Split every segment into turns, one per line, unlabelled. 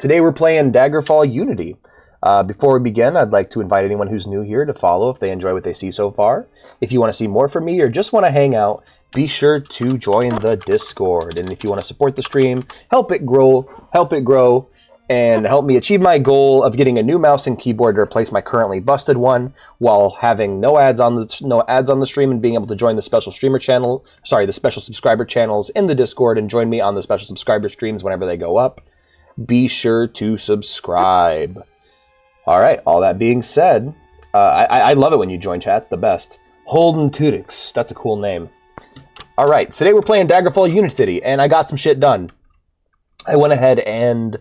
Today we're playing Daggerfall Unity. Before we begin, I'd like to invite anyone who's new here to follow if they enjoy what they see so far. If you want to see more from me or just want to hang out, be sure to join the Discord. And if you want to support the stream, help it grow, and help me achieve my goal of getting a new mouse and keyboard to replace my currently busted one, while having no ads on the stream and being able to join the special the special subscriber channels in the Discord and join me on the special subscriber streams whenever they go up. Be sure to subscribe. All right, all that being said, I love it when you join chat. It's the best. Holden Tudix, that's a cool name. All right, today we're playing Daggerfall Unity, and I got some shit done. I went ahead and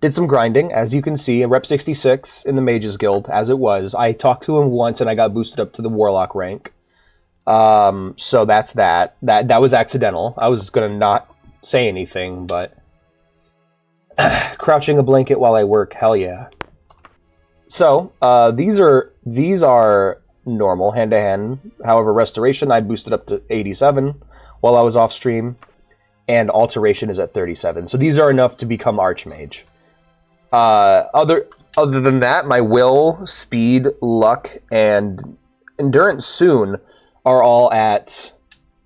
did some grinding, as you can see, in Rep 66 in the Mages Guild, as it was. I talked to him once, and I got boosted up to the Warlock rank. So that's that. That was accidental. I was going to not say anything, but... Crouching a blanket while I work, hell yeah. So, these are normal, hand-to-hand. However, Restoration, I boosted up to 87 while I was off-stream, and Alteration is at 37. So these are enough to become Archmage. Other than that, my Will, Speed, Luck, and Endurance soon are all at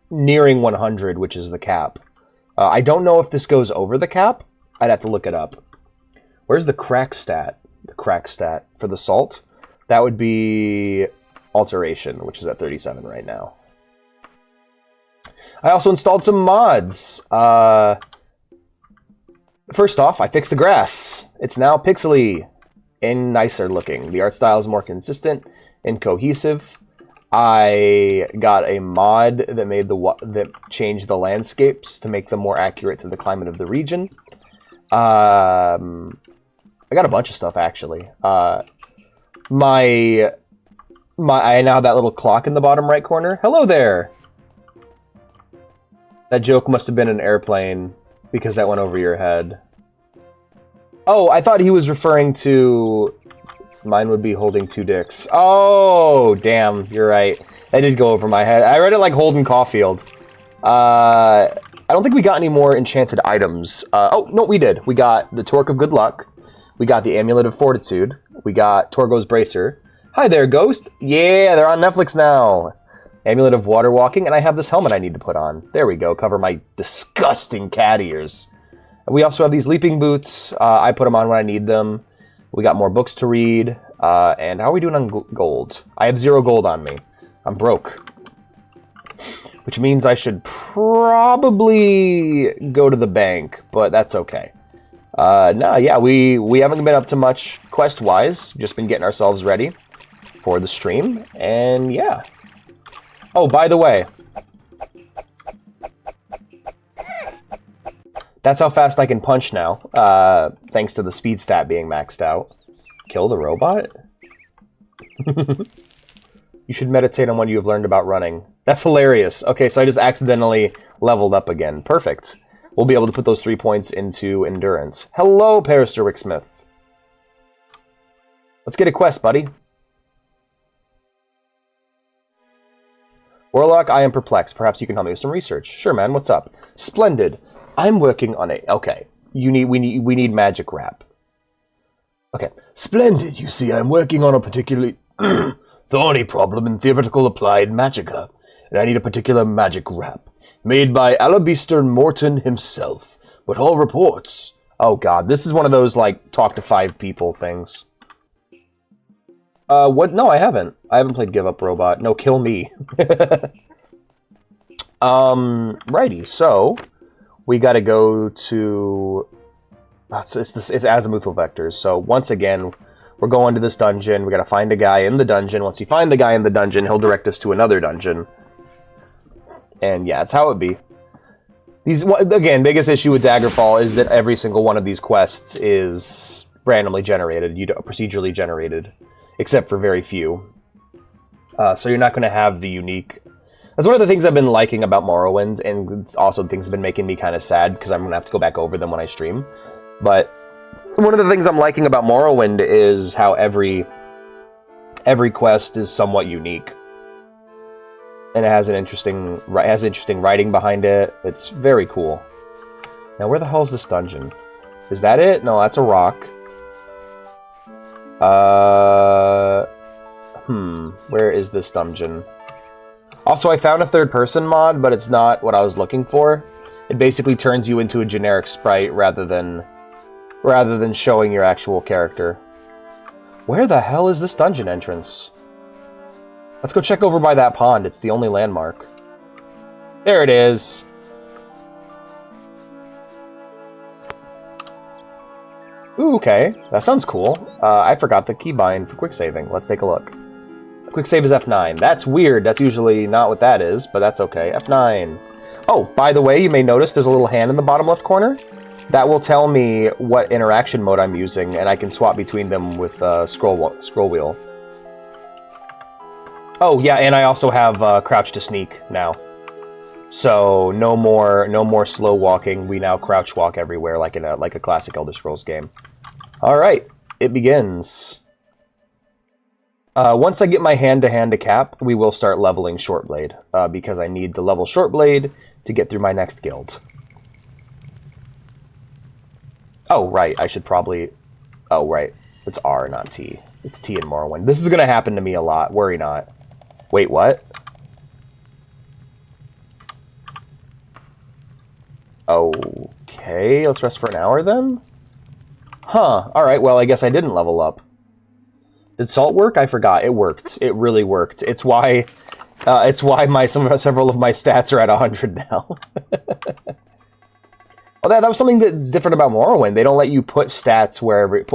nearing 100, which is the cap. I don't know if this goes over the cap. I'd have to look it up. Where's the crack stat? The crack stat for the salt? That would be Alteration, which is at 37 right now. I also installed some mods. First off, I fixed the grass. It's now pixely and nicer looking. The art style is more consistent and cohesive. I got a mod that changed the landscapes to make them more accurate to the climate of the region. I got a bunch of stuff actually. I now have that little clock in the bottom right corner. Hello there. That joke must have been an airplane because that went over your head. Oh, I thought he was referring to mine would be holding two dicks. Oh, damn, you're right. That did go over my head. I read it like Holden Caulfield. I don't think we got any more enchanted items. Oh, no, we did. We got the Torque of Good Luck. We got the Amulet of Fortitude. We got Torgo's Bracer. Hi there, Ghost. Yeah, they're on Netflix now. Amulet of Water Walking, and I have this helmet I need to put on. There we go, cover my disgusting cat ears. We also have these Leaping Boots. I put them on when I need them. We got more books to read. And how are we doing on gold? I have 0 gold on me. I'm broke. Which means I should probably go to the bank, but that's okay. We haven't been up to much quest-wise. Just been getting ourselves ready for the stream, and yeah. Oh, by the way, that's how fast I can punch now, thanks to the speed stat being maxed out. Kill the robot? You should meditate on what you have learned about running. That's hilarious. Okay, so I just accidentally leveled up again. Perfect. We'll be able to put those 3 points into Endurance. Hello, Parister Wicksmith. Let's get a quest, buddy. Warlock, I am perplexed. Perhaps you can help me with some research. Sure, man. What's up? Splendid. I'm working on a... Okay. We need magic wrap. Okay. Splendid. You see, I'm working on a particularly thorny problem in theoretical applied magicka, and I need a particular magic wrap made by Alabaster Morton himself. But all reports... Oh, God. This is one of those, like, talk to 5 people things. What? No, I haven't. I haven't played Give Up Robot. No, kill me. Righty. So, we gotta go to... It's Azimuthal Vectors. So, once again, we're going to this dungeon. We gotta find a guy in the dungeon. Once we find the guy in the dungeon, he'll direct us to another dungeon. And yeah, that's how it be. Again, biggest issue with Daggerfall is that every single one of these quests is randomly generated, procedurally generated, except for very few. So you're not going to have the unique... That's one of the things I've been liking about Morrowind, and also things have been making me kind of sad, because I'm going to have to go back over them when I stream. But one of the things I'm liking about Morrowind is how every quest is somewhat unique. And it has interesting writing behind it. It's very cool. Now, where the hell is this dungeon? Is that it? No, that's a rock. Where is this dungeon? Also, I found a third-person mod, but it's not what I was looking for. It basically turns you into a generic sprite rather than showing your actual character. Where the hell is this dungeon entrance? Let's go check over by that pond. It's the only landmark. There it is. Ooh, okay. That sounds cool. I forgot the keybind for quick saving. Let's take a look. Quick save is F9. That's weird. That's usually not what that is, but that's okay. F9. Oh, by the way, you may notice there's a little hand in the bottom left corner. That will tell me what interaction mode I'm using, and I can swap between them with scroll wheel. Oh, yeah, and I also have crouch to sneak now. So no more slow walking. We now crouch walk everywhere like in a classic Elder Scrolls game. All right, it begins. Once I get my hand-to-hand to cap, we will start leveling Shortblade, because I need to level Shortblade to get through my next guild. Oh, right, I should probably... Oh, right, it's R, not T. It's T in Morrowind. This is going to happen to me a lot, worry not. Wait, what? Okay, let's rest for an hour then? Huh, alright, well, I guess I didn't level up. Did salt work? I forgot. It worked. It really worked. It's why several of my stats are at 100 now. Oh, that was something that's different about Morrowind. They don't let you put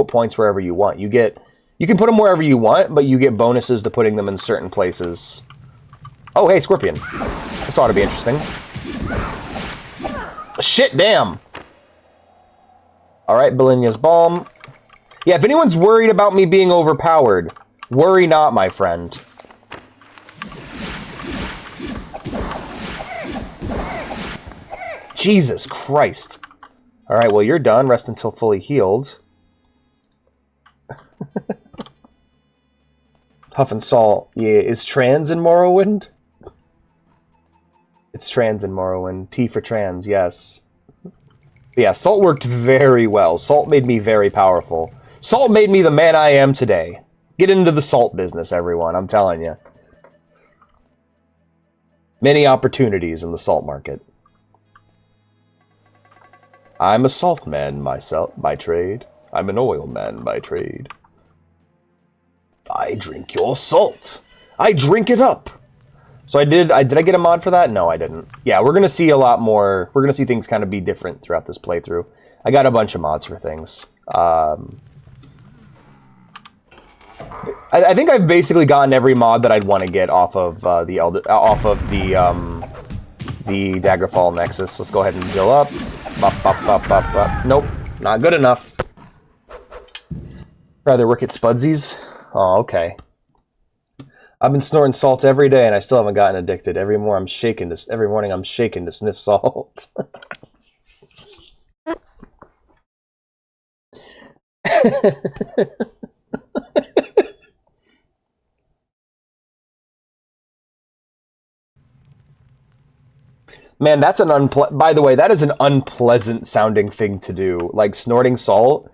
points wherever you want. You can put them wherever you want, but you get bonuses to putting them in certain places. Oh, hey, Scorpion. This ought to be interesting. Shit, damn. All right, Belinia's Balm. Yeah, if anyone's worried about me being overpowered, worry not, my friend. Jesus Christ. All right, well, you're done. Rest until fully healed. Huff and Salt. Yeah, is trans in Morrowind? It's trans in Morrowind. T for trans, yes. Yeah, Salt worked very well. Salt made me very powerful. Salt made me the man I am today. Get into the salt business, everyone. I'm telling you. Many opportunities in the salt market. I'm a salt man myself by trade. I'm an oil man by trade. I drink your salt. I drink it up. So did I get a mod for that? No, I didn't. Yeah, we're gonna see a lot more. We're gonna see things kind of be different throughout this playthrough. I got a bunch of mods for things. I think I've basically gotten every mod that I'd want to get off of the Daggerfall Nexus. Let's go ahead and heal up. Bop, bop, bop, bop, bop. Nope, not good enough. Rather work at Spudsies. Oh, okay. I've been snorting salt every day, and I still haven't gotten addicted. Every morning I'm shaking to sniff salt. Man, that's by the way, that is an unpleasant sounding thing to do. Like, snorting salt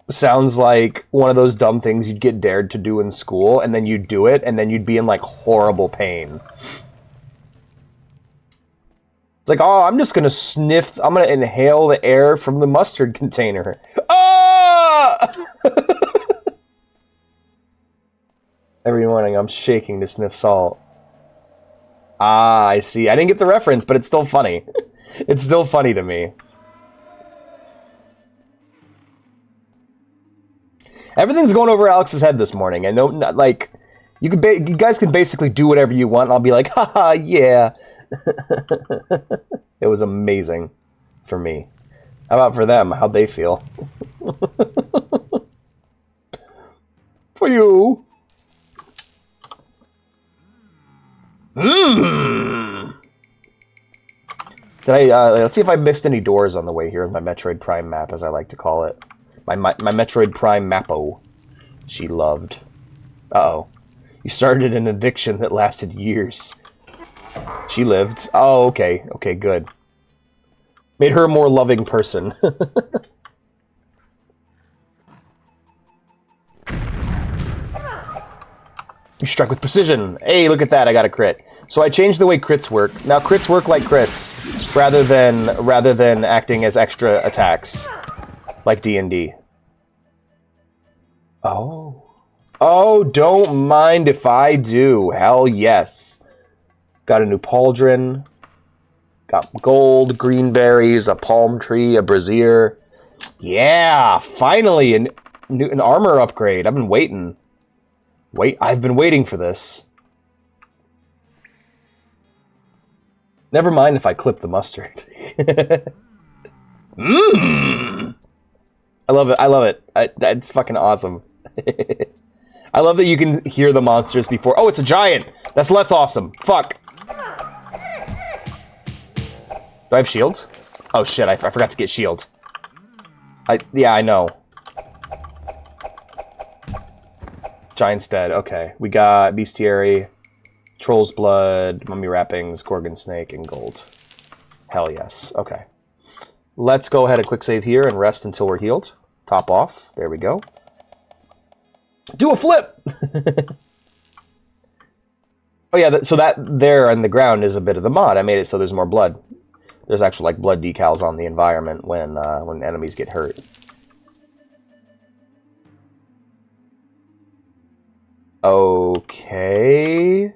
sounds like one of those dumb things you'd get dared to do in school, and then you'd do it, and then you'd be in, like, horrible pain. It's like, oh, I'm just I'm gonna inhale the air from the mustard container. Ah! Every morning I'm shaking to sniff salt. Ah, I see. I didn't get the reference, but it's still funny. It's still funny to me. Everything's going over Alex's head this morning. I know, like, you guys can basically do whatever you want, and I'll be like, haha, yeah. It was amazing for me. How about for them? How'd they feel? For you. Mmm. Let's see if I missed any doors on the way here with my Metroid Prime map, as I like to call it. My Metroid Prime Mappo. She loved. Uh-oh. You started an addiction that lasted years. She lived. Oh, okay. Okay, good. Made her a more loving person. You struck with precision. Hey, look at that, I got a crit. So I changed the way crits work. Now crits work like crits, rather than acting as extra attacks, like D&D. Oh. Oh, don't mind if I do. Hell yes. Got a new pauldron. Got gold, green berries, a palm tree, a brazier. Yeah, finally an armor upgrade. I've been waiting. I've been waiting for this. Never mind if I clip the mustard. Mmm. I love it. I love it. That's fucking awesome. I love that you can hear the monsters before. Oh, it's a giant. That's less awesome. Fuck. Do I have shield? Oh shit! I forgot to get shield. Yeah, I know. Giant's dead. Okay, we got bestiary, troll's blood, mummy wrappings, gorgon snake, and gold. Hell yes. Okay. Let's go ahead and quick save here and rest until we're healed. Top off. There we go. Do a flip! Oh yeah, so that there on the ground is a bit of the mod. I made it so there's more blood. There's actually like blood decals on the environment when enemies get hurt. Okay.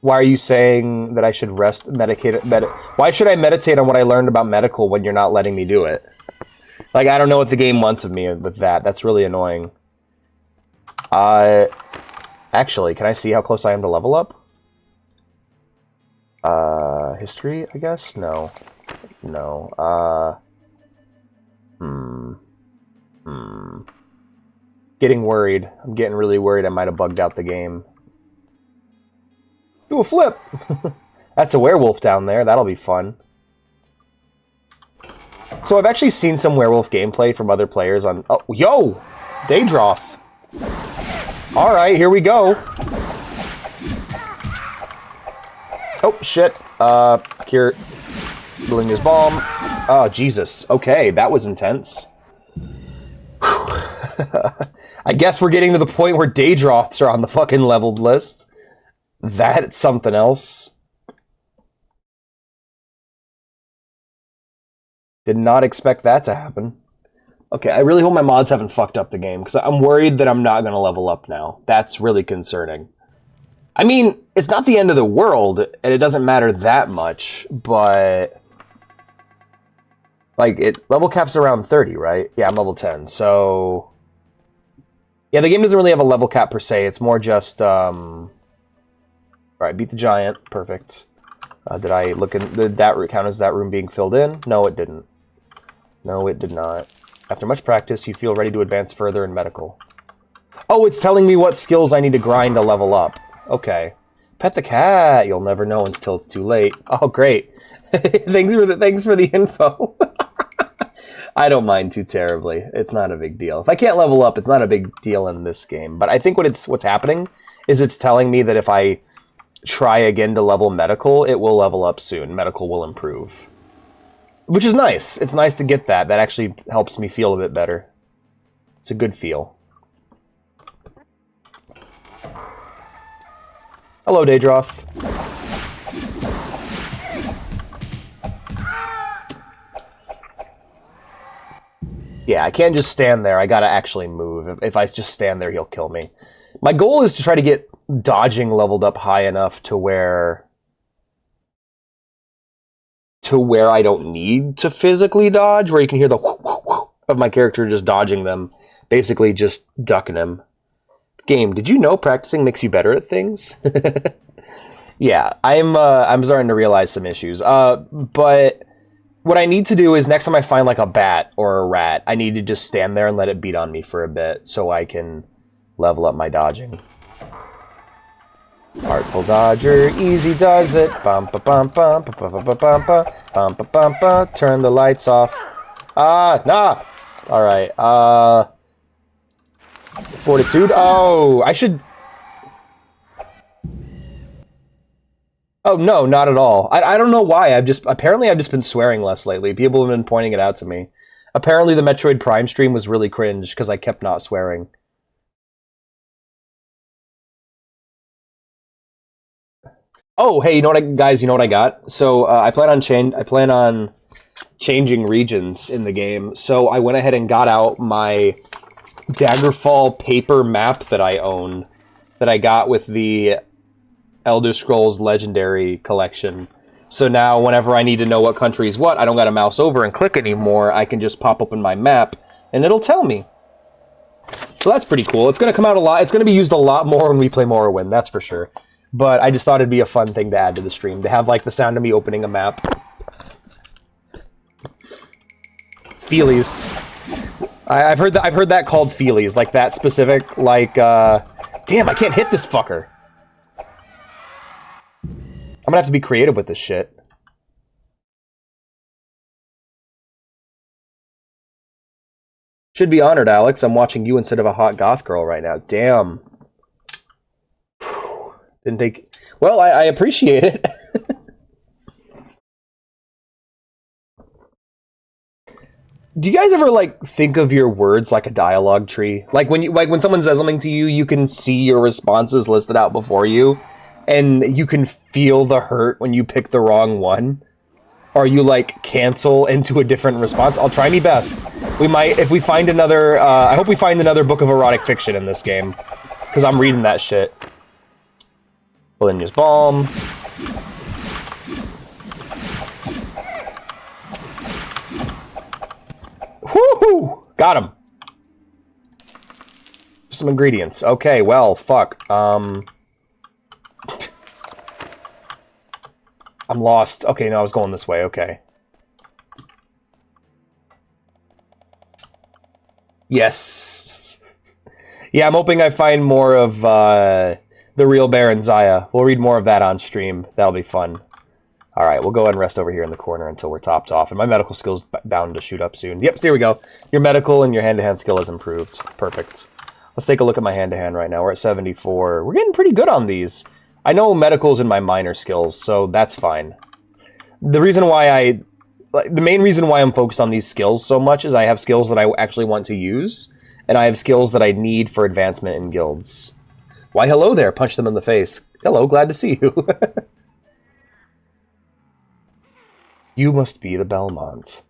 Why are you saying that I should rest, why should I meditate on what I learned about medical when you're not letting me do it? Like, I don't know what the game wants of me with that. That's really annoying. Actually, can I see how close I am to level up? History, I guess? No. No. Getting worried. I'm getting really worried I might have bugged out the game. Do a flip! That's a werewolf down there. That'll be fun. So I've actually seen some werewolf gameplay from other players on... Oh, yo! Daedroth! Alright, here we go. Oh, shit. Cure... Delinia's Balm. Oh, Jesus. Okay, that was intense. I guess we're getting to the point where Daedroths are on the fucking leveled list. That's something else. Did not expect that to happen. Okay, I really hope my mods haven't fucked up the game, because I'm worried that I'm not going to level up now. That's really concerning. I mean, it's not the end of the world, and it doesn't matter that much, but... Like, level cap's around 30, right? Yeah, I'm level 10, so... Yeah, the game doesn't really have a level cap per se, it's more just, Alright, beat the giant, perfect. Did that count as that room being filled in? No, it didn't. No, it did not. After much practice, you feel ready to advance further in medical. Oh, it's telling me what skills I need to grind to level up. Okay. Pet the cat. You'll never know until it's too late. Oh, great. Thanks for the info. I don't mind too terribly. It's not a big deal. If I can't level up, it's not a big deal in this game. But I think what's happening is it's telling me that if I try again to level medical, it will level up soon. Medical will improve. Which is nice. It's nice to get that. That actually helps me feel a bit better. It's a good feel. Hello, Daedroth. Yeah, I can't just stand there. I gotta actually move. If I just stand there, he'll kill me. My goal is to try to get dodging leveled up high enough to where I don't need to physically dodge, where you can hear the whoo, whoo, whoo of my character just dodging them, basically just ducking him. Game, did you know practicing makes you better at things? Yeah, I'm starting to realize some issues. But what I need to do is next time I find like a bat or a rat, I need to just stand there and let it beat on me for a bit so I can level up my dodging. Artful dodger, easy does it. Bum ba bum bum ba ba ba ba bum ba bum ba bum ba. Turn the lights off. Nah. All right. Fortitude. Oh, I should. Oh, no, not at all. I don't know why. Apparently I've just been swearing less lately. People have been pointing it out to me. Apparently the Metroid Prime stream was really cringe because I kept not swearing. Oh, hey, you know what, guys? You know what I got? So I plan on changing regions in the game. So I went ahead and got out my Daggerfall paper map that I own, that I got with the Elder Scrolls Legendary Collection. So now whenever I need to know what country is what, I don't gotta mouse over and click anymore. I can just pop open my map, and it'll tell me. So that's pretty cool. It's gonna come out a lot. It's gonna be used a lot more when we play Morrowind, that's for sure. But I just thought it'd be a fun thing to add to the stream, to have like the sound of me opening a map. Feelies. I've heard that called feelies, like that specific, like, damn, I can't hit this fucker. I'm gonna have to be creative with this shit. Should be honored, Alex. I'm watching you instead of a hot goth girl right now. Damn. Didn't take... Well, I appreciate it. Do you guys ever, like, think of your words like a dialogue tree? Like, when someone says something to you, you can see your responses listed out before you, and you can feel the hurt when you pick the wrong one? Or you, like, cancel into a different response? I'll try me best. We might, if we find another, I hope we find another book of erotic fiction in this game. Because I'm reading that shit. Valinia's Balm. Woohoo! Got him. Some ingredients. Okay, well, fuck. I'm lost. Okay, no, I was going this way. Okay. Yes. Yeah, I'm hoping I find more of the real Baron Zaya. We'll read more of that on stream. That'll be fun. Alright, we'll go ahead and rest over here in the corner until we're topped off. And my medical skill's bound to shoot up soon. Yep, so here we go. Your medical and your hand-to-hand skill is improved. Perfect. Let's take a look at my hand-to-hand right now. We're at 74. We're getting pretty good on these. I know medical's in my minor skills, so that's fine. The reason why the main reason why I'm focused on these skills so much is I have skills that I actually want to use, and I have skills that I need for advancement in guilds. Why, hello there. Punch them in the face. Hello, glad to see you. You must be the Belmont.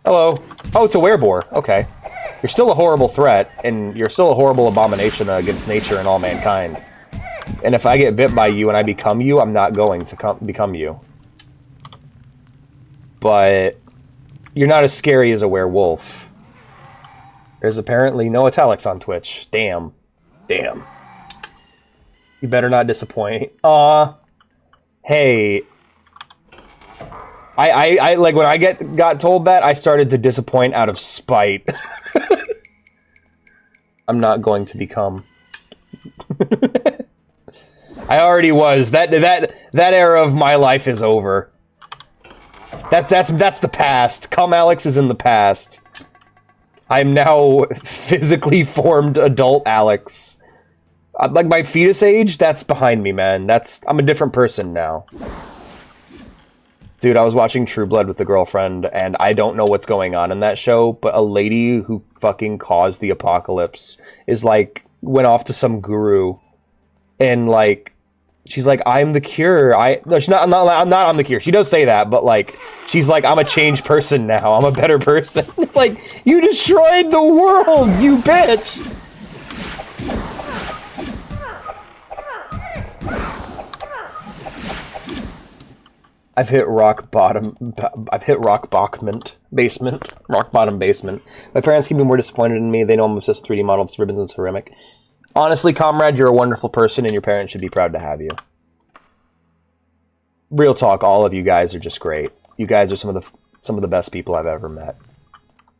Hello. Oh, it's a werebore. Okay. You're still a horrible threat, and you're still a horrible abomination against nature and all mankind. And if I get bit by you and I become you, I'm not going to become you. But you're not as scary as a werewolf. There's apparently no italics on Twitch. Damn. Damn. You better not disappoint. Aw. Hey. I like, when I got told that, I started to disappoint out of spite. I'm not going to become. I already was. That era of my life is over. That's the past. Come Alex is in the past. I'm now physically formed adult Alex. Like my fetus age, that's behind me, man. I'm a different person now. Dude, I was watching True Blood with a girlfriend, and I don't know what's going on in that show, but a lady who fucking caused the apocalypse is like, went off to some guru, and like, she's like, I'm the cure. No, she's not, I'm not the cure. She does say that, but like, she's like, I'm a changed person now. I'm a better person. It's like, you destroyed the world, you bitch! I've hit rock bottom basement. My parents keep me more disappointed in me. They know I'm obsessed with 3D models, ribbons, and ceramic. Honestly, comrade, you're a wonderful person, and your parents should be proud to have you. Real talk, all of you guys are just great. You guys are some of the best people I've ever met.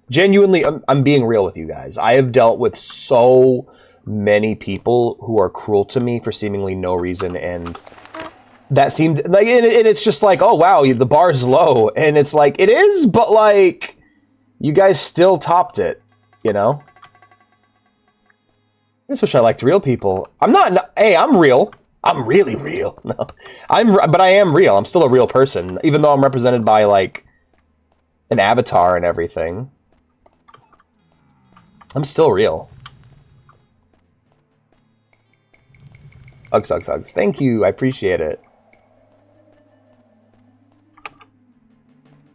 Genuinely, I'm being real with you guys. I have dealt with so many people who are cruel to me for seemingly no reason, and that seemed like, and it's just like, oh wow, the bar's low, and it's like, it is, but like, you guys still topped it, you know? I just wish I liked real people. I'm not. No, hey, I'm real. I'm really real. No, but I am real. I'm still a real person, even though I'm represented by like an avatar and everything. I'm still real. Hugs, hugs, hugs. Thank you. I appreciate it.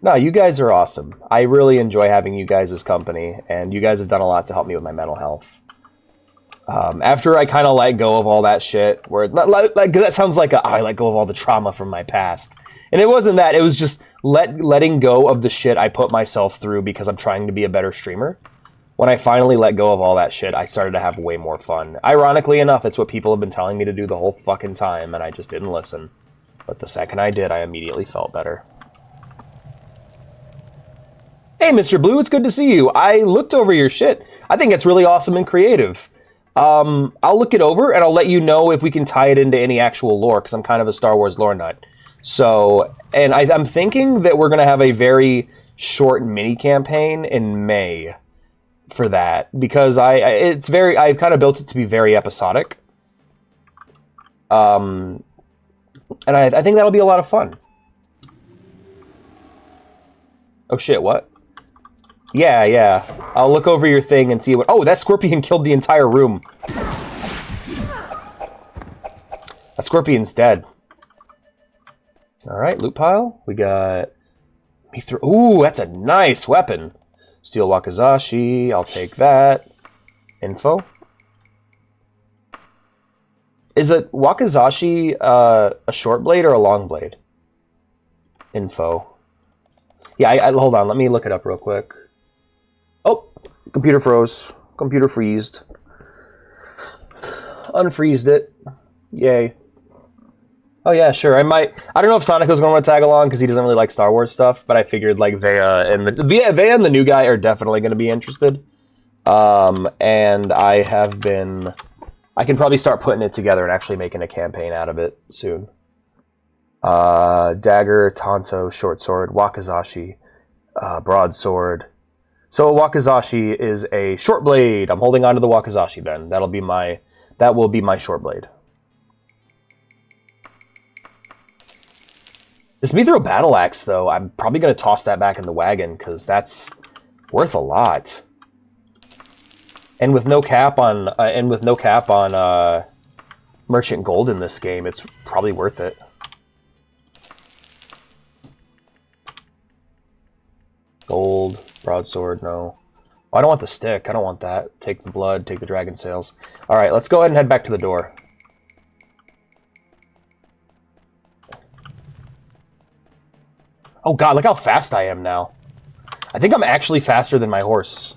No, you guys are awesome. I really enjoy having you guys as company, and you guys have done a lot to help me with my mental health. After I kind of let go of all that shit, where like that sounds like I let go of all the trauma from my past, and it wasn't that. It was just letting go of the shit I put myself through because I'm trying to be a better streamer. When I finally let go of all that shit, I started to have way more fun. Ironically enough, it's what people have been telling me to do the whole fucking time, and I just didn't listen. But the second I did, I immediately felt better. Hey, Mr. Blue, it's good to see you. I looked over your shit. I think it's really awesome and creative. I'll look it over, and I'll let you know if we can tie it into any actual lore, because I'm kind of a Star Wars lore nut. So, and I'm thinking that we're going to have a very short mini-campaign in May for that, because I've kind of built it to be very episodic. And I think that'll be a lot of fun. Oh shit, what? Yeah. I'll look over your thing and see what... Oh, that scorpion killed the entire room. That scorpion's dead. Alright, loot pile. We got... Ooh, that's a nice weapon. Steel Wakizashi. I'll take that. Info. Is a Wakizashi a short blade or a long blade? Info. Yeah, hold on. Let me look it up real quick. Oh, computer froze. Computer freezed. Unfreezed it. Yay. Oh yeah, sure. I don't know if Sonic was going to tag along because he doesn't really like Star Wars stuff, but I figured like Vea and the new guy are definitely going to be interested. And I can probably start putting it together and actually making a campaign out of it soon. Dagger, Tanto, short sword, Wakizashi, broadsword. So a Wakizashi is a short blade. I'm holding on to the Wakizashi then. That will be my short blade. This Mithril Battle Axe, though, I'm probably going to toss that back in the wagon because that's worth a lot. And with no cap on Merchant Gold in this game, it's probably worth it. Gold, broadsword, no. Oh, I don't want the stick. I don't want that. Take the blood, take the dragon sails. Alright, let's go ahead and head back to the door. Oh god, look how fast I am now. I think I'm actually faster than my horse.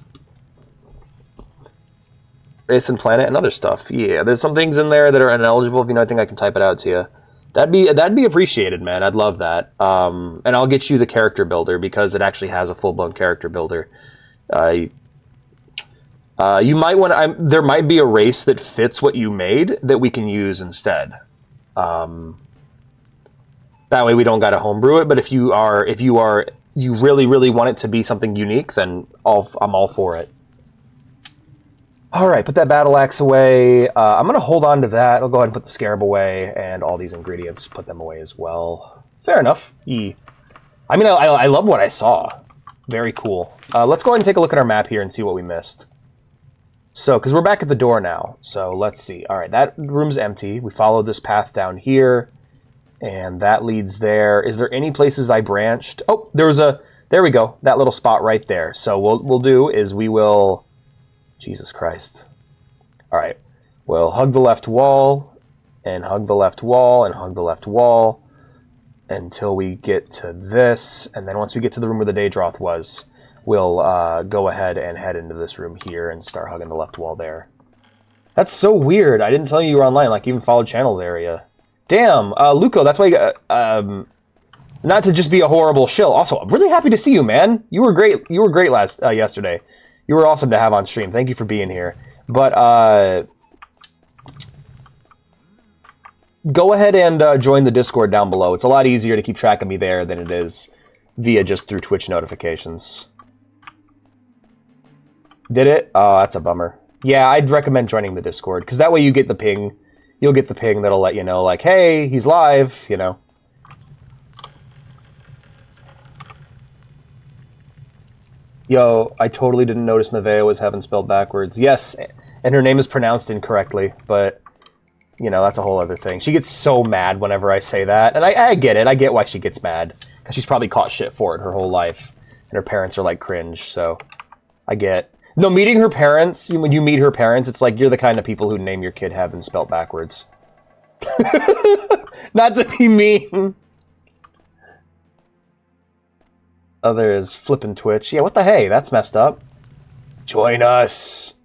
Race and planet and other stuff. Yeah, there's some things in there that are ineligible. If you know, I think I can type it out to you. That'd be appreciated, man. I'd love that. And I'll get you the character builder because it actually has a full-blown character builder. You might want to... there might be a race that fits what you made that we can use instead. That way we don't got to homebrew it. But if you really want it to be something unique, then I'm all for it. All right, put that battle axe away. I'm going to hold on to that. I'll go ahead and put the scarab away, and all these ingredients, put them away as well. Fair enough. I mean, I love what I saw. Very cool. Let's go ahead and take a look at our map here and see what we missed. So, because we're back at the door now, so let's see. All right, that room's empty. We followed this path down here, and that leads there. Is there any places I branched? Oh, there we go. That little spot right there. So what we'll do is we will... Jesus Christ. All right. We'll hug the left wall, and hug the left wall, and hug the left wall, until we get to this. And then once we get to the room where the Daedroth was, we'll go ahead and head into this room here and start hugging the left wall there. That's so weird. I didn't tell you were online. Like, even followed channel area. Damn. Luco, that's why you... not to just be a horrible shill. Also, I'm really happy to see you, man. You were great. You were great yesterday. You were awesome to have on stream. Thank you for being here. But go ahead and join the Discord down below. It's a lot easier to keep track of me there than it is via just through Twitch notifications. Did it? Oh, that's a bummer. Yeah, I'd recommend joining the Discord, because that way you get the ping. You'll get the ping that'll let you know, like, hey, he's live, you know. Yo, I totally didn't notice Nevaeh was Heaven spelled backwards. Yes, and her name is pronounced incorrectly, but, you know, that's a whole other thing. She gets so mad whenever I say that, and I get it. I get why she gets mad, because she's probably caught shit for it her whole life, and her parents are, like, cringe, so I get. No, meeting her parents, when you meet her parents, it's like you're the kind of people who name your kid Heaven spelled backwards. Not to be mean. Others flipping Twitch. Yeah, what the hey? That's messed up. Join us.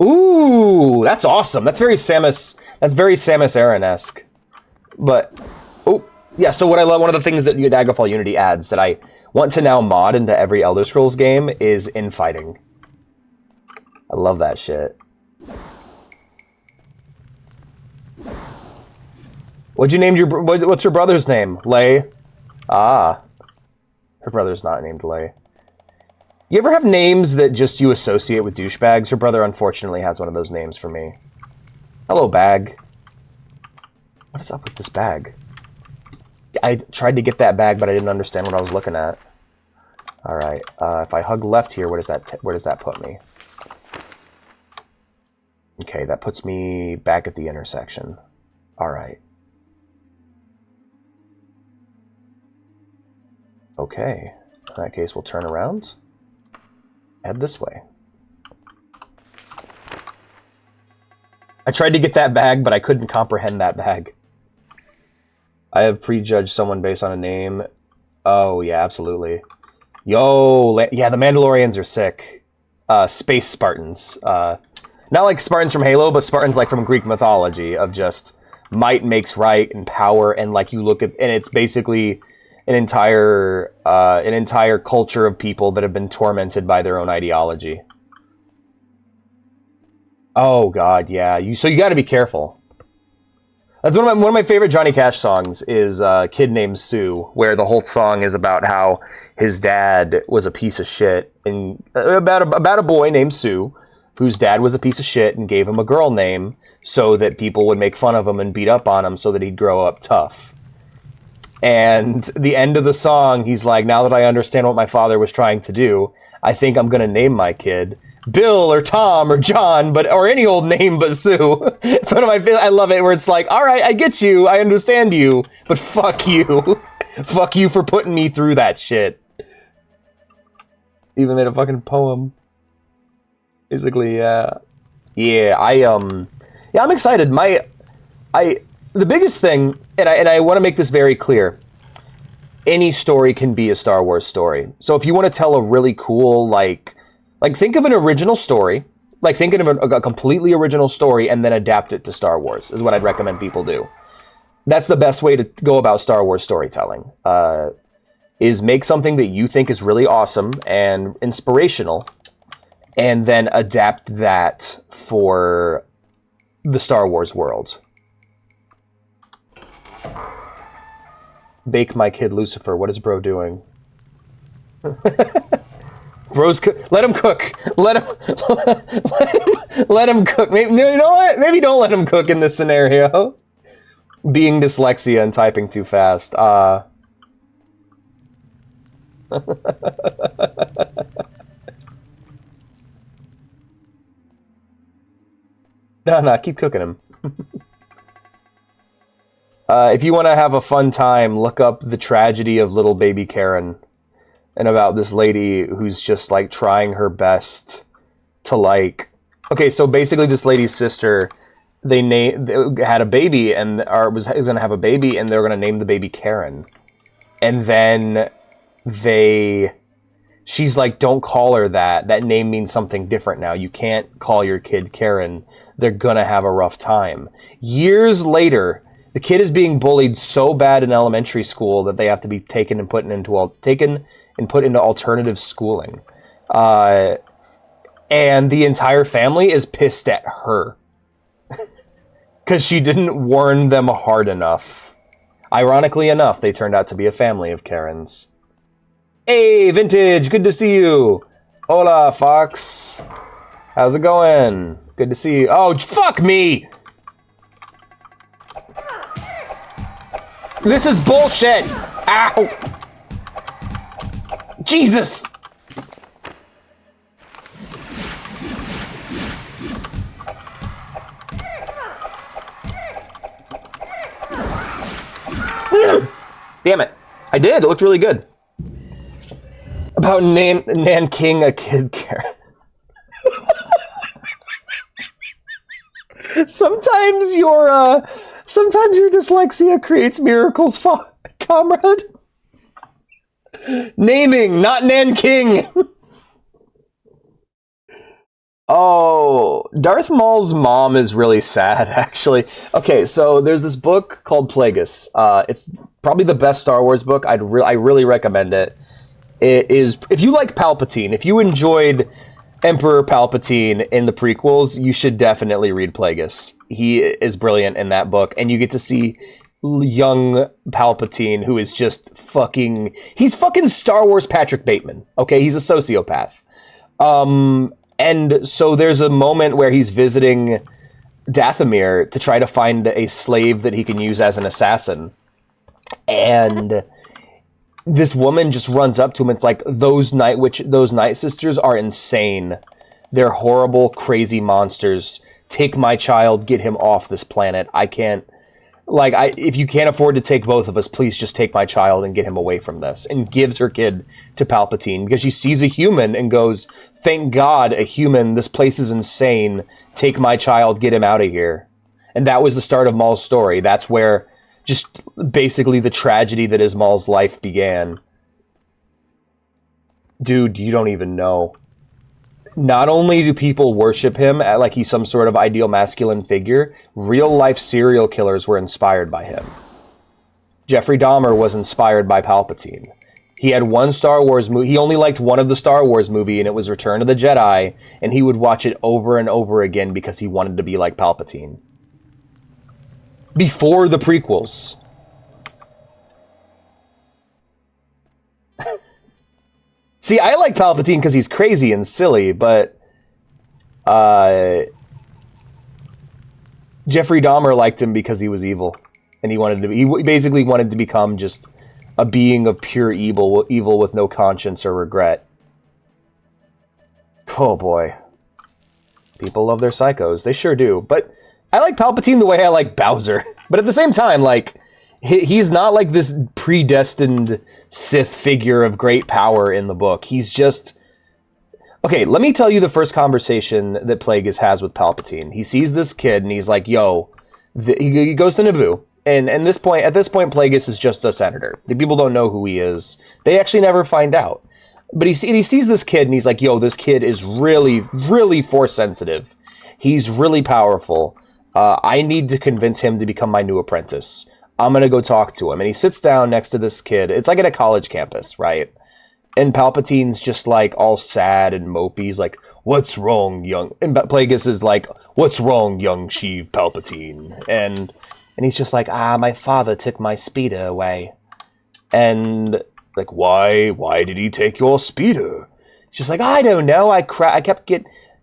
Ooh, that's awesome. That's very Samus. That's very Samus Aran-esque. But oh yeah. So what I love, one of the things that Daggerfall Unity adds that I want to now mod into every Elder Scrolls game is infighting. I love that shit. What'd you name your... What's your brother's name? Lay? Ah. Her brother's not named Lay. You ever have names that just you associate with douchebags? Her brother, unfortunately, has one of those names for me. Hello, bag. What is up with this bag? I tried to get that bag, but I didn't understand what I was looking at. Alright. If I hug left here, where does that put me? Okay, that puts me back at the intersection. Alright. Okay, in that case, we'll turn around, head this way. I tried to get that bag, but I couldn't comprehend that bag. I have prejudged someone based on a name. Oh, yeah, absolutely. Yo, yeah, the Mandalorians are sick. Space Spartans. Not like Spartans from Halo, but Spartans like from Greek mythology, of just might makes right and power, and like you look at, and it's basically an entire culture of people that have been tormented by their own ideology. Oh God, yeah. So you got to be careful. That's one of my favorite Johnny Cash songs is "Kid Named Sue," where the whole song is about how his dad was a piece of shit, and about a boy named Sue, whose dad was a piece of shit and gave him a girl name so that people would make fun of him and beat up on him so that he'd grow up tough. And the end of the song, he's like, now that I understand what my father was trying to do, I think I'm going to name my kid Bill or Tom or John, or any old name but Sue. It's one of my favorite. I love it where it's like, all right, I get you. I understand you, but fuck you. Fuck you for putting me through that shit. Even made a fucking poem. Basically, yeah. Yeah, I'm excited. The biggest thing, and I want to make this very clear, any story can be a Star Wars story. So if you want to tell a really cool, like think of an original story, like think of a completely original story and then adapt it to Star Wars, is what I'd recommend people do. That's the best way to go about Star Wars storytelling, is make something that you think is really awesome and inspirational, and then adapt that for the Star Wars world. Bake my kid Lucifer. What is bro doing? Bro's let him cook. Let him cook. Maybe, you know what? Maybe don't let him cook in this scenario. Being dyslexia and typing too fast. No, keep cooking him. If you want to have a fun time, look up The Tragedy of Little Baby Karen, and about this lady who's just like trying her best to like. Okay, so basically, this lady's sister, they had a baby and was going to have a baby, and they were going to name the baby Karen, and then she's like, don't call her that. That name means something different now. You can't call your kid Karen. They're gonna have a rough time. Years later, the kid is being bullied so bad in elementary school that they have to be taken and put into alternative schooling. And the entire family is pissed at her because she didn't warn them hard enough. Ironically enough, they turned out to be a family of Karens. Hey, Vintage, good to see you. Hola, Fox. How's it going? Good to see you. Oh, fuck me! This is bullshit! Ow! Jesus! Damn it. I did. It looked really good. About Nan King, a kid care. Sometimes your dyslexia creates miracles, comrade. Naming, not Nan King. Oh, Darth Maul's mom is really sad, actually. Okay, so there's this book called Plagueis. It's probably the best Star Wars book. I really recommend it. It is, if you like Palpatine, if you enjoyed Emperor Palpatine in the prequels, you should definitely read Plagueis. He is brilliant in that book, and you get to see young Palpatine, who is just fucking... He's fucking Star Wars Patrick Bateman, okay? He's a sociopath. And so there's a moment where he's visiting Dathomir to try to find a slave that he can use as an assassin. And this woman just runs up to him. It's like, those Night Sisters are insane. They're horrible, crazy monsters. Take my child, get him off this planet. I can't... if you can't afford to take both of us, please just take my child and get him away from this. And gives her kid to Palpatine because she sees a human and goes, thank God, a human. This place is insane. Take my child, get him out of here. And that was the start of Maul's story. That's where just basically the tragedy that is Maul's life began. Dude, you don't even know. Not only do people worship him like he's some sort of ideal masculine figure, real-life serial killers were inspired by him. Jeffrey Dahmer was inspired by Palpatine. He had one Star Wars movie. He only liked one of the Star Wars movie, and it was Return of the Jedi, and he would watch it over and over again because he wanted to be like Palpatine. Before the prequels. See, I like Palpatine because he's crazy and silly, but Jeffrey Dahmer liked him because he was evil, and he basically wanted to become just a being of pure evil with no conscience or regret. Oh boy, people love their psychos. They sure do. But I like Palpatine the way I like Bowser. But at the same time, like, he's not like this predestined Sith figure of great power in the book. He's just... Okay, let me tell you the first conversation that Plagueis has with Palpatine. He sees this kid and he's like, yo, he goes to Naboo. And at this point, Plagueis is just a senator. The people don't know who he is. They actually never find out. But he sees this kid and he's like, yo, this kid is really, really force sensitive. He's really powerful. I need to convince him to become my new apprentice. I'm going to go talk to him. And he sits down next to this kid. It's like at a college campus, right? And Palpatine's just like all sad and mopey. He's like, what's wrong, young... And Plagueis is like, what's wrong, young Sheev Palpatine? And he's just like, my father took my speeder away. And like, why did he take your speeder? She's just like, I don't know.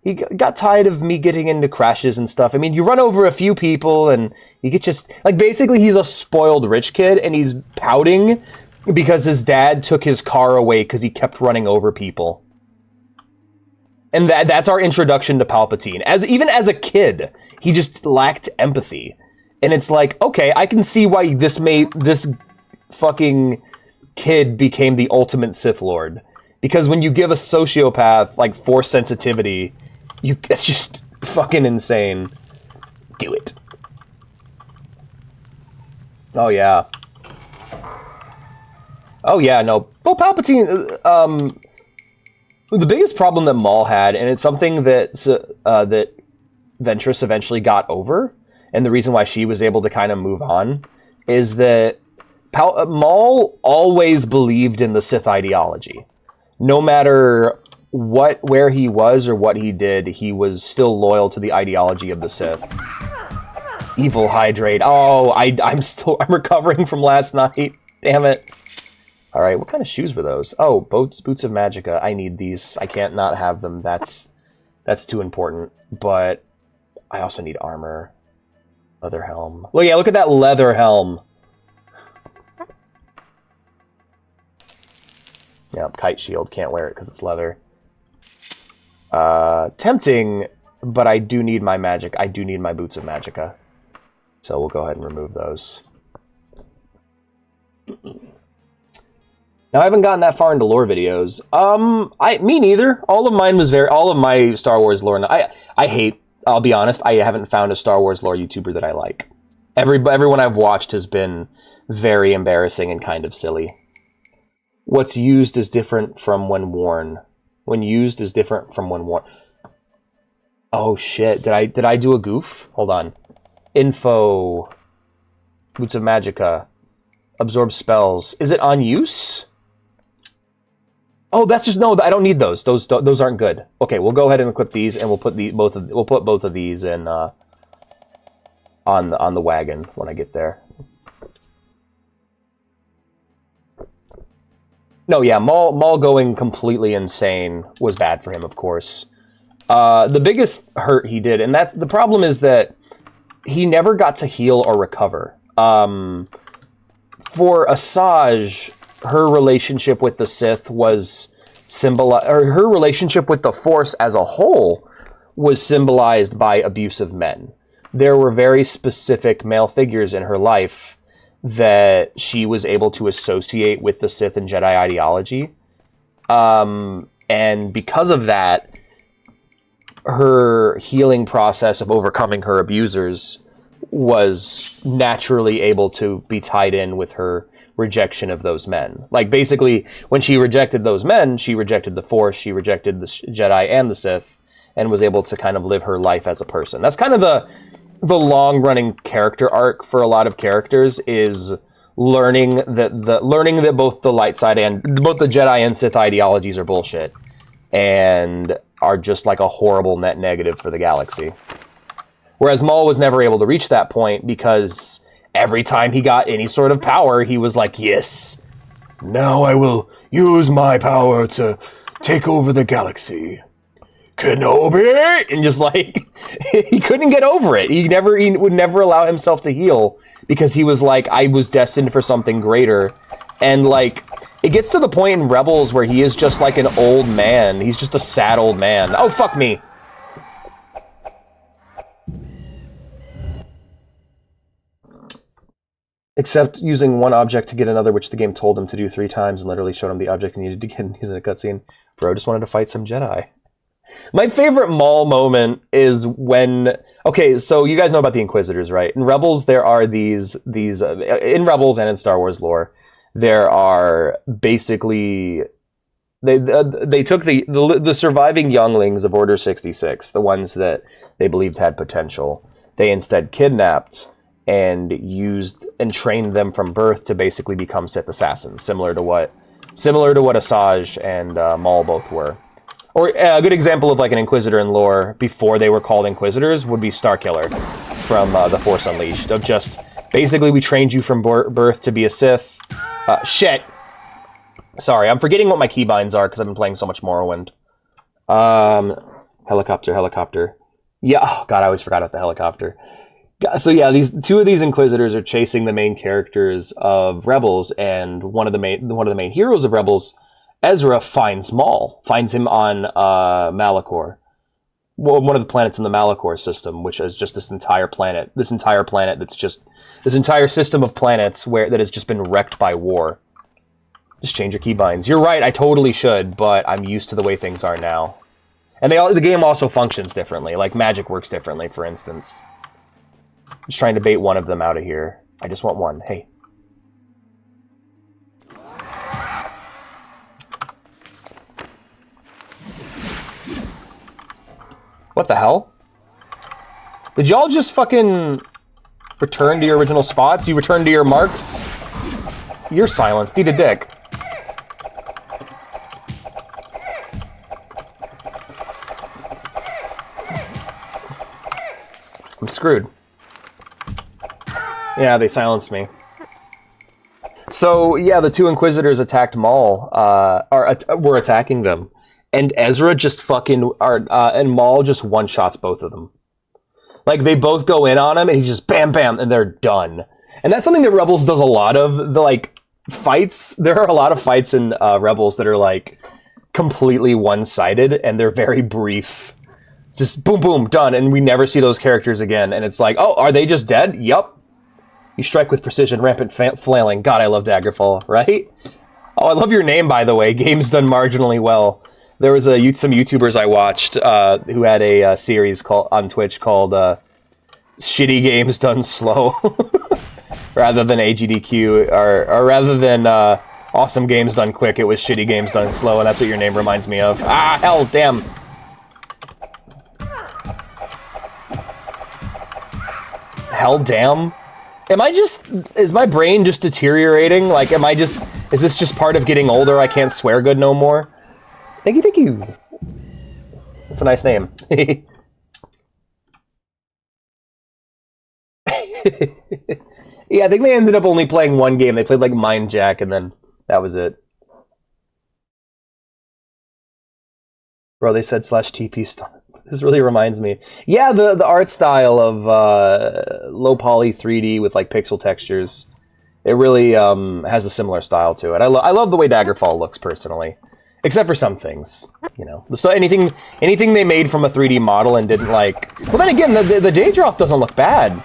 He got tired of me getting into crashes and stuff. I mean, you run over a few people and you get just... Like, basically, he's a spoiled rich kid and he's pouting because his dad took his car away because he kept running over people. And that's our introduction to Palpatine. Even as a kid, he just lacked empathy. And it's like, okay, I can see why this fucking kid became the ultimate Sith Lord. Because when you give a sociopath, like, force sensitivity... It's just fucking insane. Do it. Oh, yeah. Oh, yeah, no. Well, Palpatine, the biggest problem that Maul had, and it's something that Ventress eventually got over, and the reason why she was able to kind of move on, is that Maul always believed in the Sith ideology. No matter where he was or what he did, he was still loyal to the ideology of the Sith. Evil Hydrate. Oh, I'm recovering from last night. Damn it. Alright, what kind of shoes were those? Oh, boots of Magicka. I need these. I can't not have them. That's too important. But I also need armor. Leather helm. Well, yeah, look at that leather helm. Yep, kite shield. Can't wear it because it's leather. Tempting, but I do need my magic. I do need my boots of Magicka. So we'll go ahead and remove those. Now, I haven't gotten that far into lore videos. Me neither. All of my Star Wars lore. I hate, I'll be honest, I haven't found a Star Wars lore YouTuber that I like. Everyone I've watched has been very embarrassing and kind of silly. What's used is different from when worn. When used is different from when worn. Oh shit, did I do a goof? Hold on. Info. Boots of Magicka. Absorb spells. Is it on use? Oh, that's just no. I don't need those. Those aren't good. Okay, we'll go ahead and equip these, and we'll put both of these in on the wagon when I get there. No, yeah, Maul going completely insane was bad for him, of course. The biggest hurt he did, and that's the problem, is that he never got to heal or recover. For Asajj, her relationship with the Sith was her relationship with the Force as a whole was symbolized by abusive men. There were very specific male figures in her life that she was able to associate with the Sith and Jedi ideology. And because of that, her healing process of overcoming her abusers was naturally able to be tied in with her rejection of those men. Like, basically, when she rejected those men, she rejected the Force, she rejected the Jedi and the Sith, and was able to kind of live her life as a person. That's kind of the long-running character arc for a lot of characters, is learning that both the light side and both the Jedi and Sith ideologies are bullshit and are just like a horrible net negative for the galaxy. Whereas Maul was never able to reach that point because every time he got any sort of power, he was like, yes, now I will use my power to take over the galaxy. Kenobi! And just like, he couldn't get over it. He would never allow himself to heal because he was like, I was destined for something greater. And like, it gets to the point in Rebels where he is just like an old man. He's just a sad old man. Oh, fuck me. Except using one object to get another, which the game told him to do 3 times and literally showed him the object he needed to get in a cutscene. Bro just wanted to fight some Jedi. My favorite Maul moment is when... Okay, so you guys know about the Inquisitors, right? In Rebels, there are these in Rebels and in Star Wars lore, there are basically... They took the surviving younglings of Order 66, the ones that they believed had potential. They instead kidnapped and used and trained them from birth to basically become Sith assassins, similar to what Asajj and Maul both were. Or a good example of like an Inquisitor in lore before they were called Inquisitors would be Starkiller from The Force Unleashed. Of just, basically we trained you from birth to be a Sith. Shit! Sorry, I'm forgetting what my keybinds are because I've been playing so much Morrowind. Helicopter. Yeah, oh god, I always forgot about the helicopter. So yeah, two of these Inquisitors are chasing the main characters of Rebels, and one of the main heroes of Rebels, Ezra, finds Maul, finds him on Malachor, one of the planets in the Malachor system, which is just this entire planet that's just this entire system of planets that has just been wrecked by war. Just change your keybinds. You're right, I totally should, but I'm used to the way things are now. And the game also functions differently. Like magic works differently, for instance. Just trying to bait one of them out of here. I just want one. Hey. What the hell? Did y'all just fucking return to your original spots? You returned to your marks? You're silenced. Eat a dick. I'm screwed. Yeah, they silenced me. So yeah, the two Inquisitors attacked Maul, were attacking them, and Ezra just and Maul just one shots both of them. Like they both go in on him, and he just bam bam, and they're done. And that's something that Rebels does a lot of. The like fights. There are a lot of fights in Rebels that are like completely one-sided, and they're very brief. Just boom boom done, and we never see those characters again. And it's like, oh, are they just dead? Yup. You strike with precision, rampant flailing. God, I love Daggerfall, right? Oh, I love your name, by the way. Game's done marginally well. There was some YouTubers I watched who had a series on Twitch called Shitty Games Done Slow. Rather than AGDQ, or rather than Awesome Games Done Quick, it was Shitty Games Done Slow, and that's what your name reminds me of. Ah, hell, damn. Hell, damn. Is my brain just deteriorating? Like, is this just part of getting older? I can't swear good no more? Thank you. That's a nice name. Yeah, I think they ended up only playing one game. They played, like, Mind Jack, and then that was it. Bro, they said /TP star. This really reminds me. Yeah, the art style of low poly 3D with like pixel textures. It really has a similar style to it. I love the way Daggerfall looks personally, except for some things. You know, so anything they made from a 3D model and didn't like. Well, then again, the Daedroth doesn't look bad.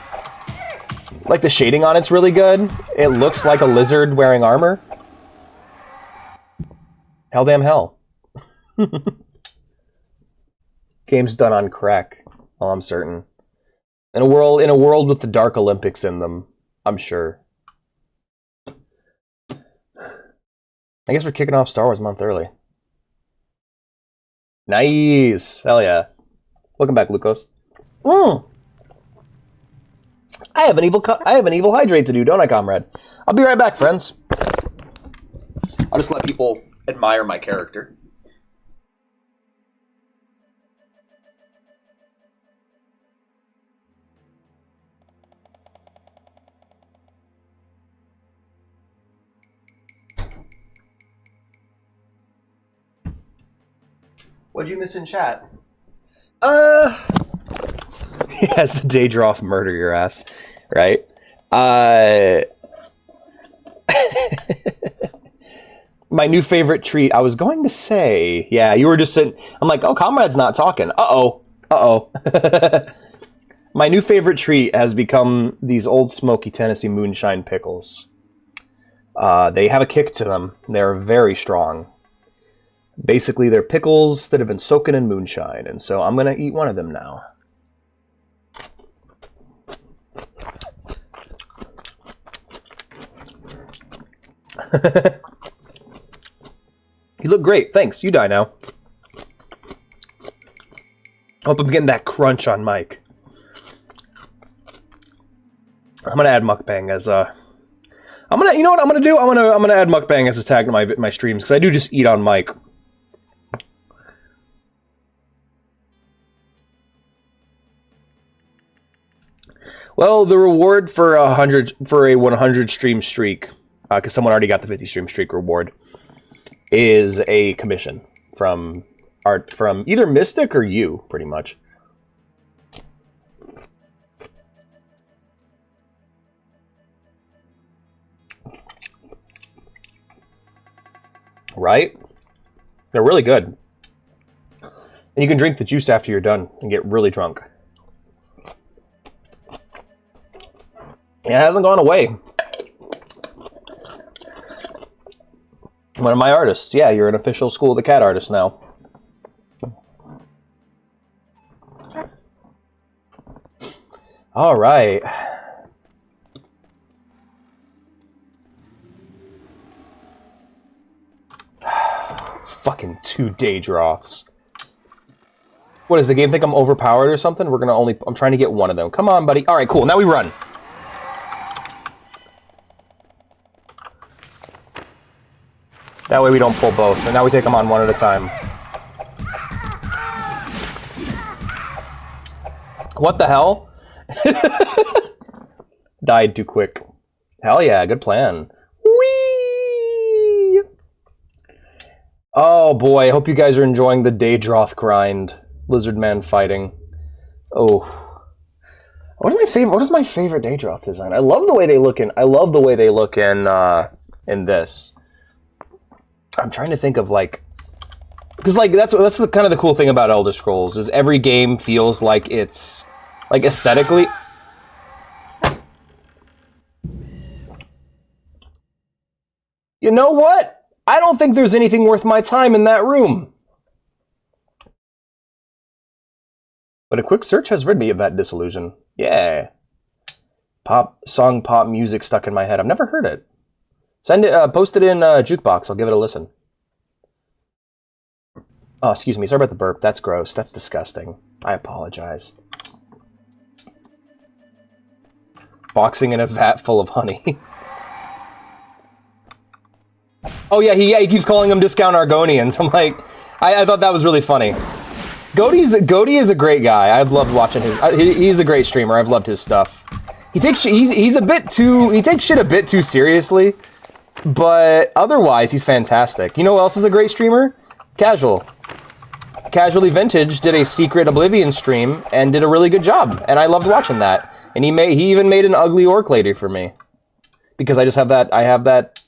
Like the shading on it's really good. It looks like a lizard wearing armor. Hell damn hell. Game's done on crack. Oh, I'm certain. In a world with the Dark Olympics in them, I'm sure. I guess we're kicking off Star Wars month early. Nice. Hell yeah. Welcome back, Lucas. I have an evil hydrate to do, don't I, comrade? I'll be right back, friends. I'll just let people admire my character. What'd you miss in chat? He has the Daedroth murder your ass, right? My new favorite treat, I was going to say, yeah, you were just sitting, I'm like, oh, comrade's not talking. Uh-oh. My new favorite treat has become these old smoky Tennessee moonshine pickles. They have a kick to them. They're very strong. Basically, they're pickles that have been soaking in moonshine, and so I'm going to eat one of them now. You look great. Thanks. You die now. Hope I'm getting that crunch on mic. I'm going to add mukbang as you know what I'm going to do? I'm going to add mukbang as a tag to my streams, because I do just eat on mic. Well, the reward for a 100 stream streak, because someone already got the 50 stream streak reward, is a commission from either Mystic or you, pretty much. Right? They're really good. And you can drink the juice after you're done and get really drunk. It hasn't gone away. One of my artists. Yeah, you're an official School of the Cat artist now. All right. Fucking 2 Daedroths. What, does the game think I'm overpowered or something? I'm trying to get one of them. Come on, buddy. All right, cool. Now we run. That way we don't pull both. And now we take them on one at a time. What the hell? Died too quick. Hell yeah, good plan. Whee! Oh boy, I hope you guys are enjoying the Daedroth grind. Lizardman fighting. Oh. What is my favorite Daedroth design? I love the way they look in this. I'm trying to think of like, because like that's the kind of the cool thing about Elder Scrolls is every game feels like it's like aesthetically. You know what? I don't think there's anything worth my time in that room. But a quick search has rid me of that disillusion. Yeah. Pop music stuck in my head. I've never heard it. Send it, post it in Jukebox. I'll give it a listen. Oh, excuse me. Sorry about the burp. That's gross. That's disgusting. I apologize. Boxing in a vat full of honey. Oh yeah, he keeps calling them discount Argonians. I'm like, I thought that was really funny. Goaty is a great guy. I've loved watching his. He's a great streamer. I've loved his stuff. He takes he takes shit a bit too seriously, but otherwise he's fantastic. You know who else is a great streamer? Casually Vintage did a secret Oblivion stream and did a really good job, and I loved watching that. And he even made an ugly orc lady for me because I have that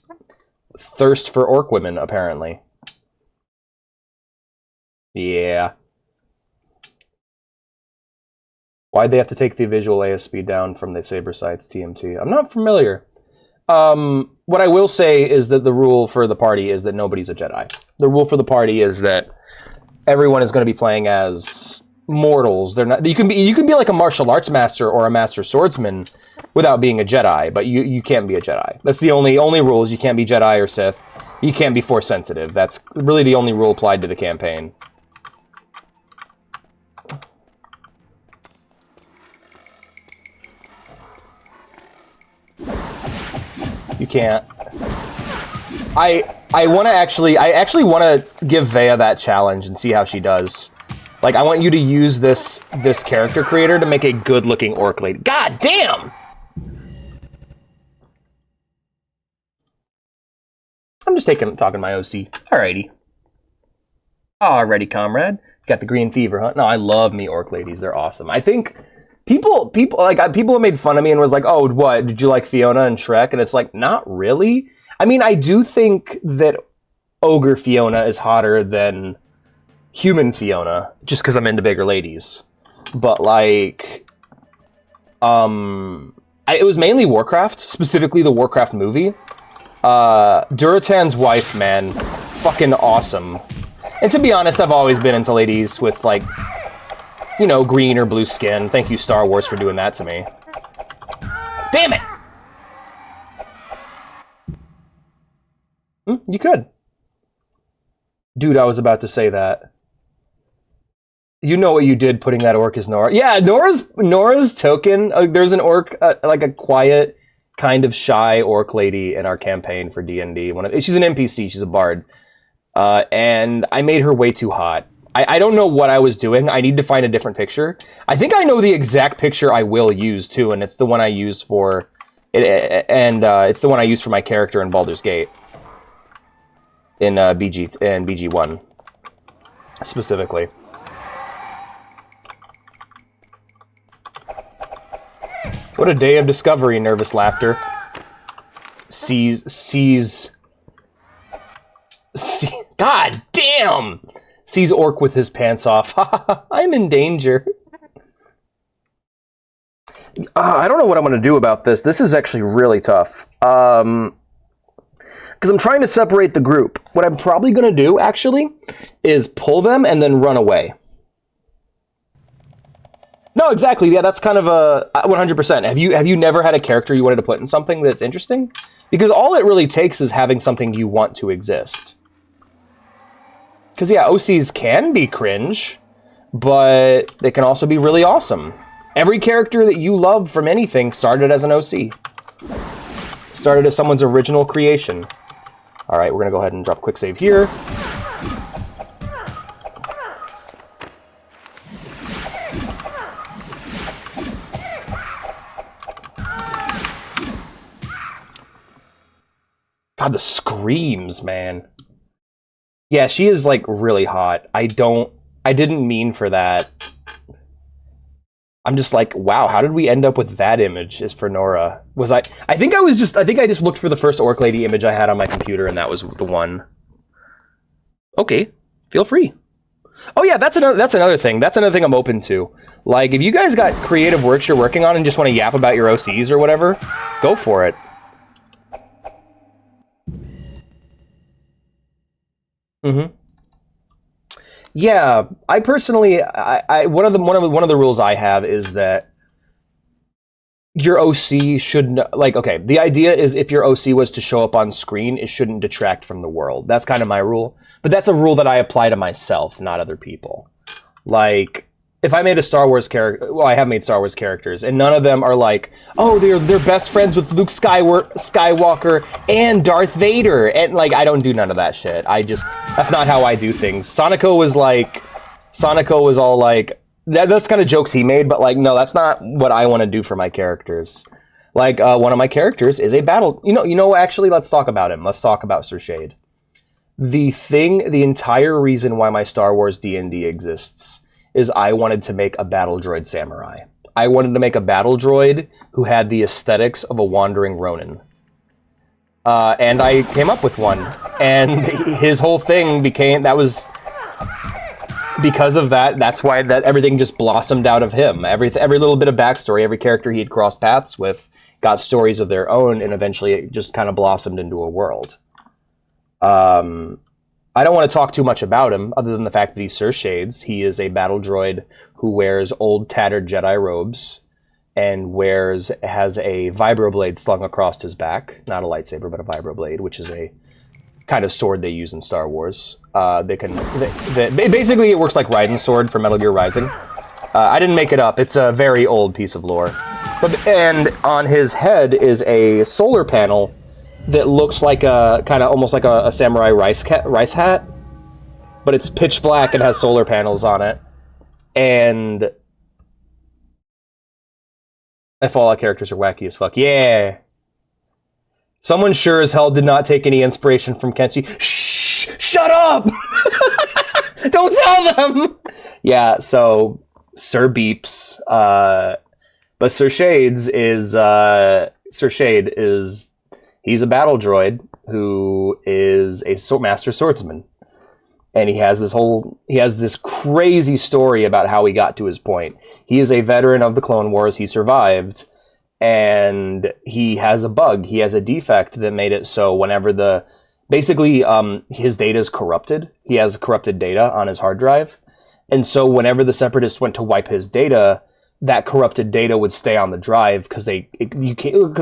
thirst for orc women apparently. Yeah. Why'd they have to take the visual ASP down from the Saber Sights TMT? I'm not familiar. What I will say is that the rule for the party is that nobody's a Jedi. The rule for the party is that everyone is going to be playing as mortals. They're not. You can be like a martial arts master or a master swordsman without being a Jedi, but you can't be a Jedi. That's the only rules. You can't be Jedi or Sith. You can't be Force sensitive. That's really the only rule applied to the campaign. You can't. I actually want to give Vea that challenge and see how she does. Like, I want you to use this character creator to make a good-looking orc lady. God damn! I'm just talking my OC. Alrighty. Alrighty, comrade. Got the green fever, huh? No, I love me orc ladies. They're awesome. I think people have made fun of me and was like, oh, what? Did you like Fiona and Shrek? And it's like, not really. I mean, I do think that Ogre Fiona is hotter than human Fiona, just because I'm into bigger ladies. But, like, it was mainly Warcraft, specifically the Warcraft movie. Duratan's wife, man, fucking awesome. And to be honest, I've always been into ladies with, like, you know, green or blue skin. Thank you, Star Wars, for doing that to me. Damn it! You could. Dude, I was about to say that. You know what you did putting that orc as Nora. Yeah, Nora's token. There's an orc, like a quiet, kind of shy orc lady in our campaign for D&D. She's an NPC. She's a bard. And I made her way too hot. I don't know what I was doing. I need to find a different picture. I think I know the exact picture I will use, too, and it's the one I use for... it's the one I use for my character in Baldur's Gate. In BG1. Specifically. What a day of discovery, nervous laughter. God damn! Sees orc with his pants off. I'm in danger. I don't know what I'm going to do about this. This is actually really tough. Because I'm trying to separate the group. What I'm probably going to do, actually, is pull them and then run away. No, exactly. Yeah, that's kind of a 100%. Have you never had a character you wanted to put in something that's interesting? Because all it really takes is having something you want to exist. Because, yeah, OCs can be cringe, but they can also be really awesome. Every character that you love from anything started as an OC. Started as someone's original creation. All right, we're going to go ahead and drop a quick save here. God, the screams, man. Yeah, she is, like, really hot. I didn't mean for that. I'm just like, wow, how did we end up with that image as for Nora? I think I just looked for the first Orc Lady image I had on my computer, and that was the one. Okay, feel free. Oh yeah, that's another thing. That's another thing I'm open to. Like, if you guys got creative works you're working on and just want to yap about your OCs or whatever, go for it. Mm-hmm. Yeah, I personally, one of the rules I have is that your OC should like, okay, the idea is if your OC was to show up on screen, it shouldn't detract from the world. That's kind of my rule, but that's a rule that I apply to myself, not other people. Like, if I made a Star Wars character, well, I have made Star Wars characters, and none of them are like, oh, they're best friends with Luke Skywalker and Darth Vader, and like, I don't do none of that shit. That's not how I do things. Sonico was all like, that's kind of jokes he made, but like, no, that's not what I want to do for my characters. Like, one of my characters is a battle. Actually, let's talk about him. Let's talk about Sir Shade. The entire reason why my Star Wars D&D exists is I wanted to make a battle droid samurai. I wanted to make a battle droid who had the aesthetics of a wandering Ronin. And I came up with one. And his whole thing because of that, that's why everything just blossomed out of him. Every little bit of backstory, every character he had crossed paths with got stories of their own, and eventually it just kind of blossomed into a world. I don't want to talk too much about him, other than the fact that he's Sir Shades. He is a battle droid who wears old, tattered Jedi robes and has a vibroblade slung across his back. Not a lightsaber, but a vibroblade, which is a kind of sword they use in Star Wars. Basically, it works like Raiden's sword from Metal Gear Rising. I didn't make it up. It's a very old piece of lore. And on his head is a solar panel that looks like almost like a samurai rice hat, but it's pitch black and has solar panels on it. And my Fallout characters are wacky as fuck. Yeah. Someone sure as hell did not take any inspiration from Kenshi. Shh! Shut up! Don't tell them! Yeah, so Sir Beeps, but Sir Shade is he's a battle droid who is a master swordsman. And he has this crazy story about how he got to his point. He is a veteran of the Clone Wars. He survived, and he has a bug. He has a defect that made it so whenever his data is corrupted. He has corrupted data on his hard drive. And so whenever the Separatists went to wipe his data, that corrupted data would stay on the drive because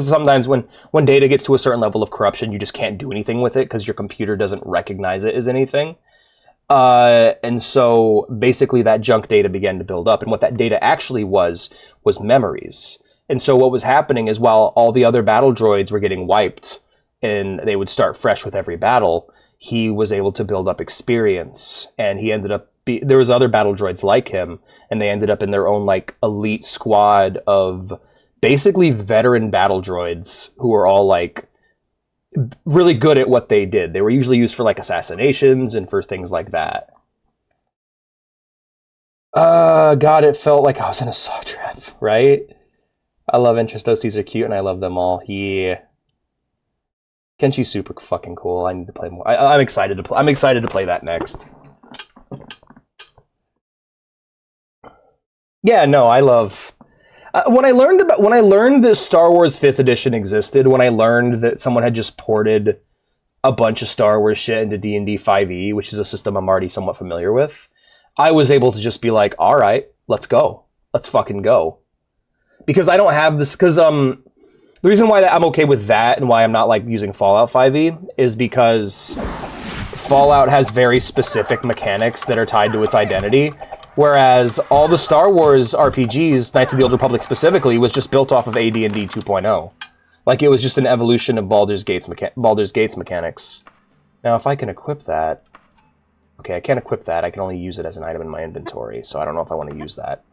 sometimes when data gets to a certain level of corruption, you just can't do anything with it because your computer doesn't recognize it as anything. And so basically that junk data began to build up, and what that data actually was memories. And so what was happening is while all the other battle droids were getting wiped and they would start fresh with every battle, he was able to build up experience, and he ended up there was other battle droids like him, and they ended up in their own like elite squad of basically veteran battle droids who were all like really good at what they did. They were usually used for like assassinations and for things like that. God, it felt like I was in a saw trap, right? I love interest OCs are cute and I love them all. Yeah. Kenshi's super fucking cool. I need to play more. I'm excited to play. I'm excited to play that next. Yeah, no, I love. When I learned that Star Wars 5th edition existed, when I learned that someone had just ported a bunch of Star Wars shit into D&D 5e, which is a system I'm already somewhat familiar with, I was able to just be like, all right, let's go. Let's fucking go. Because I don't have this, because the reason why I'm okay with that and why I'm not like using Fallout 5e is because Fallout has very specific mechanics that are tied to its identity. Whereas all the Star Wars RPGs, Knights of the Old Republic specifically, was just built off of AD&D 2.0. Like, it was just an evolution of Baldur's Gate's mechanics. Now, if I can equip that... Okay, I can't equip that. I can only use it as an item in my inventory, so I don't know if I want to use that.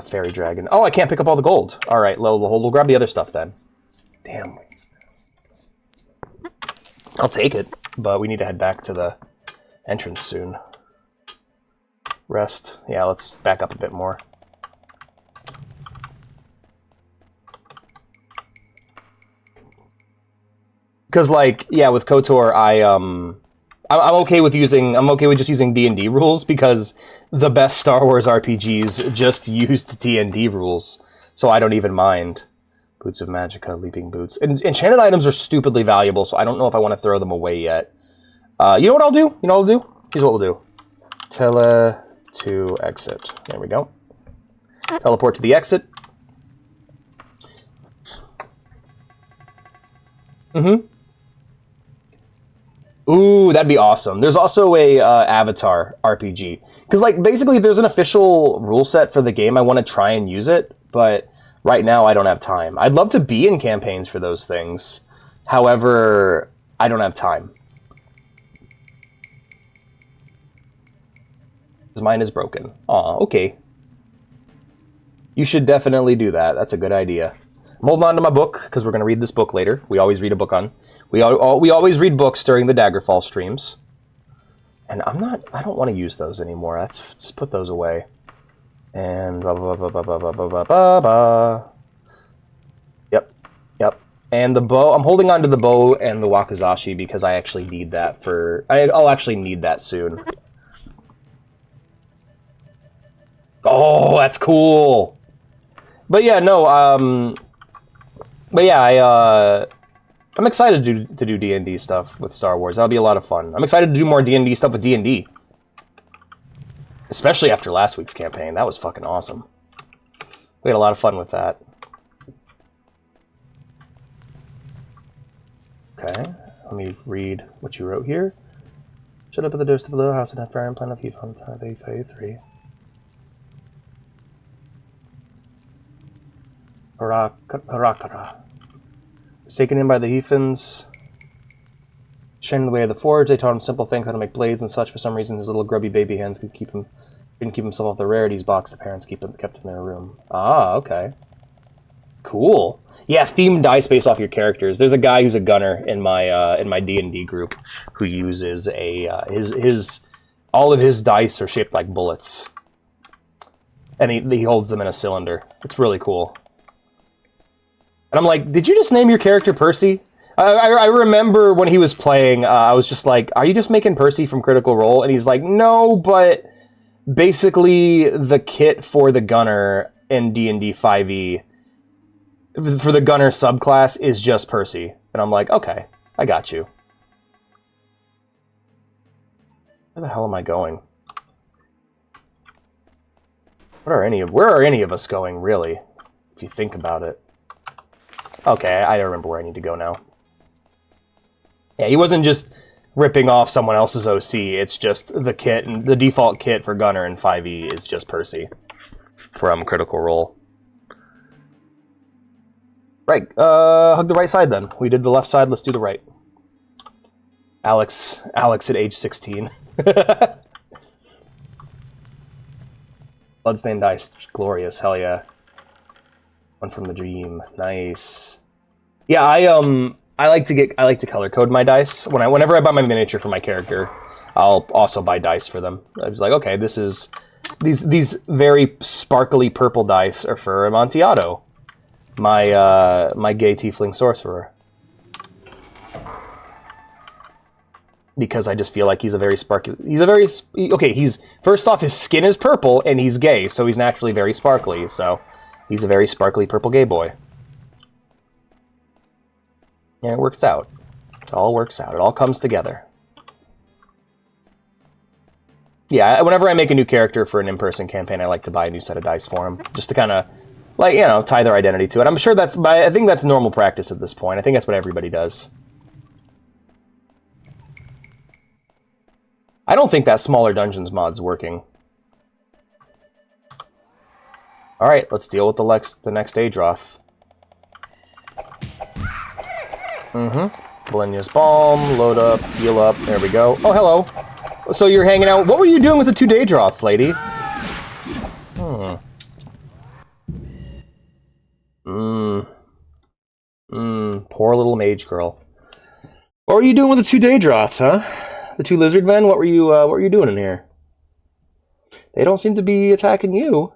Fairy Dragon. Oh, I can't pick up all the gold. Alright, we'll grab the other stuff then. Damn. I'll take it. but we need to head back to the entrance soon. Rest. Yeah, let's back up a bit more. Because, like, yeah, with KOTOR, I'm okay with just using D&D rules, because the best Star Wars RPGs just used D&D rules, so I don't even mind. Boots of Magicka, Leaping Boots. And enchanted items are stupidly valuable, so I don't know if I want to throw them away yet. You know what I'll do? Here's what we'll do. Tele to exit. There we go. Teleport to the exit. Ooh, that'd be awesome. There's also a Avatar RPG. Because, like, basically, if there's an official rule set for the game, I want to try and use it, but right now I don't have time. I'd love to be in campaigns for those things. However, I don't have time. Because mine is broken. Aw, okay. You should definitely do that. That's a good idea. I'm holding on to my book, because we're going to read this book later. We always read a book on... We always read books during the Daggerfall streams. And I don't want to use those anymore. Let's just put those away. And blah, blah, blah, blah, blah, blah, blah, blah, blah, blah. Yep. And the bow, I'm holding on to the bow and the wakizashi because I actually need that for... I'll actually need that soon. Oh, that's cool! But yeah, no, But yeah, I'm excited to do D&D stuff with Star Wars. That'll be a lot of fun. I'm excited to do more D&D stuff with D&D. Especially after last week's campaign. That was fucking awesome. We had a lot of fun with that. Okay, let me read what you wrote here. Shut up at the door to below house and have fire and plan of heat on time 853. Harakara. Taken in by the Heathens. Shining the way of the forge, they taught him simple things, how to make blades and such. For some reason, his little grubby baby hands couldn't keep himself off the rarities box the parents kept in their room. Ah, okay. Cool. Yeah, themed dice based off your characters. There's a guy who's a gunner in my D&D group who uses all of his dice are shaped like bullets, and he holds them in a cylinder. It's really cool. And I'm like, did you just name your character Percy? I remember when he was playing, I was just like, are you just making Percy from Critical Role? And he's like, no, but basically the kit for the gunner in D&D 5e, for the gunner subclass, is just Percy. And I'm like, okay, I got you. Where the hell am I going? Where are any of us going, really? If you think about it. Okay, I remember where I need to go now. Yeah, he wasn't just ripping off someone else's OC, it's just the kit, and the default kit for Gunner in 5e is just Percy from Critical Role. Right, hug the right side then. We did the left side, let's do the right. Alex at age 16. Bloodstained dice, glorious, hell yeah. One from the dream, nice. Yeah, I like to color code my dice. Whenever I buy my miniature for my character, I'll also buy dice for them. I was like, okay, these very sparkly purple dice are for Amontillado, my gay tiefling sorcerer. Because I just feel like he's first off, his skin is purple and he's gay, so he's naturally very sparkly, so he's a very sparkly purple gay boy. And it works out. It all works out. It all comes together. Yeah, whenever I make a new character for an in-person campaign, I like to buy a new set of dice for them, just to kind of, like, you know, tie their identity to it. I'm sure I think that's normal practice at this point. I think that's what everybody does. I don't think that Smaller Dungeons mod's working. Alright, let's deal with the next Daedroth. Valenia's Balm, load up, heal up, there we go. Oh, hello. So you're hanging out. What were you doing with the 2 Daedroths, lady? Poor little mage girl. What were you doing with the 2 Daedroths, huh? The 2 lizard men? What were you doing in here? They don't seem to be attacking you.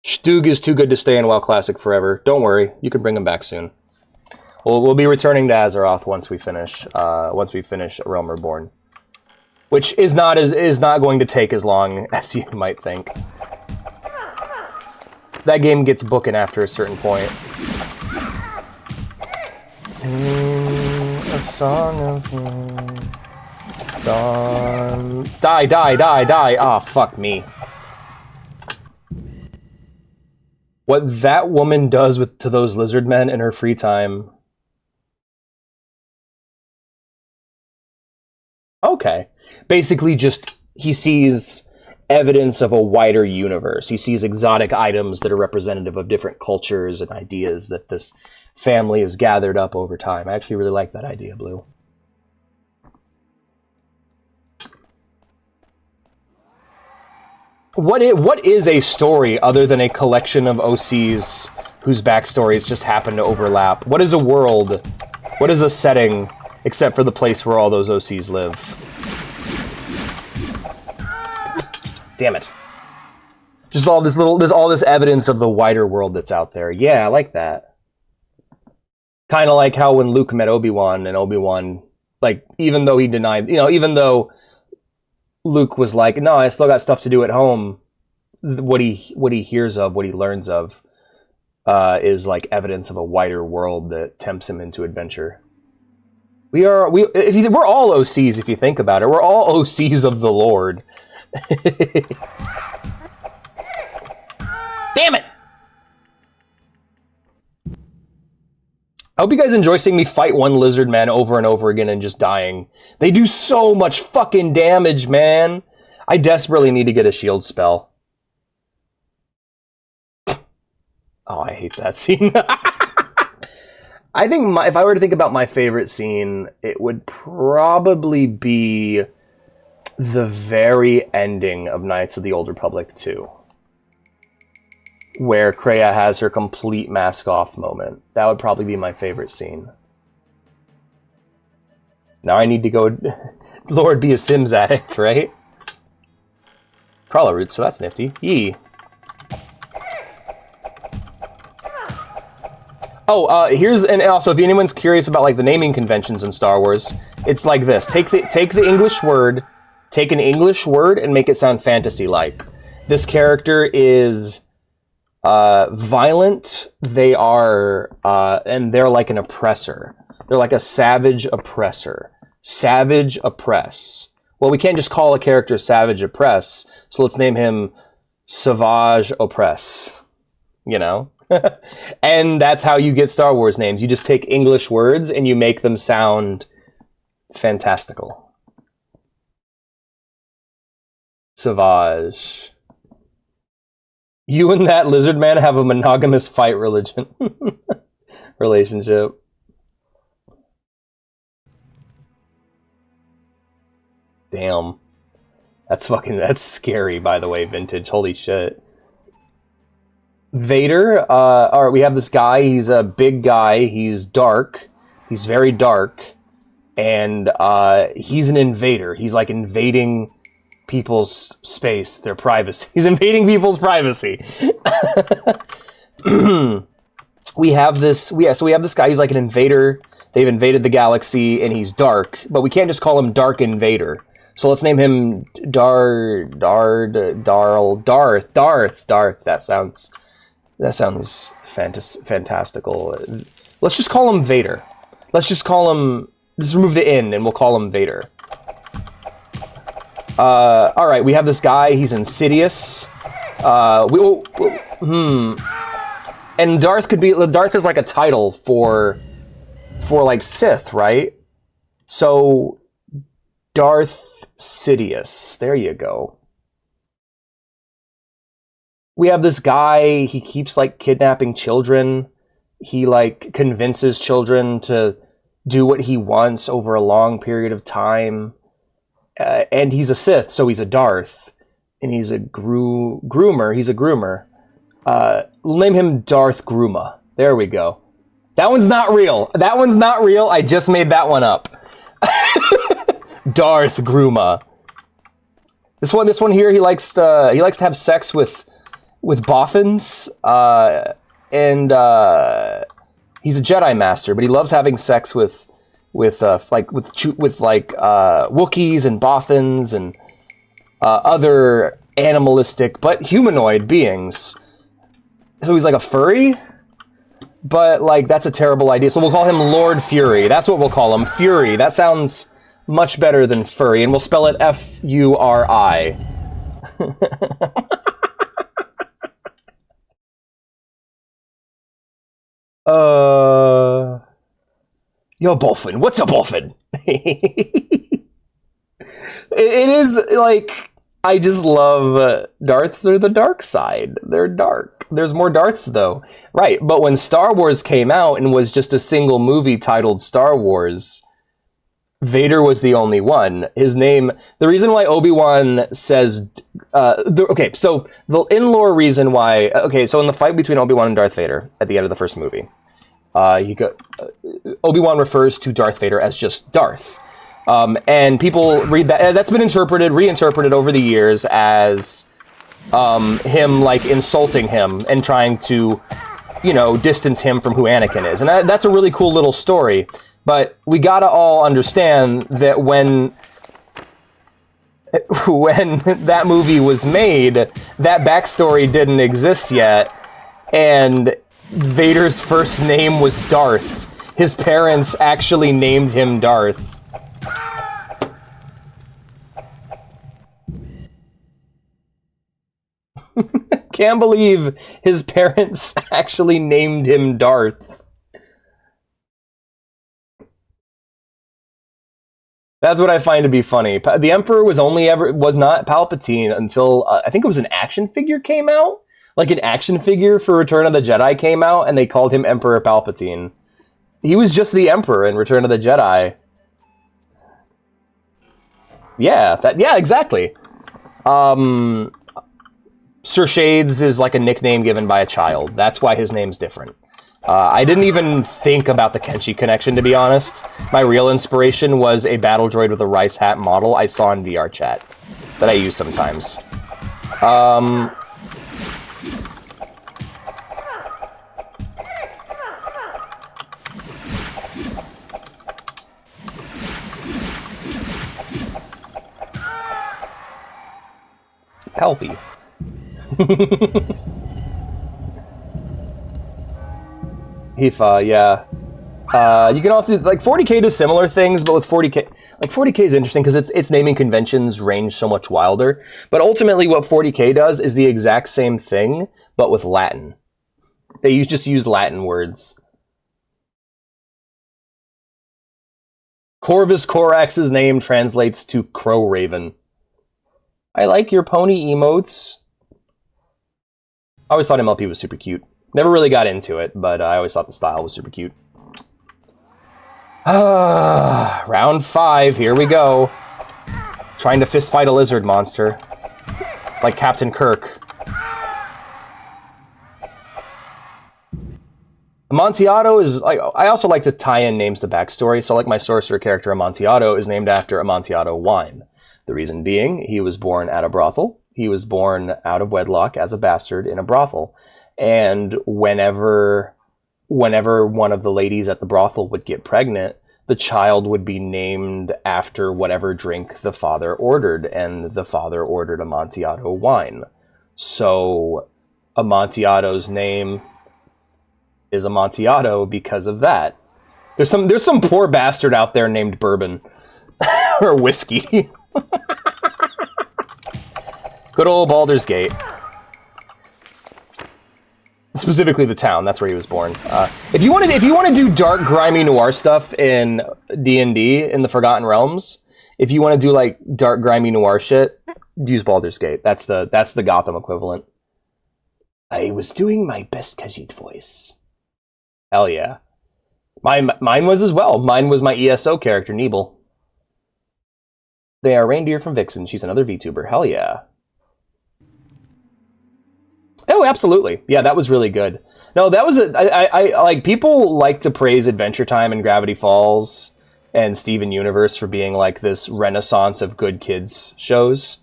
Stug is too good to stay in WoW Classic forever. Don't worry, you can bring him back soon. We'll be returning to Azeroth once we finish Realm Reborn, which is not going to take as long as you might think. That game gets booking after a certain point. Sing a song of dawn. Die! Ah, fuck me. What that woman does to those lizard men in her free time. Okay. Basically just, he sees evidence of a wider universe. He sees exotic items that are representative of different cultures and ideas that this family has gathered up over time. I actually really like that idea, Blue. What is a story other than a collection of OCs whose backstories just happen to overlap? What is a world? What is a setting except for the place where all those OCs live? Damn it. Just all this evidence of the wider world that's out there. Yeah, I like that. Kind of like how when Luke met Obi-Wan, and Obi-Wan, like, even though he denied, even though Luke was like, no, I still got stuff to do at home, what he hears of, what he learns of, is like evidence of a wider world that tempts him into adventure. We're all OCs if you think about it. We're all OCs of the Lord. Damn it! I hope you guys enjoy seeing me fight one lizard man over and over again and just dying. They do so much fucking damage, man. I desperately need to get a shield spell. Oh, I hate that scene. I think if I were to think about my favorite scene, it would probably be the very ending of Knights of the Old Republic 2. Where Kreia has her complete mask off moment. That would probably be my favorite scene. Now I need to go Lord be a Sims addict, right? Crawler root, so that's nifty. Yee. Oh, here's, and also if anyone's curious about like the naming conventions in Star Wars, it's like this. Take the English word, take an English word and make it sound fantasy-like. This character is violent. They are, and they're like an oppressor. They're like a savage oppressor. Savage oppress. Well, we can't just call a character savage oppress, so let's name him Savage oppress. You know? And that's how you get Star Wars names. You just take English words and you make them sound fantastical. Savage. You and that lizard man have a monogamous fight relationship. Damn. That's scary, by the way, Vintage. Holy shit. Vader, alright, we have this guy. He's a big guy. He's dark. He's very dark. And he's an invader. He's like invading people's space, their privacy. He's invading people's privacy. we have this guy who's like an invader. They've invaded the galaxy and he's dark, but we can't just call him Dark Invader. So let's name him Darth. That sounds fantastical. Let's just call him Vader. Let's remove the N and we'll call him Vader. Alright, we have this guy, he's insidious. And Darth is like a title for like Sith, right? So, Darth Sidious. There you go. We have this guy, he keeps like kidnapping children. He like convinces children to do what he wants over a long period of time. And he's a Sith, so he's a Darth. And he's a groomer. He's a groomer. We'll name him Darth Grooma. There we go. That one's not real. That one's not real. I just made that one up. Darth Gruma. This one here, he likes to have sex with boffins, and he's a Jedi master, but he loves having sex with Wookiees and boffins and other animalistic but humanoid beings. So he's like a furry, but like that's a terrible idea. So we'll call him Lord Fury. That's what we'll call him, Fury. That sounds much better than furry, and we'll spell it F-U-R-I. Yo, Bolfin. What's a Bolfin? It is like, I just love Darths are the dark side. They're dark. There's more Darths though. Right, but when Star Wars came out and was just a single movie titled Star Wars, Vader was the only one. His name, the reason why Obi-Wan says, okay, so the in-lore reason why, so in the fight between Obi-Wan and Darth Vader at the end of the first movie, Obi-Wan refers to Darth Vader as just Darth. And people read that, that's been reinterpreted over the years as him like insulting him and trying to, distance him from who Anakin is. And that's a really cool little story. But we gotta all understand that when that movie was made, that backstory didn't exist yet, and Vader's first name was Darth. His parents actually named him Darth. Can't believe his parents actually named him Darth. That's what I find to be funny. The Emperor was not Palpatine until I think it was an action figure came out. Like an action figure for Return of the Jedi came out, and they called him Emperor Palpatine. He was just the Emperor in Return of the Jedi. Yeah, exactly. Sir Shades is like a nickname given by a child. That's why his name's different. I didn't even think about the Kenshi connection, to be honest. My real inspiration was a battle droid with a rice hat model I saw in VR chat that I use sometimes. Helpy. Hifa, yeah. You can also, like, 40k does similar things, but with 40k, like, 40k is interesting because its naming conventions range so much wilder. But ultimately what 40k does is the exact same thing, but with Latin. They just use Latin words. Corvus Corax's name translates to Crow Raven. I like your pony emotes. I always thought MLP was super cute. Never really got into it, but I always thought the style was super cute. Round 5, here we go. Trying to fist fight a lizard monster. Like Captain Kirk. Amontillado is, like, I also like to tie in names to backstory, so like my sorcerer character Amontillado is named after Amontillado wine. The reason being, he was born at a brothel. He was born out of wedlock as a bastard in a brothel. And whenever one of the ladies at the brothel would get pregnant, the child would be named after whatever drink the father ordered, and the father ordered Amontillado wine. So Amontillado's name is Amontillado because of that. There's some poor bastard out there named Bourbon or whiskey. Good old Baldur's Gate. Specifically the town, that's where he was born. If you want to do dark, grimy noir stuff in D&D, in the Forgotten Realms, if you want to do like dark, grimy noir shit, use Baldur's Gate. That's the Gotham equivalent. I was doing my best Khajiit voice. Hell yeah. Mine was as well. Mine was my ESO character, Neeble. They are Reindeer from Vixen. She's another VTuber. Hell yeah. Oh, absolutely. Yeah, that was really good. No, that was I like, people like to praise Adventure Time and Gravity Falls and Steven Universe for being like this renaissance of good kids shows.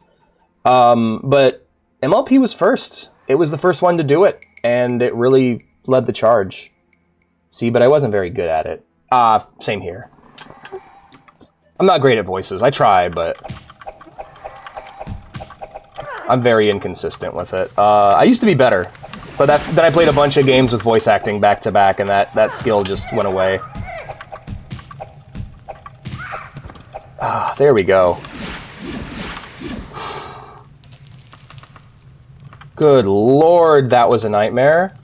But MLP was first. It was the first one to do it, and it really led the charge. See, but I wasn't very good at it. Same here. I'm not great at voices. I try, but I'm very inconsistent with it. I used to be better, but then I played a bunch of games with voice acting back to back, and that skill just went away. There we go. Good lord, that was a nightmare.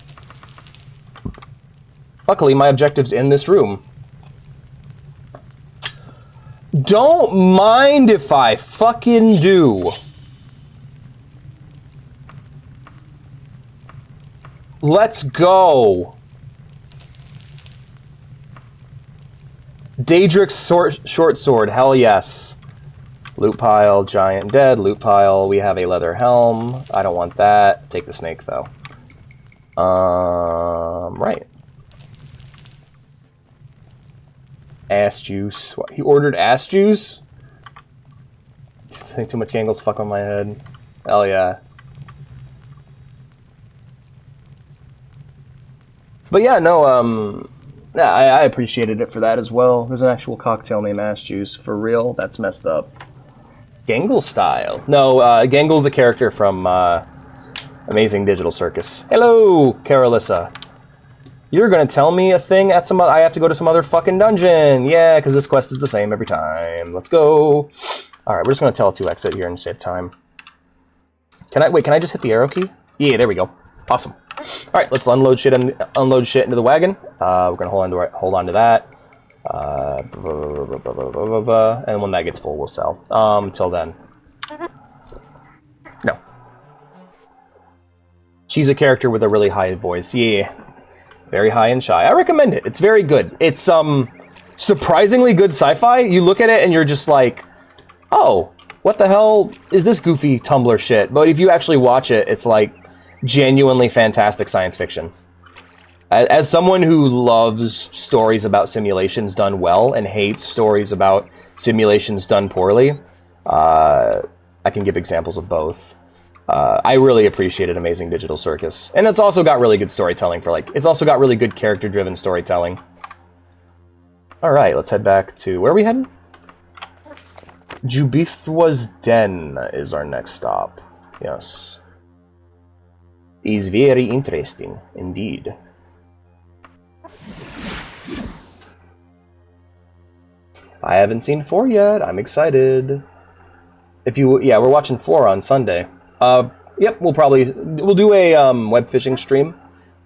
Luckily, my objective's in this room. Don't mind if I fucking do. Let's go. Daedric's short sword, hell yes. Loot pile, giant dead, loot pile. We have a leather helm. I don't want that. Take the snake, though. Right. Ass juice. What? He ordered ass juice? I think too much angles fuck on my head. Hell yeah. But yeah, no, yeah, I appreciated it for that as well. There's an actual cocktail named ass juice. For real? That's messed up. Gangle style. No, Gangle's a character from Amazing Digital Circus. Hello, Carolissa. You're gonna tell me a thing at some... I have to go to some other fucking dungeon. Yeah, because this quest is the same every time. Let's go. Alright, we're just gonna tell to exit here and save time. Can I just hit the arrow key? Yeah, there we go. Awesome. Alright, let's unload shit into the wagon. We're gonna hold on to that. And when that gets full, we'll sell. Till then. No. She's a character with a really high voice. Yeah. Very high and shy. I recommend it. It's very good. It's surprisingly good sci-fi. You look at it and you're just like, oh, what the hell is this goofy Tumblr shit? But if you actually watch it, it's like genuinely fantastic science fiction. As someone who loves stories about simulations done well and hates stories about simulations done poorly, I can give examples of both. I really appreciated Amazing Digital Circus. And it's also got really good storytelling for, like, it's also got really good character-driven storytelling. Alright, let's head back to... Where are we heading? Jubithwa's Den is our next stop. Yes. Is very interesting, indeed. I haven't seen 4 yet. I'm excited. Yeah, we're watching 4 on Sunday. Yep, we'll do a web fishing stream.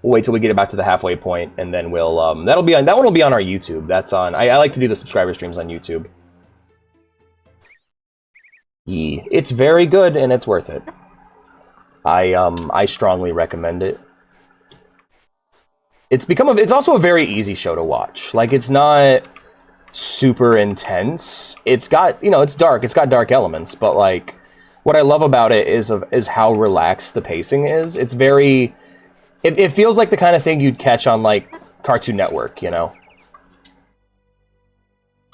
We'll wait till we get back to the halfway point, and then we'll that one will be on our YouTube. That's on. I like to do the subscriber streams on YouTube. Yeah, it's very good and it's worth it. I strongly recommend it. It's also a very easy show to watch. Like, it's not super intense. It's got, it's dark. It's got dark elements, but like, what I love about it is how relaxed the pacing is. It's very... It feels like the kind of thing you'd catch on, like, Cartoon Network, you know?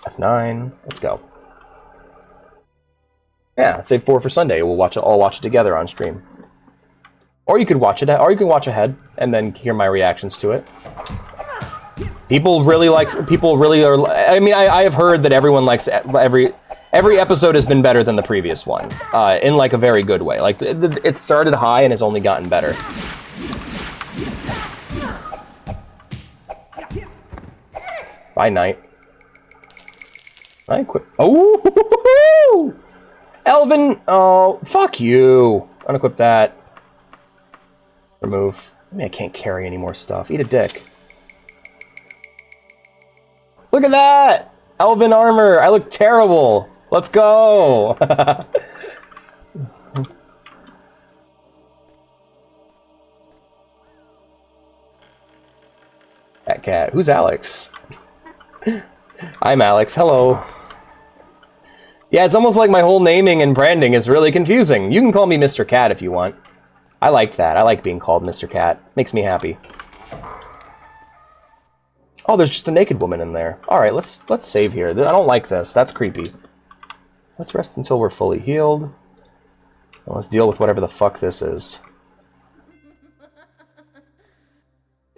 F9. Let's go. Yeah, save 4 for Sunday. We'll all watch it together on stream. Or you could watch it, or you can watch ahead and then hear my reactions to it. People really are... I mean, I have heard that everyone likes... Every episode has been better than the previous one, in like a very good way. Like, it started high and has only gotten better. Bye, Knight. I quit. Oh, Elvin! Oh, fuck you! Unequip that. Remove. I mean, I can't carry any more stuff. Eat a dick. Look at that! Elven armor! I look terrible! Let's go! That cat. Who's Alex? I'm Alex. Hello. Yeah, it's almost like my whole naming and branding is really confusing. You can call me Mr. Cat if you want. I like that. I like being called Mr. Cat. Makes me happy. Oh, there's just a naked woman in there. Alright, let's save here. I don't like this. That's creepy. Let's rest until we're fully healed. And let's deal with whatever the fuck this is.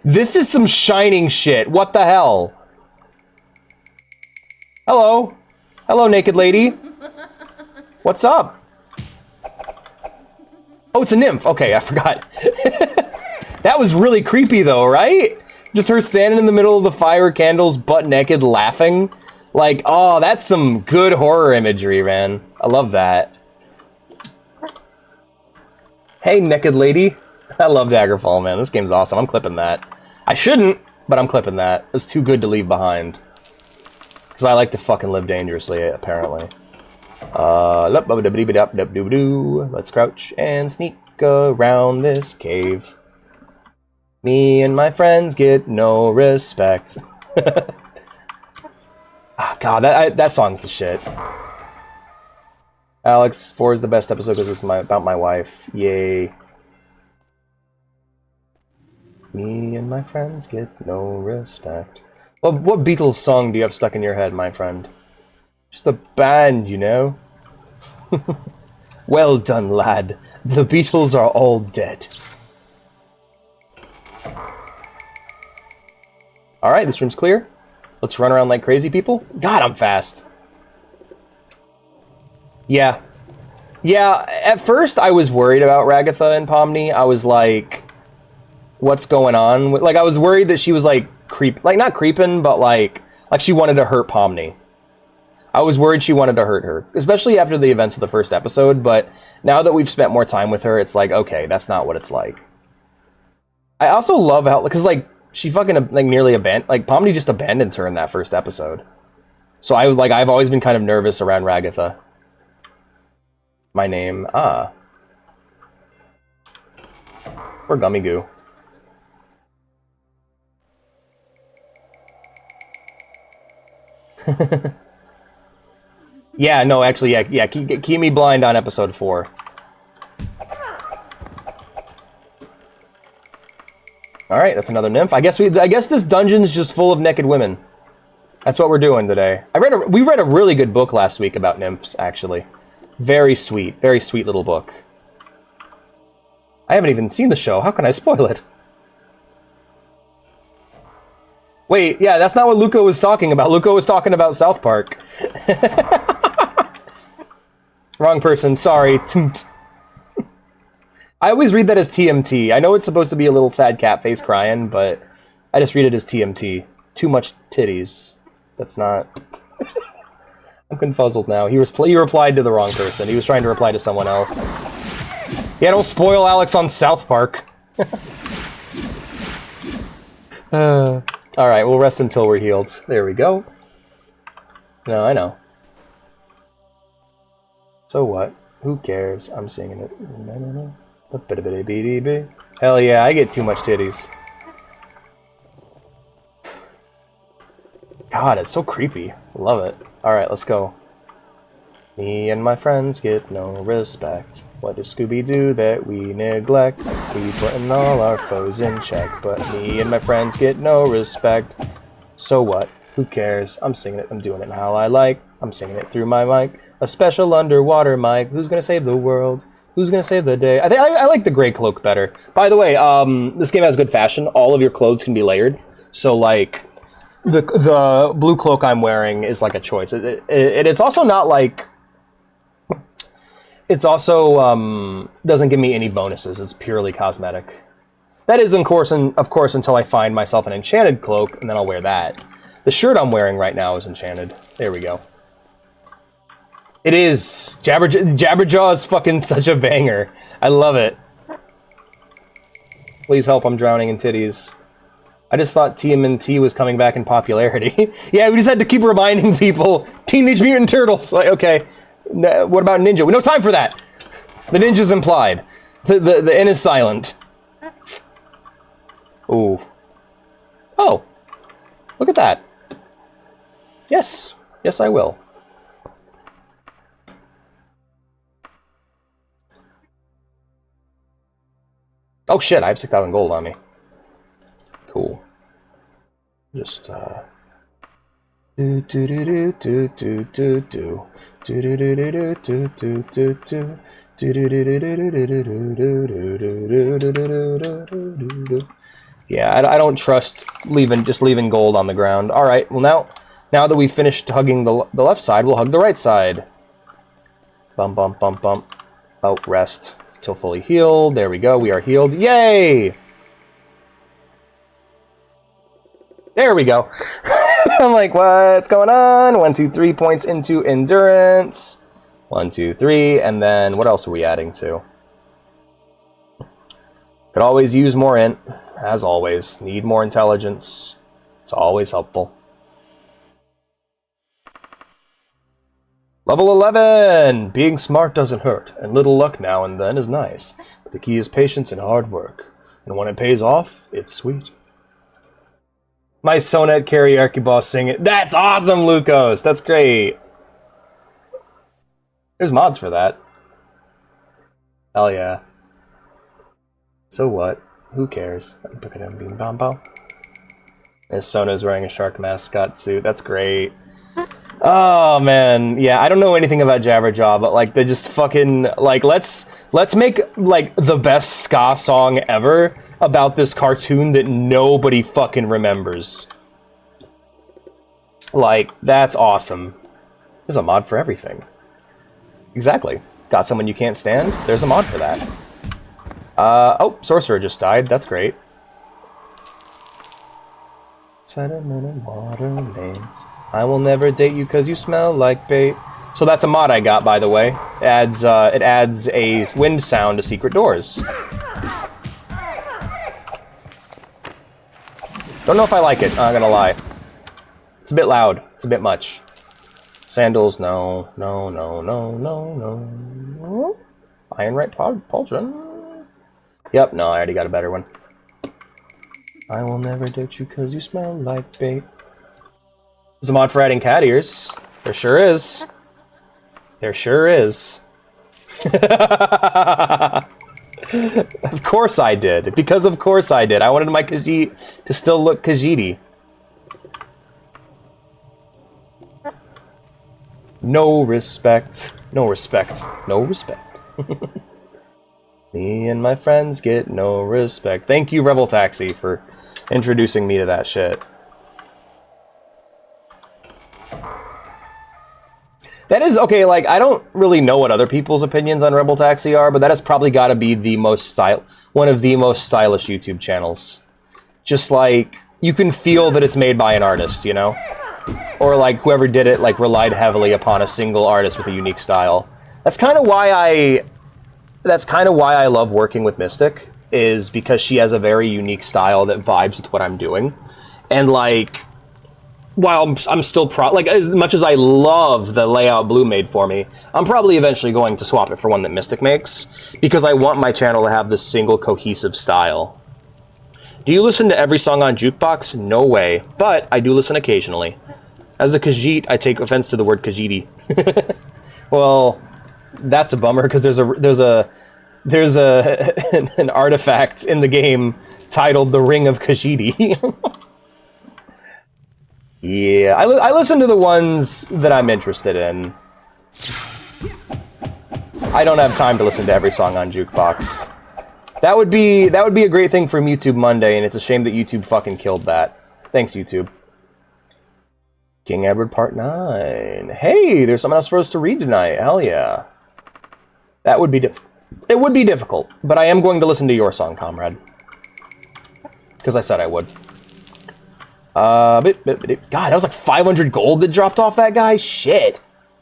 This is some Shining shit. What the hell? Hello. Hello, naked lady. What's up? Oh, it's a nymph. Okay, I forgot. That was really creepy, though, right? Just her standing in the middle of the fire, candles, butt naked, laughing. Like, oh, that's some good horror imagery, man. I love that. Hey, naked lady. I love Daggerfall, man. This game's awesome. I'm clipping that. I shouldn't, but I'm clipping that. It was too good to leave behind. Because I like to fucking live dangerously, apparently. Let's crouch and sneak around this cave. Me and my friends get no respect. Oh, God, that song's the shit. Alex, 4 is the best episode because it's about my wife. Yay. Me and my friends get no respect. Well, what Beatles song do you have stuck in your head, my friend? Just a band, you know? Well done, lad. The Beatles are all dead. Alright, this room's clear. Let's run around like crazy people. God, I'm fast. Yeah. Yeah, at first I was worried about Ragatha and Pomni. I was like, what's going on? Like, I was worried that she was like not creeping, but like she wanted to hurt Pomni. I was worried she wanted to hurt her, especially after the events of the first episode, but now that we've spent more time with her, it's like, okay, that's not what it's like. I also love how, because like, she fucking like nearly abandoned, like Pomni just abandons her in that first episode. So I've always been kind of nervous around Ragatha. My name, or Gummy Goo. Yeah, no, actually, yeah, keep me blind on episode 4. Alright, that's another nymph. I guess this dungeon's just full of naked women. That's what we're doing today. We read a really good book last week about nymphs, actually. Very sweet little book. I haven't even seen the show. How can I spoil it? Wait, yeah, that's not what Luca was talking about. Luca was talking about South Park. Wrong person, sorry. I always read that as TMT. I know it's supposed to be a little sad cat face crying, but I just read it as TMT. Too much titties. That's not... I'm confuzzled now. He replied to the wrong person. He was trying to reply to someone else. Yeah, don't spoil Alex on South Park. Alright, we'll rest until we're healed. There we go. No, I know. So what? Who cares? I'm singing it. Hell yeah, I get too much titties. God, it's so creepy. Love it. Alright, let's go. Me and my friends get no respect. What does Scooby do that we neglect? We putting all our foes in check, but me and my friends get no respect. So what? Who cares? I'm singing it. I'm doing it how I like. I'm singing it through my mic. A special underwater mic. Who's gonna save the world? Who's gonna save the day? I like the gray cloak better. By the way, this game has good fashion. All of your clothes can be layered. So like, the blue cloak I'm wearing is like a choice. It's also not like. It's also doesn't give me any bonuses. It's purely cosmetic. That is, of course, until I find myself an enchanted cloak, and then I'll wear that. The shirt I'm wearing right now is enchanted. There we go. It is. Jabberjaw is fucking such a banger. I love it. Please help, I'm drowning in titties. I just thought TMNT was coming back in popularity. Yeah, we just had to keep reminding people. Teenage Mutant Turtles. Like, okay. What about Ninja? No time for that. The ninja's implied. The N is silent. Ooh. Oh. Look at that. Yes. Yes, I will. Oh shit, I have 6,000 gold on me. Cool. Just, do do do do do do do do do do do do do do do do. Yeah, I don't trust leaving gold on the ground. All right, well now that we've finished hugging the left side, we'll hug the right side. Bump, bump, bump, bump. Oh, rest till fully healed. There we go. We are healed. Yay! There we go. I'm like, what's going on? 1, 2, 3 points into endurance. 1, 2, 3, and then what else are we adding to? Could always use more int, as always. Need more intelligence. It's always helpful. Level 11! Being smart doesn't hurt, and little luck now and then is nice. But the key is patience and hard work. And when it pays off, it's sweet. My Sonet karaoke boss singing. That's awesome, Lucas! That's great! There's mods for that. Hell yeah. So what? Who cares? As Sona's wearing a shark mascot suit. That's great. Oh man, yeah, I don't know anything about Jabberjaw, but like they just fucking like let's make like the best ska song ever about this cartoon that nobody fucking remembers. Like, that's awesome. There's a mod for everything. Exactly. Got someone you can't stand? There's a mod for that. Oh, Sorcerer just died. That's great. Sediment water lanes. I will never date you because you smell like bait. So that's a mod I got, by the way. It adds a wind sound to secret doors. Don't know if I like it, I'm not gonna lie. It's a bit loud. It's a bit much. Sandals, no. No, no, no, no, no. Ironright Pauldron? Yep, no, I already got a better one. I will never date you because you smell like bait. There's a mod for adding cat ears. There sure is. There sure is. Of course I did. Because of course I did. I wanted my Khajiit to still look Khajiit-y. No respect. No respect. No respect. Me and my friends get no respect. Thank you, Rebel Taxi, for introducing me to that shit. That is, okay, like, I don't really know what other people's opinions on Rebel Taxi are, but that has probably got to be the most one of the most stylish YouTube channels. Just, like, you can feel that it's made by an artist, you know? Or, like, whoever did it, like, relied heavily upon a single artist with a unique style. That's kind of why I love working with Mystic, is because she has a very unique style that vibes with what I'm doing. And, like, while I'm still like, as much as I love the layout Blue made for me, I'm probably eventually going to swap it for one that Mystic makes, because I want my channel to have this single cohesive style. Do you listen to every song on Jukebox? No way, but I do listen occasionally. As a Khajiit, I take offense to the word Khajiit. Well, that's a bummer, because there's an artifact in the game titled the Ring of Khajiit. Yeah, I listen to the ones that I'm interested in. I don't have time to listen to every song on Jukebox. That would be a great thing from YouTube Monday, and it's a shame that YouTube fucking killed that. Thanks, YouTube. King Edward Part 9. Hey, there's something else for us to read tonight. Hell yeah. That would be it would be difficult, but I am going to listen to your song, comrade. Because I said I would. God, that was like 500 gold that dropped off that guy? Shit.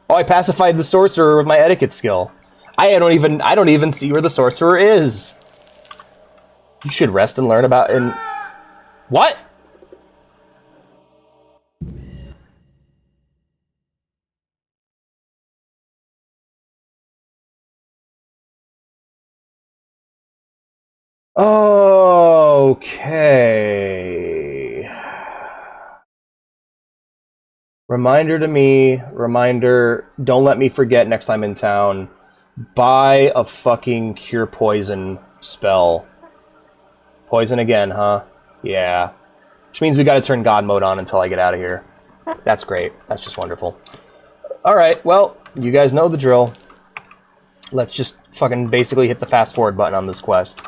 Oh, I pacified the sorcerer with my etiquette skill. I don't even see where the sorcerer is. You should rest and learn about What? Okay. Reminder to me, reminder, don't let me forget next time in town. Buy a fucking cure poison spell Poison again, huh? Yeah. Which means we gotta turn God mode on until I get out of here. That's great. That's just wonderful. Alright, well, you guys know the drill. Let's just fucking basically hit the fast forward button on this quest.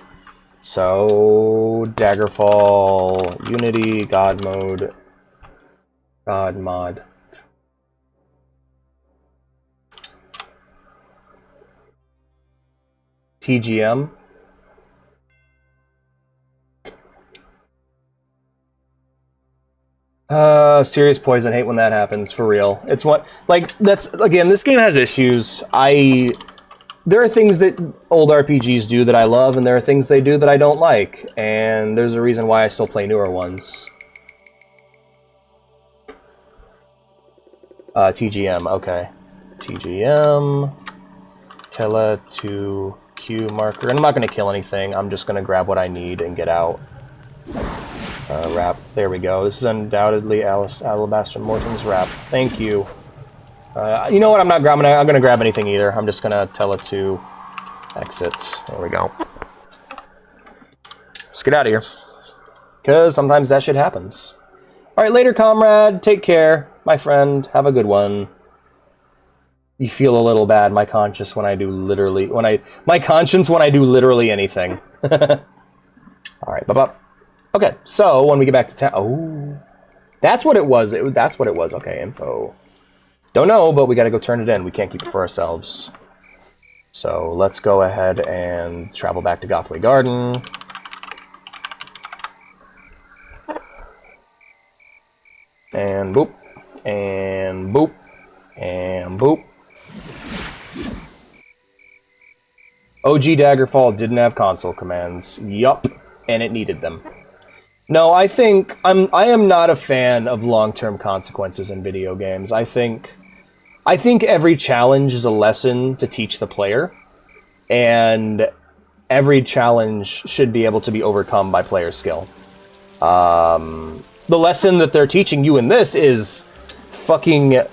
So, Daggerfall, Unity, God mode, God mod. TGM. Serious poison. Hate when that happens, for real. It's what, like, that's, again, this game has issues. There are things that old RPGs do that I love, and there are things they do that I don't like. And there's a reason why I still play newer ones. TGM, okay. TGM. Tele to Q marker. And I'm not going to kill anything. I'm just going to grab what I need and get out. Wrap. There we go. This is undoubtedly Alabaster Morton's wrap. Thank you. You know what? I'm not grabbing. I'm gonna grab anything either. I'm just gonna tell it to exit. There we go. Let's get out of here. Because sometimes that shit happens. All right, later, comrade. Take care, my friend. Have a good one. You feel a little bad, my conscience, when I do literally anything. All right, bye-bye. Okay, so when we get back to town... Oh, that's what it was. That's what it was. Okay, info. Don't know, but we got to go turn it in. We can't keep it for ourselves. So let's go ahead and travel back to Gothway Garden. And boop. And boop. And boop. OG Daggerfall didn't have console commands. Yup. And it needed them. No, I am not a fan of long-term consequences in video games. I think every challenge is a lesson to teach the player, and every challenge should be able to be overcome by player skill. The lesson that they're teaching you in this is fucking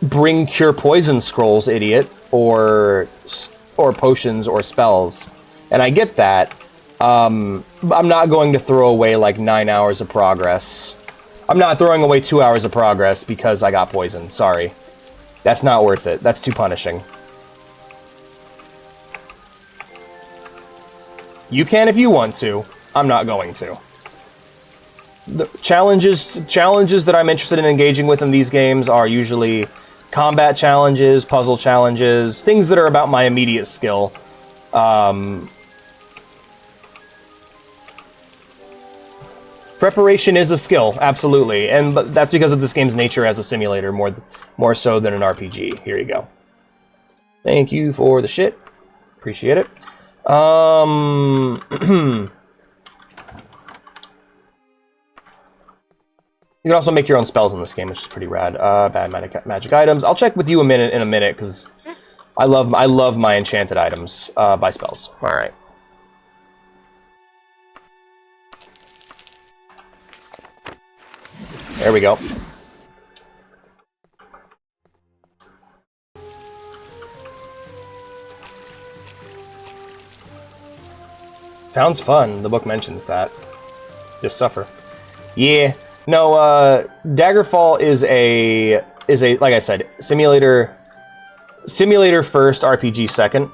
bring cure poison scrolls, idiot, or potions or spells. And I get that. I'm not going to throw away like 9 hours of progress. I'm not throwing away 2 hours of progress because I got poisoned. Sorry. That's not worth it. That's too punishing. You can if you want to. I'm not going to. The challenges that I'm interested in engaging with in these games are usually combat challenges, puzzle challenges, things that are about my immediate skill. Preparation is a skill, absolutely, but that's because of this game's nature as a simulator more so than an RPG. Here you go. Thank you for the shit. Appreciate it. You can also make your own spells in this game, which is pretty rad. Bad magic items. I'll check with you in a minute, because I love my enchanted items by spells. All right. There we go. Sounds fun. The book mentions that. Just suffer. Yeah. No, Daggerfall is a like I said, simulator first, RPG second.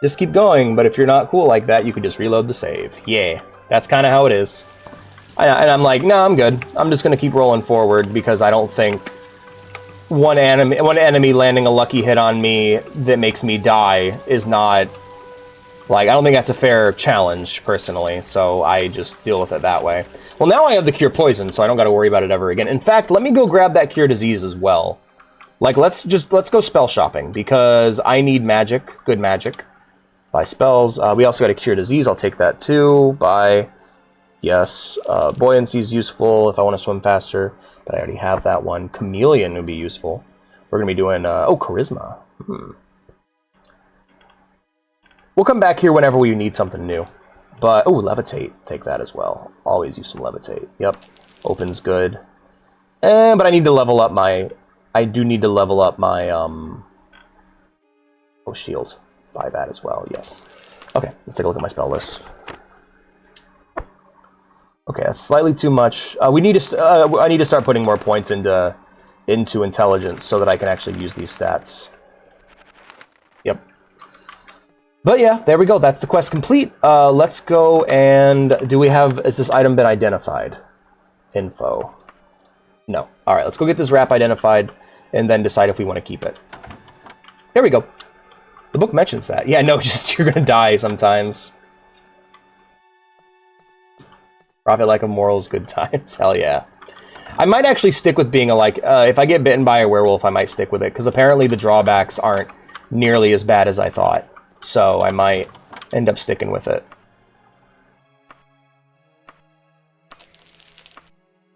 Just keep going, but if you're not cool like that, you can just reload the save. Yeah, that's kind of how it is. And I'm like, no, I'm good. I'm just gonna keep rolling forward because I don't think one enemy landing a lucky hit on me that makes me die is not, like, I don't think that's a fair challenge, personally, so I just deal with it that way. Well, now I have the Cure Poison, so I don't gotta worry about it ever again. In fact, let me go grab that Cure Disease as well. Like, let's go spell shopping, because I need magic, good magic. Buy spells. We also got a Cure Disease. I'll take that too. Buy. Yes. Buoyancy is useful if I want to swim faster, but I already have that one. Chameleon would be useful. We're going to be doing... Charisma. We'll come back here whenever we need something new. But... Oh, Levitate. Take that as well. Always use some Levitate. Yep. Open's good. But I need to level up my... I do need to level up my... Oh, shield. Buy that as well, yes. Okay, let's take a look at my spell list. Okay, that's slightly too much. I need to start putting more points into intelligence so that I can actually use these stats. Yep. But yeah, there we go. That's the quest complete. Let's go and... Has this item been identified? Info. No. Alright, let's go get this wrap identified and then decide if we want to keep it. Here we go. The book mentions that. Yeah, no, just you're gonna die sometimes. Profit like a morals, good times. Hell yeah. I might actually stick with being if I get bitten by a werewolf, I might stick with it, because apparently the drawbacks aren't nearly as bad as I thought. So I might end up sticking with it.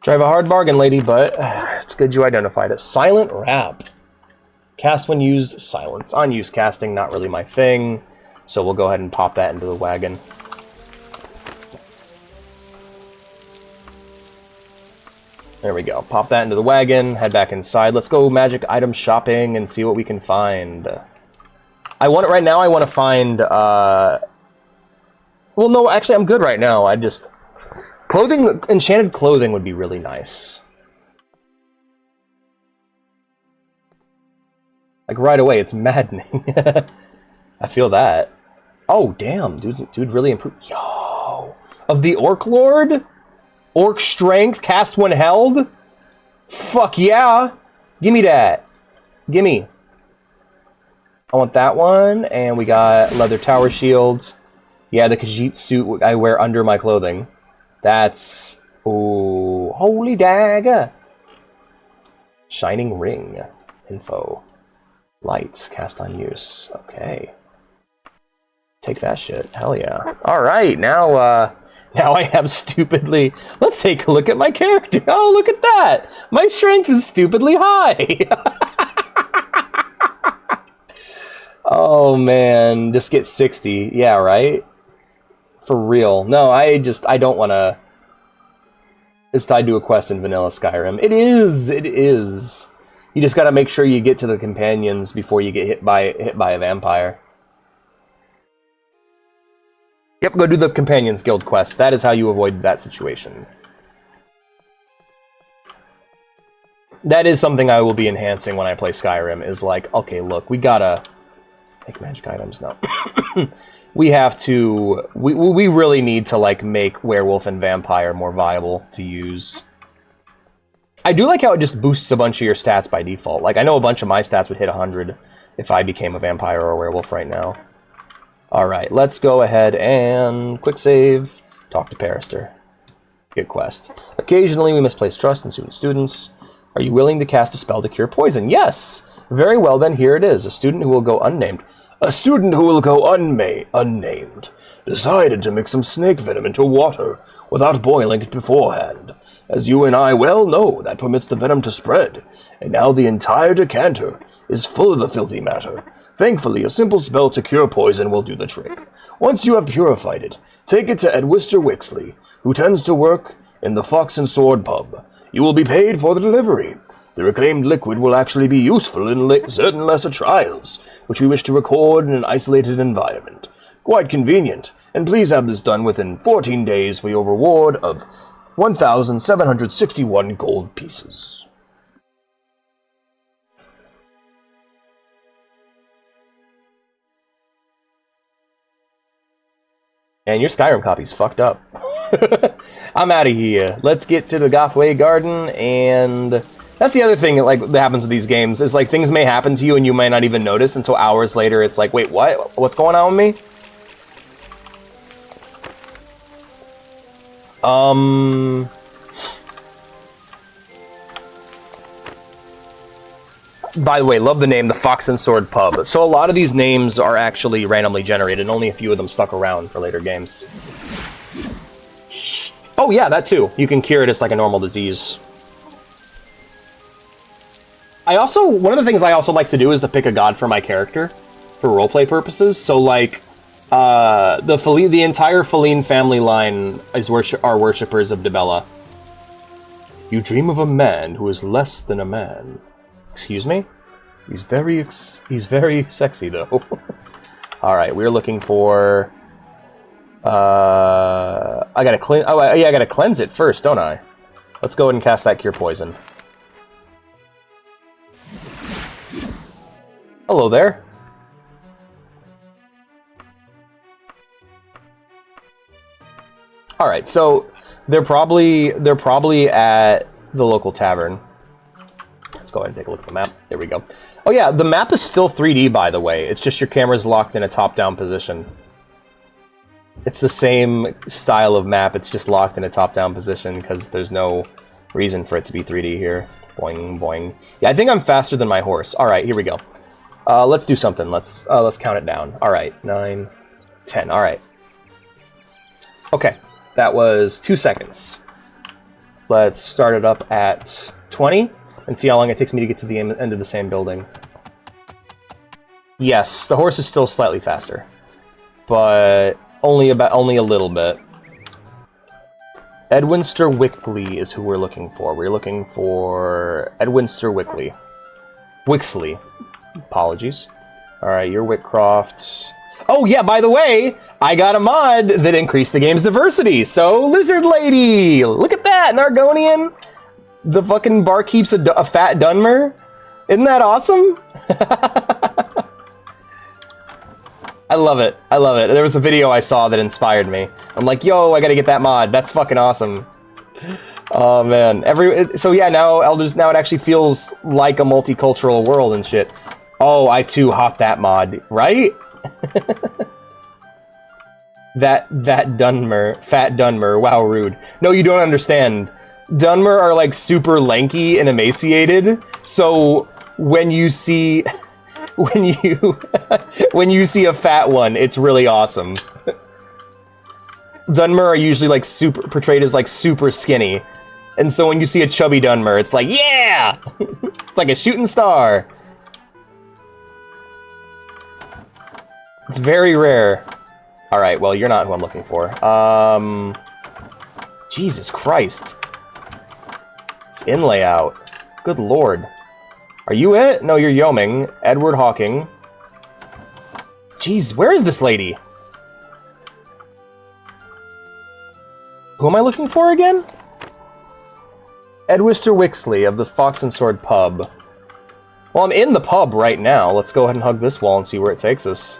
Drive a hard bargain, lady, but it's good you identified it. Silent Wrap. Cast when used, silence. Unused casting, not really my thing. So we'll go ahead and pop that into the wagon. There we go. Pop that into the wagon, head back inside. Let's go magic item shopping and see what we can find. I want it right now. I want to find, well, no, actually, I'm good right now. Enchanted clothing would be really nice. Like, right away, it's maddening. I feel that. Oh, damn, dude really improved. Yo! Of the Orc Lord? Orc Strength, cast when held? Fuck yeah! Gimme that. Gimme. I want that one, and we got leather tower shields. Yeah, the Khajiit suit I wear under my clothing. That's... Ooh, holy dagger! Shining ring. Info. Lights, cast on use. Okay. Take that shit. Hell yeah. Alright, now I have stupidly... Let's take a look at my character. Oh, look at that! My strength is stupidly high! Oh, man. Just get 60. Yeah, right? For real. No, I don't want to... It's tied to a quest in vanilla Skyrim. It is! It is. You just gotta make sure you get to the companions before you get hit by a vampire. Yep, go do the Companions Guild quest. That is how you avoid that situation. That is something I will be enhancing when I play Skyrim, is like, okay, look, we gotta... Make magic items now. We have to... We really need to, like, make Werewolf and Vampire more viable to use. I do like how it just boosts a bunch of your stats by default. Like, I know a bunch of my stats would hit 100 if I became a Vampire or a Werewolf right now. Alright, let's go ahead and quick save. Talk to Perister. Good quest. Occasionally we misplace trust in students. Are you willing to cast a spell to cure poison? Yes! Very well then, here it is. A student who will go unnamed. A student who will go unnamed. Decided to mix some snake venom into water without boiling it beforehand. As you and I well know, that permits the venom to spread. And now the entire decanter is full of the filthy matter. Thankfully, a simple spell to cure poison will do the trick. Once you have purified it, take it to Edwister Wixley, who tends to work in the Fox and Sword pub. You will be paid for the delivery. The reclaimed liquid will actually be useful in certain lesser trials, which we wish to record in an isolated environment. Quite convenient, and please have this done within 14 days for your reward of 1,761 gold pieces. And your Skyrim copy's fucked up. I'm out of here. Let's get to the Gothway Garden, and that's the other thing that happens with these games, is like things may happen to you and you might not even notice until hours later. It's like, wait, what? What's going on with me? By the way, love the name, the Fox and Sword Pub. So a lot of these names are actually randomly generated, and only a few of them stuck around for later games. Oh yeah, that too. You can cure it as like a normal disease. One of the things I also like to do is to pick a god for my character, for roleplay purposes. So like, the entire Feline family line are worshippers of Dibella. You dream of a man who is less than a man. Excuse me? He's very sexy, though. Alright, we're looking for... I gotta clean... Oh, yeah, I gotta cleanse it first, don't I? Let's go ahead and cast that Cure Poison. Hello there. Alright, so they're probably at the local tavern. Let's go ahead and take a look at the map. There we go. Oh yeah, the map is still 3D, by the way. It's just your camera's locked in a top-down position. It's the same style of map, it's just locked in a top-down position because there's no reason for it to be 3D here. Boing, boing. Yeah, I think I'm faster than my horse. Alright, here we go. Let's do something. Let's count it down. Alright, 9, 10. Alright. Okay, that was 2 seconds. Let's start it up at 20 and see how long it takes me to get to the end of the same building. Yes, the horse is still slightly faster, but only a little bit. Edwinster Wickley is who we're looking for. We're looking for Edwinster Wickley. Wixley. Apologies. Alright, you're Whitcroft. Oh yeah, by the way, I got a mod that increased the game's diversity. So, Lizard Lady! Look at that, an Argonian. The fucking barkeep's a fat Dunmer. Isn't that awesome? I love it. I love it. There was a video I saw that inspired me. I'm like, yo, I gotta get that mod. That's fucking awesome. Oh man. So yeah, now Elders, now it actually feels like a multicultural world and shit. Oh, I too hot that mod, right? that Dunmer, fat Dunmer. Wow, rude. No, you don't understand. Dunmer are like super lanky and emaciated. So when you see when you see a fat one, it's really awesome. Dunmer are usually like portrayed as like super skinny. And so when you see a chubby Dunmer, it's like, yeah! It's like a shooting star. It's very rare. Alright, well, you're not who I'm looking for. Jesus Christ. It's in layout. Good lord. Are you it? No, you're Yeoming. Edward Hawking. Jeez, where is this lady? Who am I looking for again? Edwister Wixley of the Fox and Sword Pub. Well, I'm in the pub right now. Let's go ahead and hug this wall and see where it takes us.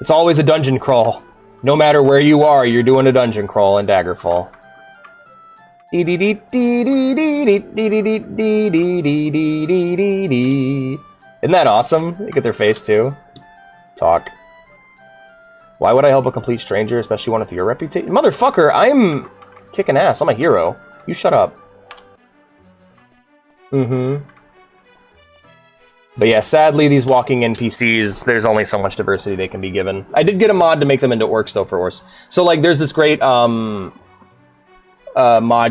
It's always a dungeon crawl. No matter where you are, you're doing a dungeon crawl in Daggerfall. Isn't that awesome? Look at their face, too. Talk. Why would I help a complete stranger, especially one with your reputation? Motherfucker, I'm kicking ass. I'm a hero. You shut up. But yeah, sadly, these walking NPCs, there's only so much diversity they can be given. I did get a mod to make them into orcs, though, for orcs. So, like, there's this great mod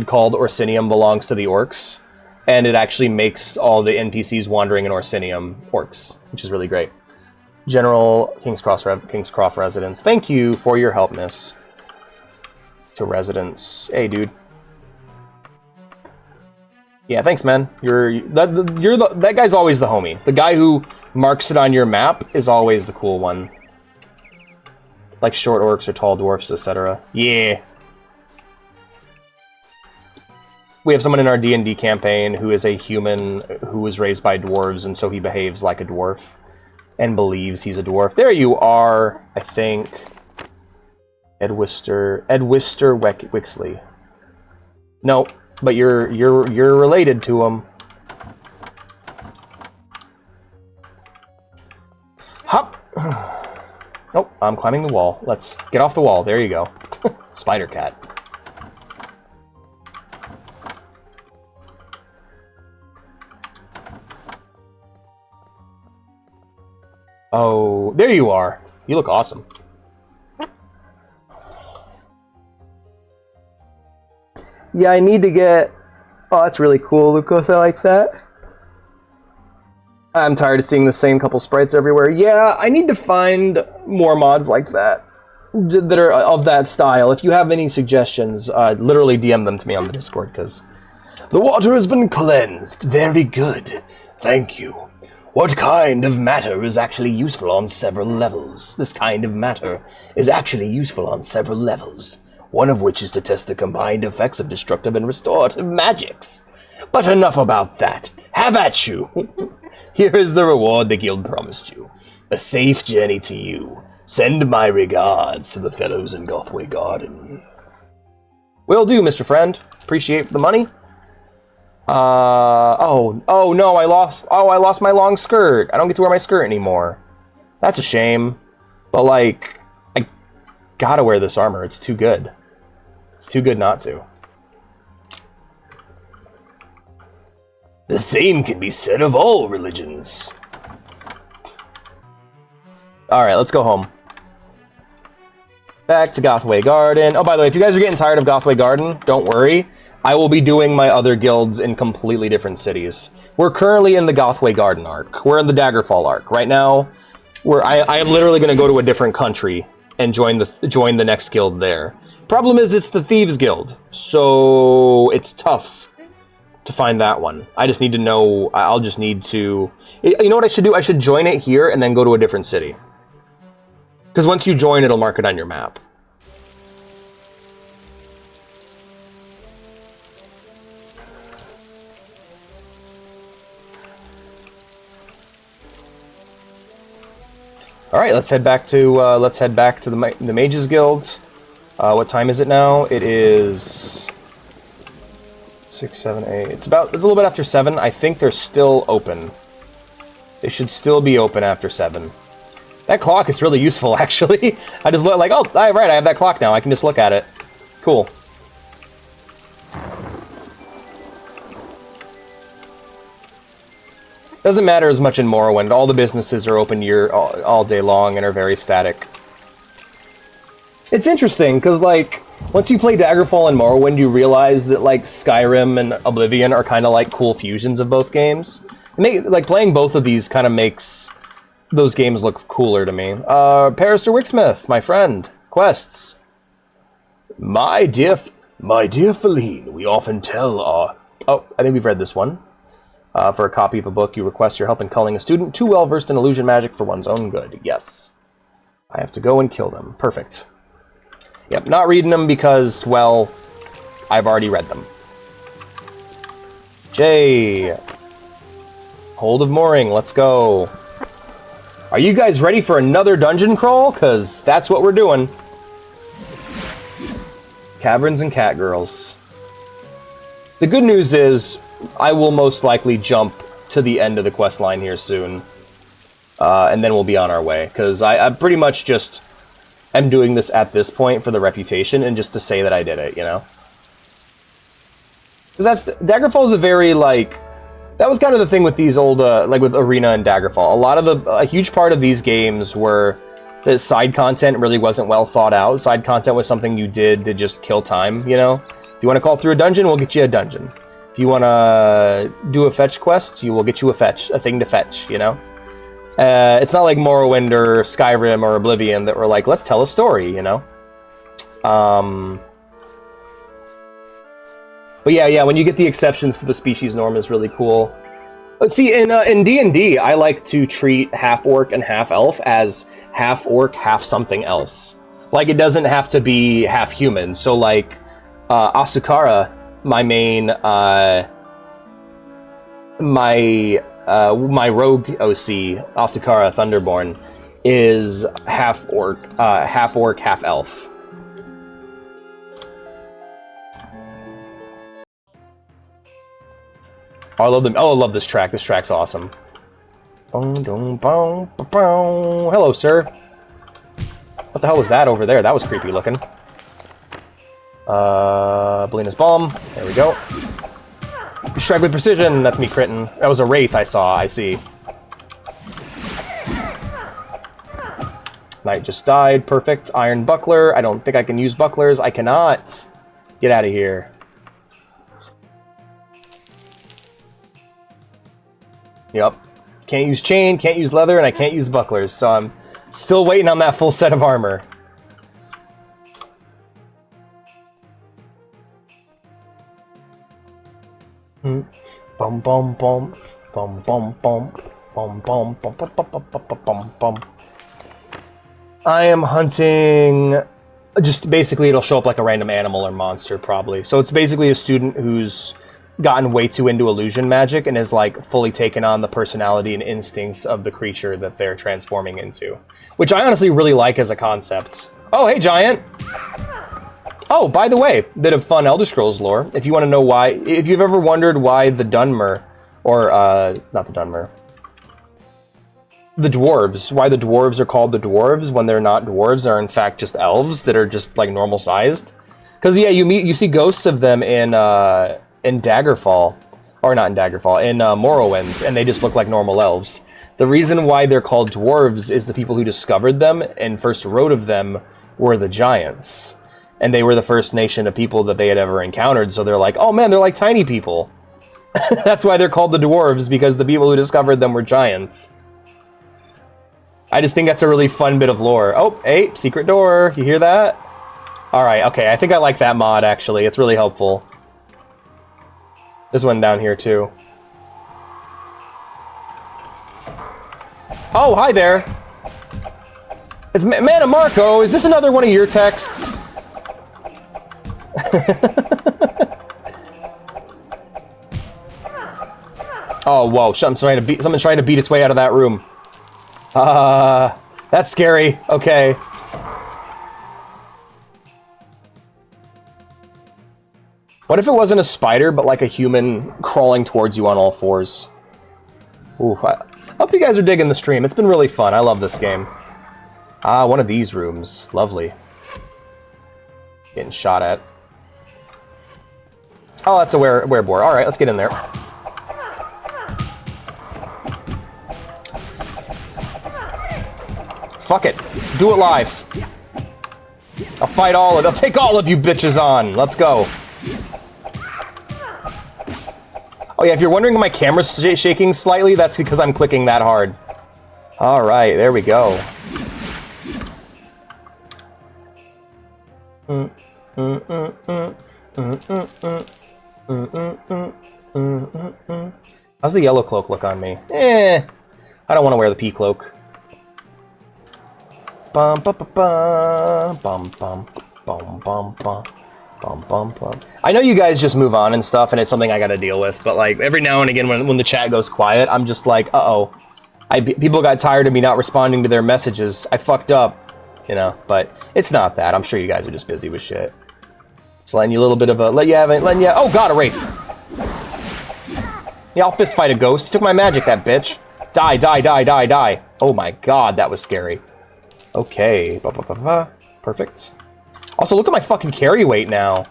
called Orsinium Belongs to the Orcs, and it actually makes all the NPCs wandering in Orsinium orcs, which is really great. General Kingscroft residents, thank you for your help, miss. To residents, hey, dude. Yeah, thanks, man. That guy's always the homie. The guy who marks it on your map is always the cool one. Like short orcs or tall dwarfs, etc. Yeah. We have someone in our D&D campaign who is a human who was raised by dwarves, and so he behaves like a dwarf and believes he's a dwarf. There you are, I think. Edwister Wixley. No. But you're related to him. Hop. Nope, I'm climbing the wall. Let's get off the wall. There you go. Spider cat. Oh, there you are. You look awesome. Yeah, I need to get... Oh, that's really cool, Lucas. I like that. I'm tired of seeing the same couple sprites everywhere. Yeah, I need to find more mods like that. That are of that style. If you have any suggestions, literally DM them to me on the Discord, because... The water has been cleansed. Very good. Thank you. What kind of matter is actually useful on several levels? This kind of matter is actually useful on several levels, one of which is to test the combined effects of destructive and restorative magics. But enough about that. Have at you! Here is the reward the guild promised you. A safe journey to you. Send my regards to the fellows in Gothway Garden. Will do, Mr. Friend. Appreciate the money. Oh no, I lost my long skirt. I don't get to wear my skirt anymore. That's a shame. But, like, I gotta wear this armor. It's too good. It's too good not to. The same can be said of all religions. Alright, let's go home. Back to Gothway Garden. Oh, by the way, if you guys are getting tired of Gothway Garden, don't worry. I will be doing my other guilds in completely different cities. We're currently in the Gothway Garden arc. We're in the Daggerfall arc. Right now, I am literally going to go to a different country and join the next guild there. Problem is, it's the Thieves Guild, so it's tough to find that one. I just need to know. I'll just need to. You know what I should do? I should join it here and then go to a different city. Because once you join, it'll mark it on your map. All right, let's head back to the Mages Guild. What time is it now? It is 6, 7, 8. It's a little bit after 7. I think they're still open. They should still be open after 7. That clock is really useful, actually. I just look like, oh, right, I have that clock now. I can just look at it. Cool. Doesn't matter as much in Morrowind. All the businesses are open all day long and are very static. It's interesting, because, like, once you play Daggerfall and Morrowind, you realize that, like, Skyrim and Oblivion are kind of like cool fusions of both games. Like, playing both of these kind of makes those games look cooler to me. Parister Wicksmith, my friend. Quests. My dear Feline, we often tell our... Oh, I think we've read this one. For a copy of a book, you request your help in culling a student too well versed in illusion magic for one's own good. Yes. I have to go and kill them. Perfect. Yep, not reading them because, well, I've already read them. J. Hold of Mooring, let's go. Are you guys ready for another dungeon crawl? Because that's what we're doing. Caverns and Catgirls. The good news is, I will most likely jump to the end of the quest line here soon. And then we'll be on our way. Because I pretty much just am doing this at this point for the reputation and just to say that I did it, you know? Because Daggerfall is a very, like... That was kind of the thing with these old, like with Arena and Daggerfall. A huge part of these games were that side content really wasn't well thought out. Side content was something you did to just kill time, you know? If you want to call through a dungeon, we'll get you a dungeon. If you want to do a fetch quest, we'll get you a thing to fetch, you know? It's not like Morrowind or Skyrim or Oblivion that were like, let's tell a story, you know? But yeah, when you get the exceptions to the species norm is really cool. But see, in D&D, I like to treat half-orc and half-elf as half-orc, half-something else. Like, it doesn't have to be half-human. So, like, Asukara, my main, my rogue OC, Asukara Thunderborn, is half-orc, half-elf. Oh, I love them. Oh, I love this track. This track's awesome. Hello, sir. What the hell was that over there? That was creepy looking. Belina's Balm. There we go. Strike with precision. That's me critting. That was a wraith I saw. I see. Knight just died. Perfect. Iron buckler. I don't think I can use bucklers. I cannot. Get out of here. Yep. Can't use chain, can't use leather, and I can't use bucklers, so I'm still waiting on that full set of armor. Bum bum bum. Bum bum bum. Bum, bum, bum, bum, bum, bum, bum, bum, bum. I am hunting... Just basically it'll show up like a random animal or monster, probably. So it's basically a student who's gotten way too into illusion magic and is like fully taken on the personality and instincts of the creature that they're transforming into. Which I honestly really like as a concept. Oh, hey, Giant! Oh, by the way, bit of fun Elder Scrolls lore. If you want to know why... If you've ever wondered why the Dunmer... Or, not the Dunmer. The dwarves. Why the dwarves are called the dwarves when they're not dwarves. They're in fact just elves that are just, like, normal-sized. Because, yeah, you see ghosts of them in Daggerfall. Or not in Daggerfall, in Morrowind, and they just look like normal elves. The reason why they're called dwarves is the people who discovered them and first wrote of them were the giants. And they were the first nation of people that they had ever encountered, so they're like, oh man, they're like tiny people. That's why they're called the dwarves, because the people who discovered them were giants. I just think that's a really fun bit of lore. Oh, hey, secret door. You hear that? Alright, okay, I think I like that mod, actually. It's really helpful. There's one down here, too. Oh, hi there! It's Mana Marco! Is this another one of your texts? Oh, whoa, someone's trying to beat its way out of that room. That's scary. Okay. What if it wasn't a spider, but like a human crawling towards you on all fours? Ooh, I hope you guys are digging the stream. It's been really fun. I love this game. Ah, one of these rooms. Lovely. Getting shot at. Oh, that's a werebore. Alright, let's get in there. Fuck it. Do it live. I'll fight I'll take all of you bitches on. Let's go. Oh yeah, if you're wondering why my camera's shaking slightly, that's because I'm clicking that hard. Alright, there we go. How's the yellow cloak look on me? I don't want to wear the pea cloak. Bum bum bum bum bum bum bum bum bum bum bum. I know you guys just move on and stuff, and it's something I gotta deal with. But like every now and again, when the chat goes quiet, I'm just like, people got tired of me not responding to their messages. I fucked up, you know. But it's not that. I'm sure you guys are just busy with shit. Just letting you a little bit of a oh god, a wraith. Yeah, I'll fist fight a ghost. Took my magic, that bitch. Die, die, die, die, die. Oh my god, that was scary. Okay, perfect. Also, look at my fucking carry weight now.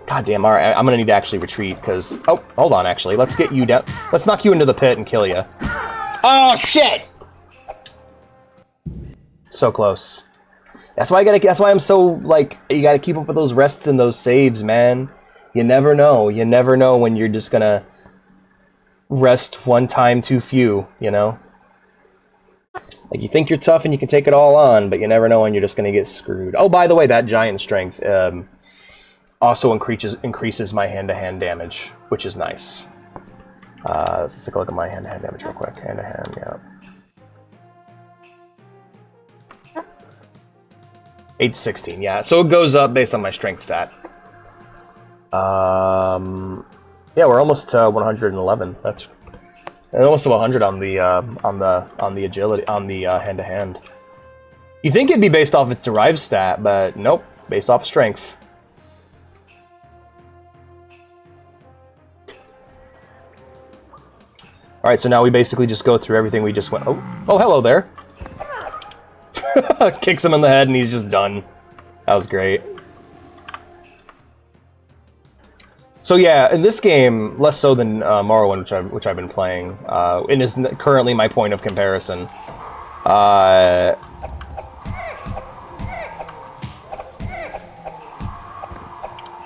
God damn, alright, I'm gonna need to actually retreat, because... Oh, hold on, actually. Let's get you down. Let's knock you into the pit and kill you. Oh, shit! So close. That's why I'm so, like, you gotta keep up with those rests and those saves, man. You never know. You never know when you're just gonna rest one time too few, you know? Like, you think you're tough and you can take it all on, but you never know when you're just going to get screwed. Oh, by the way, that giant strength also increases my hand-to-hand damage, which is nice. Let's take a look at my hand-to-hand damage real quick. Hand-to-hand, yeah. 8 to 16, yeah. So it goes up based on my strength stat. Yeah, we're almost to 111. That's... And almost to 100 on the agility, on the hand-to-hand. You think it'd be based off its derived stat, but nope, based off strength. Alright, so now we basically just go through everything we just went... Oh, hello there! Kicks him in the head and he's just done. That was great. So yeah, in this game, less so than Morrowind, which I've been playing, and is currently my point of comparison.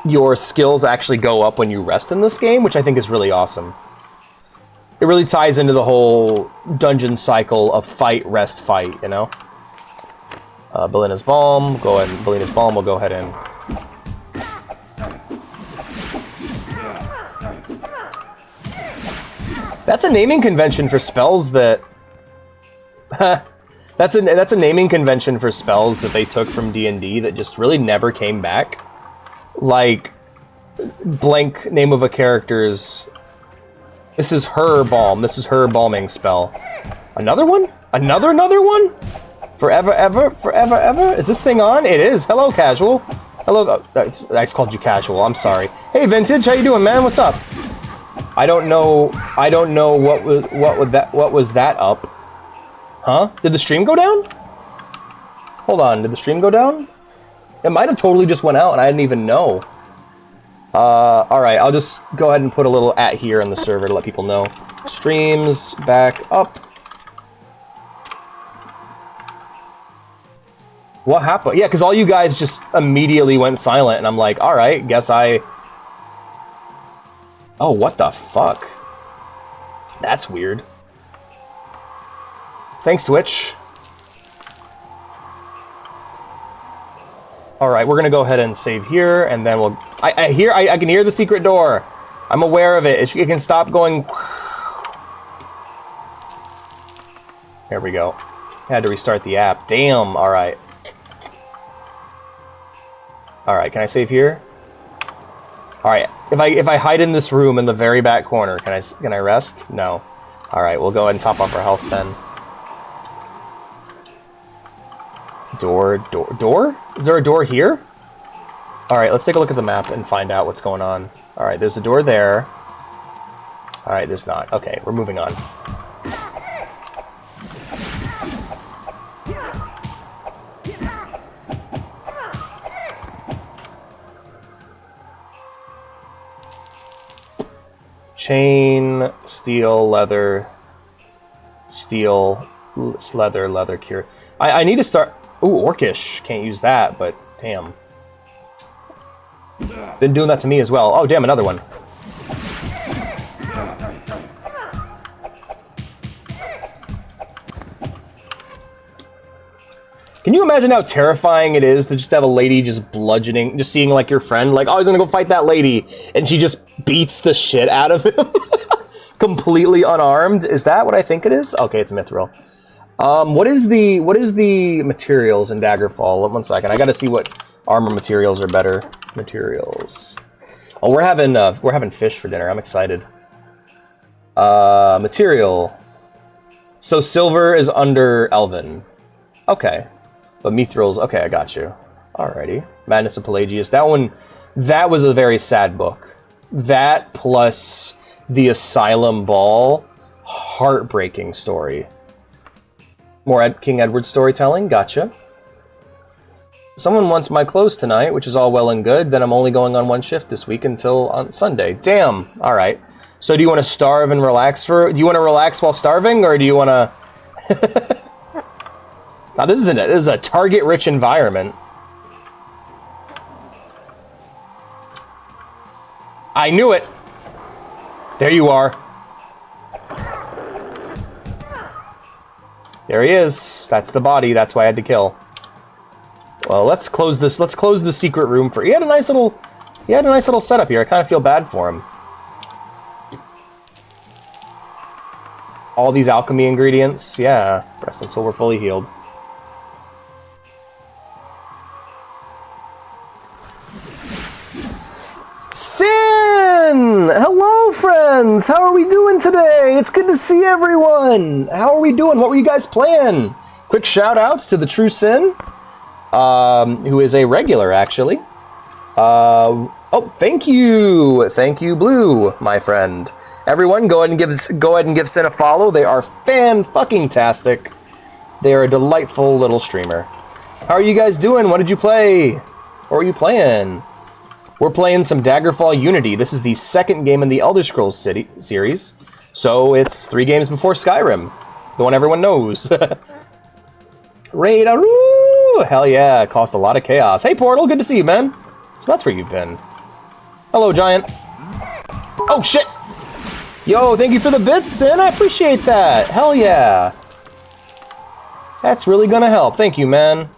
Your skills actually go up when you rest in this game, which I think is really awesome. It really ties into the whole dungeon cycle of fight, rest, fight, you know? Belina's Balm, Belina's Balm will go ahead and... That's a naming convention for spells that... that's a naming convention for spells that they took from D&D that just really never came back. Like, blank name of a character's... This is her balm. This is her balming spell. Another one? Another one? Forever, ever? Is this thing on? It is. Hello, Casual. Hello. I just called you Casual. I'm sorry. Hey, Vintage. How you doing, man? What's up? I don't know what was that up? Huh? Did the stream go down? Hold on. Did the stream go down? It might have totally just went out and I didn't even know. Alright, I'll just go ahead and put a little @ here on the server to let people know. Streams back up. What happened? Yeah, because all you guys just immediately went silent, and I'm like, alright, guess I... Oh, what the fuck? That's weird. Thanks, Twitch. Alright, we're gonna go ahead and save here, and then we'll... I can hear the secret door. I'm aware of it. It can stop going... There we go. Had to restart the app. Damn, alright. Alright, can I save here? Alright, if I hide in this room in the very back corner, can I rest? No. Alright, we'll go ahead and top up our health then. Door? Is there a door here? Alright, let's take a look at the map and find out what's going on. Alright, there's a door there. Alright, there's not. Okay, we're moving on. Chain, steel, leather, steel, leather, cure. I need to start... Ooh, Orcish. Can't use that, but damn. Been doing that to me as well. Oh, damn, another one. Can you imagine how terrifying it is to just have a lady just bludgeoning, just seeing like your friend, like, oh, he's gonna go fight that lady, and she just beats the shit out of him, completely unarmed? Is that what I think it is? Okay, it's Mithril. What is the materials in Daggerfall? 1 second, I gotta see what armor materials are better. Materials. Oh, we're having fish for dinner. I'm excited. Material. So silver is under Elven. Okay. But Mithril's... Okay, I got you. Alrighty. Madness of Pelagius. That was a very sad book. That plus the Asylum Ball. Heartbreaking story. More King Edward storytelling. Gotcha. Someone wants my clothes tonight, which is all well and good. Then I'm only going on 1 shift this week until on Sunday. Damn. Alright. So do you want to starve and relax do you want to relax while starving, or do you want to... Now this is a target-rich environment. I knew it! There you are. There he is. That's the body. That's why I had to kill. Well, let's close this. Let's close the secret room for... He had a nice little setup here. I kind of feel bad for him. All these alchemy ingredients. Yeah. Rest until we're fully healed. Sin! Hello, friends! How are we doing today? It's good to see everyone! How are we doing? What were you guys playing? Quick shout-outs to the True Sin, who is a regular, actually. Oh, thank you! Thank you, Blue, my friend. Everyone, go ahead and give Sin a follow. They are fan-fucking-tastic. They are a delightful little streamer. How are you guys doing? What did you play? What were you playing? We're playing some Daggerfall Unity. This is the second game in the Elder Scrolls series. So it's 3 games before Skyrim. The one everyone knows. Raid-a-roo! Hell yeah, it caused a lot of chaos. Hey, Portal, good to see you, man. So that's where you've been. Hello, Giant. Oh, shit! Yo, thank you for the bits, Sin. I appreciate that. Hell yeah. That's really gonna help. Thank you, man.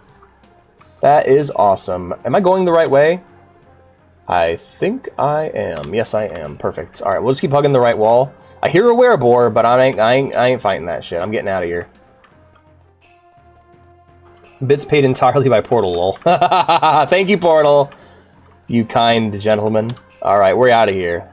That is awesome. Am I going the right way? I think I am. Yes, I am. Perfect. Alright, we'll just keep hugging the right wall. I hear a werebore, but I ain't fighting that shit. I'm getting out of here. Bits paid entirely by Portal, lol. Thank you, Portal. You kind gentleman. Alright, we're out of here.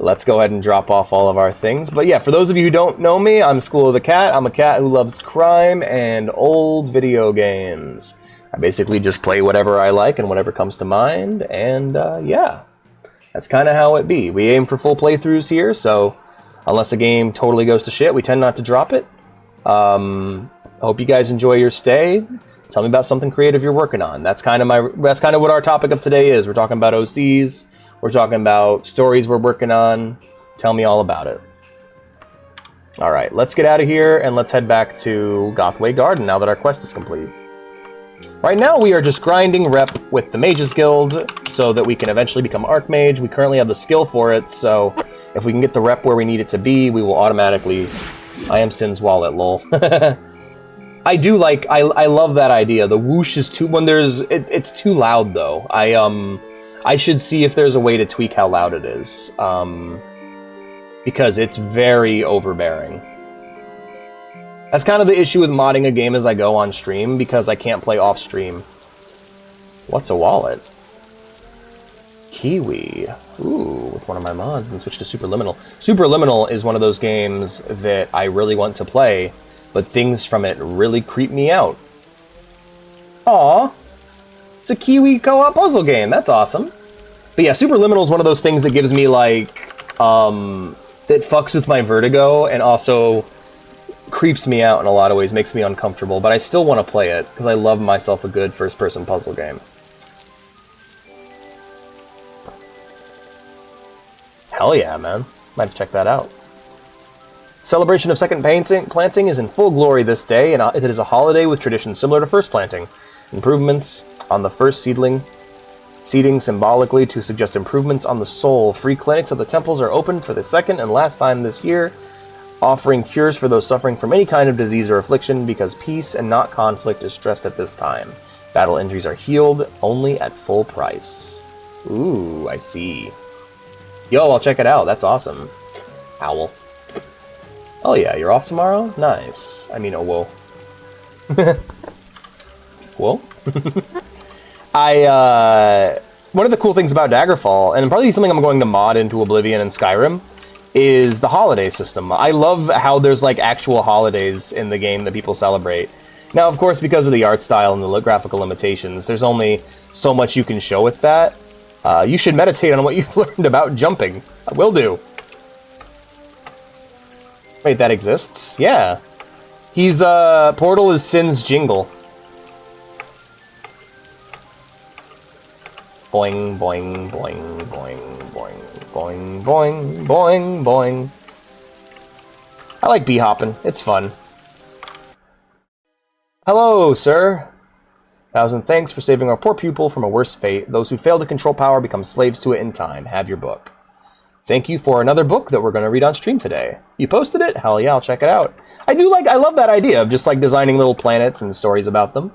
Let's go ahead and drop off all of our things. But yeah, for those of you who don't know me, I'm School of the Cat. I'm a cat who loves crime and old video games. I basically just play whatever I like and whatever comes to mind, and yeah. That's kind of how it be. We aim for full playthroughs here, so unless a game totally goes to shit, we tend not to drop it. I hope you guys enjoy your stay. Tell me about something creative you're working on. That's kind of what our topic of today is. We're talking about OCs. We're talking about stories we're working on. Tell me all about it. All right, let's get out of here and let's head back to Gothway Garden now that our quest is complete. Right now we are just grinding rep with the Mages Guild so that we can eventually become Archmage. We currently have the skill for it, so if we can get the rep where we need it to be, we will automatically... I am Sin's wallet, lol. I do like... I love that idea. The whoosh is too... when there's... It's too loud, though. I should see if there's a way to tweak how loud it is. Because it's very overbearing. That's kind of the issue with modding a game as I go on stream, because I can't play off stream. What's a wallet? Kiwi. Ooh, with one of my mods, and switch to Superliminal. Superliminal is one of those games that I really want to play, but things from it really creep me out. Aw. It's a Kiwi co-op puzzle game. That's awesome. But yeah, Superliminal is one of those things that gives me, like, that fucks with my vertigo, and also creeps me out in a lot of ways, makes me uncomfortable, but I still want to play it, because I love myself a good first-person puzzle game. Hell yeah, man. Might have to check that out. Celebration of second planting is in full glory this day, and it is a holiday with traditions similar to first planting. Improvements on the first seeding symbolically to suggest improvements on the soul. Free clinics at the temples are open for the second and last time this year, offering cures for those suffering from any kind of disease or affliction, because peace and not conflict is stressed at this time. Battle injuries are healed only at full price. Ooh, I see. Yo, I'll check it out. That's awesome. Owl. Oh yeah, you're off tomorrow? Nice. I mean, oh, whoa. Whoa? One of the cool things about Daggerfall, and probably something I'm going to mod into Oblivion and Skyrim, is the holiday system. I love how there's like actual holidays in the game that people celebrate. Now, of course, because of the art style and the graphical limitations, there's only so much you can show with that. You should meditate on what you've learned about jumping. I will do. Wait, that exists? Yeah. He's, Portal is Sin's jingle. Boing, boing, boing, boing, boing, boing, boing, boing, boing. I like bee hopping. It's fun. Hello, sir. 1,000 thanks for saving our poor pupil from a worse fate. Those who fail to control power become slaves to it in time. Have your book. Thank you for another book that we're going to read on stream today. You posted it? Hell yeah, I'll check it out. I love that idea of just like designing little planets and stories about them.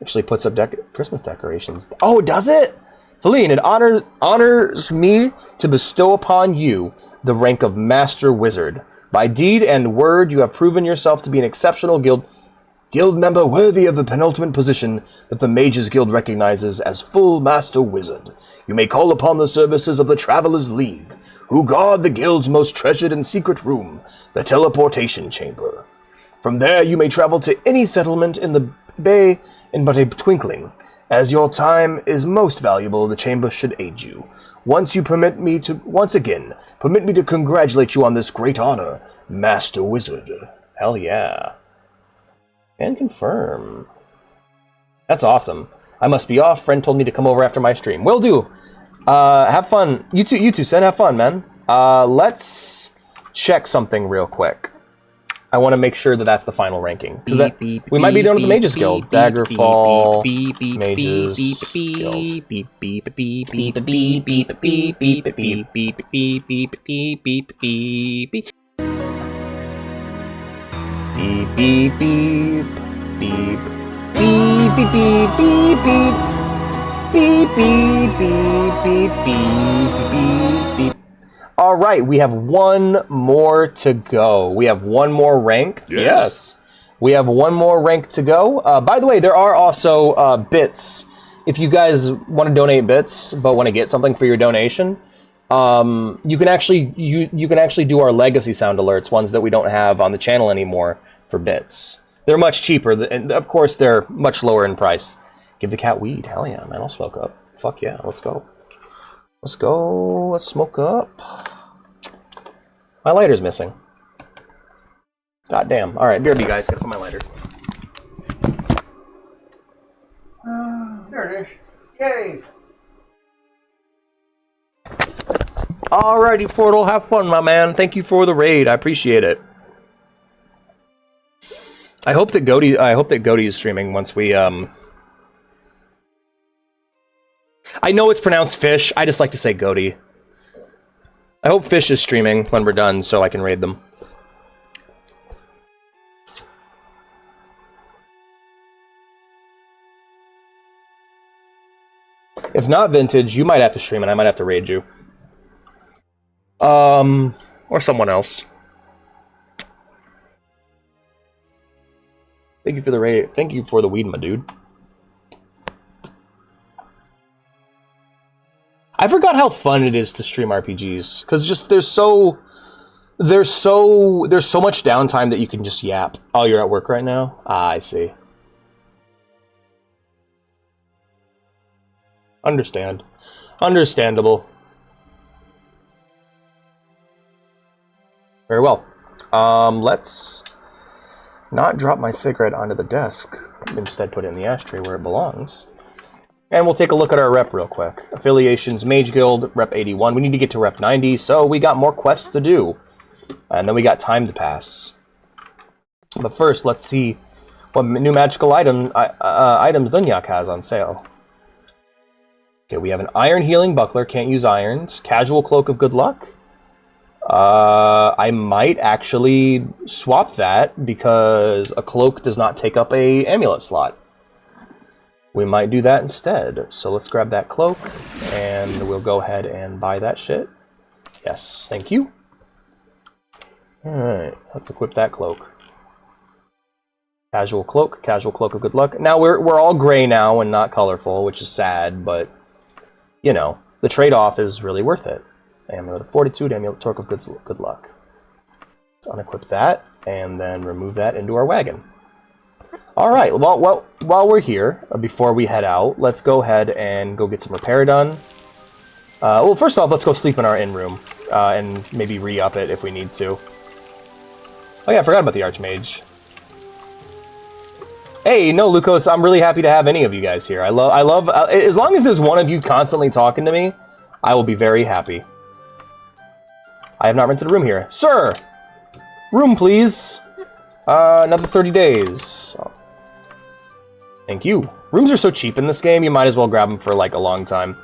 Actually puts up Christmas decorations. Oh, does it? Feline, it honors me to bestow upon you the rank of Master Wizard. By deed and word, you have proven yourself to be an exceptional guild member worthy of the penultimate position that the Mages Guild recognizes as full Master Wizard. You may call upon the services of the Travelers League, who guard the guild's most treasured and secret room, the Teleportation Chamber. From there, you may travel to any settlement in the bay in but a twinkling. As your time is most valuable, the chamber should aid you. Once again, permit me to congratulate you on this great honor, Master Wizard. Hell yeah. And confirm. That's awesome. I must be off. Friend told me to come over after my stream. Will do. Have fun. You too, Sen. Have fun, man. Let's check something real quick. I want to make sure that that's the final ranking. We might be done with the Mages Guild. Daggerfall, Mages Guild. Beep, beep, beep, beep, beep, beep, beep, beep, beep, beep, beep, beep, beep, beep. Beep, beep, beep, beep, beep, beep, beep, beep, beep, beep, beep, beep, beep, beep, beep, beep. All right, we have one more to go. We have one more rank. Yes. We have one more rank to go. By the way, there are also bits. If you guys want to donate bits, but want to get something for your donation, you can actually do our legacy sound alerts, ones that we don't have on the channel anymore, for bits. They're much cheaper, and of course they're much lower in price. Give the cat weed. Hell yeah, man! I'll smoke up. Fuck yeah, let's go. Let's go. Let's smoke up. My lighter's missing. God damn. All right, BRB guys, gotta put my lighter. There it is. Yay! Alrighty, Portal, have fun, my man. Thank you for the raid. I appreciate it. I hope that Goaty is streaming once we I know it's pronounced Fish. I just like to say Goaty. I hope Fish is streaming when we're done so I can raid them. If not Vintage, you might have to stream and I might have to raid you. Or someone else. Thank you for the raid. Thank you for the weed, my dude. I forgot how fun it is to stream RPGs, because just there's so much downtime that you can just yap. Oh, you're at work right now? Ah, I see. Understandable. Very well. Let's not drop my cigarette onto the desk. Instead, put it in the ashtray where it belongs. And we'll take a look at our rep real quick. Affiliations, Mage Guild, rep 81. We need to get to rep 90, so we got more quests to do. And then we got time to pass. But first, let's see what new magical items Dunyak has on sale. Okay, we have an Iron Healing Buckler, can't use irons. Casual Cloak of Good Luck. I might actually swap that because a cloak does not take up a amulet slot. We might do that instead. So let's grab that cloak, and we'll go ahead and buy that shit. Yes, thank you. Alright, let's equip that cloak. Casual Cloak of Good Luck. Now, we're all gray now and not colorful, which is sad, but, you know, the trade-off is really worth it. Amulet of Fortitude, Amulet Torque of Good Luck. Let's unequip that, and then remove that into our wagon. Alright, well, while we're here, before we head out, let's go ahead and go get some repair done. Well, first off, let's go sleep in our inn-room, and maybe re-up it if we need to. Oh yeah, I forgot about the Archmage. Hey, no, Lucas, I'm really happy to have any of you guys here. I love, as long as there's one of you constantly talking to me, I will be very happy. I have not rented a room here. Sir! Room, please! Another 30 days. Oh. Thank you. Rooms are so cheap in this game, you might as well grab them for, like, a long time.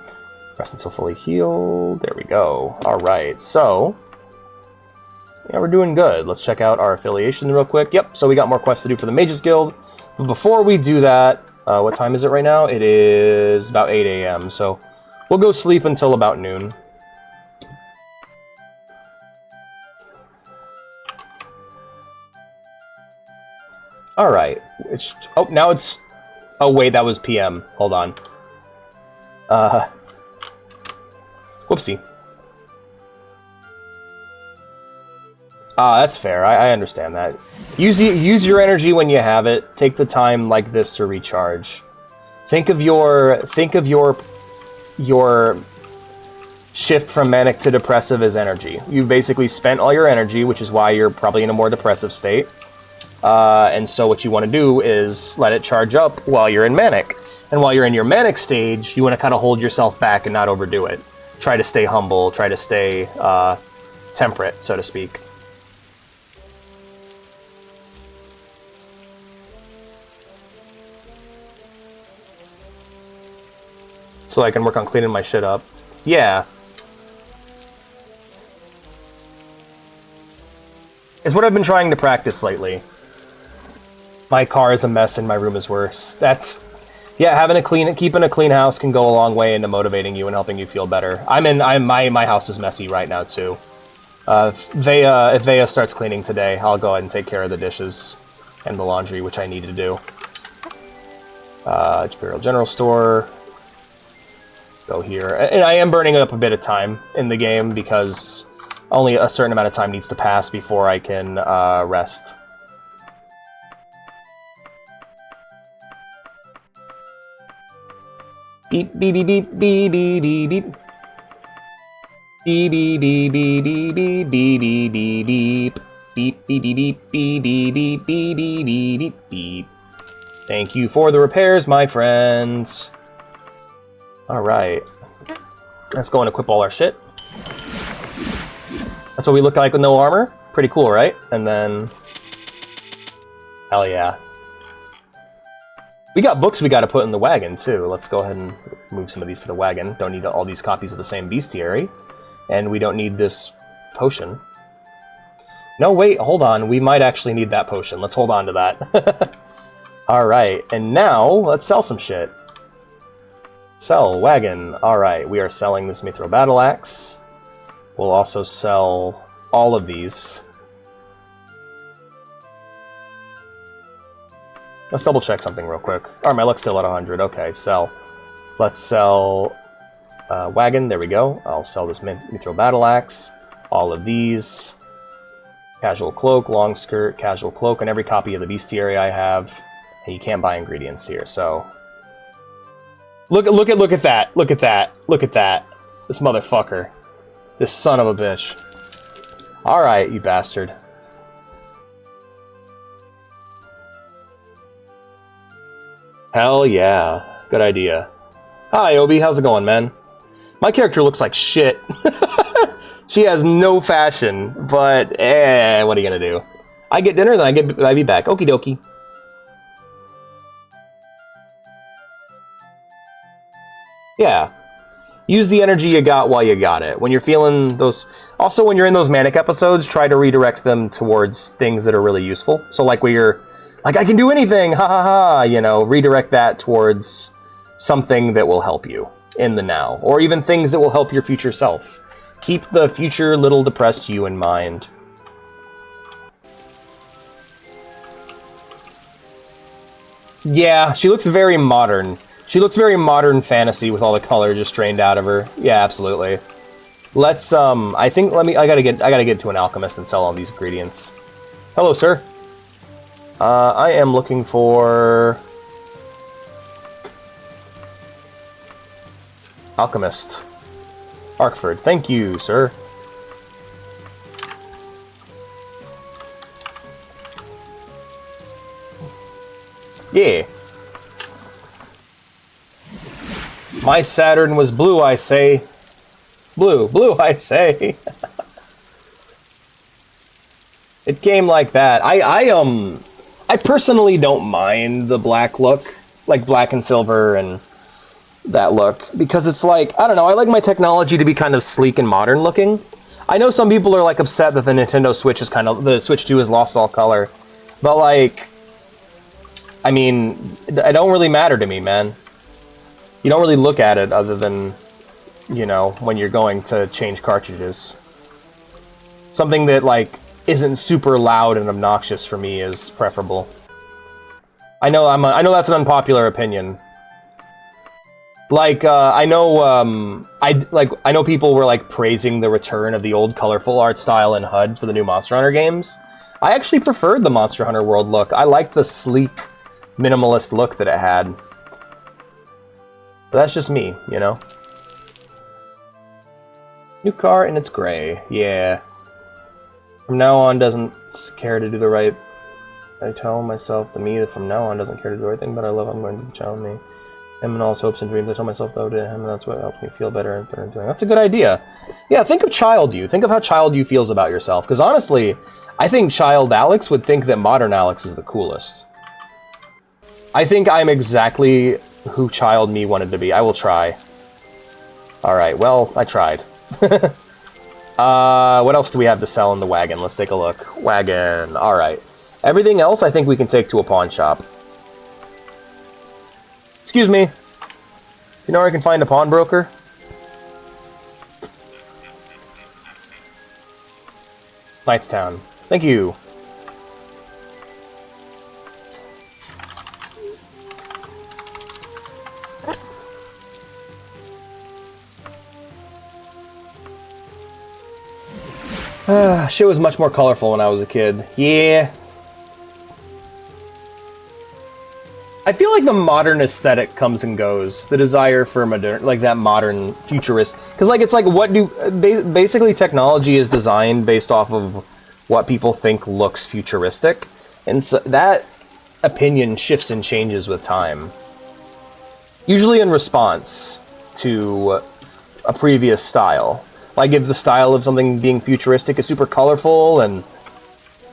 Rest until fully healed. There we go. Alright, so... yeah, we're doing good. Let's check out our affiliation real quick. Yep, so we got more quests to do for the Mages Guild. But before we do that, what time is it right now? It is about 8 a.m., so we'll go sleep until about noon. Alright. Oh, now it's... oh, wait, that was PM. Hold on. Whoopsie. That's fair. I understand that. Use your energy when you have it. Take the time like this to recharge. Think of your shift from manic to depressive as energy. You've basically spent all your energy, which is why you're probably in a more depressive state. And so what you want to do is let it charge up while you're in manic. And while you're in your manic stage, you want to kind of hold yourself back and not overdo it. Try to stay humble, try to stay temperate, so to speak. So I can work on cleaning my shit up. Yeah. It's what I've been trying to practice lately. My car is a mess and my room is worse. That's Yeah, keeping a clean house can go a long way into motivating you and helping you feel better. My house is messy right now too. If Vea starts cleaning today, I'll go ahead and take care of the dishes and the laundry, which I need to do. Imperial General Store. Go here. And I am burning up a bit of time in the game because only a certain amount of time needs to pass before I can rest. Beep, beep, beep, beep, beep, beep, beep, beep. Beep, beep, beep, beep, beep, beep, beep, beep, beep. Beep, beep, beep, beep, beep, beep, beep, beep, beep, beep, beep, beep. Thank you for the repairs, my friends. Alright. Let's go and equip all our shit. That's what we look like with no armor. Pretty cool, right? And then... Hell yeah. We got books we gotta put in the wagon, too. Let's go ahead and move some of these to the wagon. Don't need all these copies of the same bestiary. And we don't need this potion. No, wait, hold on. We might actually need that potion. Let's hold on to that. Alright, and now, let's sell some shit. Sell, wagon. Alright, we are selling this Mithril Battle Axe. We'll also sell all of these. Let's double check something real quick. Alright, my luck's still at 100. Okay, sell. Let's sell wagon. There we go. I'll sell this Mithril Battle Axe. All of these. Casual Cloak, Long Skirt, Casual Cloak, and every copy of the Bestiary I have. And you can't buy ingredients here, so... Look at that. Look at that. Look at that. This motherfucker. This son of a bitch. Alright, you bastard. Hell yeah. Good idea. Hi, Obi. How's it going, man? My character looks like shit. She has no fashion, but what are you gonna do? I get dinner, then I be back. Okie dokie. Yeah. Use the energy you got while you got it. When you're feeling those... Also, when you're in those manic episodes, try to redirect them towards things that are really useful. So, like, where you're... Like, I can do anything! Ha ha ha! You know, redirect that towards something that will help you in the now. Or even things that will help your future self. Keep the future little depressed you in mind. Yeah, she looks very modern. She looks very modern fantasy with all the color just drained out of her. Yeah, absolutely. Let's, I think, I gotta get to an alchemist and sell all these ingredients. Hello, sir. I am looking for... Alchemist. Arkford. Thank you, sir. Yeah. My Saturn was blue, I say. Blue, I say. It came like that. I personally don't mind the black look, like black and silver and that look, because it's like, I don't know, I like my technology to be kind of sleek and modern looking. I know some people are like upset that the Nintendo Switch is the Switch 2 has lost all color, but like, I mean, it don't really matter to me, man. You don't really look at it other than, you know, when you're going to change cartridges. Something that, like, isn't super loud and obnoxious for me is preferable. I know that's an unpopular opinion. Like, I know people were, like, praising the return of the old colorful art style in HUD for the new Monster Hunter games. I actually preferred the Monster Hunter World look. I liked the sleek, minimalist look that it had. But that's just me, you know? New car and it's gray. Yeah. From now on doesn't care to do the right... I tell myself the me that from now on doesn't care to do the right thing, but I love I'm going to challenge me. Him and all his hopes and dreams. I tell myself though to him, and that's what helps me feel better and better. That's a good idea. Yeah, think of child you. Think of how child you feels about yourself. Because honestly, I think child Alex would think that modern Alex is the coolest. I think I'm exactly who child me wanted to be. I will try. Alright, well, I tried. What else do we have to sell in the wagon? Let's take a look. Wagon. Alright. Everything else I think we can take to a pawn shop. Excuse me. You know where I can find a pawnbroker? Knightstown. Thank you. Shit was much more colorful when I was a kid. Yeah. I feel like the modern aesthetic comes and goes. The desire for modern, like that modern futurist, because like it's like what do basically technology is designed based off of what people think looks futuristic, and so that opinion shifts and changes with time. Usually in response to a previous style. Like if the style of something being futuristic is super colorful and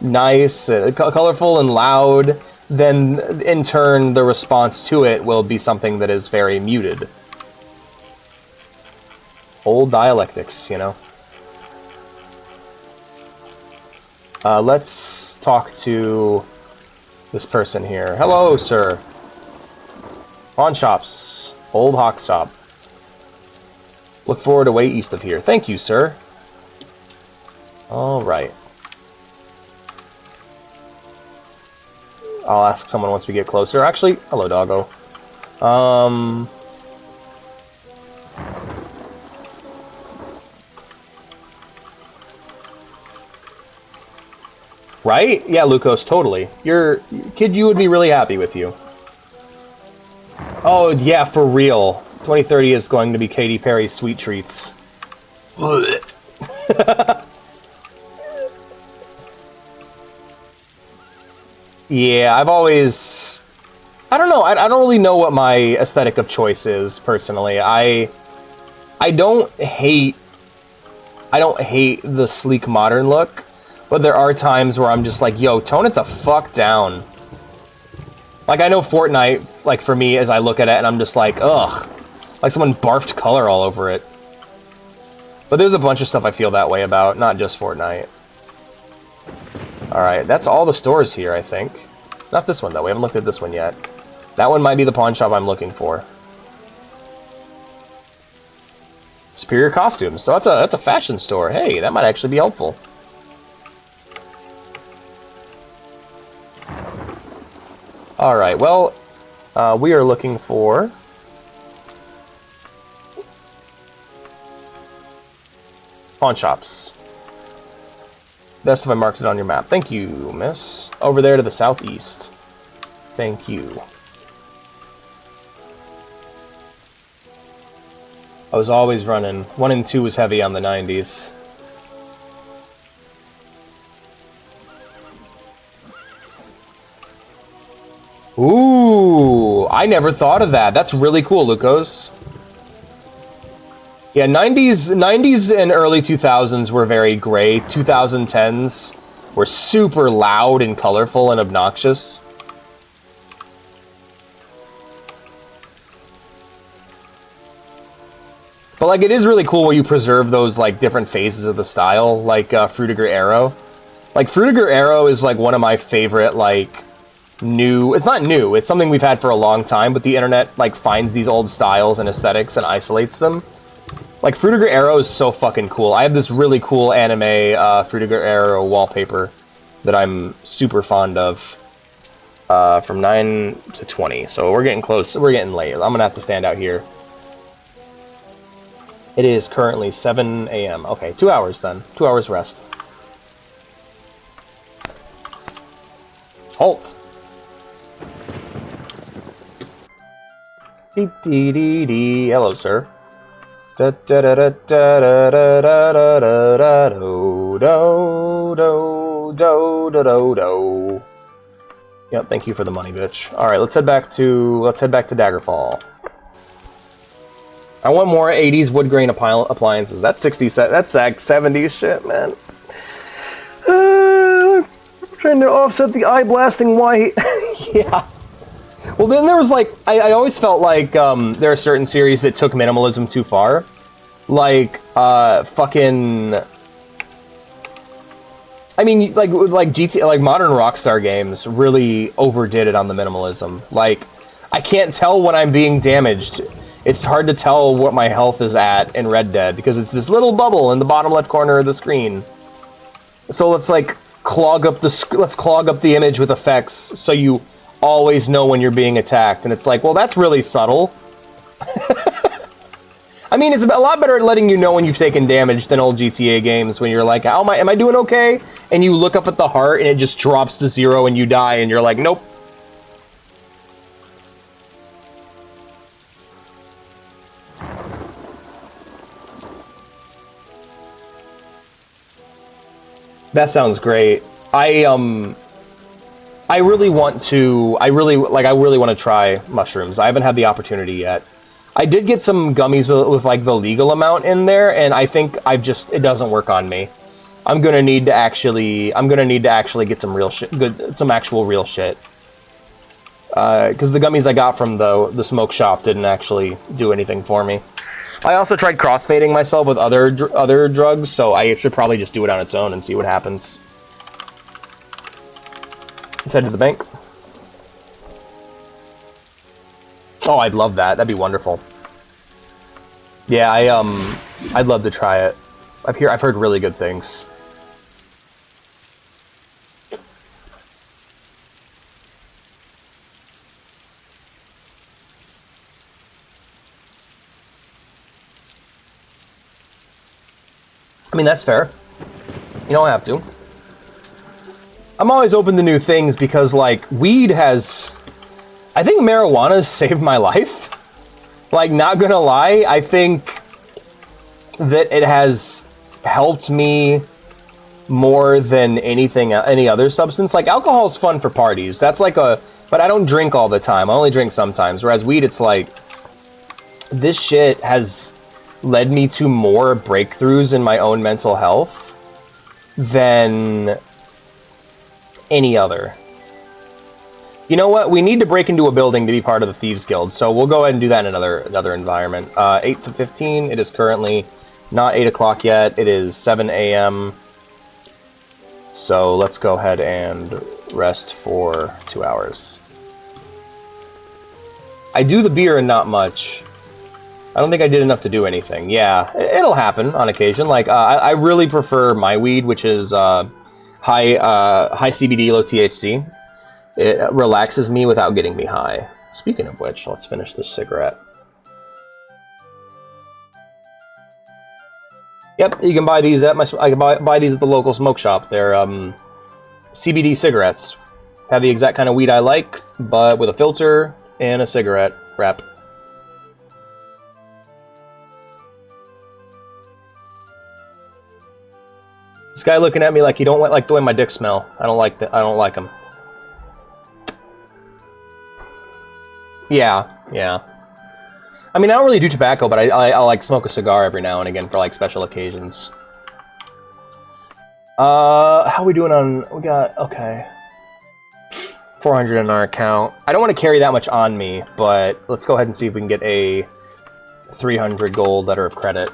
nice, colorful and loud, then in turn the response to it will be something that is very muted. Old dialectics, you know. Let's talk to this person here. Hello, sir. Pawn shops. Old Hawk shop. Look forward away east of here. Thank you, sir. All right. I'll ask someone once we get closer. Actually, hello, doggo. Right? Yeah, Lucas, totally. Kid, you would be really happy with you. Oh, yeah, for real. 2030 is going to be Katy Perry's Sweet Treats. Yeah, I've always... I don't know. I don't really know what my aesthetic of choice is, personally. I don't hate the sleek modern look, but there are times where I'm just like, yo, tone it the fuck down. Like, I know Fortnite, like, for me, as I look at it, and I'm just like, ugh. Like someone barfed color all over it. But there's a bunch of stuff I feel that way about, not just Fortnite. Alright, that's all the stores here, I think. Not this one, though. We haven't looked at this one yet. That one might be the pawn shop I'm looking for. Superior costumes. So that's a fashion store. Hey, that might actually be helpful. Alright, well, we are looking for... pawn shops. Best if I marked it on your map. Thank you, miss. Over there to the southeast. Thank you. I was always running. 1 and 2 was heavy on the 90s. Ooh, I never thought of that. That's really cool, Lucas. Yeah, 90s and early 2000s were very gray. 2010s were super loud and colorful and obnoxious. But, like, it is really cool where you preserve those, like, different phases of the style, like Fruitiger Arrow. Like, Fruitiger Arrow is, like, one of my favorite, like, new... It's not new, it's something we've had for a long time, but the internet, like, finds these old styles and aesthetics and isolates them. Like, Fruitiger Arrow is so fucking cool. I have this really cool anime Fruitiger Arrow wallpaper that I'm super fond of. From 9 to 20. So we're getting close. We're getting late. I'm gonna have to stand out here. It is currently 7 a.m. Okay, 2 hours then. 2 hours rest. Halt. Dee dee dee dee. Hello, sir. Da da da da da da da da da da do do do do do do. Yep, thank you for the money, bitch. All right, let's head back to Daggerfall. I want more 80s wood grain appliances. That's 60s. That's like 70s shit, man. Trying to offset the eye blasting white. Yeah. Well, then there was, like, I always felt like there are certain series that took minimalism too far. Like, fucking... I mean, like modern Rockstar games really overdid it on the minimalism. Like, I can't tell when I'm being damaged. It's hard to tell what my health is at in Red Dead because it's this little bubble in the bottom left corner of the screen. So let's like clog up the image with effects so you always know when you're being attacked. And it's like, well, that's really subtle. I mean, it's a lot better at letting you know when you've taken damage than old GTA games when you're like, am I doing okay? And you look up at the heart and it just drops to 0 and you die and you're like, nope. That sounds great. I really want to try mushrooms. I haven't had the opportunity yet. I did get some gummies with like the legal amount in there, and I think it doesn't work on me. I'm gonna need to actually get some real shit, some actual real shit. Because the gummies I got from the smoke shop didn't actually do anything for me. I also tried crossfading myself with other drugs, so I should probably just do it on its own and see what happens. Let's head to the bank. Oh, I'd love that. That'd be wonderful. Yeah, I'd love to try it. I've heard really good things. I mean, that's fair. You don't have to. I'm always open to new things because, like, weed has... I think marijuana has saved my life. Like, not gonna lie, I think that it has helped me more than any other substance. Like, alcohol's fun for parties. That's like but I don't drink all the time. I only drink sometimes. Whereas weed, it's like, this shit has led me to more breakthroughs in my own mental health than any other. You know what? We need to break into a building to be part of the Thieves Guild, so we'll go ahead and do that in another environment. 8 to 15. It is currently not 8 o'clock yet. It is 7 a.m. So let's go ahead and rest for 2 hours. I do the beer and not much. I don't think I did enough to do anything. Yeah, it'll happen on occasion. Like, I really prefer my weed, which is high CBD, low THC. It relaxes me without getting me high. Speaking of which, let's finish this cigarette. Yep, you can buy these at I can buy these at the local smoke shop. They're CBD cigarettes. Have the exact kind of weed I like, but with a filter and a cigarette wrap. This guy looking at me like you don't like the way my dick smell. I don't like that. I don't like him. Yeah. I mean, I don't really do tobacco, but I like smoke a cigar every now and again for like special occasions. How are we doing on? We got okay. 400 in our account. I don't want to carry that much on me, but let's go ahead and see if we can get a 300 gold letter of credit.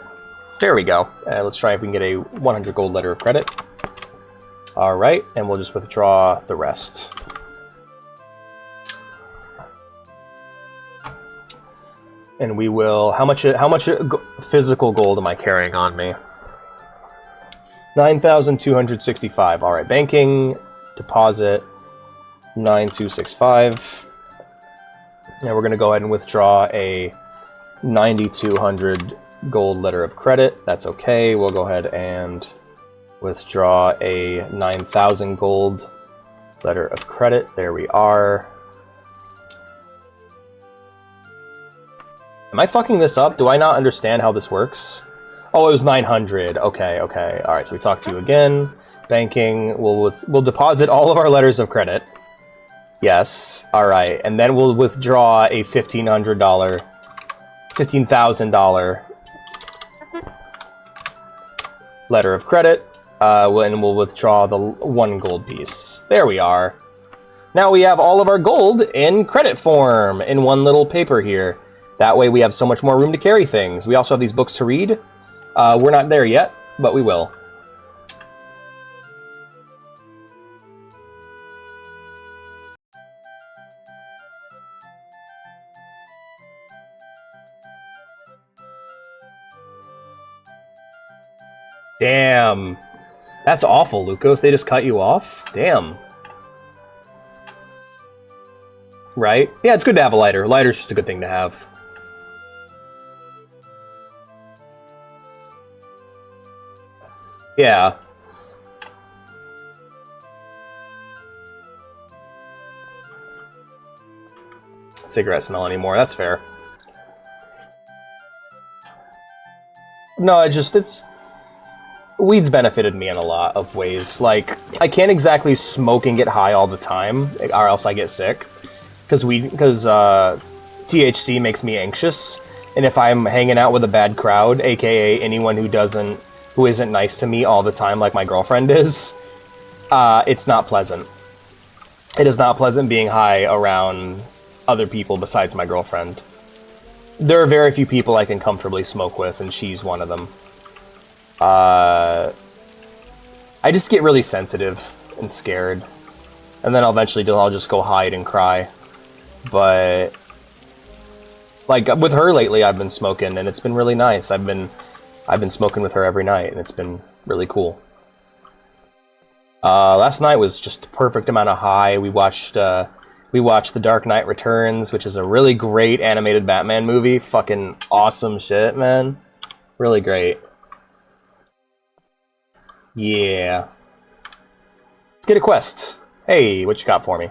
There we go. Let's try if we can get a 100 gold letter of credit. All right, and we'll just withdraw the rest. And we will. How much physical gold am I carrying on me? 9,265. All right, banking deposit 9,265. And we're gonna go ahead and withdraw a 9,200 gold letter of credit. That's okay. We'll go ahead and withdraw a 9,000 gold letter of credit. There we are. Am I fucking this up? Do I not understand how this works? Oh, it was 900. Okay. All right, so we talk to you again. Banking. We'll deposit all of our letters of credit. Yes. All right, and then we'll withdraw a $15,000 letter of credit, and we'll withdraw the 1 gold piece. There we are. Now we have all of our gold in credit form in one little paper here. That way we have so much more room to carry things. We also have these books to read. We're not there yet, but we will. Damn. That's awful, Lucas. They just cut you off? Damn. Right? Yeah, it's good to have a lighter. A lighter's just a good thing to have. Yeah. Cigarette smell anymore. That's fair. No, it's... Weed's benefited me in a lot of ways. Like, I can't exactly smoke and get high all the time, or else I get sick. Because THC makes me anxious. And if I'm hanging out with a bad crowd, aka anyone who isn't nice to me all the time like my girlfriend is, it's not pleasant. It is not pleasant being high around other people besides my girlfriend. There are very few people I can comfortably smoke with, and she's one of them. I just get really sensitive and scared. And then eventually I'll just go hide and cry. But like with her lately I've been smoking and it's been really nice. I've been smoking with her every night and it's been really cool. Last night was just the perfect amount of high. We watched The Dark Knight Returns, which is a really great animated Batman movie. Fucking awesome shit, man. Really great. Yeah. Let's get a quest. Hey, what you got for me?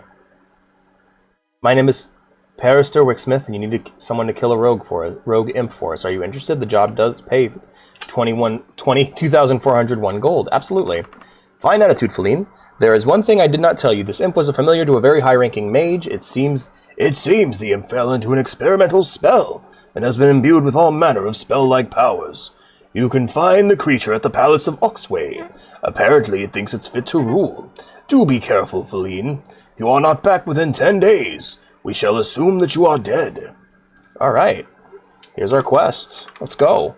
My name is Perister Wicksmith, and you need someone to kill a rogue imp for us. Are you interested? The job does pay 2,401 gold. Absolutely. Fine attitude, Feline. There is one thing I did not tell you. This imp was a familiar to a very high-ranking mage. It seems the imp fell into an experimental spell, and has been imbued with all manner of spell-like powers. You can find the creature at the Palace of Oxway. Apparently it thinks it's fit to rule. Do be careful, Feline. If you are not back within 10 days, we shall assume that you are dead. Alright. Here's our quest. Let's go.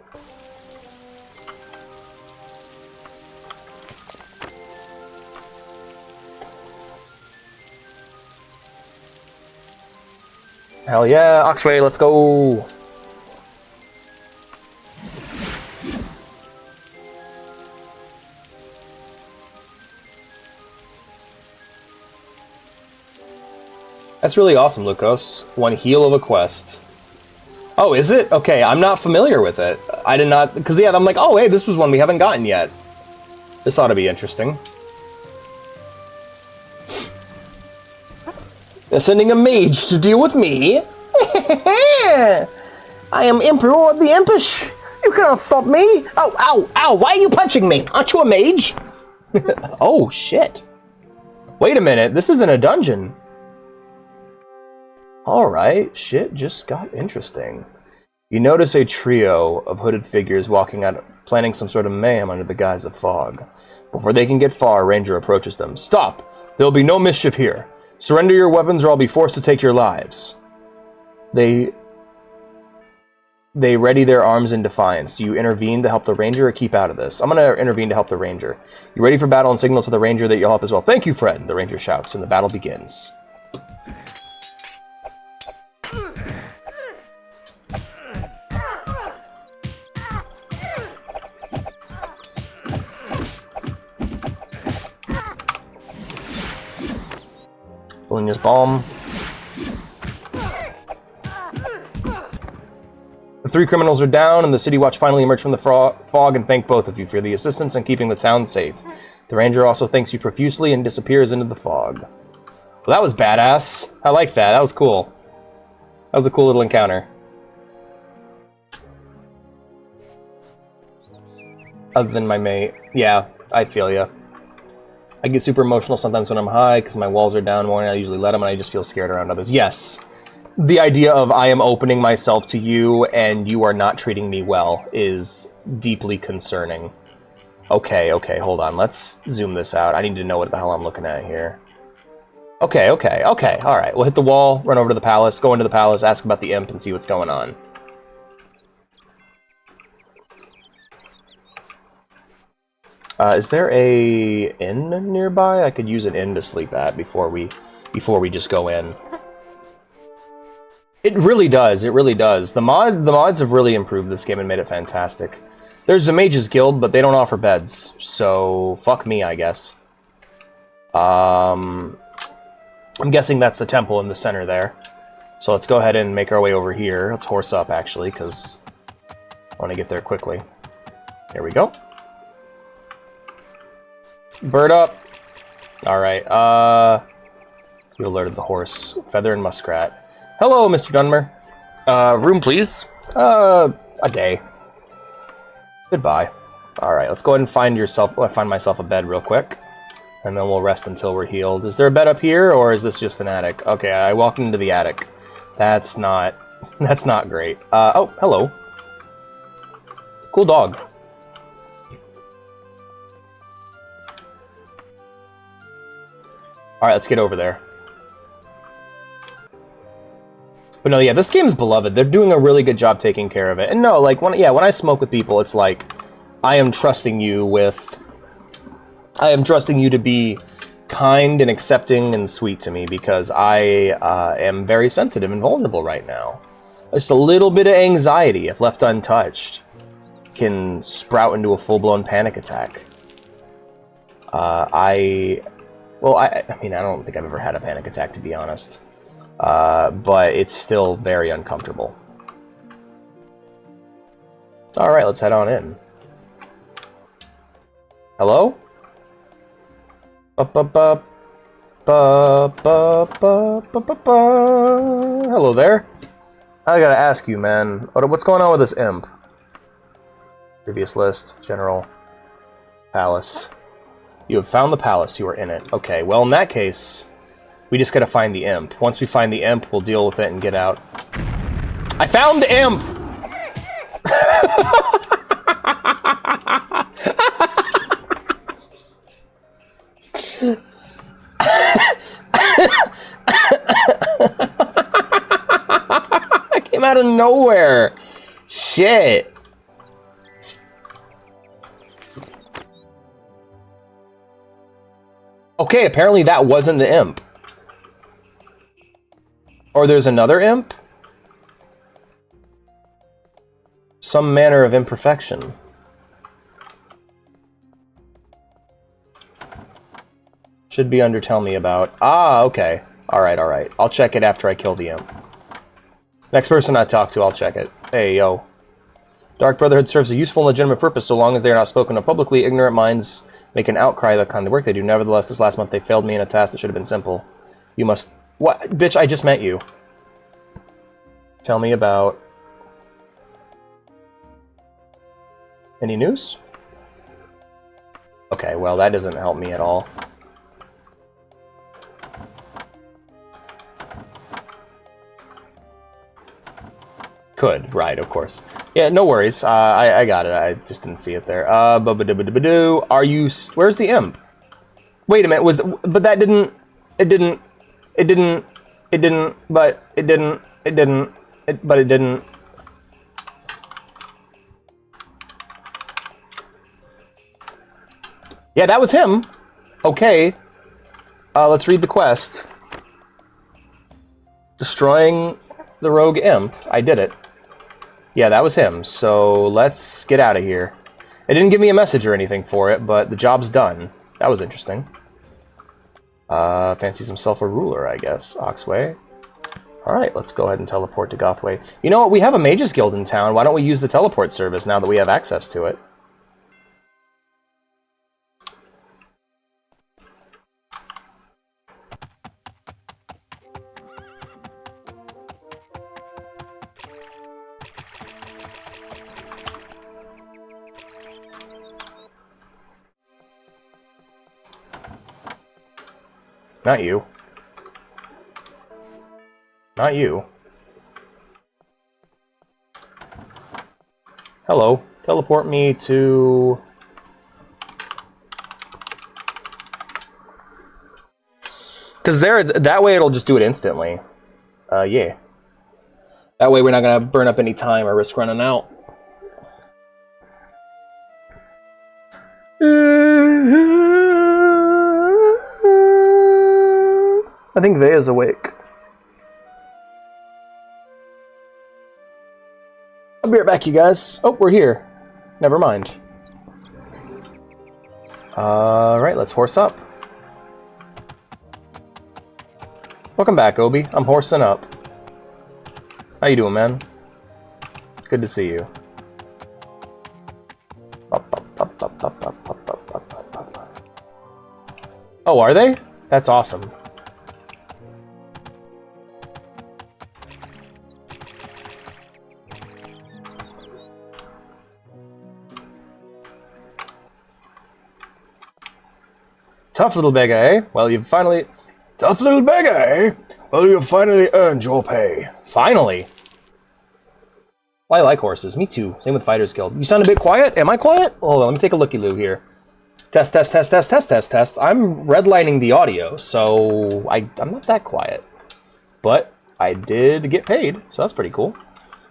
Hell yeah, Oxway, let's go! That's really awesome, Lucas. One heal of a quest. Oh, is it? Okay, I'm not familiar with it. I did not... Because, yeah, I'm like, oh, hey, this was one we haven't gotten yet. This ought to be interesting. They're sending a mage to deal with me. I am Emperor of the Impish. You cannot stop me. Oh, ow, ow, why are you punching me? Aren't you a mage? Oh, shit. Wait a minute, this isn't a dungeon. Alright, shit just got interesting. You notice a trio of hooded figures walking out, planning some sort of mayhem under the guise of fog. Before they can get far, a ranger approaches them. Stop! There will be no mischief here. Surrender your weapons or I'll be forced to take your lives. They ready their arms in defiance. Do you intervene to help the ranger or keep out of this? I'm going to intervene to help the ranger. You ready for battle and signal to the ranger that you'll help as well. Thank you, friend, the ranger shouts, and the battle begins. Linus Balm. The three criminals are down, and the city watch finally emerge from the fog and thank both of you for the assistance in keeping the town safe. The ranger also thanks you profusely and disappears into the fog. Well, that was badass. I like that. That was cool. That was a cool little encounter. Other than my mate. Yeah, I feel ya. I get super emotional sometimes when I'm high because my walls are down more and I usually let them and I just feel scared around others. Yes. The idea of I am opening myself to you and you are not treating me well is deeply concerning. Okay, hold on. Let's zoom this out. I need to know what the hell I'm looking at here. Okay. Alright, we'll hit the wall, run over to the palace, go into the palace, ask about the imp, and see what's going on. Is there a inn nearby? I could use an inn to sleep at before we just go in. It really does. The mods have really improved this game and made it fantastic. There's a Mages Guild, but they don't offer beds, so fuck me, I guess. I'm guessing that's the temple in the center there. So let's go ahead and make our way over here. Let's horse up, actually, because I want to get there quickly. Here we go. Bird up. Alright, you alerted the horse. Feather and muskrat. Hello, Mr. Dunmer. Room, please. A day. Goodbye. Alright, let's go ahead and find myself a bed real quick. And then we'll rest until we're healed. Is there a bed up here, or is this just an attic? Okay, I walked into the attic. That's not great. Oh, hello. Cool dog. Alright, let's get over there. But no, yeah, this game's beloved. They're doing a really good job taking care of it. And no, like, when I smoke with people, it's like, I am trusting you to be kind and accepting and sweet to me, because I am very sensitive and vulnerable right now. Just a little bit of anxiety, if left untouched, can sprout into a full-blown panic attack. I mean, I don't think I've ever had a panic attack, to be honest. But it's still very uncomfortable. Alright, let's head on in. Hello? Hello there. I gotta ask you, man. What's going on with this imp? Previous list. General. Palace. You have found the palace. You are in it. Okay, well, in that case, we just gotta find the imp. Once we find the imp, we'll deal with it and get out. I found the imp! I came out of nowhere. Shit. Okay, apparently that wasn't the imp. Or there's another imp? Some manner of imperfection. Should be under tell me about. Ah, okay. Alright, alright. I'll check it after I kill the imp. Next person I talk to, I'll check it. Hey, yo. Dark Brotherhood serves a useful and legitimate purpose so long as they are not spoken of publicly. Ignorant minds make an outcry of the kind of work they do. Nevertheless, this last month they failed me in a task that should have been simple. You must... What? Bitch, I just met you. Tell me about... Any news? Okay, well, that doesn't help me at all. Could, right, of course. Yeah, no worries. I got it. I just didn't see it there. Are you... Where's the imp? Wait a minute, but that didn't... But it didn't... Yeah, that was him. Okay. Let's read the quest. Destroying the rogue imp. I did it. Yeah, that was him. So let's get out of here. It didn't give me a message or anything for it, but the job's done. That was interesting. Fancies himself a ruler, I guess. Oxway. Alright, let's go ahead and teleport to Gothway. You know what? We have a Mages Guild in town. Why don't we use the teleport service now that we have access to it? Not you. Not you. Hello. Teleport me to... Because that way it'll just do it instantly. Yeah. That way we're not going to burn up any time or risk running out. I think Veya's awake. I'll be right back, you guys. Oh, we're here. never mind. Alright, let's horse up. Welcome back, Obi. I'm horsing up. How you doing, man? Good to see you. Oh, are they? That's awesome. Tough little beggar, eh? Well, you've finally... Tough little beggar, eh? Well, you've finally earned your pay. Finally! Well, I like horses. Me too. Same with Fighters Guild. You sound a bit quiet? Am I quiet? Hold on, let me take a looky-loo here. Test, test, test, test, test, test, test. I'm redlining the audio, so I'm not that quiet. But I did get paid, so that's pretty cool.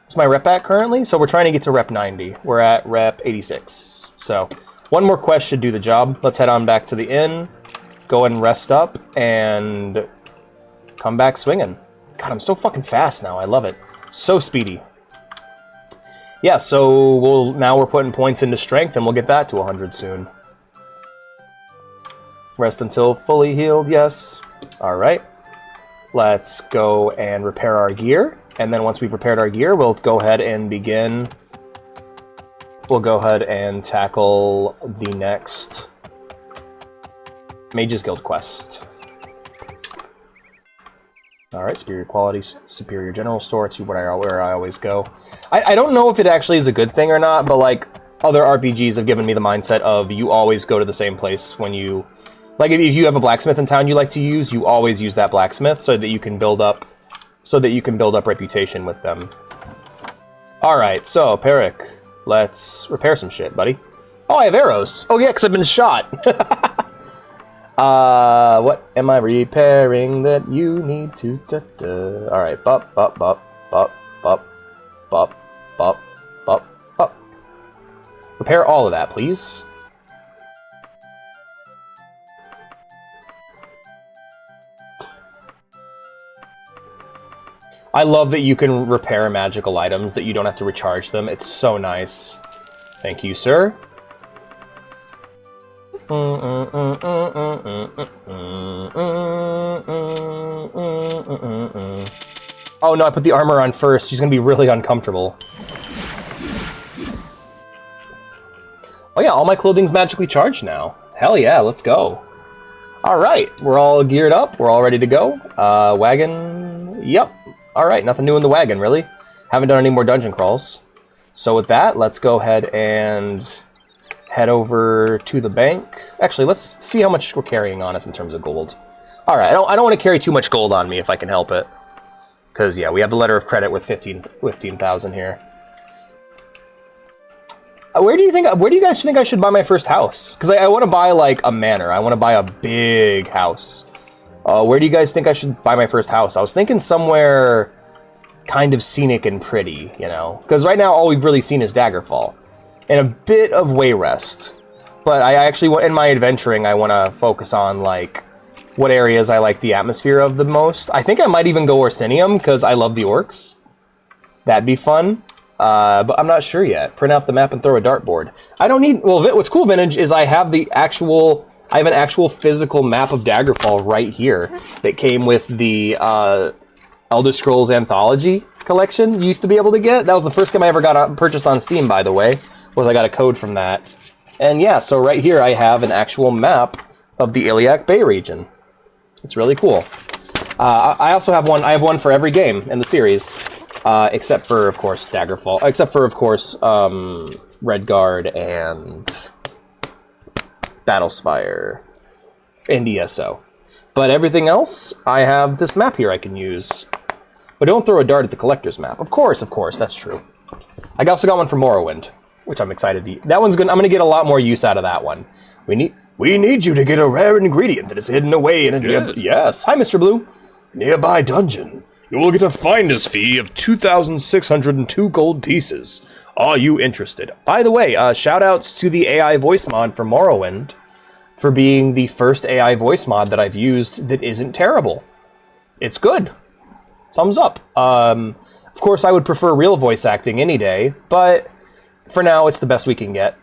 What's my rep at currently? So we're trying to get to rep 90. We're at rep 86. So one more quest should do the job. Let's head on back to the inn, go and rest up, and come back swinging. God, I'm so fucking fast now. I love it. So speedy. Yeah, so now we're putting points into strength, and we'll get that to 100 soon. Rest until fully healed, yes. Alright. Let's go and repair our gear. And then once we've repaired our gear, we'll go ahead and begin... We'll go ahead and tackle the next Mages Guild quest. Alright, Superior Quality, Superior General Store. It's where I always go. I don't know if it actually is a good thing or not, but like, other RPGs have given me the mindset of you always go to the same place when you... Like, if you have a blacksmith in town you like to use, you always use that blacksmith so that you can build up reputation with them. Alright, so, Peric, let's repair some shit, buddy. Oh, I have arrows! Oh yeah, because I've been shot! What am I repairing that you need to... Alright, bop, bop, bop, bop, bop, bop, bop, bop, bop. Repair all of that, please. I love that you can repair magical items, that you don't have to recharge them. It's so nice. Thank you, sir. Oh no, I put the armor on first. She's gonna be really uncomfortable. Oh yeah, all my clothing's magically charged now. Hell yeah, let's go. Alright, we're all geared up. We're all ready to go. Wagon... Yep. Alright, nothing new in the wagon, really. Haven't done any more dungeon crawls. So with that, let's go ahead and head over to the bank. Actually, let's see how much we're carrying on us in terms of gold. Alright, I don't want to carry too much gold on me if I can help it. Because, yeah, we have the letter of credit with 15,000 here. Where do you guys think I should buy my first house? Because I want to buy, like, a manor. I want to buy a big house. Where do you guys think I should buy my first house? I was thinking somewhere kind of scenic and pretty, you know? Because right now, all we've really seen is Daggerfall. And a bit of Wayrest. But I actually, in my adventuring, I want to focus on, like, what areas I like the atmosphere of the most. I think I might even go Orsinium, because I love the orcs. That'd be fun. But I'm not sure yet. Print out the map and throw a dartboard. I don't need... Well, what's cool, Vintage, is I have an actual physical map of Daggerfall right here that came with the Elder Scrolls Anthology collection you used to be able to get. That was the first game I ever got purchased on Steam, by the way, was I got a code from that. And yeah, so right here I have an actual map of the Iliac Bay region. It's really cool. I also have one. I have one for every game in the series, except for, of course, Daggerfall. Except for, of course, Redguard and Battlespire and ESO. But everything else, I have this map here I can use. But don't throw a dart at the collector's map. Of course, that's true. I also got one for Morrowind, which I'm excited to. That one's good. I'm gonna get a lot more use out of that one. We need you to get a rare ingredient that is hidden away in a... Yes. Hi, Mr. Blue. Nearby dungeon. You will get a finder's fee of 2,602 gold pieces. Are you interested? By the way, shout-outs to the AI voice mod for Morrowind for being the first AI voice mod that I've used that isn't terrible. It's good. Thumbs up. Of course, I would prefer real voice acting any day, but for now, it's the best we can get.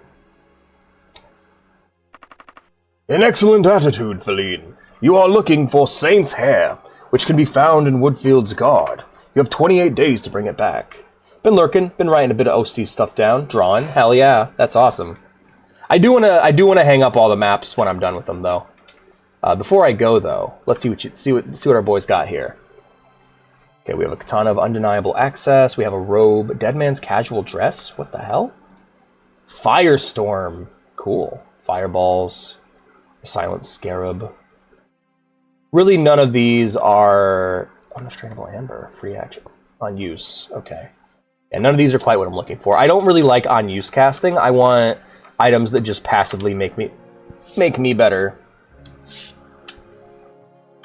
An excellent attitude, Feline. You are looking for Saint's hair, which can be found in Woodfield's guard. You have 28 days to bring it back. Been lurking, been writing a bit of OST stuff down, drawing. Hell yeah, that's awesome. I do wanna hang up all the maps when I'm done with them, though. Before I go, though, let's see what our boys got here. Okay, we have a katana of undeniable access. We have a robe, dead man's casual dress. What the hell? Firestorm, cool. Fireballs, silent scarab. Really, none of these are unrestrainable amber, free action, on use. Okay, and none of these are quite what I'm looking for. I don't really like on use casting. I want items that just passively make me better.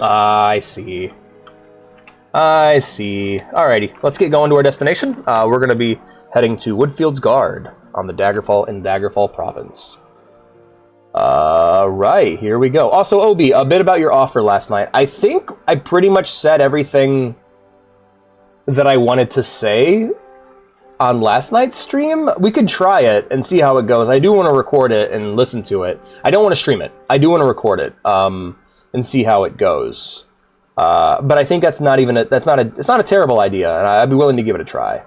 I see. Alrighty, let's get going to our destination. We're going to be heading to Woodfield's Guard on the Daggerfall in Daggerfall province. Right, here we go. Also, Obi, a bit about your offer last night. I think I pretty much said everything that I wanted to say on last night's stream. We could try it and see how it goes. I do want to record it and listen to it. I don't want to stream it. I do want to record it and see how it goes. But I think that's not even it's not a terrible idea, and I'd be willing to give it a try.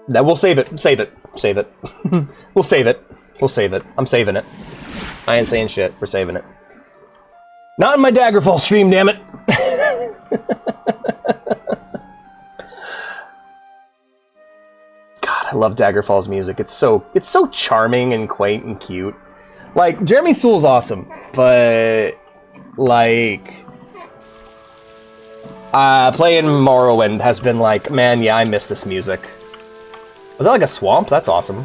We'll save it. Save it. We'll save it. I'm saving it. I ain't saying shit. We're saving it. Not in my Daggerfall stream, damn it. God, I love Daggerfall's music. It's so charming and quaint and cute. Like, Jeremy Sewell's awesome, but like playing Morrowind has been like, man, yeah, I miss this music. Was that like a swamp? That's awesome.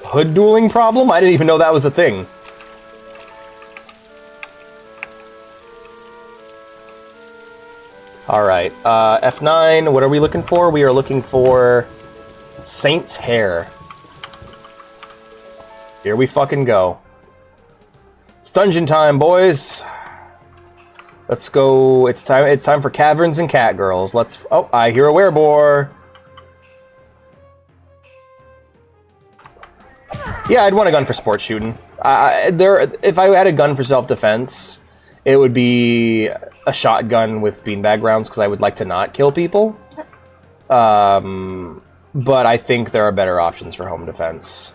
Hood dueling problem? I didn't even know that was a thing. Alright, F9, what are we looking for? We are looking for Saint's hair. Here we fucking go. It's dungeon time, boys. Let's go. It's time for caverns and cat girls. Let's. Oh, I hear a werebore. Yeah, I'd want a gun for sport shooting. If I had a gun for self-defense, it would be a shotgun with beanbag rounds because I would like to not kill people. But I think there are better options for home defense,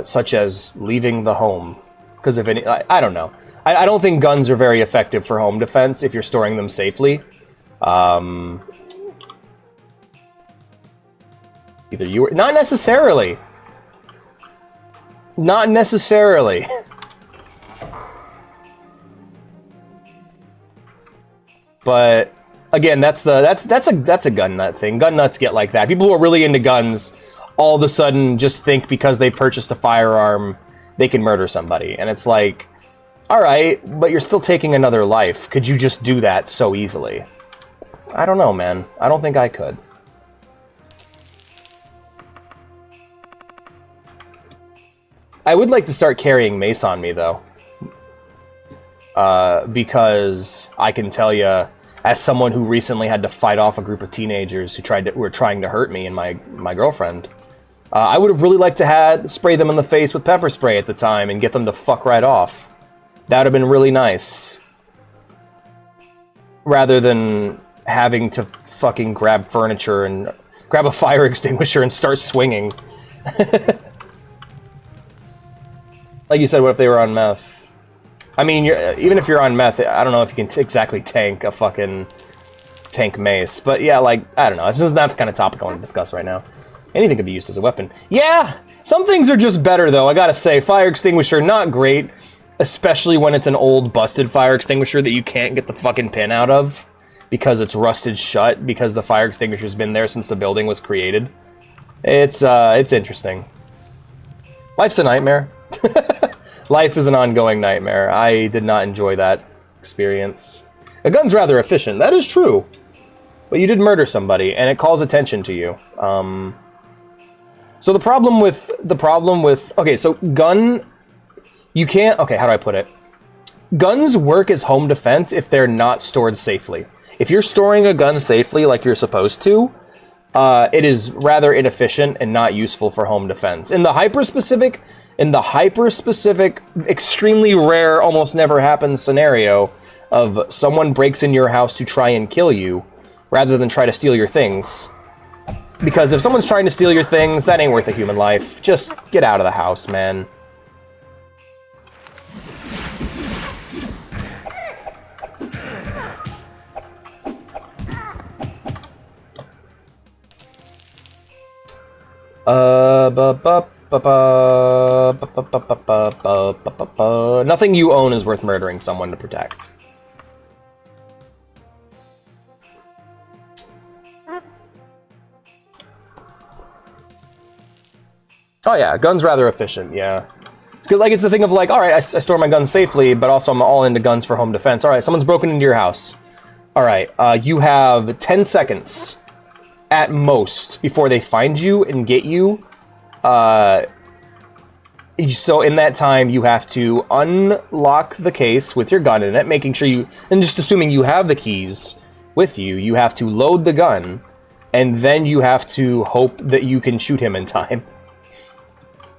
such as leaving the home. Because if any, I don't know. I don't think guns are very effective for home defense if you're storing them safely. Either you or... Not necessarily! Not necessarily. But, again, that's a gun nut thing. Gun nuts get like that. People who are really into guns all of a sudden just think because they purchased a firearm, they can murder somebody. And it's like... Alright, but you're still taking another life. Could you just do that so easily? I don't know, man. I don't think I could. I would like to start carrying mace on me, though. Because I can tell you, as someone who recently had to fight off a group of teenagers who were trying to hurt me and my girlfriend, I would have really liked to spray them in the face with pepper spray at the time and get them to fuck right off. That would have been really nice. Rather than having to fucking grab furniture and grab a fire extinguisher and start swinging. Like you said, what if they were on meth? I mean, even if you're on meth, I don't know if you can exactly tank a fucking tank mace. But yeah, like, I don't know. This is not the kind of topic I want to discuss right now. Anything could be used as a weapon. Yeah! Some things are just better, though, I gotta say. Fire extinguisher, not great. Especially when it's an old, busted fire extinguisher that you can't get the fucking pin out of because it's rusted shut because the fire extinguisher's been there since the building was created. It's interesting. Life's a nightmare. Life is an ongoing nightmare. I did not enjoy that experience. A gun's rather efficient, that is true. But you did murder somebody, and it calls attention to you. So the problem with... Okay, so gun... You can't... Okay, how do I put it? guns work as home defense if they're not stored safely. If you're storing a gun safely like you're supposed to, it is rather inefficient and not useful for home defense. In the hyper-specific, extremely rare, almost never happens scenario of someone breaks in your house to try and kill you, rather than try to steal your things. Because if someone's trying to steal your things, that ain't worth a human life. Just get out of the house, man. Nothing you own is worth murdering someone to protect. Oh yeah, guns rather efficient, yeah. Because like it's the thing of like, all right, I store my guns safely, but also I'm all into guns for home defense. All right, someone's broken into your house. All right, you have 10 seconds at most before they find you and get you. So in that time, you have to unlock the case with your gun in it, making sure you, and just assuming you have the keys with you, you have to load the gun, and then you have to hope that you can shoot him in time.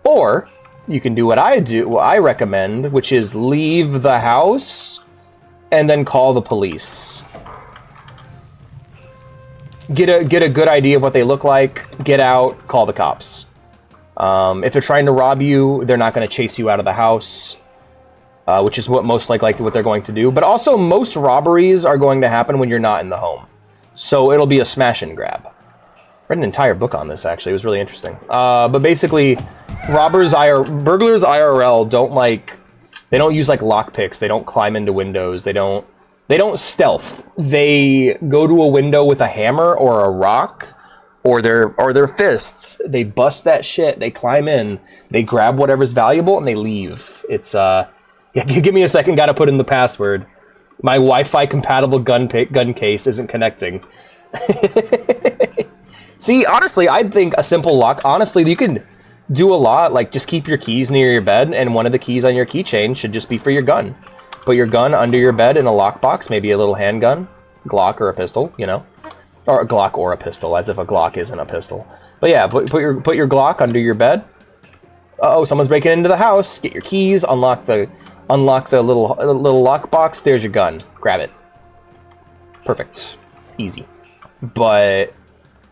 Or you can do what I recommend, which is leave the house and then call the police. Get a good idea of what they look like, get out, call the cops. If they're trying to rob you, they're not going to chase you out of the house, which is what most likely what they're going to do. But also, most robberies are going to happen when you're not in the home. So it'll be a smash and grab. I read an entire book on this, actually. It was really interesting. But basically, burglars IRL they don't use like lockpicks. They don't climb into windows. They don't stealth. They go to a window with a hammer or a rock or their fists. They bust that shit. They climb in. They grab whatever's valuable and they leave. It's yeah. Give me a second. Got to put in the password. My Wi-Fi compatible gun case isn't connecting. See, honestly, I think a simple lock. Honestly, you can do a lot. Like, just keep your keys near your bed, and one of the keys on your keychain should just be for your gun. Put your gun under your bed in a lockbox, maybe a little handgun, Glock or a pistol, you know, or a Glock or a pistol, as if a Glock isn't a pistol. But yeah, put your Glock under your bed. Uh-oh, someone's breaking into the house. Get your keys, unlock the little lockbox. There's your gun. Grab it. Perfect. Easy. But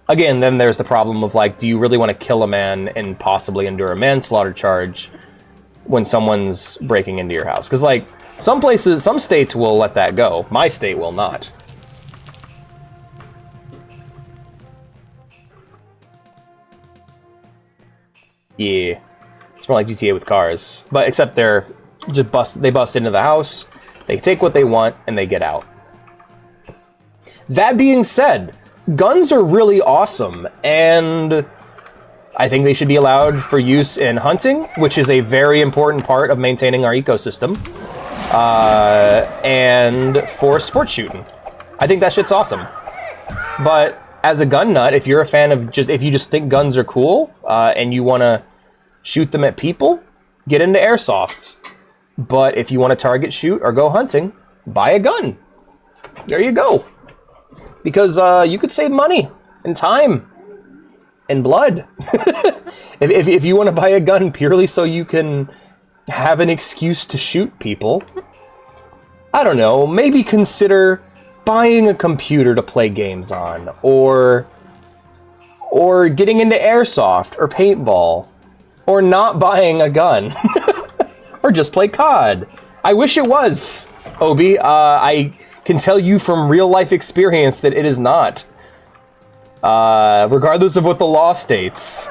again, then there's the problem of like, do you really want to kill a man and possibly endure a manslaughter charge when someone's breaking into your house? Because like, some states will let that go. My state will not. Yeah. It's more like GTA with cars. But except they bust into the house, they take what they want, and they get out. That being said, guns are really awesome, and I think they should be allowed for use in hunting, which is a very important part of maintaining our ecosystem, and for sport shooting. I think that shit's awesome. But as a gun nut, if you're a fan of if you just think guns are cool, and you want to shoot them at people, get into airsofts. But if you want to target shoot or go hunting, buy a gun. There you go. Because you could save money and time and blood. if you want to buy a gun purely so you can have an excuse to shoot people, I don't know, maybe consider buying a computer to play games on, or getting into airsoft or paintball, or not buying a gun, or just play COD. I wish it was, Obi. I can tell you from real life experience that it is not. Regardless of what the law states.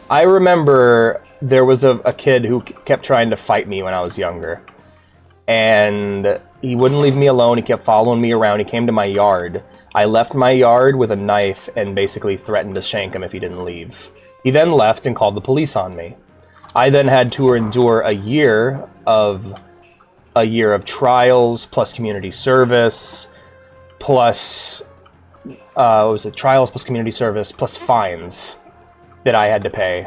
I remember there was a kid who kept trying to fight me when I was younger. And he wouldn't leave me alone. He kept following me around. He came to my yard. I left my yard with a knife and basically threatened to shank him if he didn't leave. He then left and called the police on me. I then had to endure a year of trials plus community service plus what was it? Trials plus community service plus fines that I had to pay.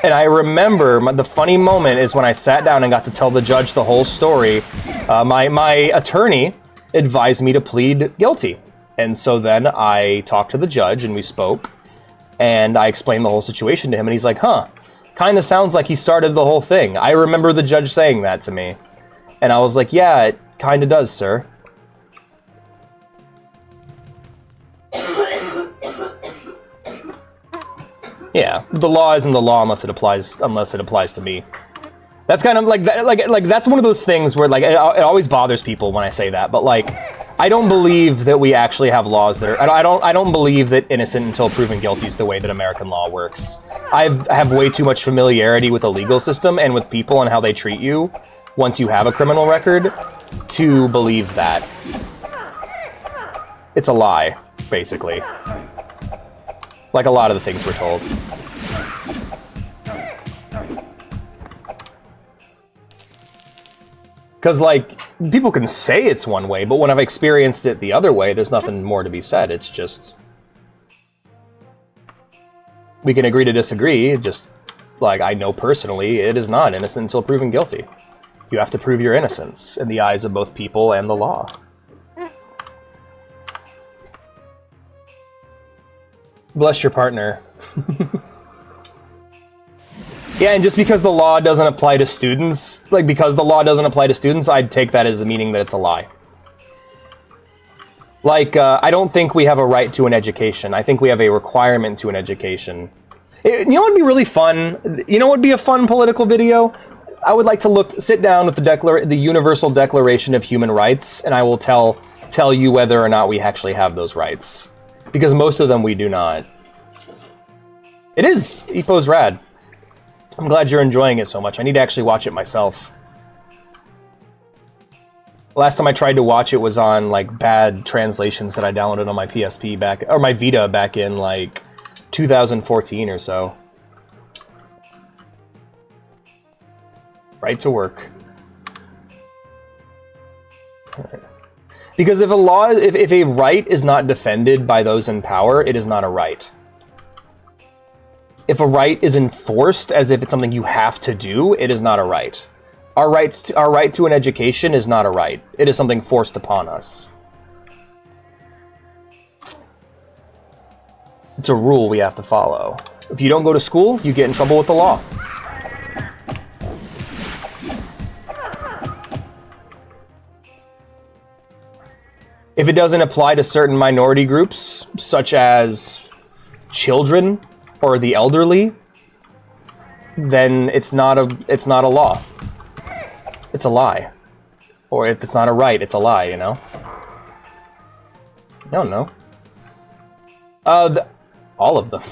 And I remember the funny moment is when I sat down and got to tell the judge the whole story. My attorney advised me to plead guilty, and so then I talked to the judge and we spoke, and I explained the whole situation to him, and he's like, "Huh, kind of sounds like he started the whole thing." I remember the judge saying that to me, and I was like, "Yeah, it kind of does, sir." Yeah, the law isn't the law unless it applies to me. That's kind of like that, like that's one of those things where like it always bothers people when I say that, but like I don't believe that we actually have laws that are. I don't believe that innocent until proven guilty is the way that American law works. I have way too much familiarity with the legal system and with people and how they treat you once you have a criminal record to believe that. It's a lie, basically. Like a lot of the things we're told. Because, like, people can say it's one way, but when I've experienced it the other way, there's nothing more to be said. It's just... we can agree to disagree, just, like, I know personally it is not innocent until proven guilty. You have to prove your innocence in the eyes of both people and the law. Bless your partner. Yeah, and just because the law doesn't apply to students, I'd take that as a meaning that it's a lie. Like, I don't think we have a right to an education. I think we have a requirement to an education. You know what would be really fun? You know what would be a fun political video? I would like to sit down with the Universal Declaration of Human Rights, and I will tell you whether or not we actually have those rights. Because most of them we do not. It is! EPO's rad. I'm glad you're enjoying it so much. I need to actually watch it myself. Last time I tried to watch it was on, like, bad translations that I downloaded on my PSP or my Vita back in, like, 2014 or so. Right to work. Alright. Because if a right is not defended by those in power, it is not a right. If a right is enforced as if it's something you have to do, it is not a right. Our right to an education is not a right. It is something forced upon us. It's a rule we have to follow. If you don't go to school, you get in trouble with the law. If it doesn't apply to certain minority groups, such as children or the elderly, then it's not a law. It's a lie. Or if it's not a right, it's a lie, you know? I don't know. All of them.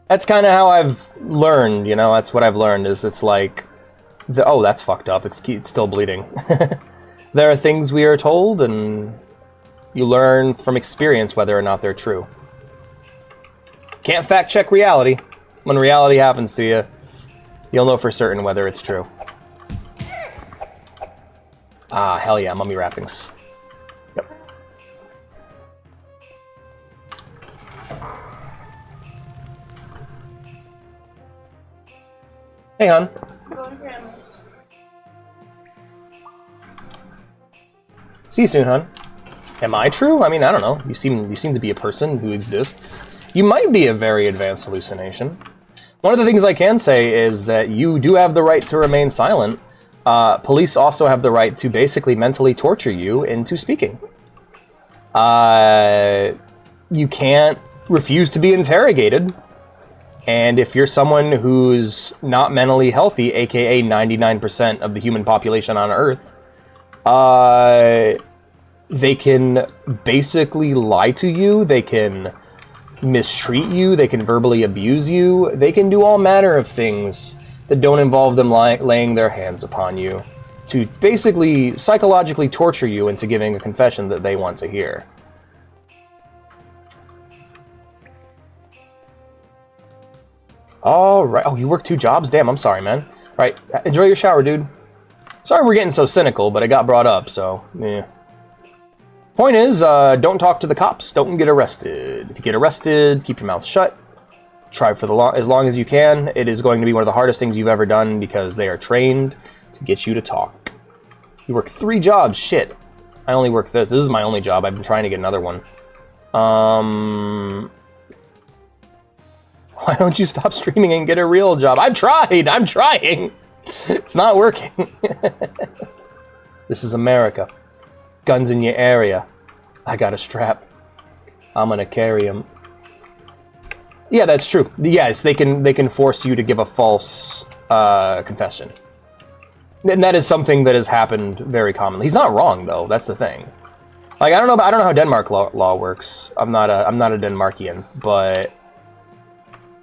That's kind of how I've learned, you know? That's what I've learned, is it's like... oh, that's fucked up. It's still bleeding. There are things we are told, and you learn from experience whether or not they're true. Can't fact check reality. When reality happens to you, you'll know for certain whether it's true. Ah, hell yeah, mummy wrappings. Yep. Hey, hon.
Go to Grandma's.
See you soon, hon. Am I true? I mean, I don't know. You seem to be a person who exists. You might be a very advanced hallucination. One of the things I can say is that you do have the right to remain silent. Police also have the right to basically mentally torture you into speaking. You can't refuse to be interrogated. And if you're someone who's not mentally healthy, aka 99% of the human population on Earth, they can basically lie to you, they can mistreat you, they can verbally abuse you, they can do all manner of things that don't involve them laying their hands upon you. to basically psychologically torture you into giving a confession that they want to hear. All right. Oh, you work 2 jobs? Damn, I'm sorry, man. Right. Enjoy your shower, dude. Sorry we're getting so cynical, but it got brought up, so, yeah. Point is, don't talk to the cops. Don't get arrested. If you get arrested, keep your mouth shut. Try for as long as you can. It is going to be one of the hardest things you've ever done because they are trained to get you to talk. You work 3 jobs. Shit. I only work this. This is my only job. I've been trying to get another one. Why don't you stop streaming and get a real job? I've tried. I'm trying. It's not working. This is America. Guns in your area. I got a strap. I'm gonna carry them. Yeah, that's true. Yes, they can force you to give a false confession. And that is something that has happened very commonly. He's not wrong though. That's the thing. Like I don't know how Denmark law works. I'm not a Denmarkian, but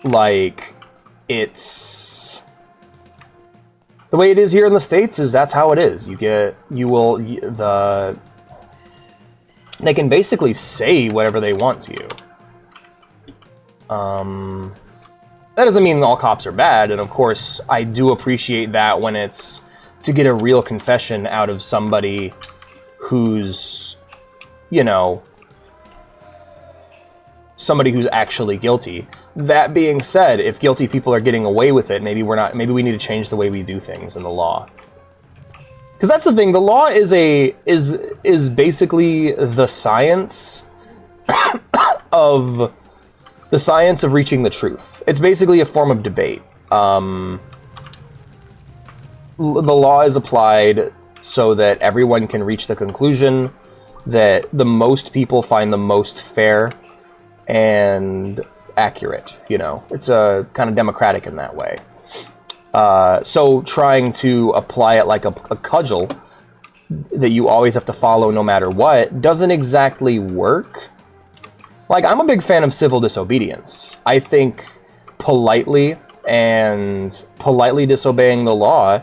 like it's the way it is here in the States is that's how it is. They can basically say whatever they want to you. That doesn't mean all cops are bad, and of course I do appreciate that when it's to get a real confession out of somebody who's, you know, somebody who's actually guilty. That being said, if guilty people are getting away with it, maybe we need to change the way we do things in the law. Because that's the thing, the law is basically the science of reaching the truth. It's basically a form of debate. The law is applied so that everyone can reach the conclusion that the most people find the most fair and accurate, you know. It's a kind of democratic in that way. So trying to apply it like a cudgel that you always have to follow no matter what doesn't exactly work. Like, I'm a big fan of civil disobedience. I think politely disobeying the law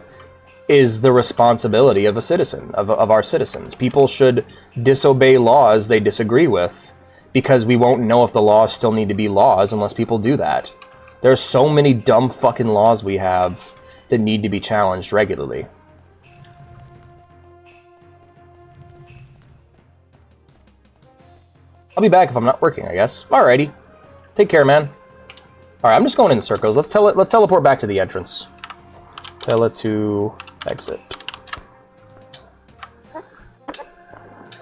is the responsibility of a citizen, of our citizens. People should disobey laws they disagree with, because we won't know if the laws still need to be laws unless people do that. There's so many dumb fucking laws we have that need to be challenged regularly. I'll be back if I'm not working, I guess. Alrighty. Take care, man. Alright, I'm just going in circles. Let's teleport back to the entrance. Tell it to exit.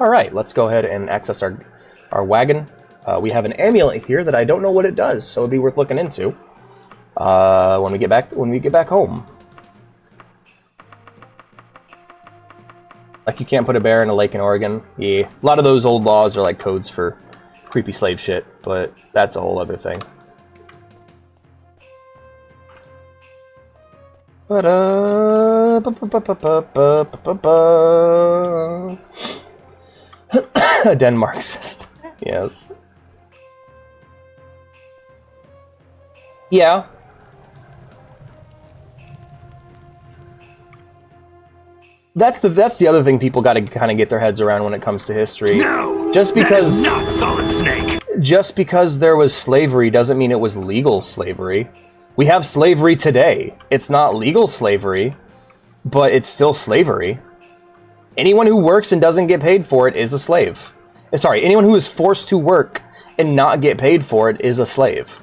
Alright, let's go ahead and access our wagon. We have an amulet here that I don't know what it does, so it'd be worth looking into when we get back home. Like, you can't put a bear in a lake in Oregon. Yeah, a lot of those old laws are like codes for creepy slave shit, but that's a whole other thing. Denmarkist. Yes. Yeah. That's the other thing people got to kind of get their heads around when it comes to history.
No,
just because
that is not Solid Snake.
Just because there was slavery doesn't mean it was legal slavery. We have slavery today. It's not legal slavery, but it's still slavery. Anyone who works and doesn't get paid for it is a slave. Sorry, anyone who is forced to work and not get paid for it is a slave.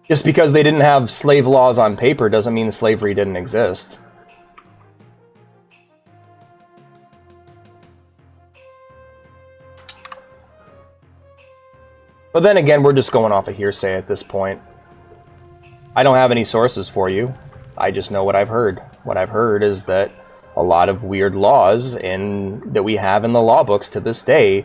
Just because they didn't have slave laws on paper doesn't mean slavery didn't exist. But then again, we're just going off of hearsay at this point. I don't have any sources for you. I just know what I've heard. What I've heard is that a lot of weird laws that we have in the law books to this day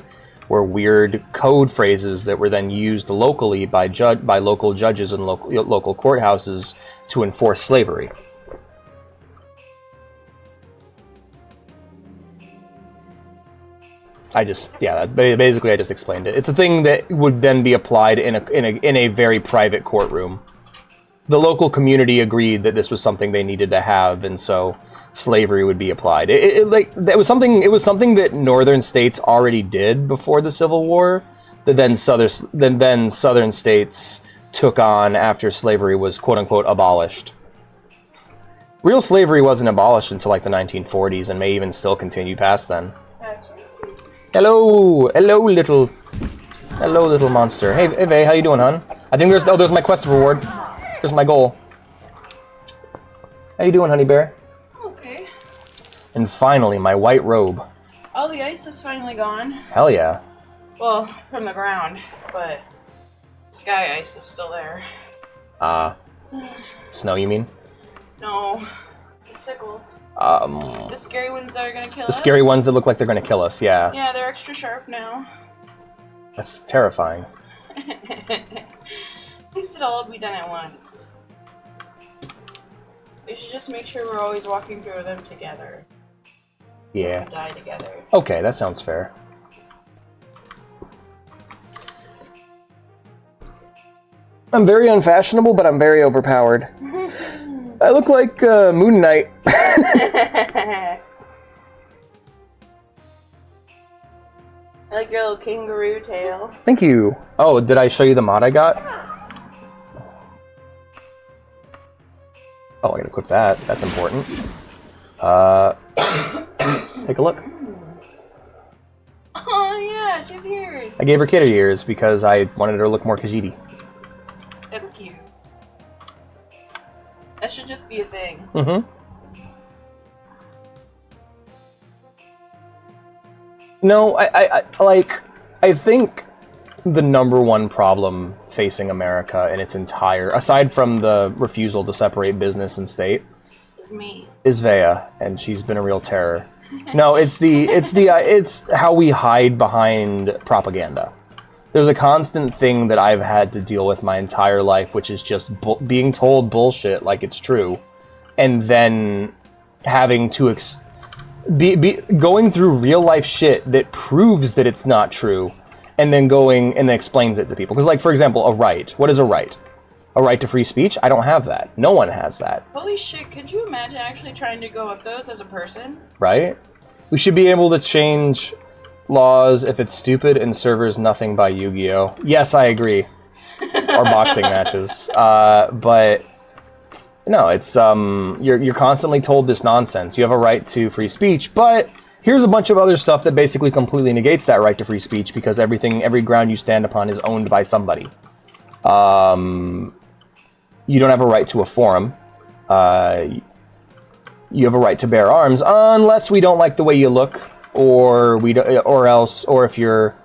were weird code phrases that were then used locally by local judges and local courthouses to enforce slavery. Basically I just explained it. It's a thing that would then be applied in a very private courtroom. the local community agreed that this was something they needed to have, and so slavery would be applied. It was something that northern states already did before the Civil War, that then southern states took on after slavery was quote unquote abolished. Real slavery wasn't abolished until like the 1940s, and may even still continue past then. Hello, little monster. Hey, Vay, how you doing, hon? I think there's my quest reward. There's my goal. How you doing, honey bear?
Okay.
And finally, my white robe.
All the ice is finally gone.
Hell yeah.
Well, from the ground, but sky ice is still there.
Snow, you mean?
No, the sickles. The scary ones that are gonna kill us.
The scary ones that look like they're gonna kill us, yeah.
Yeah, they're extra sharp now.
That's terrifying.
At least it'll all be done at once. We should just make sure we're always walking through them together.
Yeah.
So we die together.
Okay, that sounds fair. I'm very unfashionable, but I'm very overpowered. I look like Moon Knight.
I like your little kangaroo tail.
Thank you. Oh, did I show you the mod I got? Oh, I gotta equip that. That's important. Take a look.
Oh yeah, she's yours.
I gave her kitty ears because I wanted her to look more Khajiit.
That's cute. That should just be a thing.
Mm-hmm. No, I think the number one problem facing America in its entire, aside from the refusal to separate business and state,
It's me.
is Vea, and she's been a real terror. No, it's how we hide behind propaganda. There's a constant thing that I've had to deal with my entire life, which is just being told bullshit like it's true, and then having to going through real life shit that proves that it's not true, and then going and then explains it to people. Because, like, for example, a right. What is a right? A right to free speech? I don't have that. No one has that.
Holy shit, could you imagine actually trying to go up those as a person?
Right? We should be able to change laws if it's stupid and servers nothing by Yu-Gi-Oh! Yes, I agree. Or boxing matches. But no, it's you're constantly told this nonsense. You have a right to free speech, but here's a bunch of other stuff that basically completely negates that right to free speech, because every ground you stand upon is owned by somebody. You don't have a right to a forum. You have a right to bear arms unless we don't like the way you look, or if you're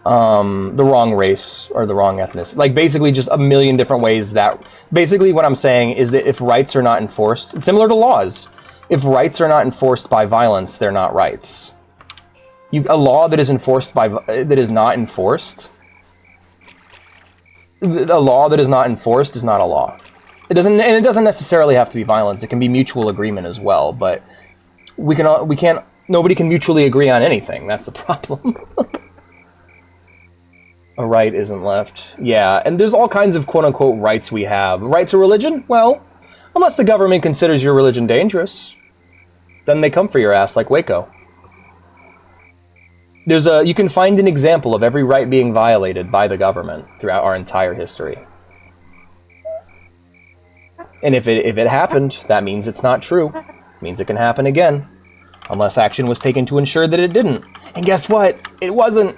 the wrong race or the wrong ethnicity. Like, basically just a million different ways that... Basically what I'm saying is that if rights are not enforced, similar to laws, if rights are not enforced by violence, they're not rights. A law that is enforced by... that is not enforced... A law that is not enforced is not a law. It doesn't necessarily have to be violence. It can be mutual agreement as well, but nobody can mutually agree on anything. That's the problem. A right isn't left. Yeah, and there's all kinds of quote-unquote rights we have. Right to religion? Well, unless the government considers your religion dangerous, then they come for your ass like Waco. You can find an example of every right being violated by the government throughout our entire history. And if it happened, that means it's not true. It means it can happen again. Unless action was taken to ensure that it didn't. And guess what? It wasn't.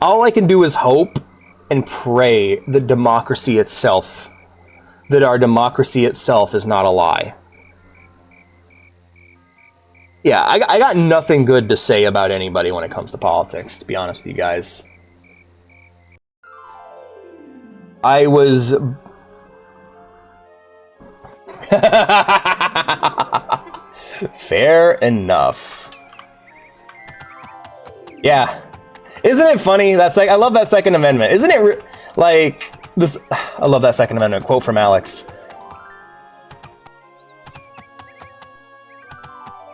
All I can do is hope and pray that our democracy itself is not a lie. Yeah, I got nothing good to say about anybody when it comes to politics, to be honest with you guys. I was... Fair enough. Yeah. Isn't it funny? That's like, I love that Second Amendment. Isn't it like this? I love that Second Amendment quote from Alex.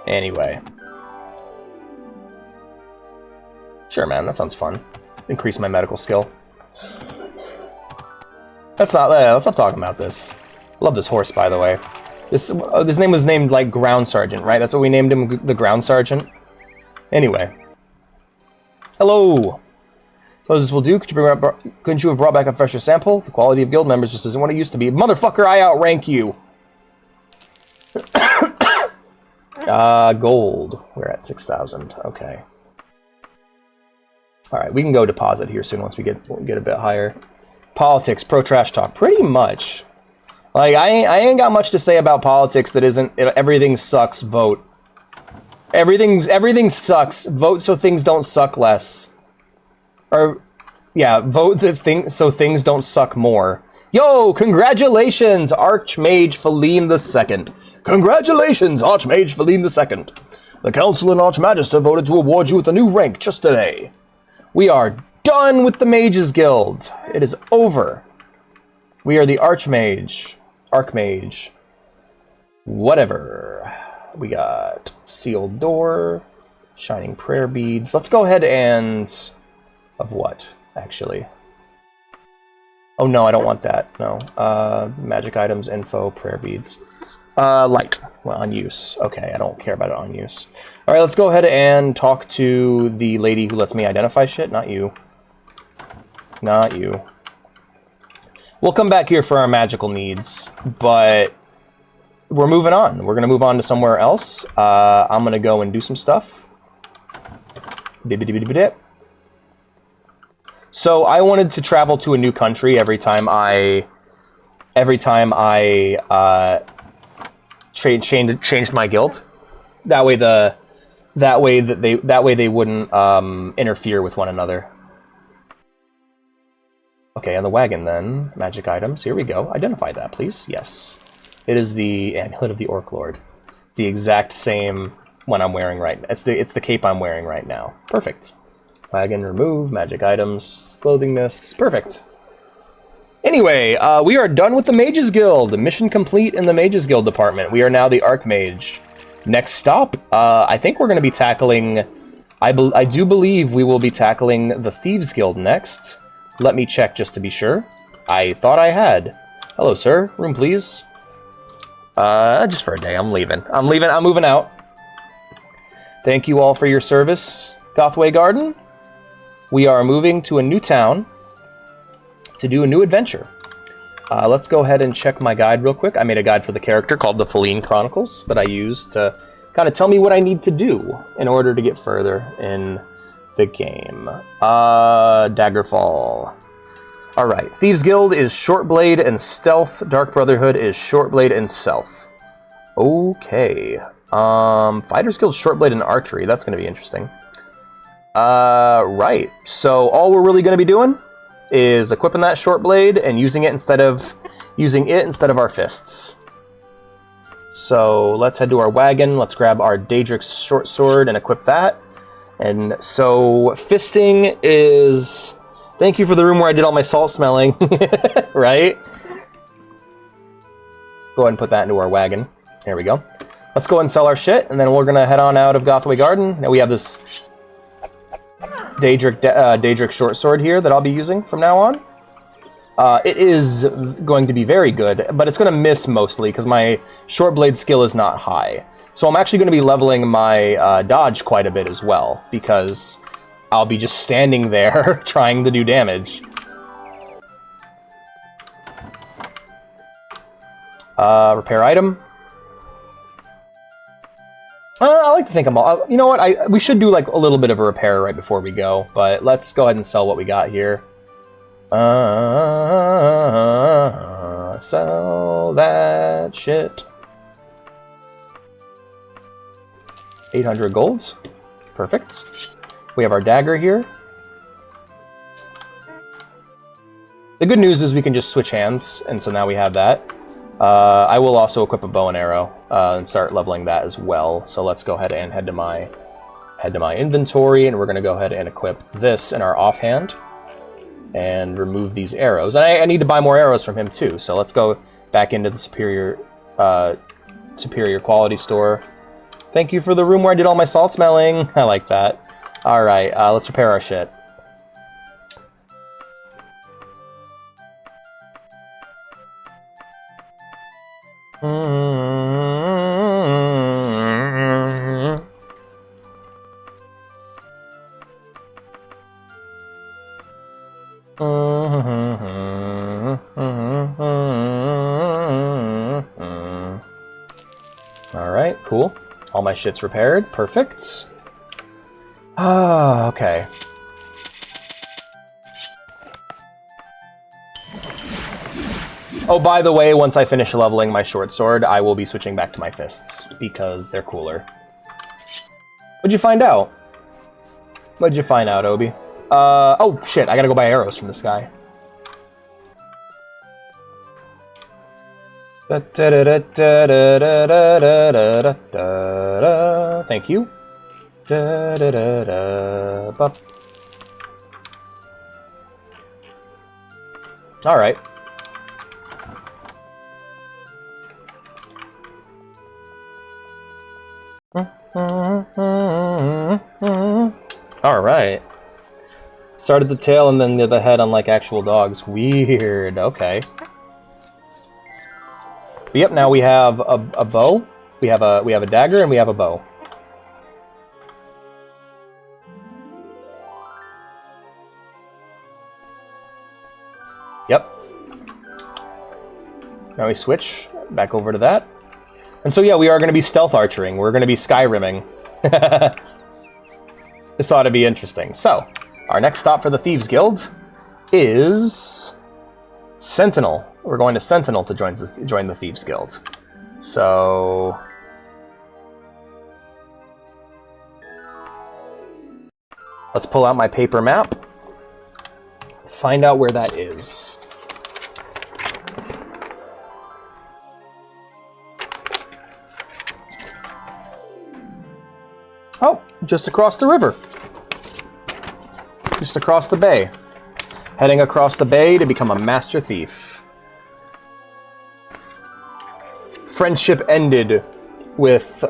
Anyway. Sure, man. That sounds fun. Increase my medical skill. Let's not talking about this. Love this horse, by the way. This name was named, like, Ground Sergeant, right? That's what we named him, the Ground Sergeant? Anyway. Hello! So this will do. Couldn't you have brought back a fresher sample? The quality of guild members just isn't what it used to be. Motherfucker, I outrank you! Gold. We're at 6,000. Okay. Alright, we can go deposit here soon once we get a bit higher. Politics, pro-trash talk. Pretty much. Like, I ain't got much to say about politics that isn't everything sucks, vote. Everything sucks. Vote so things don't suck less. Or, yeah, vote so things don't suck more. Yo, congratulations, Archmage Feline II. Congratulations, Archmage Feline II. The Council and Archmagister voted to award you with a new rank just today. We are done with the Mages Guild. It is over. We are the Archmage. Whatever. We got Sealed Door, Shining Prayer Beads. Let's go ahead and... Of what, actually? Oh, no, I don't want that. No. Magic items, info, prayer beads. Light. Well, on use. Okay, I don't care about it on use. Alright, let's go ahead and talk to the lady who lets me identify shit. Not you. Not you. We'll come back here for our magical needs, but we're moving on. We're going to move on to somewhere else. I'm going to go and do some stuff. So I wanted to travel to a new country every time I changed my guild. That way they wouldn't interfere with one another. Okay, on the wagon then, magic items. Here we go. Identify that, please. Yes, it is the amulet of the Orc Lord. It's the exact same one I'm wearing right now. It's the cape I'm wearing right now. Perfect. Wagon, remove, magic items, clothing mists. Perfect. Anyway, we are done with the Mages Guild. Mission complete in the Mages Guild department. We are now the Archmage. Next stop, I think we're going to be tackling... I do believe we will be tackling the Thieves Guild next. Let me check just to be sure. I thought I had. Hello, sir. Room, please. Just for a day. I'm leaving. I'm moving out. Thank you all for your service, Gothway Garden. We are moving to a new town to do a new adventure. Let's go ahead and check my guide real quick. I made a guide for the character called the Feline Chronicles that I use to kind of tell me what I need to do in order to get further in the game. Daggerfall. Alright, Thieves Guild is Shortblade and Stealth. Dark Brotherhood is Shortblade and Stealth. Okay. Fighters Guild, Shortblade and Archery. That's going to be interesting. Right. So all we're really going to be doing is equipping that Shortblade and using it instead of our fists. So let's head to our wagon. Let's grab our Daedric's short sword and equip that. And so fisting is... Thank you for the room where I did all my salt smelling. Right? Go ahead and put that into our wagon. There we go. Let's go ahead and sell our shit, and then we're going to head on out of Gothway Garden. Now we have this Daedric short sword here that I'll be using from now on. It is going to be very good, but it's going to miss mostly because my short blade skill is not high. So I'm actually going to be leveling my dodge quite a bit as well, because I'll be just standing there trying to do damage. Repair item. I like to think I'm all... You know what? We should do like a little bit of a repair right before we go, but let's go ahead and sell what we got here. Sell that shit. 800 golds. Perfect. We have our dagger here. The good news is we can just switch hands, and so now we have that. I will also equip a bow and arrow and start leveling that as well. So let's go ahead and head to my inventory, and we're going to go ahead and equip this in our offhand and remove these arrows. And I need to buy more arrows from him too. So let's go back into the superior quality store. Thank you for the room where I did all my salt smelling. I like that. Alright, let's repair our shit. Alright, cool. All my shit's repaired. Perfect. Ah, okay. Oh, by the way, once I finish leveling my short sword, I will be switching back to my fists, because they're cooler. What'd you find out? What'd you find out, Obi? Oh, shit, I gotta go buy arrows from this guy. Thank you. Alright. Alright. Started the tail and then the head, unlike actual dogs. Weird. Okay. But yep, now we have a bow. We have a dagger and we have a bow. Yep. Now we switch back over to that. And so yeah, we are going to be stealth archering. We're going to be skyrimming. This ought to be interesting. So, our next stop for the Thieves Guild is Sentinel. We're going to Sentinel to join the Thieves Guild. So, let's pull out my paper map. Find out where that is. Oh, just across the river. Just across the bay. Heading across the bay to become a master thief. Friendship ended with...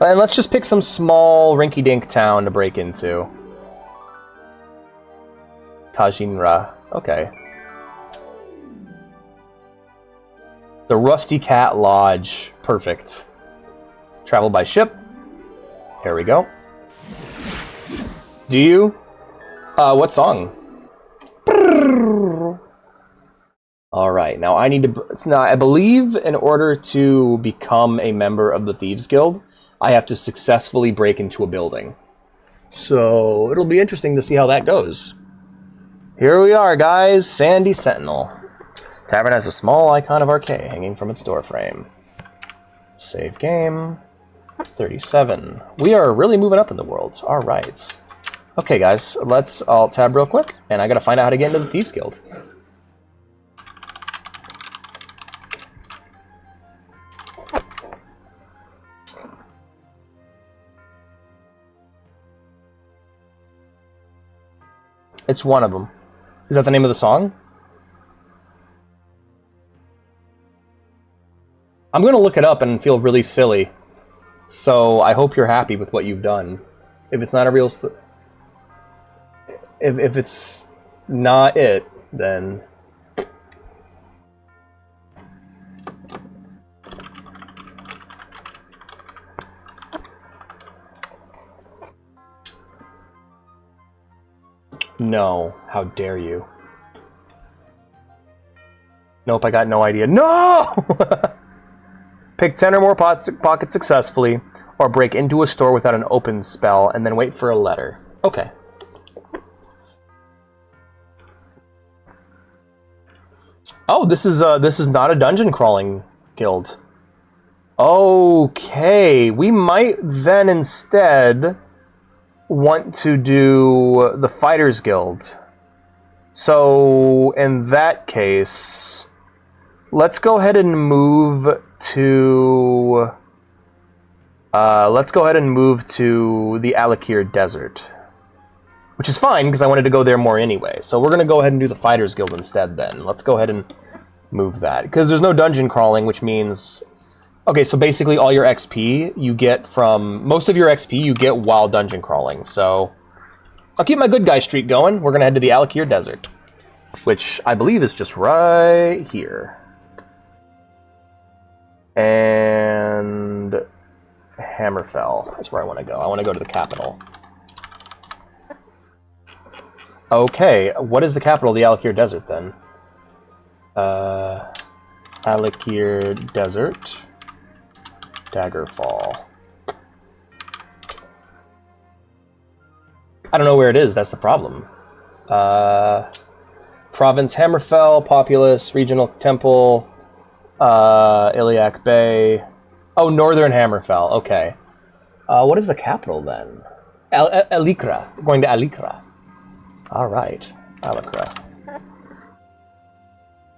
And let's just pick some small rinky-dink town to break into. Kajinra. Okay. The Rusty Cat Lodge. Perfect. Travel by ship. Here we go. Do you? What song? Alright, now I need to... Now, I believe in order to become a member of the Thieves Guild, I have to successfully break into a building. So, it'll be interesting to see how that goes. Here we are, guys. Sandy Sentinel. Tavern has a small icon of Arcade hanging from its doorframe. Save game. 37. We are really moving up in the world. Alright. Okay, guys. Let's alt tab real quick, and I gotta find out how to get into the Thieves Guild. It's one of them. Is that the name of the song? I'm going to look it up and feel really silly. So I hope you're happy with what you've done. If it's not a real... If it's not it, then... No. How dare you? Nope, I got no idea. No! Pick 10 or more pockets successfully, or break into a store without an open spell, and then wait for a letter. Okay. Oh, this is not a dungeon crawling guild. Okay, we might then instead want to do the Fighters Guild. So in that case, let's go ahead and move to the Alakir Desert, which is fine because I wanted to go there more anyway. So we're gonna go ahead and do the Fighters Guild instead. Then let's go ahead and move that because there's no dungeon crawling, which means Okay, so basically all your XP you get from... Most of your XP you get while dungeon crawling, so... I'll keep my good guy streak going. We're going to head to the Alakir Desert, which I believe is just right here. And... Hammerfell is where I want to go. I want to go to the capital. Okay, what is the capital of the Alakir Desert, then? Alakir Desert... Daggerfall. I don't know where it is, that's the problem. Province Hammerfell, Populous, Regional Temple, Iliac Bay. Oh, Northern Hammerfell, okay. What is the capital then? Alikra. We're going to Alikra. Alright, Alikra.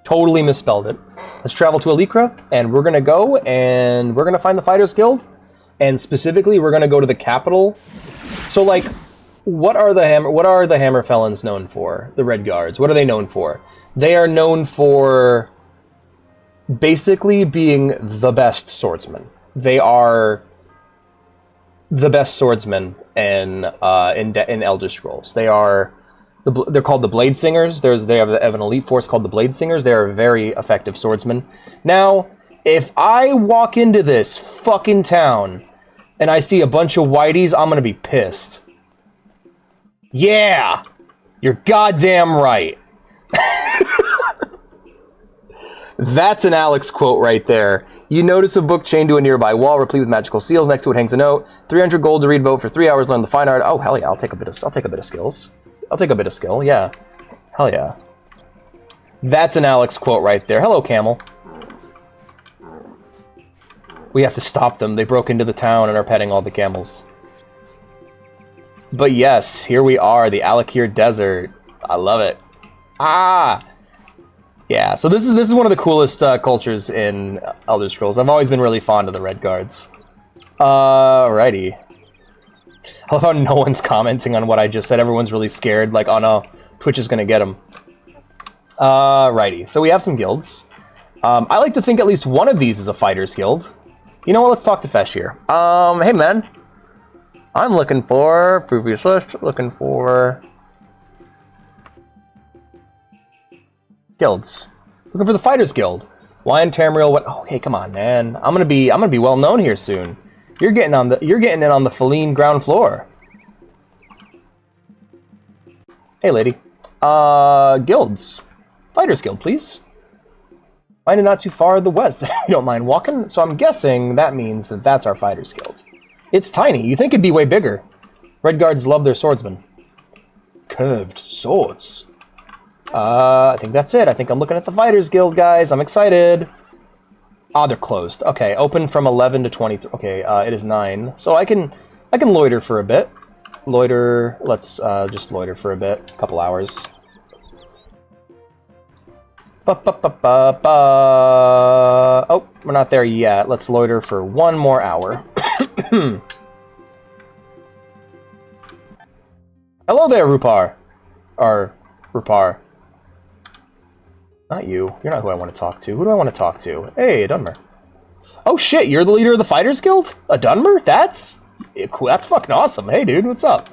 Totally misspelled it. Let's travel to Alikra, and we're going to go, and we're going to find the Fighters Guild, and specifically, we're going to go to the capital. So, like, what are the Hammerfellans known for? The Red Guards. What are they known for? They are known for basically being the best swordsmen. They are the best swordsmen in Elder Scrolls. They're called the Blade Singers. They have an elite force called the Blade Singers. They are very effective swordsmen. Now, if I walk into this fucking town and I see a bunch of whiteys, I'm gonna be pissed. Yeah! You're goddamn right. That's an Alex quote right there. You notice a book chained to a nearby wall, replete with magical seals. Next to it hangs a note. 300 gold to read about for 3 hours. Learn the fine art. Oh hell yeah! I'll take a bit of skills. I'll take a bit of skill. Yeah, hell yeah. That's an Alex quote right there. Hello, camel. We have to stop them. They broke into the town and are petting all the camels. But yes, here we are, the Alakir Desert. I love it. Ah! Yeah, so this is one of the coolest cultures in Elder Scrolls. I've always been really fond of the Red Guards. Alrighty. I love how no one's commenting on what I just said. Everyone's really scared, like, oh no, Twitch is gonna get them. Righty, so we have some guilds. I like to think at least one of these is a fighter's guild. You know what, let's talk to Fesh here. Hey man. I'm looking for, previous list, looking for... guilds. Looking for the Fighters Guild. Lion Tamriel, what? Oh, hey, come on, man. I'm gonna be well known here soon. You're getting in on the Feline ground floor. Hey, lady. Guilds. Fighters Guild, please. Find it not too far to the west, if you don't mind walking. So I'm guessing that means that that's our Fighters Guild. It's tiny. You think it'd be way bigger. Red Guards love their swordsmen. Curved swords. I think that's it. I think I'm looking at the Fighters Guild, guys. I'm excited. Ah, they're closed. Okay, open from 11 to 23. Okay, it is 9. So I can loiter for a bit. Loiter. Let's just loiter for a bit. A couple hours. Oh, we're not there yet. Let's loiter for one more hour. Hello there, Rupar. Or Rupar. Not you. You're not who I want to talk to. Who do I want to talk to? Hey, Dunmer. Oh shit, you're the leader of the Fighters Guild? A Dunmer? That's fucking awesome. Hey dude, what's up?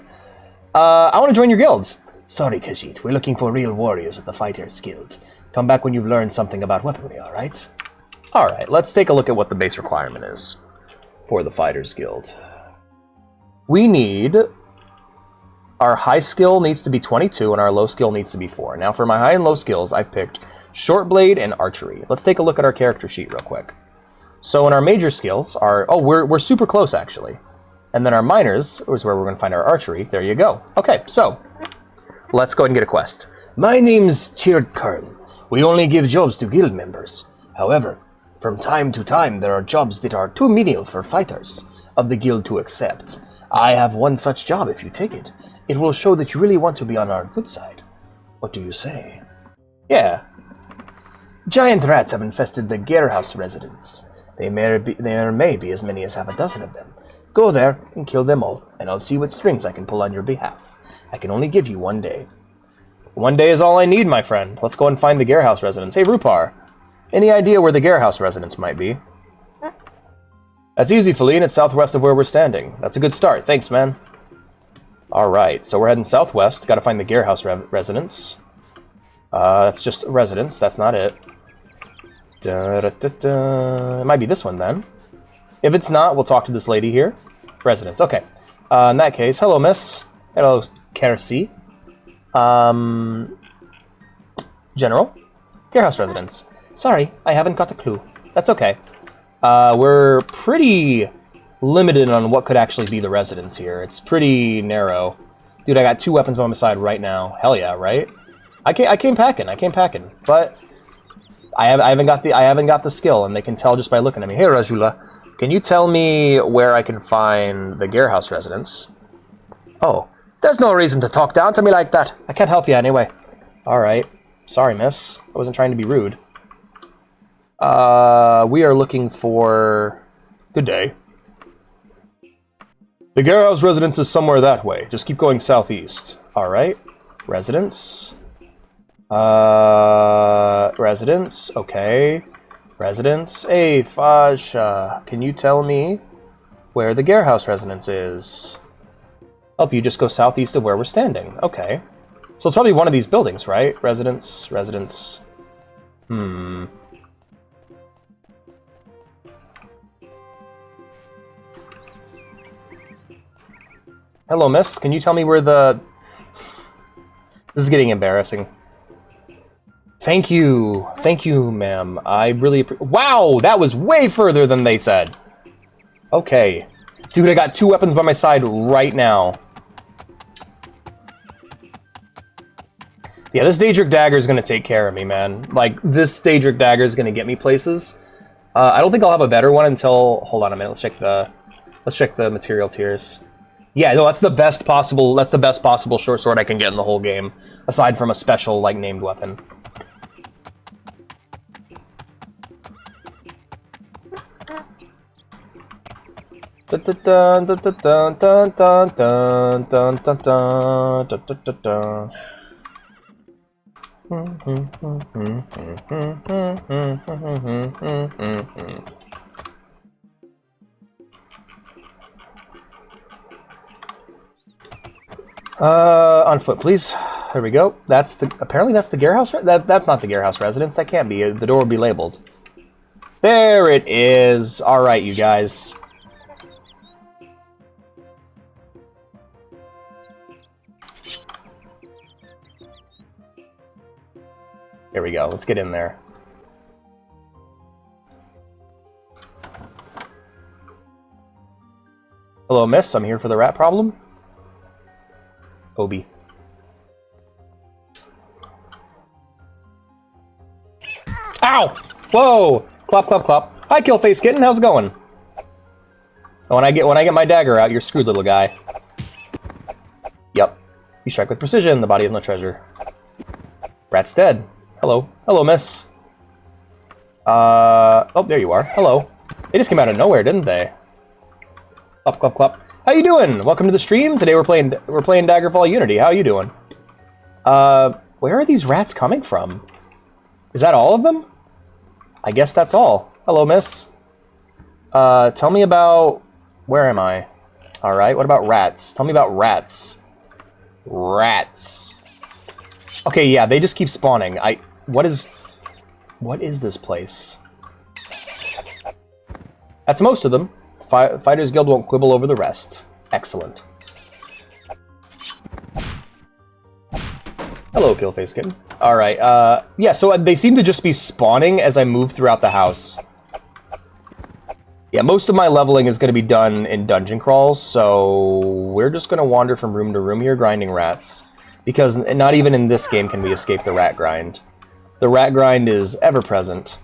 I want to join your guilds. Sorry, Khajiit. We're looking for real warriors at the Fighters Guild. Come back when you've learned something about weaponry, alright? Alright, let's take a look at what the base requirement is for the Fighters Guild. We need... Our high skill needs to be 22, and our low skill needs to be 4. Now, for my high and low skills, I've picked Short Blade and Archery. Let's take a look at our character sheet real quick. So in our major skills, we're super close, actually. And then our minors is where we're going to find our Archery. There you go. Okay, so let's go ahead and get a quest. My name's Chird Kern. We only give jobs to guild members. However, from time to time, there are jobs that are too menial for fighters of the guild to accept. I have one such job if you take it. It will show that you really want to be on our good side. What do you say? Yeah. Giant rats have infested the Garehouse residents. There may be as many as half a dozen of them. Go there and kill them all, and I'll see what strings I can pull on your behalf. I can only give you 1 day. 1 day is all I need, my friend. Let's go and find the Garehouse residents. Hey, Rupar. Any idea where the Garehouse residents might be? That's easy, Feline. It's southwest of where we're standing. That's a good start. Thanks, man. Alright, so we're heading southwest. Gotta find the Gearhouse residence. That's just a residence. That's not it. It might be this one, then. If it's not, we'll talk to this lady here. Residence. Okay. In that case, hello, miss. Hello, Kersi. General? Gearhouse residence. Sorry, I haven't got a clue. That's okay. We're pretty limited on what could actually be the residence here. It's pretty narrow. Dude, I got 2 weapons by my side right now. Hell yeah, right? I came packing. But I haven't got the skill, and they can tell just by looking at me. Hey, Rajula, can you tell me where I can find the Gearhouse residence? Oh, there's no reason to talk down to me like that. I can't help you anyway. All right. Sorry, miss. I wasn't trying to be rude. We are looking for... Good day. The Gearhouse residence is somewhere that way. Just keep going southeast. Alright. Residence. Residence. Okay. Residence. Hey, Fasha. Can you tell me where the Gearhouse residence is? Help you just go southeast of where we're standing. Okay. So it's probably one of these buildings, right? Residence. Residence. Hello, miss. Can you tell me where the... This is getting embarrassing. Thank you. Thank you, ma'am. I really... Wow! That was way further than they said. Okay. Dude, I got 2 weapons by my side right now. Yeah, this Daedric Dagger is going to take care of me, man. Like, this Daedric Dagger is going to get me places. I don't think I'll have a better one until... Hold on a minute. Let's check the material tiers. Yeah, no, that's the best possible short sword I can get in the whole game, aside from a special, like, named weapon. On foot, please. There we go. Apparently that's the Gearhouse. That's not the Gearhouse residence. That can't be. The door would be labeled. There it is. All right, you guys. Here we go. Let's get in there. Hello, miss. I'm here for the rat problem. Obi. Ow! Whoa! Clop, clop, clop. Hi, Killface Kitten. How's it going? When I get my dagger out, you're screwed, little guy. Yep. You strike with precision. The body is no treasure. Rat's dead. Hello. Hello, miss. Oh, there you are. Hello. They just came out of nowhere, didn't they? Clop, clop, clop. How you doing? Welcome to the stream. Today we're playing Daggerfall Unity. How you doing? Where are these rats coming from? Is that all of them? I guess that's all. Hello, miss. Tell me about... Where am I? Alright, what about rats? Tell me about rats. Rats. Okay, yeah, they just keep spawning. What is this place? That's most of them. Fighters Guild won't quibble over the rest. Excellent. Hello, Killface Kitten. Alright, yeah, so they seem to just be spawning as I move throughout the house. Yeah, most of my leveling is going to be done in dungeon crawls, so we're just going to wander from room to room here grinding rats. Because not even in this game can we escape the rat grind. The rat grind is ever present.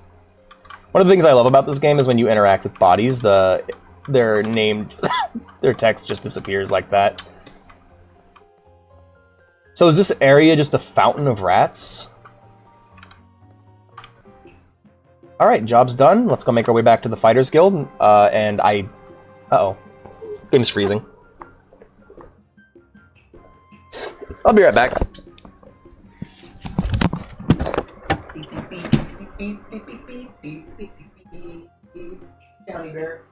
One of the things I love about this game is when you interact with bodies, their named, their text just disappears like that. So is this area just a fountain of rats? Alright, job's done. Let's go make our way back to the Fighters Guild. Uh-oh. Game's freezing. I'll be right back. County Bear.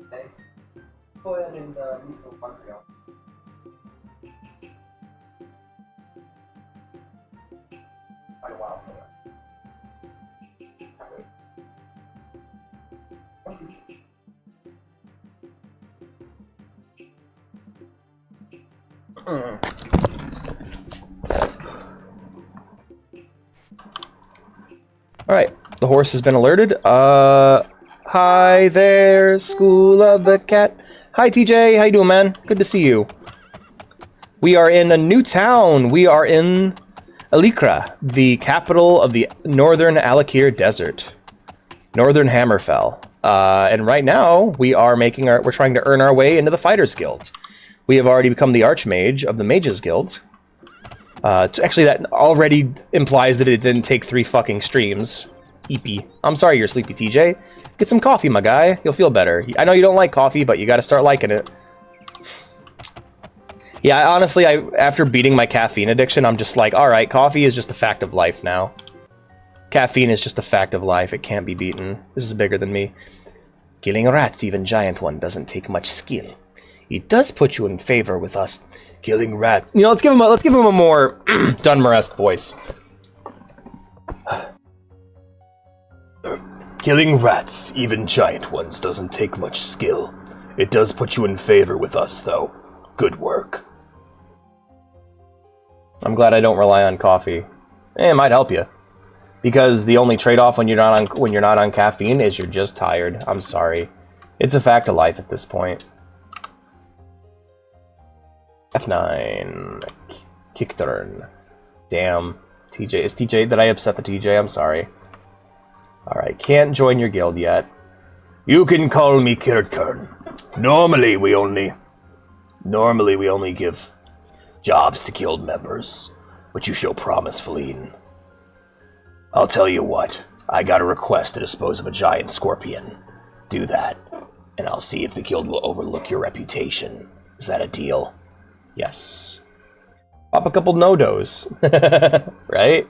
Okay. Go ahead and meet the Montreal. Quite a while, so. Alright, the horse has been alerted. Hi there, School of the Cat. Hi TJ, how you doing, man? Good to see you. We are in a new town. We are in Elikra, the capital of the northern Alakir Desert. Northern Hammerfell. And right now, we're trying to earn our way into the Fighters Guild. We have already become the Archmage of the Mages Guild. Actually, that already implies that it didn't take 3 fucking streams. Eepy. I'm sorry you're sleepy, TJ. Get some coffee, my guy. You'll feel better. I know you don't like coffee, but you gotta start liking it. Yeah, honestly, after beating my caffeine addiction, I'm just like, alright, coffee is just a fact of life now. Caffeine is just a fact of life. It can't be beaten. This is bigger than me. Killing rats, even giant one, doesn't take much skill. It does put you in favor with us. Killing rats. You know, let's give him a more Dunmer-esque voice. Killing rats, even giant ones, doesn't take much skill. It does put you in favor with us, though. Good work. I'm glad I don't rely on coffee. It might help you. Because the only trade-off when you're not on caffeine is you're just tired. I'm sorry. It's a fact of life at this point. F9. Kick turn. Damn. TJ, did I upset the TJ? I'm sorry. Alright, can't join your guild yet. You can call me Kirtkern. Normally we only give jobs to guild members, but you show promise, Feline. I'll tell you what, I got a request to dispose of a giant scorpion. Do that, and I'll see if the guild will overlook your reputation. Is that a deal? Yes. Pop a couple no-dos. Right?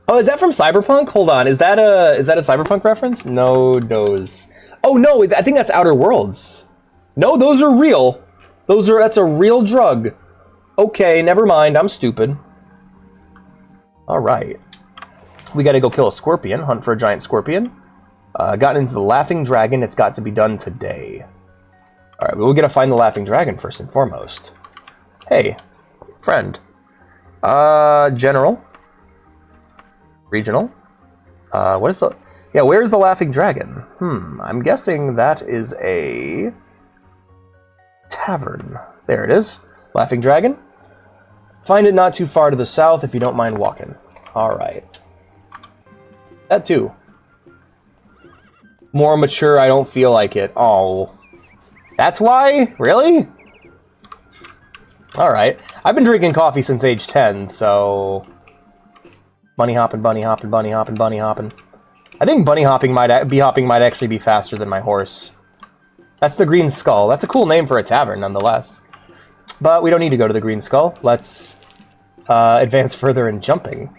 Oh, is that from Cyberpunk? Hold on, is that a Cyberpunk reference? No-dos. Oh no, I think that's Outer Worlds. No, those are real. That's a real drug. Okay, never mind, I'm stupid. Alright. We gotta go kill a scorpion, hunt for a giant scorpion. Gotten into the Laughing Dragon, it's got to be done today. Alright, we'll gotta find the Laughing Dragon first and foremost. Hey, friend. General. Regional. What is the... Yeah, where's the Laughing Dragon? I'm guessing that is a... tavern. There it is. Laughing Dragon. Find it not too far to the south if you don't mind walking. Alright. That too. More mature, I don't feel like it. Oh. That's why? Really? Alright. I've been drinking coffee since age 10, so... Bunny hopping, bunny hopping, bunny hopping, bunny hopping. I think bunny hopping might actually be faster than my horse. That's the Green Skull. That's a cool name for a tavern, nonetheless. But we don't need to go to the Green Skull. Let's advance further in jumping.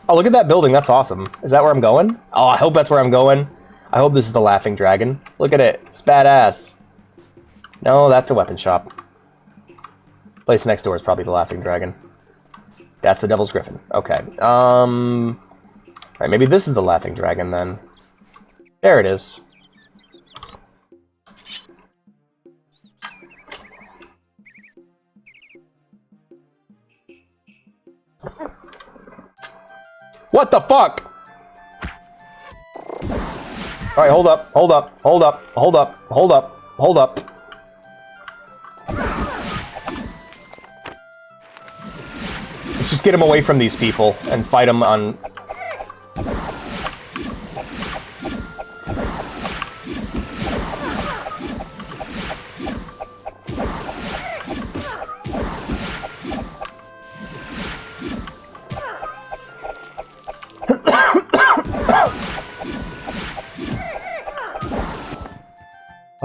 Oh, look at that building. That's awesome. Is that where I'm going? Oh, I hope that's where I'm going. I hope this is the Laughing Dragon. Look at it. It's badass. No, that's a weapon shop. Place next door is probably the Laughing Dragon. That's the Devil's Griffin. Okay. Alright, maybe this is the Laughing Dragon, then. There it is. What the fuck? Alright, hold up, hold up, hold up, hold up, hold up, hold up. Let's just get him away from these people and fight him on...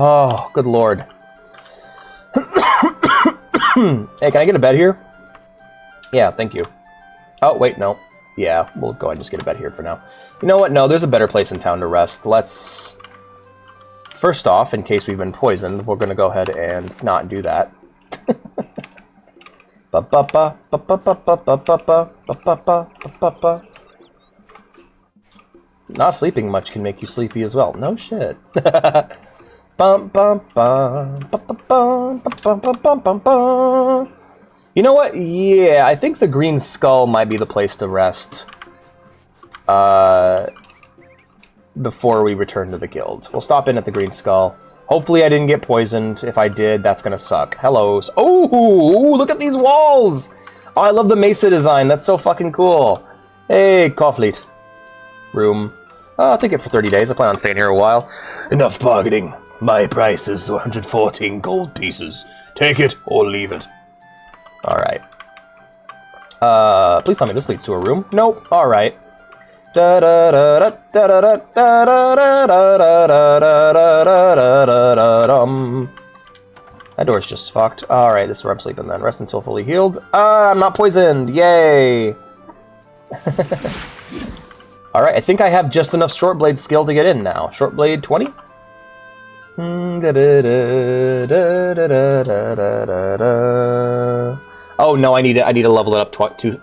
Oh, good lord. Hey, can I get a bed here? Yeah, thank you. Oh, wait, no. Yeah, we'll go ahead and just get a bed here for now. You know what? No, there's a better place in town to rest. Let's... First off, in case we've been poisoned, we're going to go ahead and not do that. Not sleeping much can make you sleepy as well. No shit. You know what? Yeah, I think the Green Skull might be the place to rest. Before we return to the guild. We'll stop in at the Green Skull. Hopefully I didn't get poisoned. If I did, that's gonna suck. Hello. Oh, look at these walls! Oh, I love the mesa design. That's so fucking cool. Hey, Caufleet. Room. Oh, I'll take it for 30 days. I plan on staying here a while. Enough bargaining. My price is 114 gold pieces. Take it or leave it. Alright. Please tell me this leads to a room. Nope. Alright. That door's just fucked. Alright, this is where I'm sleeping then. Rest until fully healed. I'm not poisoned! Yay! Alright, I think I have just enough short blade skill to get in now. Short blade 20? Oh no, I need to level it up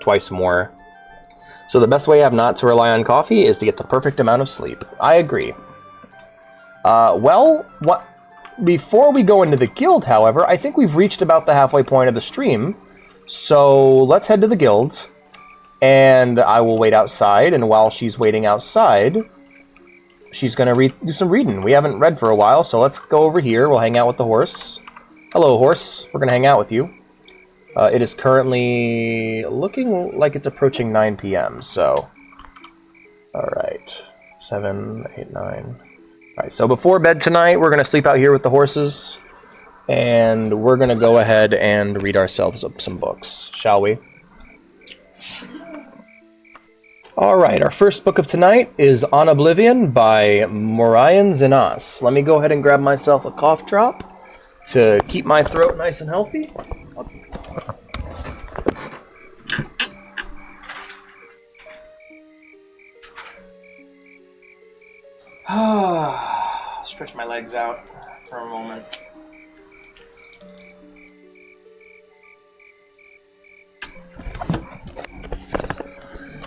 twice more. So the best way I have not to rely on coffee is to get the perfect amount of sleep. I agree. Before we go into the guild, however, I think we've reached about the halfway point of the stream. So let's head to the guild, and I will wait outside, and while she's waiting outside, she's gonna do some reading. We haven't read for a while, so let's go over here. We'll hang out with the horse. Hello, horse. We're gonna hang out with you. It is currently looking like it's approaching 9 p.m., so... Alright. 7, 8, 9... Alright, so before bed tonight, we're going to sleep out here with the horses, and we're going to go ahead and read ourselves some books, shall we? Alright, our first book of tonight is On Oblivion by Morian Zenas. Let me go ahead and grab myself a cough drop to keep my throat nice and healthy. Stretch my legs out for a moment.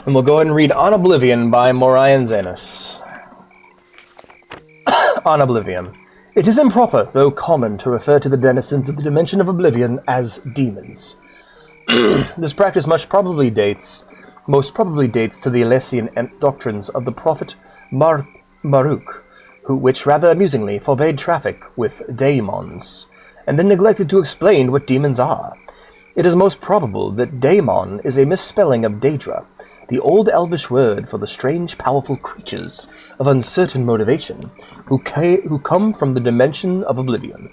And we'll go ahead and read On Oblivion by Morian Zenas. On Oblivion. It is improper, though common, to refer to the denizens of the dimension of Oblivion as demons. This practice most probably dates to the Alessian doctrines of the prophet Maruk, which rather amusingly forbade traffic with daemons, and then neglected to explain what demons are. It is most probable that daemon is a misspelling of daedra, the old elvish word for the strange, powerful creatures of uncertain motivation who come from the dimension of Oblivion.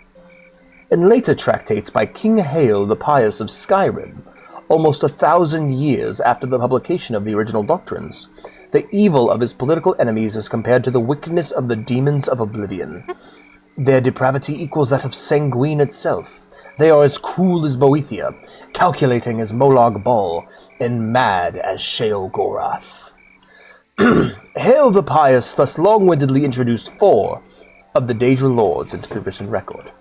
In later tractates by King Hale the Pious of Skyrim, almost 1,000 years after the publication of the original doctrines, the evil of his political enemies is compared to the wickedness of the demons of Oblivion. Their depravity equals that of Sanguine itself. They are as cruel as Boethia, calculating as Molag Bal, and mad as Sheogorath. Hale the Pious thus long-windedly introduced 4 of the Daedra Lords into the written record.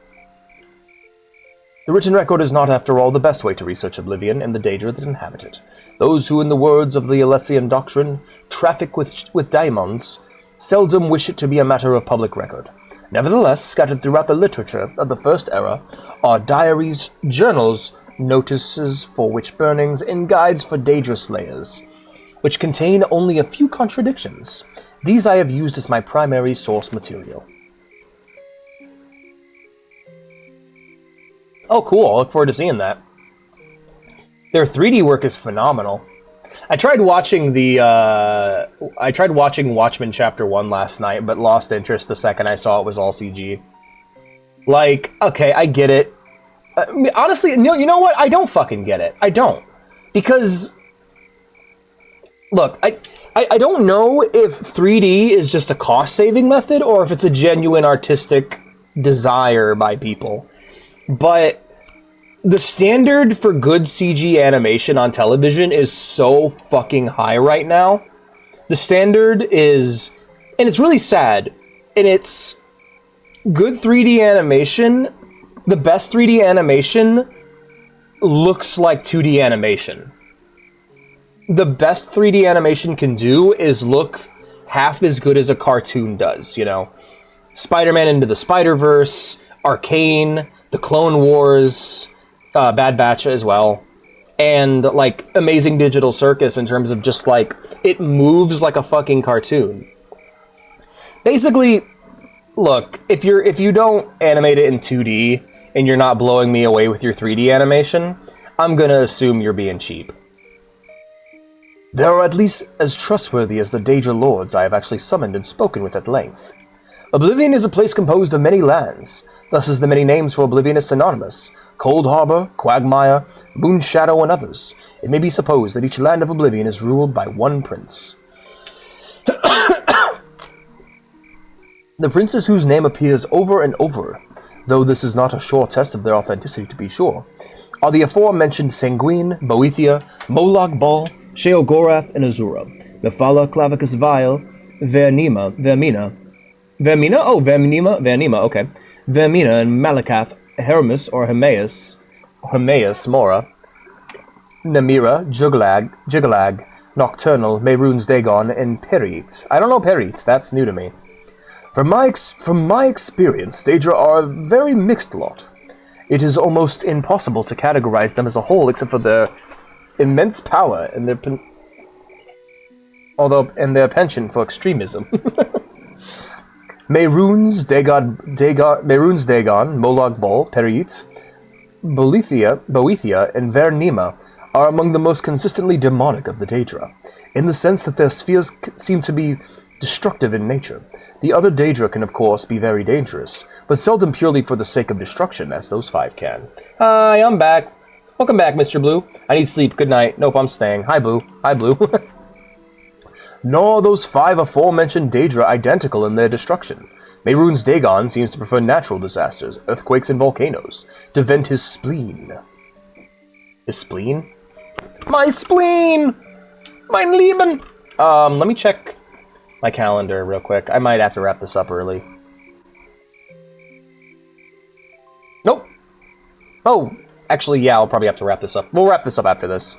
The written record is not, after all, the best way to research Oblivion and the Daedra that inhabit it. Those who, in the words of the Alessian doctrine, traffic with daemons, seldom wish it to be a matter of public record. Nevertheless, scattered throughout the literature of the First Era are diaries, journals, notices for witch burnings, and guides for Daedra slayers, which contain only a few contradictions. These I have used as my primary source material. Oh, cool. I look forward to seeing that. Their 3D work is phenomenal. I tried watching Watchmen Chapter 1 last night, but lost interest the second I saw it was all CG. Like, okay, I get it. Honestly, you know what? I don't fucking get it. I don't. Because, look, I don't know if 3D is just a cost-saving method or if it's a genuine artistic desire by people. But The standard for good CG animation on television is so fucking high right now. The standard is, and it's really sad, and it's good 3D animation. The best 3D animation looks like 2D animation. The best 3D animation can do is look half as good as a cartoon does, you know? Spider-Man Into the Spider-Verse, Arcane, The Clone Wars, Bad Batch as well, and, like, Amazing Digital Circus in terms of just, like, it moves like a fucking cartoon. Basically, look, if you don't animate it in 2D, and you're not blowing me away with your 3D animation, I'm gonna assume you're being cheap. They are at least as trustworthy as the Daedra Lords I have actually summoned and spoken with at length. Oblivion is a place composed of many lands, thus is the many names for Oblivion is synonymous. Cold Harbor, Quagmire, Moonshadow, and others. It may be supposed that each land of Oblivion is ruled by one prince. The princes whose name appears over and over, though this is not a sure test of their authenticity to be sure, are the aforementioned Sanguine, Boethia, Moloch Ball, Sheogorath, and Azura, Nephala, Clavicus Vile, Vermina, okay. Vermina and Malakath, Hermes or Hermaeus, Mora, Namira, Jugalag, Nocturnal, Mehrunes Dagon, and Perit. I don't know Perit, that's new to me. From my experience, Daedra are a very mixed lot. It is almost impossible to categorize them as a whole except for their immense power and their penchant for extremism. Mehrunes Dagon, Moloch Ball, Perit, Boethia, and Vernima are among the most consistently demonic of the Daedra, in the sense that their spheres seem to be destructive in nature. The other Daedra can, of course, be very dangerous, but seldom purely for the sake of destruction, as those five can. Hi, I'm back. Welcome back, Mr. Blue. I need sleep. Good night. Nope, I'm staying. Hi, Blue. Hi, Blue. Nor are those five aforementioned Daedra identical in their destruction. Mehrunes Dagon seems to prefer natural disasters, earthquakes and volcanoes, to vent his spleen. His spleen? My spleen! Mein Lieben! Let me check my calendar real quick. I might have to wrap this up early. Nope. Oh, actually, yeah, I'll probably have to wrap this up. We'll wrap this up after this.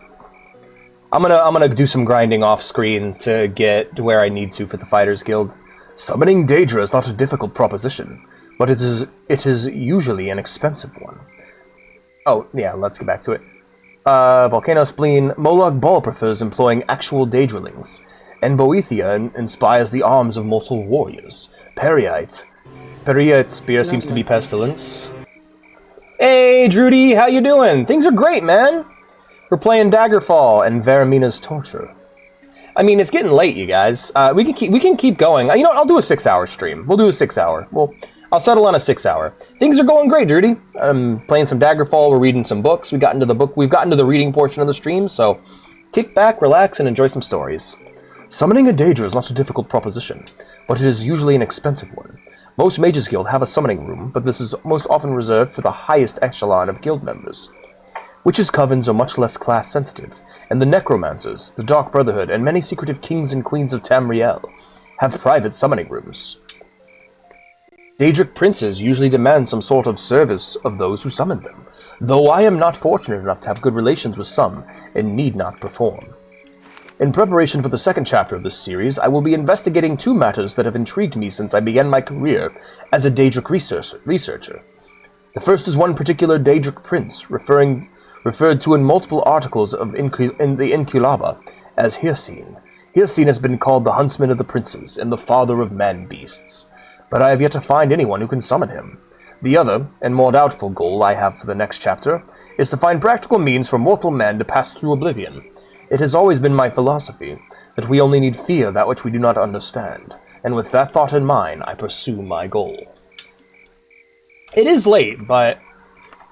I'm gonna do some grinding off screen to get to where I need to for the Fighters Guild. Summoning Daedra is not a difficult proposition, but it is usually an expensive one. Oh, yeah, let's get back to it. Volcano Spleen, Moloch Ball prefers employing actual Daedralings, and Boethia inspires the arms of mortal warriors. Perit's spear seems to be Pestilence. Hey, Drudy, how you doing? Things are great, man! We're playing Daggerfall and Veramina's Torture. I mean, it's getting late, you guys. We can keep going. You know what? I'll do a 6-hour stream. We'll do a 6-hour. I'll settle on a 6-hour. Things are going great, Drudy. I'm playing some Daggerfall. We're reading some books. We've gotten to the reading portion of the stream, so kick back, relax, and enjoy some stories. Summoning a Daedra is not a difficult proposition, but it is usually an expensive one. Most Mages Guild have a summoning room, but this is most often reserved for the highest echelon of guild members. Witches' covens are much less class-sensitive, and the Necromancers, the Dark Brotherhood, and many secretive kings and queens of Tamriel have private summoning rooms. Daedric princes usually demand some sort of service of those who summon them, though I am not fortunate enough to have good relations with some and need not perform. In preparation for the second chapter of this series, I will be investigating two matters that have intrigued me since I began my career as a Daedric researcher. The first is one particular Daedric prince, referred to in multiple articles in the Inculaba as Hircine. Hircine has been called the huntsman of the princes and the father of man-beasts, but I have yet to find anyone who can summon him. The other, and more doubtful goal I have for the next chapter, is to find practical means for mortal man to pass through oblivion. It has always been my philosophy that we only need fear that which we do not understand, and with that thought in mind, I pursue my goal. It is late, but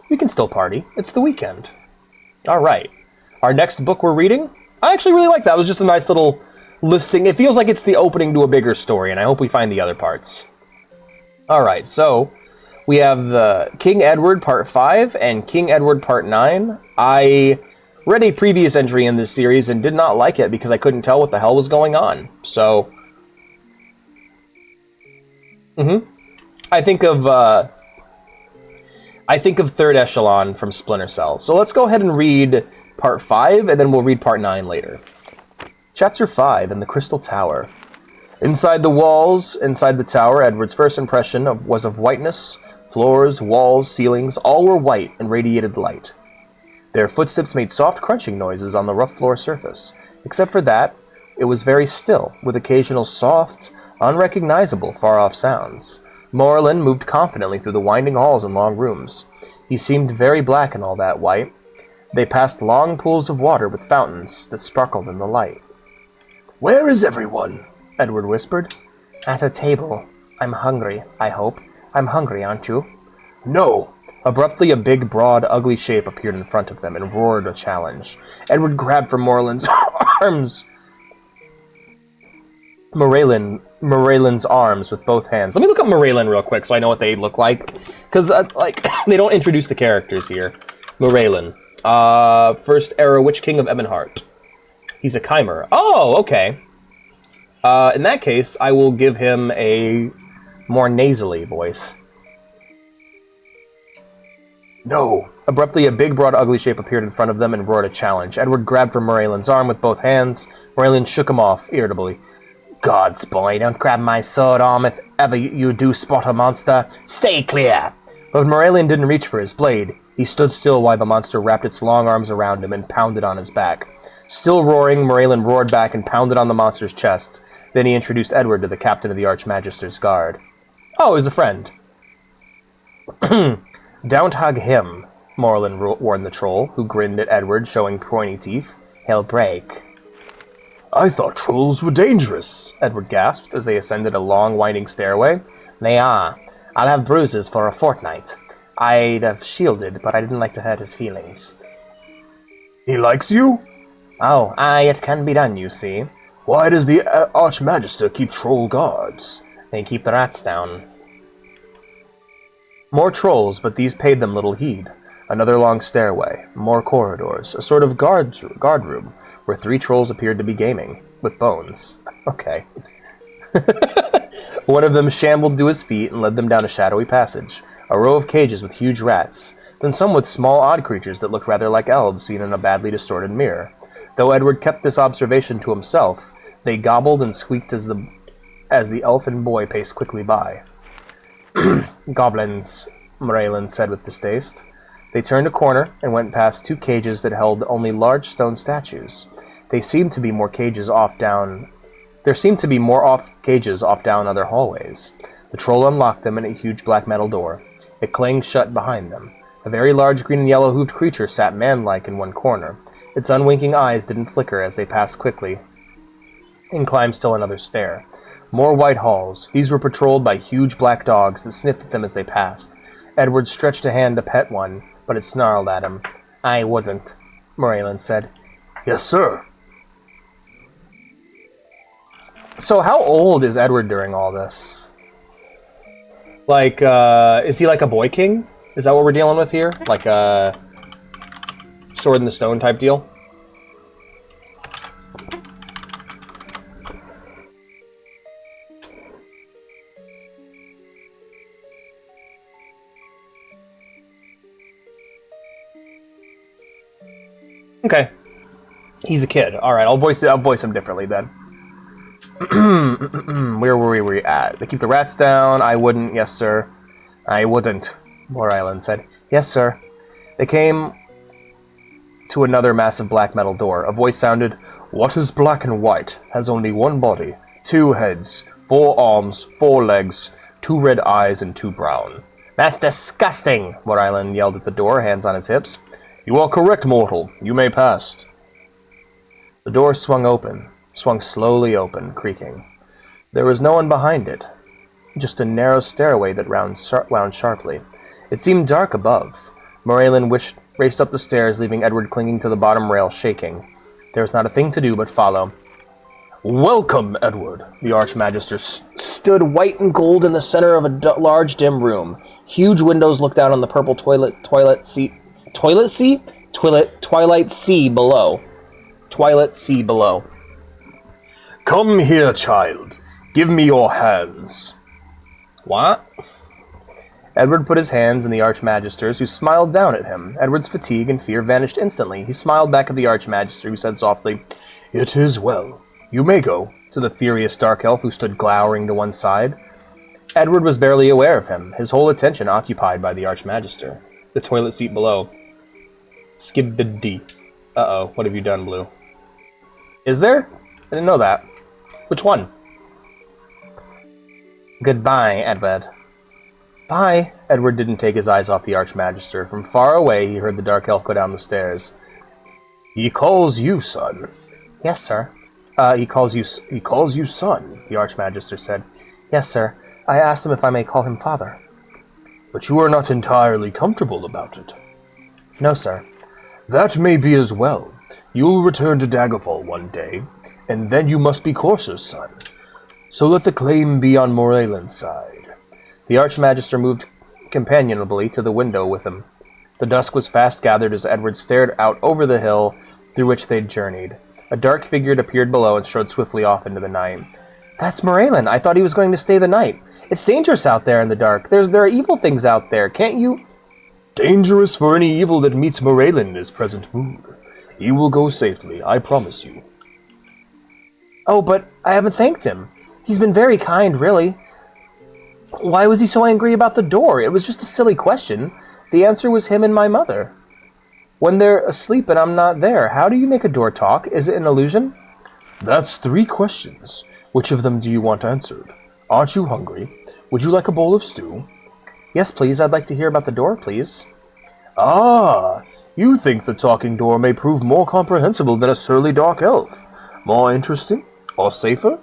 we can still party. It's the weekend. Alright. Our next book we're reading, I actually really like that. It was just a nice little listing. It feels like it's the opening to a bigger story, and I hope we find the other parts. Alright, so We have the King Edward Part 5 and King Edward Part 9. I read a previous entry in this series and did not like it because I couldn't tell what the hell was going on. So, I think of Third Echelon from Splinter Cell. So let's go ahead and read Part 5, and then we'll read Part 9 later. Chapter 5, in the Crystal Tower. Inside the tower, Edward's first impression was of whiteness. Floors, walls, ceilings, all were white and radiated light. Their footsteps made soft crunching noises on the rough floor surface. Except for that, it was very still, with occasional soft, unrecognizable, far-off sounds. Morlin moved confidently through the winding halls and long rooms. He seemed very black in all that white. They passed long pools of water with fountains that sparkled in the light. "Where is everyone?" Edward whispered. "At a table. I'm hungry, I hope. I'm hungry, aren't you?" "No." Abruptly, a big, broad, ugly shape appeared in front of them and roared a challenge. Edward grabbed for Morlin's arms. Moraylin's arms with both hands. Let me look up Moraylin real quick so I know what they look like. Because, they don't introduce the characters here. Moraylin. First era Witch King of Ebonheart. He's a Chimer. Oh, okay. In that case, I will give him a more nasally voice. "No." Abruptly, a big, broad, ugly shape appeared in front of them and roared a challenge. Edward grabbed for Moraylin's arm with both hands. Moraylin shook him off, irritably. "Gods, boy, don't grab my sword arm if ever you do spot a monster. Stay clear!" But Moraylin didn't reach for his blade. He stood still while the monster wrapped its long arms around him and pounded on his back. Still roaring, Moraylin roared back and pounded on the monster's chest. Then he introduced Edward to the captain of the Archmagister's guard. Oh, he's a friend. "Don't hug him," Morlin warned the troll, who grinned at Edward, showing pointy teeth. "He'll break." "I thought trolls were dangerous," Edward gasped as they ascended a long, winding stairway. "They are. I'll have bruises for a fortnight. I'd have shielded, but I didn't like to hurt his feelings." "He likes you?" "Oh, it can be done, you see." "Why does the Archmagister keep troll guards?" "They keep the rats down." More trolls, but these paid them little heed. Another long stairway, more corridors, a sort of guard room, where 3 trolls appeared to be gaming, with bones. Okay. One of them shambled to his feet and led them down a shadowy passage, a row of cages with huge rats, then some with small odd creatures that looked rather like elves seen in a badly distorted mirror. Though Edward kept this observation to himself, they gobbled and squeaked as the elfin boy paced quickly by. "Goblins," Moraylin said with distaste. They turned a corner and went past 2 cages that held only large stone statues. There seemed to be more cages off down other hallways. The troll unlocked them in a huge black metal door. It clanged shut behind them. A very large green and yellow hoofed creature sat man-like in one corner. Its unwinking eyes didn't flicker as they passed quickly and climbed still another stair. More white halls. These were patrolled by huge black dogs that sniffed at them as they passed. Edward stretched a hand to pet one, but it snarled at him. "I wouldn't," Moraylin said. "Yes, sir." So how old is Edward during all this? Like, is he like a boy king? Is that what we're dealing with here? Like a sword in the stone type deal? Okay. He's a kid. Alright, I'll voice him differently then. Where were we at? They keep the rats down. I wouldn't. Yes, sir. I wouldn't, Moraylin said. Yes, sir. They came to another massive black metal door. A voice sounded, "What is black and white? Has only one body, 2 heads, 4 arms, 4 legs, 2 red eyes, and 2 brown." "That's disgusting!" Moraylin yelled at the door, hands on his hips. "You are correct, mortal. You may pass." The door swung slowly open, creaking. There was no one behind it, just a narrow stairway that wound sharply. It seemed dark above. Moraylin raced up the stairs, leaving Edward clinging to the bottom rail, shaking. There was not a thing to do but follow. Welcome, Edward. The Archmagister stood white and gold in the center of a large, dim room. Huge windows looked out on the purple twilight sea below. Twilight sea below. Come here, child. Give me your hands. What? Edward put his hands in the Archmagister's, who smiled down at him. Edward's fatigue and fear vanished instantly. He smiled back at the Archmagister, who said softly, It is well. You may go, to the furious dark elf who stood glowering to one side. Edward was barely aware of him, his whole attention occupied by the Archmagister. The toilet seat below. Skibidi. Uh-oh, what have you done, Blue? Is there? I didn't know that. Which one? Goodbye, Edward. Bye. Edward didn't take his eyes off the Archmagister. From far away, he heard the dark elf go down the stairs. He calls you, son. Yes, sir. He calls you son, the Archmagister said. Yes, sir. I asked him if I may call him father. But you are not entirely comfortable about it. No, sir. That may be as well. You'll return to Daggerfall one day, and then you must be Corsair's son. So let the claim be on Moraylin's side. The Archmagister moved companionably to the window with him. The dusk was fast gathered as Edward stared out over the hill through which they'd journeyed. A dark figure appeared below and strode swiftly off into the night. That's Moraylin. I thought he was going to stay the night. It's dangerous out there in the dark. There are evil things out there. Can't you... Dangerous for any evil that meets Moraylin in his present mood. He will go safely, I promise you. Oh, but I haven't thanked him. He's been very kind, really. Why was he so angry about the door? It was just a silly question. The answer was him and my mother. When they're asleep and I'm not there, how do you make a door talk? Is it an illusion? That's 3 questions. Which of them do you want answered? Aren't you hungry? Would you like a bowl of stew? Yes, please. I'd like to hear about the door, please. Ah, you think the talking door may prove more comprehensible than a surly dark elf. More interesting? Or safer?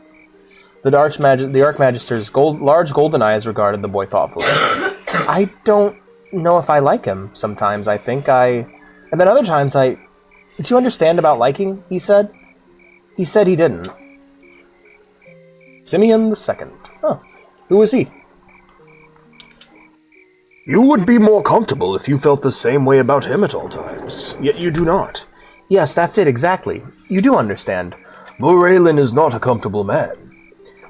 The Archmagister's large golden eyes regarded the boy thoughtfully. I don't know if I like him. Sometimes I think And then other times Do you understand about liking, he said? He said he didn't. Simeon the Second. Oh, who was he? You would be more comfortable if you felt the same way about him at all times, yet you do not. Yes, that's it, exactly. You do understand. Moraylin is not a comfortable man.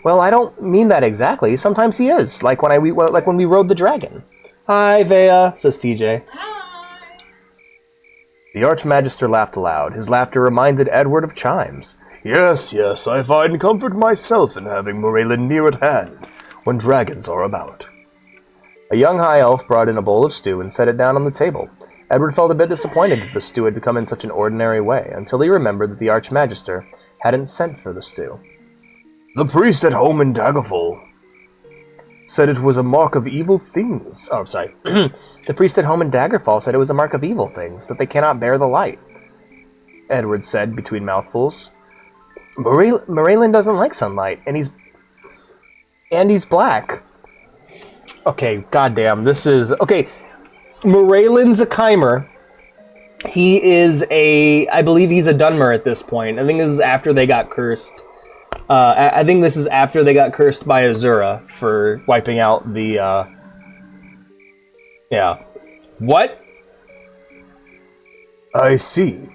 Well, I don't mean that exactly. Sometimes he is, like when we rode the dragon. Hi, Vea, says TJ. The Archmagister laughed aloud. His laughter reminded Edward of chimes. Yes, I find comfort myself in having Moraylin near at hand when dragons are about. A young high elf brought in a bowl of stew and set it down on the table. Edward felt a bit disappointed that the stew had come in such an ordinary way, until he remembered that the Archmagister hadn't sent for the stew. The priest at home in Daggerfall said it was a mark of evil things. Oh, I'm sorry. The priest at home in Daggerfall said it was a mark of evil things, that they cannot bear the light. Edward said between mouthfuls. Moraylin doesn't like sunlight, and he's black. Okay, goddamn, this is... Okay, Moraylin's a Chimer. He is I believe he's a Dunmer at this point. I think this is after they got cursed. I think this is after they got cursed by Azura for wiping out the, Yeah. What? I see.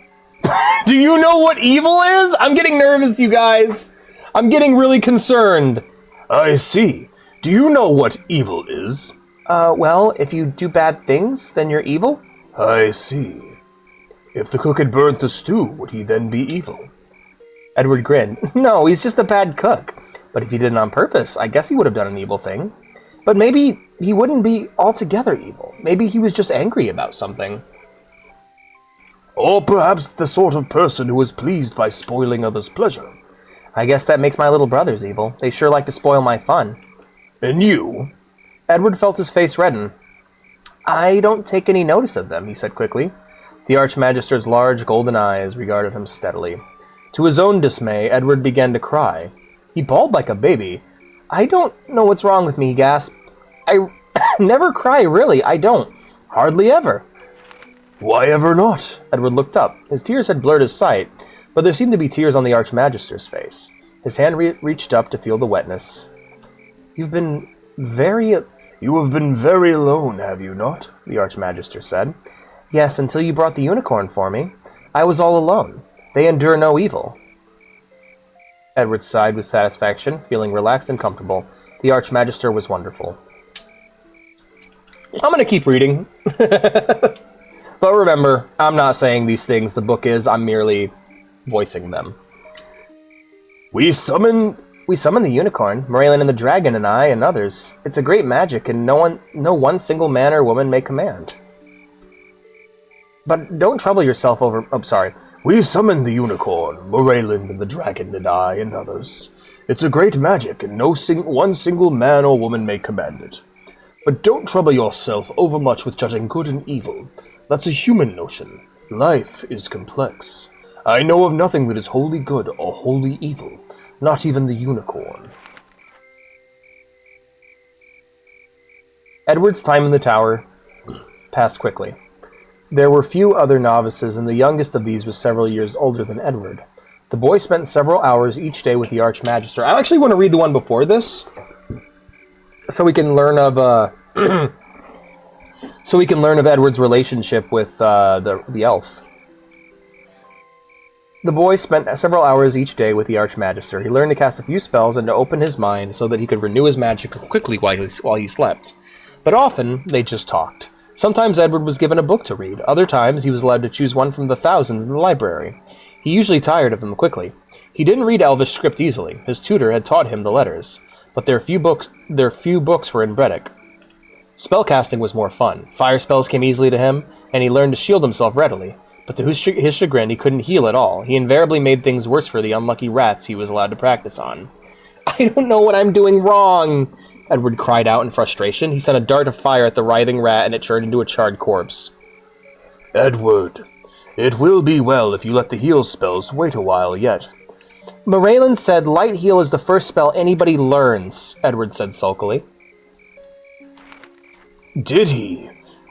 Do you know what evil is? I'm getting nervous, you guys. I'm getting really concerned. I see. Do you know what evil is? Well, if you do bad things, then you're evil? I see. If the cook had burnt the stew, would he then be evil? Edward grinned. No, he's just a bad cook. But if he did it on purpose, I guess he would have done an evil thing. But maybe he wouldn't be altogether evil. Maybe he was just angry about something. Or perhaps the sort of person who was pleased by spoiling others' pleasure. I guess that makes my little brothers evil. They sure like to spoil my fun. And you? Edward felt his face redden. I don't take any notice of them, he said quickly. The Archmagister's large golden eyes regarded him steadily. To his own dismay, Edward began to cry. He bawled like a baby. I don't know what's wrong with me, he gasped. I never cry, really, I don't. Hardly ever. Why ever not? Edward looked up. His tears had blurred his sight, but there seemed to be tears on the Archmagister's face. His hand reached up to feel the wetness. You have been very alone, have you not? The Archmagister said. Yes, until you brought the unicorn for me. I was all alone. They endure no evil. Edward sighed with satisfaction, feeling relaxed and comfortable. The Archmagister was wonderful. I'm going to keep reading. But remember, I'm not saying these things the book is, I'm merely voicing them. We summon the unicorn, Morelin and the dragon and I and others. It's a great magic and no one single man or woman may command. But don't trouble yourself over... Oh, sorry. We summon the unicorn, Morelin and the dragon and I and others. It's a great magic and one single man or woman may command it. But don't trouble yourself overmuch with judging good and evil. That's a human notion. Life is complex. I know of nothing that is wholly good or wholly evil, not even the unicorn. Edward's time in the tower passed quickly. There were few other novices, and the youngest of these was several years older than Edward. The boy spent several hours each day with the Archmagister. I actually want to read the one before this, so we can learn of Edward's relationship with the elf. The boy spent several hours each day with the Archmagister. He learned to cast a few spells and to open his mind so that he could renew his magic quickly while he slept. But often, they just talked. Sometimes Edward was given a book to read. Other times, he was allowed to choose one from the thousands in the library. He usually tired of them quickly. He didn't read Elvish script easily. His tutor had taught him the letters. But their few books were in Bredic. Spellcasting was more fun. Fire spells came easily to him, and he learned to shield himself readily. But to his chagrin, he couldn't heal at all. He invariably made things worse for the unlucky rats he was allowed to practice on. I don't know what I'm doing wrong, Edward cried out in frustration. He sent a dart of fire at the writhing rat, and it turned into a charred corpse. Edward, it will be well if you let the heal spells wait a while yet. Morelin said light heal is the first spell anybody learns, Edward said sulkily. Did he?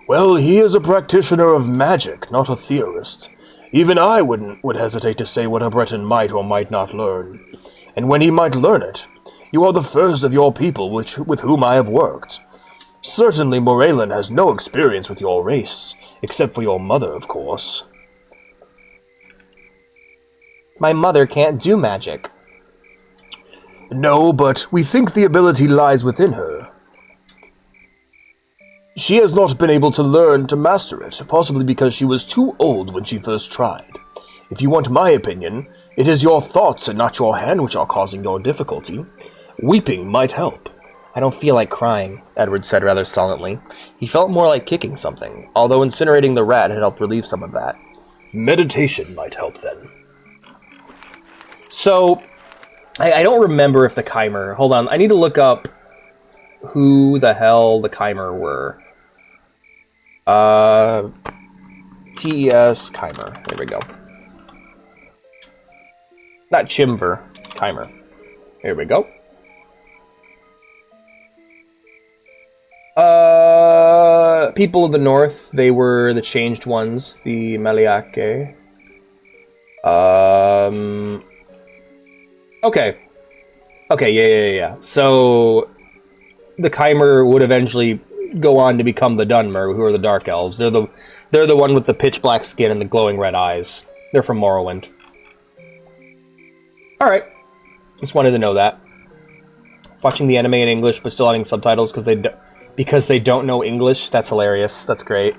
Well, he is a practitioner of magic, not a theorist. Even I would hesitate to say what a Breton might or might not learn. And when he might learn it, you are the first of your people with whom I have worked. Certainly Morelin has no experience with your race, except for your mother, of course. My mother can't do magic. No, but we think the ability lies within her. She has not been able to learn to master it, possibly because she was too old when she first tried. If you want my opinion, it is your thoughts and not your hand which are causing your difficulty. Weeping might help. I don't feel like crying, Edward said rather sullenly. He felt more like kicking something, although incinerating the rat had helped relieve some of that. Meditation might help then. So, I don't remember if the Chimer... Hold on, I need to look up who the hell the Chimer were. TES Chimer. There we go. Not Chimver. Chimer. Here we go. People of the North, they were the changed ones, the Meliake. Okay, yeah. So, the Chimer would eventually go on to become the Dunmer, who are the Dark Elves. They're the one with the pitch black skin and the glowing red eyes. They're from Morrowind. Alright. Just wanted to know that. Watching the anime in English, but still having subtitles because they don't know English. That's hilarious. That's great.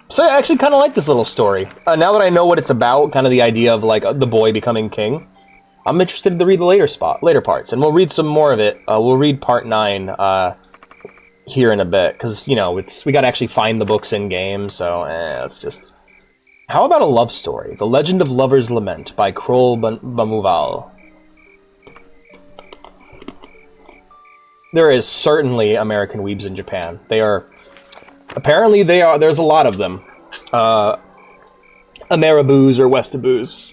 So I actually kind of like this little story. Now that I know what it's about, kind of the idea of like the boy becoming king, I'm interested to read the later parts, and we'll read some more of it. We'll read part 9 here in a bit, because we got to actually find the books in game. So it's just. How about a love story? The Legend of Lover's Lament by Kroll Bamuval. There is certainly American weebs in Japan. Apparently there's a lot of them. Ameriboos or Westaboos.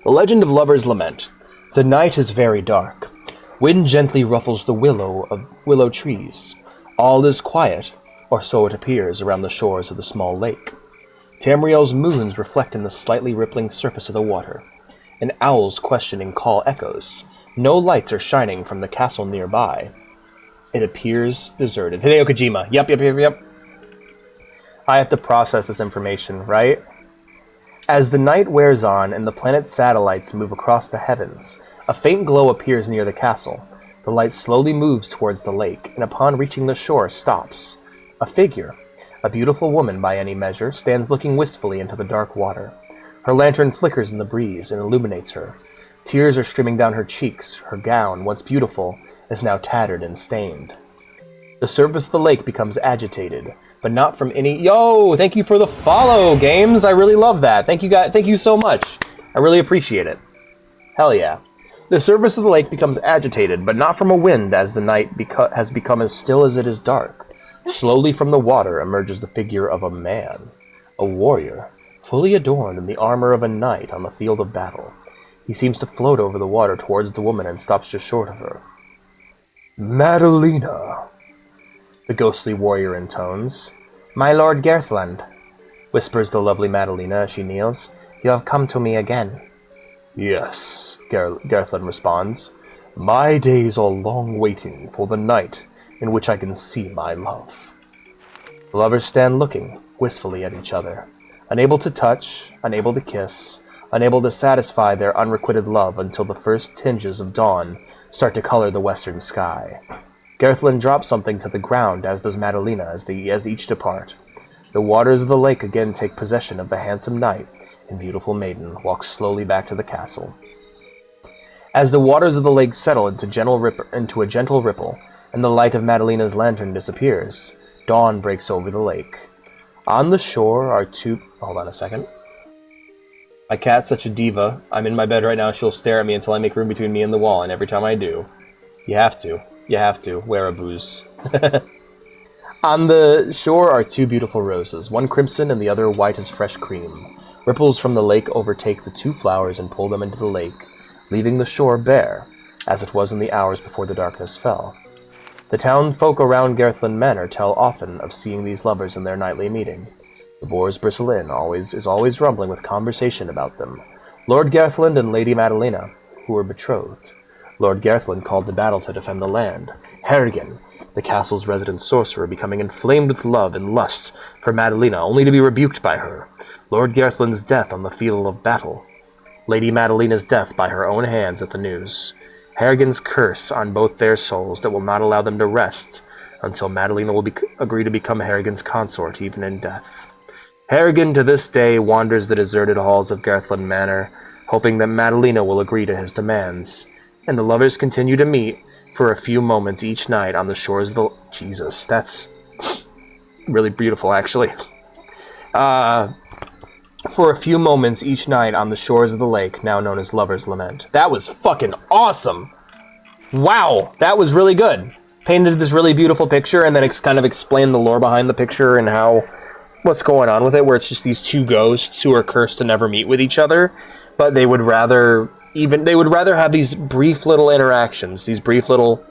The Legend of Lover's Lament. The night is very dark. Wind gently ruffles the willow trees. All is quiet, or so it appears around the shores of the small lake. Tamriel's moons reflect in the slightly rippling surface of the water. An owl's questioning call echoes. No lights are shining from the castle nearby. It appears deserted. Hideo Kojima. Yep. I have to process this information, right? As the night wears on and the planet's satellites move across the heavens, a faint glow appears near the castle. The light slowly moves towards the lake, and upon reaching the shore, stops. A figure, a beautiful woman by any measure, stands looking wistfully into the dark water. Her lantern flickers in the breeze and illuminates her. Tears are streaming down her cheeks. Her gown, once beautiful, is now tattered and stained. The surface of the lake becomes agitated, but not from any... Yo, thank you for the follow, games. I really love that. Thank you, guys. Thank you so much. I really appreciate it. Hell yeah. The surface of the lake becomes agitated, but not from a wind, as the night has become as still as it is dark. Slowly from the water emerges the figure of a man, a warrior, fully adorned in the armor of a knight on the field of battle. He seems to float over the water towards the woman and stops just short of her. Madalena, the ghostly warrior intones. My lord Gerthland, whispers the lovely Madalena as she kneels. You have come to me again. Yes, Gerthland responds. My days are long waiting for the night in which I can see my love. The lovers stand looking wistfully at each other, unable to touch, unable to kiss, unable to satisfy their unrequited love until the first tinges of dawn start to color the western sky. Gerthland drops something to the ground, as does Madalena, as each depart. The waters of the lake again take possession of the handsome knight, and beautiful maiden walks slowly back to the castle. As the waters of the lake settle into a gentle ripple, and the light of Madalena's lantern disappears, dawn breaks over the lake. On the shore are two... Hold on a second. My cat's such a diva. I'm in my bed right now. She'll stare at me until I make room between me and the wall, and every time I do, you have to. Wear a booze. On the shore are two beautiful roses, one crimson and the other white as fresh cream. Ripples from the lake overtake the two flowers and pull them into the lake, leaving the shore bare, as it was in the hours before the darkness fell. The town folk around Gerthland Manor tell often of seeing these lovers in their nightly meeting. The Boar's Bristle Inn is always rumbling with conversation about them. Lord Gerthland and Lady Madalena, who were betrothed. Lord Gerthland called to battle to defend the land. Herrigan, the castle's resident sorcerer, becoming inflamed with love and lust for Madalena, only to be rebuked by her. Lord Gerthland's death on the field of battle. Lady Madalena's death by her own hands at the news. Harrigan's curse on both their souls that will not allow them to rest until Madalena will agree to become Harrigan's consort even in death. Harrigan to this day wanders the deserted halls of Gerthland Manor, hoping that Madalena will agree to his demands, and the lovers continue to meet for a few moments each night on the shores of the... Jesus, that's really beautiful, actually. For a few moments each night on the shores of the lake, now known as Lover's Lament. That was fucking awesome! Wow, that was really good. Painted this really beautiful picture, and then kind of explained the lore behind the picture and what's going on with it, where it's just these two ghosts who are cursed to never meet with each other, but they would rather have these brief little interactions, these brief little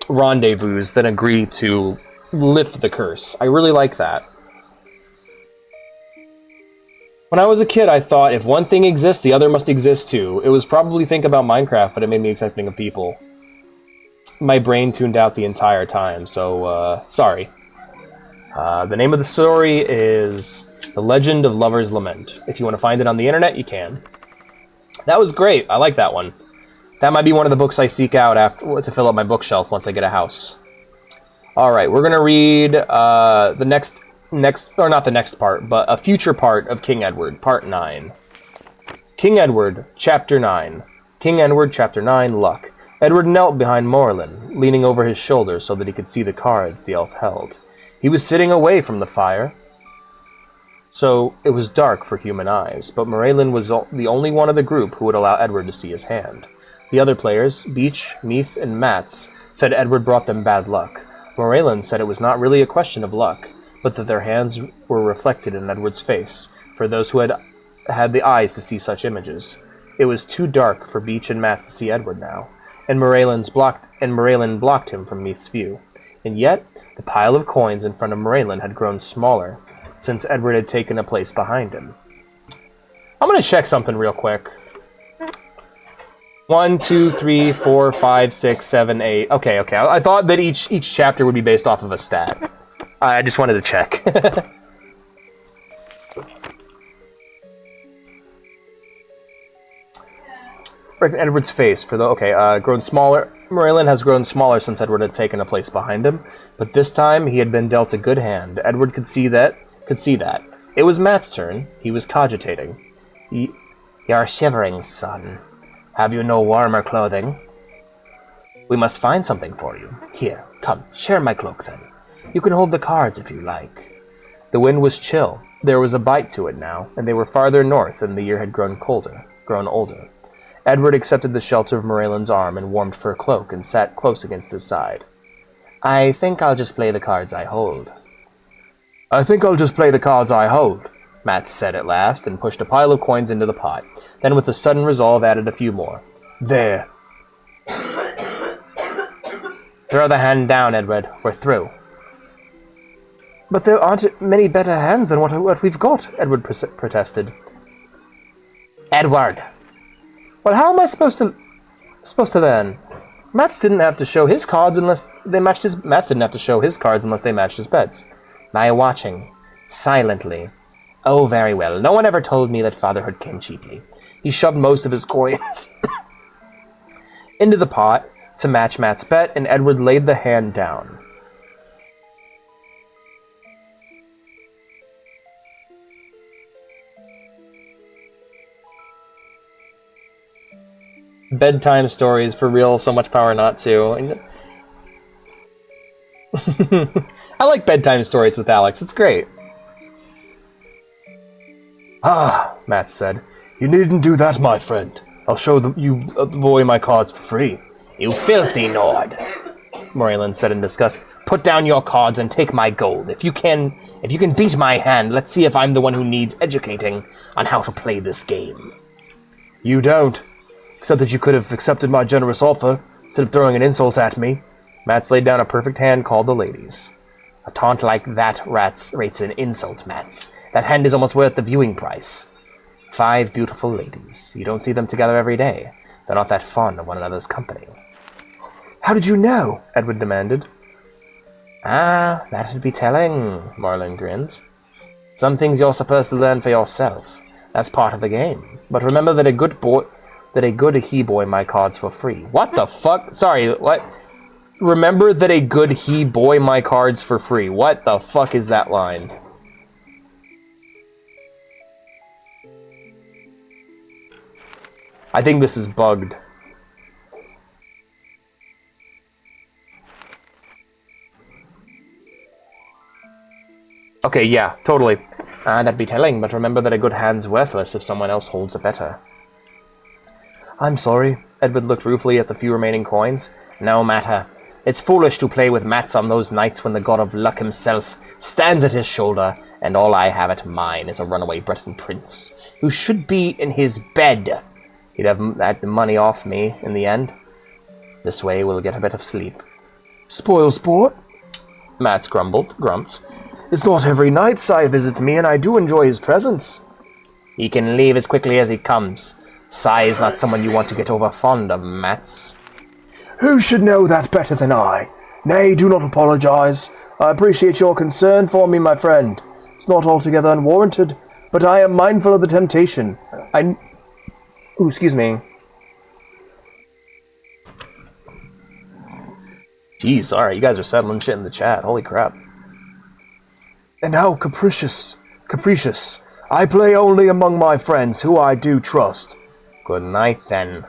rendezvous than agree to lift the curse. I really like that. When I was a kid, I thought, if one thing exists, the other must exist too. It was probably think about Minecraft, but it made me accepting of people. My brain tuned out the entire time, so, sorry. The name of the story is The Legend of Lover's Lament. If you want to find it on the internet, you can. That was great. I like that one. That might be one of the books I seek out to fill up my bookshelf once I get a house. Alright, we're going to read a future part of King Edward, Part 9. King Edward, Chapter 9. King Edward, Chapter 9, Luck. Edward knelt behind Morlin, leaning over his shoulder so that he could see the cards the elf held. He was sitting away from the fire, so it was dark for human eyes, but Morelin was the only one of the group who would allow Edward to see his hand. The other players, Beach, Meath, and Mats, said Edward brought them bad luck. Morelin said it was not really a question of luck, but that their hands were reflected in Edward's face, for those who had the eyes to see such images. It was too dark for Beach and Mats to see Edward now, and Morelin blocked him from Meath's view. And yet, the pile of coins in front of Morelin had grown smaller, since Edward had taken a place behind him. I'm going to check something real quick. 1, 2, 3, 4, 5, 6, 7, 8. Okay. I thought that each chapter would be based off of a stat. I just wanted to check. Edward's face grown smaller. Merlin has grown smaller since Edward had taken a place behind him, but this time he had been dealt a good hand. Edward could see that. It was Matt's turn. He was cogitating. You're shivering, son. Have you no warmer clothing? We must find something for you. Here, come, share my cloak then. You can hold the cards if you like. The wind was chill. There was a bite to it now, and they were farther north, and the year had grown older. Edward accepted the shelter of Moreland's arm and warmed for a cloak and sat close against his side. I think I'll just play the cards I hold. Matt said at last, and pushed a pile of coins into the pot. Then with a sudden resolve added a few more. There. Throw the hand down, Edward. We're through. But there aren't many better hands than what we've got, Edward protested. Edward! Well, how am I supposed to learn? Matt didn't have to show his cards unless they matched his bets. By watching. Silently. Oh, very well. No one ever told me that fatherhood came cheaply. He shoved most of his coins into the pot to match Matt's bet, and Edward laid the hand down. Bedtime stories, for real, so much power not to. I like bedtime stories with Alex, it's great. Ah, Matt said. You needn't do that, my friend. I'll show the boy my cards for free. You filthy Nord, Moreland said in disgust. Put down your cards and take my gold. If you can beat my hand, let's see if I'm the one who needs educating on how to play this game. You don't. Except that you could have accepted my generous offer, instead of throwing an insult at me. Mats laid down a perfect hand called the ladies. A taunt like that rates an insult, Mats. That hand is almost worth the viewing price. 5 beautiful ladies. You don't see them together every day. They're not that fond of one another's company. How did you know? Edward demanded. Ah, that'd be telling, Marlin grinned. Some things you're supposed to learn for yourself. That's part of the game. But remember that a good he-boy my cards for free. What the fuck? Sorry, what? Remember that a good he-boy my cards for free. What the fuck is that line? I think this is bugged. Okay, yeah, totally. That'd be telling, but remember that a good hand's worthless if someone else holds a better. I'm sorry. Edward looked ruefully at the few remaining coins. No matter. It's foolish to play with Mats on those nights when the god of luck himself stands at his shoulder, and all I have at mine is a runaway Breton prince, who should be in his bed. He'd have had the money off me in the end. This way we'll get a bit of sleep. Spoil sport? Mats grumped. It's not every night Sai visits me, and I do enjoy his presence. He can leave as quickly as he comes. Sai is not someone you want to get over fond of, Mats. Who should know that better than I? Nay, do not apologize. I appreciate your concern for me, my friend. It's not altogether unwarranted, but I am mindful of the temptation. Ooh, excuse me. Jeez, alright, you guys are settling shit in the chat. Holy crap. And how capricious. I play only among my friends, who I do trust. Good night, then.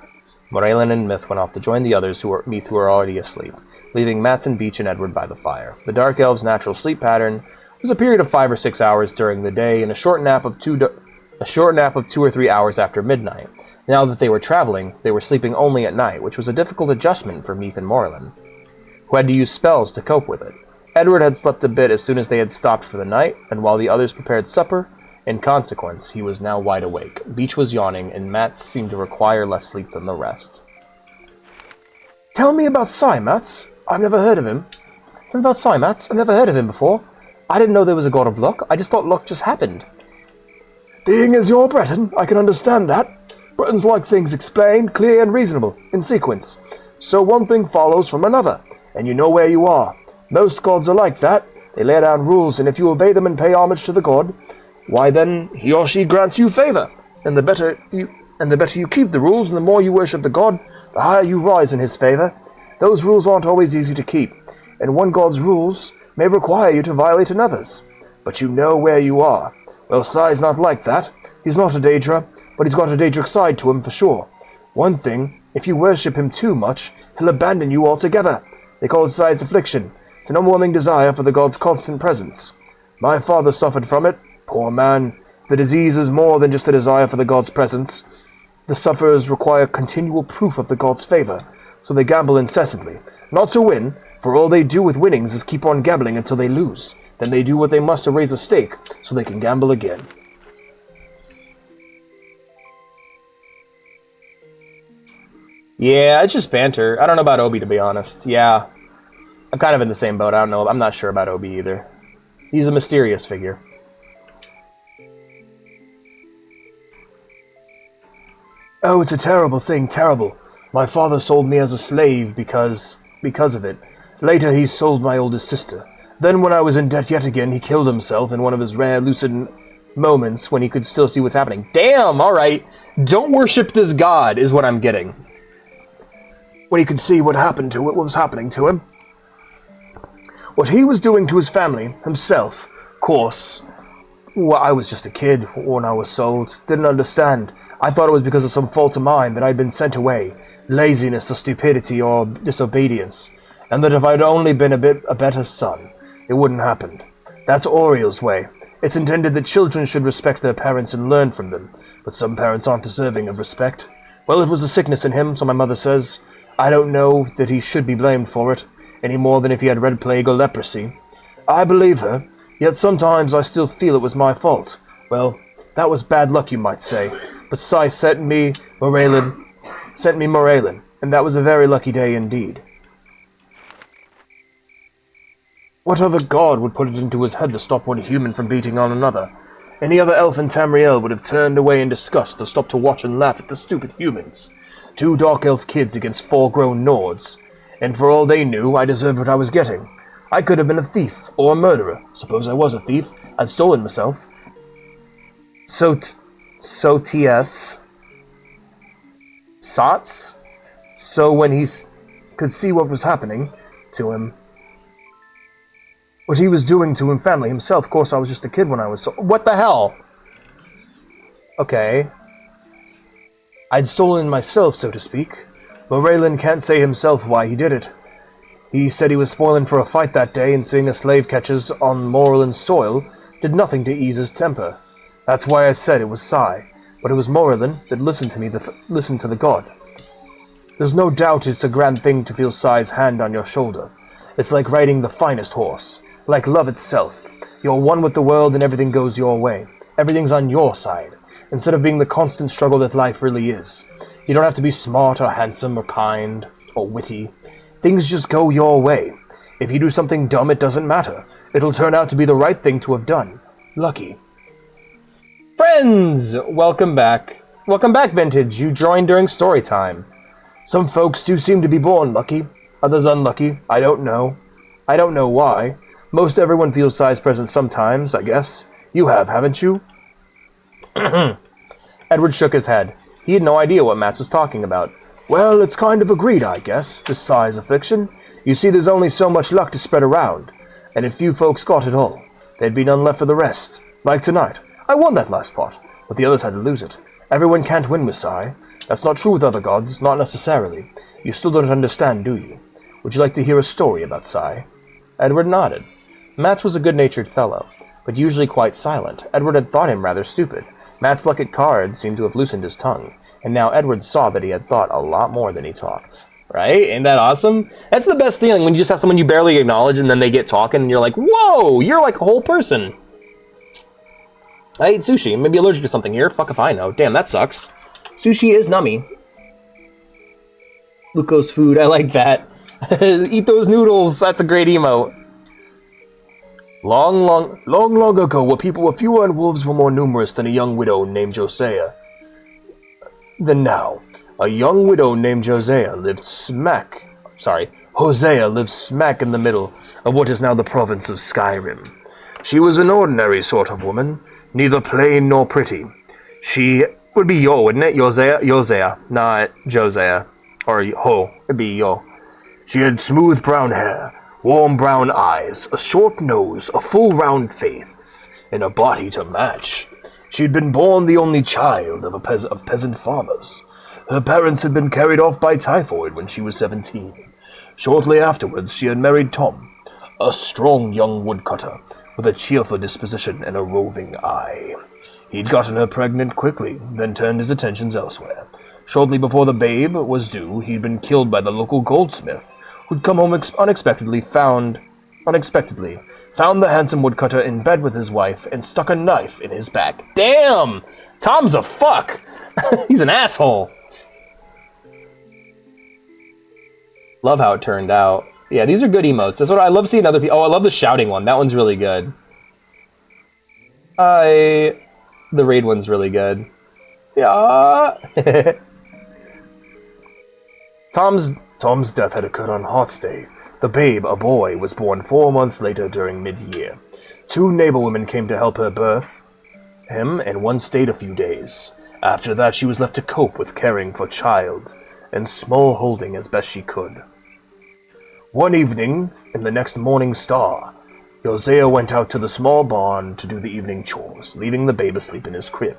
Morelin and Myth went off to join the others who were already asleep, leaving Matson, Beach, and Edward by the fire. The Dark Elves' natural sleep pattern was a period of 5 or 6 hours during the day and a short nap of 2 or 3 hours after midnight. Now that they were traveling, they were sleeping only at night, which was a difficult adjustment for Meath and Morlin, who had to use spells to cope with it. Edward had slept a bit as soon as they had stopped for the night, and while the others prepared supper, in consequence, he was now wide awake. Beach was yawning, and Mats seemed to require less sleep than the rest. Tell me about Sai, Mats. I've never heard of him. Tell me about Sai, Mats. I've never heard of him before. I didn't know there was a god of luck. I just thought luck just happened. Being as you're Breton, I can understand that. Britons like things explained, clear and reasonable, in sequence. So one thing follows from another, and you know where you are. Most gods are like that. They lay down rules, and if you obey them and pay homage to the god, why then he or she grants you favor. And the better you keep the rules, and the more you worship the god, the higher you rise in his favor. Those rules aren't always easy to keep, and one god's rules may require you to violate another's. But you know where you are. Well, Sai's not like that. He's not a Daedra, but he's got a Daedric side to him for sure. One thing, if you worship him too much, he'll abandon you altogether. They call it Sai's affliction. It's an unwilling desire for the god's constant presence. My father suffered from it. Poor man. The disease is more than just a desire for the god's presence. The sufferers require continual proof of the god's favor, so they gamble incessantly. Not to win, for all they do with winnings is keep on gambling until they lose. Then they do what they must to raise a stake, so they can gamble again. Yeah, it's just banter. I don't know about Obi, to be honest. Yeah, I'm kind of in the same boat. I don't know. I'm not sure about Obi either. He's a mysterious figure. Oh, it's a terrible thing, terrible. My father sold me as a slave because of it. Later, he sold my oldest sister. Then, when I was in debt yet again, he killed himself in one of his rare lucid moments when he could still see what's happening. Damn, alright. Don't worship this god, is what I'm getting. When he could see what was happening to him. What he was doing to his family, himself, of course. Well, I was just a kid when I was sold. Didn't understand. I thought it was because of some fault of mine that I'd been sent away. Laziness or stupidity or disobedience. And that if I'd only been a better son, it wouldn't happen. That's Oriel's way. It's intended that children should respect their parents and learn from them. But some parents aren't deserving of respect. Well, it was a sickness in him, so my mother says. I don't know that he should be blamed for it, any more than if he had red plague or leprosy. I believe her, yet sometimes I still feel it was my fault. Well, that was bad luck, you might say. But Sai sent me Moralen, and that was a very lucky day indeed. What other god would put it into his head to stop one human from beating on another? Any other elf in Tamriel would have turned away in disgust or stopped to watch and laugh at the stupid humans. 2 dark elf kids against 4 grown Nords. And for all they knew, I deserved what I was getting. I could have been a thief or a murderer. Suppose I was a thief. I'd stolen myself. So T.S. Sots? So when he could see what was happening to him, what he was doing to him, family, himself. Of course, I was just a kid when I was so... What the hell? Okay. I'd stolen myself, so to speak. Moralen can't say himself why he did it. He said he was spoiling for a fight that day, and seeing a slave catches on Moralan's soil did nothing to ease his temper. That's why I said it was Sai, but it was Moralan that listened to the god. There's no doubt it's a grand thing to feel Sai's hand on your shoulder. It's like riding the finest horse, like love itself. You're one with the world and everything goes your way. Everything's on your side, instead of being the constant struggle that life really is. You don't have to be smart or handsome or kind or witty. Things just go your way. If you do something dumb, it doesn't matter. It'll turn out to be the right thing to have done. Lucky. Friends! Welcome back. Welcome back, Vintage. You joined during story time. Some folks do seem to be born lucky, others unlucky. I don't know. I don't know why. Most everyone feels Sai's presence sometimes, I guess. You have, haven't you? Edward shook his head. He had no idea what Mats was talking about. Well, it's kind of agreed, I guess, this Sai's affliction. You see, there's only so much luck to spread around, and if few folks got it all, there'd be none left for the rest. Like tonight. I won that last pot, but the others had to lose it. Everyone can't win with Sai. That's not true with other gods, not necessarily. You still don't understand, do you? Would you like to hear a story about Sai? Edward nodded. Mats was a good-natured fellow, but usually quite silent. Edward had thought him rather stupid. Matt's luck at cards seemed to have loosened his tongue, and now Edward saw that he had thought a lot more than he talked. Right? Ain't that awesome? That's the best feeling, when you just have someone you barely acknowledge and then they get talking and you're like, whoa, you're like a whole person. I ate sushi. Maybe allergic to something here. Fuck if I know. Damn, that sucks. Sushi is nummy. Luco's food. I like that. Eat those noodles. That's a great emote. Long ago, where people were fewer and wolves were more numerous than a young widow named Josiah. Then now, a young widow named Hosea lived smack in the middle of what is now the province of Skyrim. She was an ordinary sort of woman, neither plain nor pretty. She would be Yo, wouldn't it? Yosea, not Josea. Or Ho, it'd be Yo. She had smooth brown hair, warm brown eyes, a short nose, a full round face, and a body to match. She had been born the only child of peasant farmers. Her parents had been carried off by typhoid when she was 17. Shortly afterwards, she had married Tom, a strong young woodcutter with a cheerful disposition and a roving eye. He'd gotten her pregnant quickly, then turned his attentions elsewhere. Shortly before the babe was due, he'd been killed by the local goldsmith, who'd come home unexpectedly, found the handsome woodcutter in bed with his wife and stuck a knife in his back. Damn! Tom's a fuck! He's an asshole! Love how it turned out. Yeah, these are good emotes. That's what I love seeing other people. Oh, I love the shouting one. That one's really good. The raid one's really good. Yeah. Tom's death had occurred on Heart's Day. The babe, a boy, was born 4 months later during mid-year. 2 neighbor women came to help her birth him, and one stayed a few days. After that, she was left to cope with caring for child and small holding as best she could. One evening, in the next morning star, Hosea went out to the small barn to do the evening chores, leaving the babe asleep in his crib.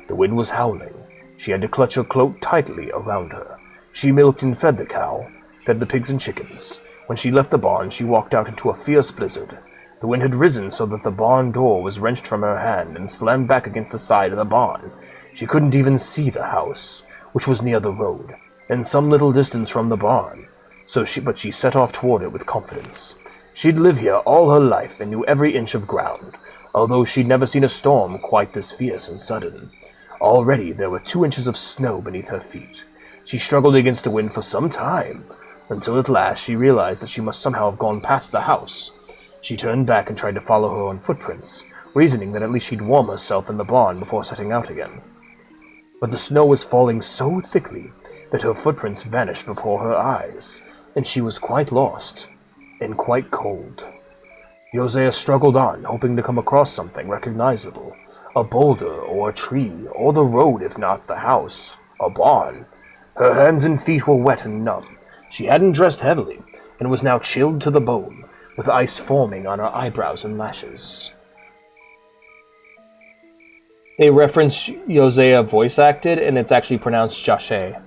The wind was howling. She had to clutch her cloak tightly around her. She milked and fed the cow, fed the pigs and chickens. When she left the barn, she walked out into a fierce blizzard. The wind had risen so that the barn door was wrenched from her hand and slammed back against the side of the barn. She couldn't even see the house, which was near the road, and some little distance from the barn. But she set off toward it with confidence. She'd lived here all her life and knew every inch of ground, although she'd never seen a storm quite this fierce and sudden. Already there were 2 inches of snow beneath her feet. She struggled against the wind for some time, until at last she realized that she must somehow have gone past the house. She turned back and tried to follow her own footprints, reasoning that at least she'd warm herself in the barn before setting out again. But the snow was falling so thickly that her footprints vanished before her eyes, and she was quite lost, and quite cold. Hosea struggled on, hoping to come across something recognizable. A boulder, or a tree, or the road if not the house, a barn. Her hands and feet were wet and numb. She hadn't dressed heavily, and was now chilled to the bone, with ice forming on her eyebrows and lashes. They reference Hosea voice acted, and it's actually pronounced Joshe.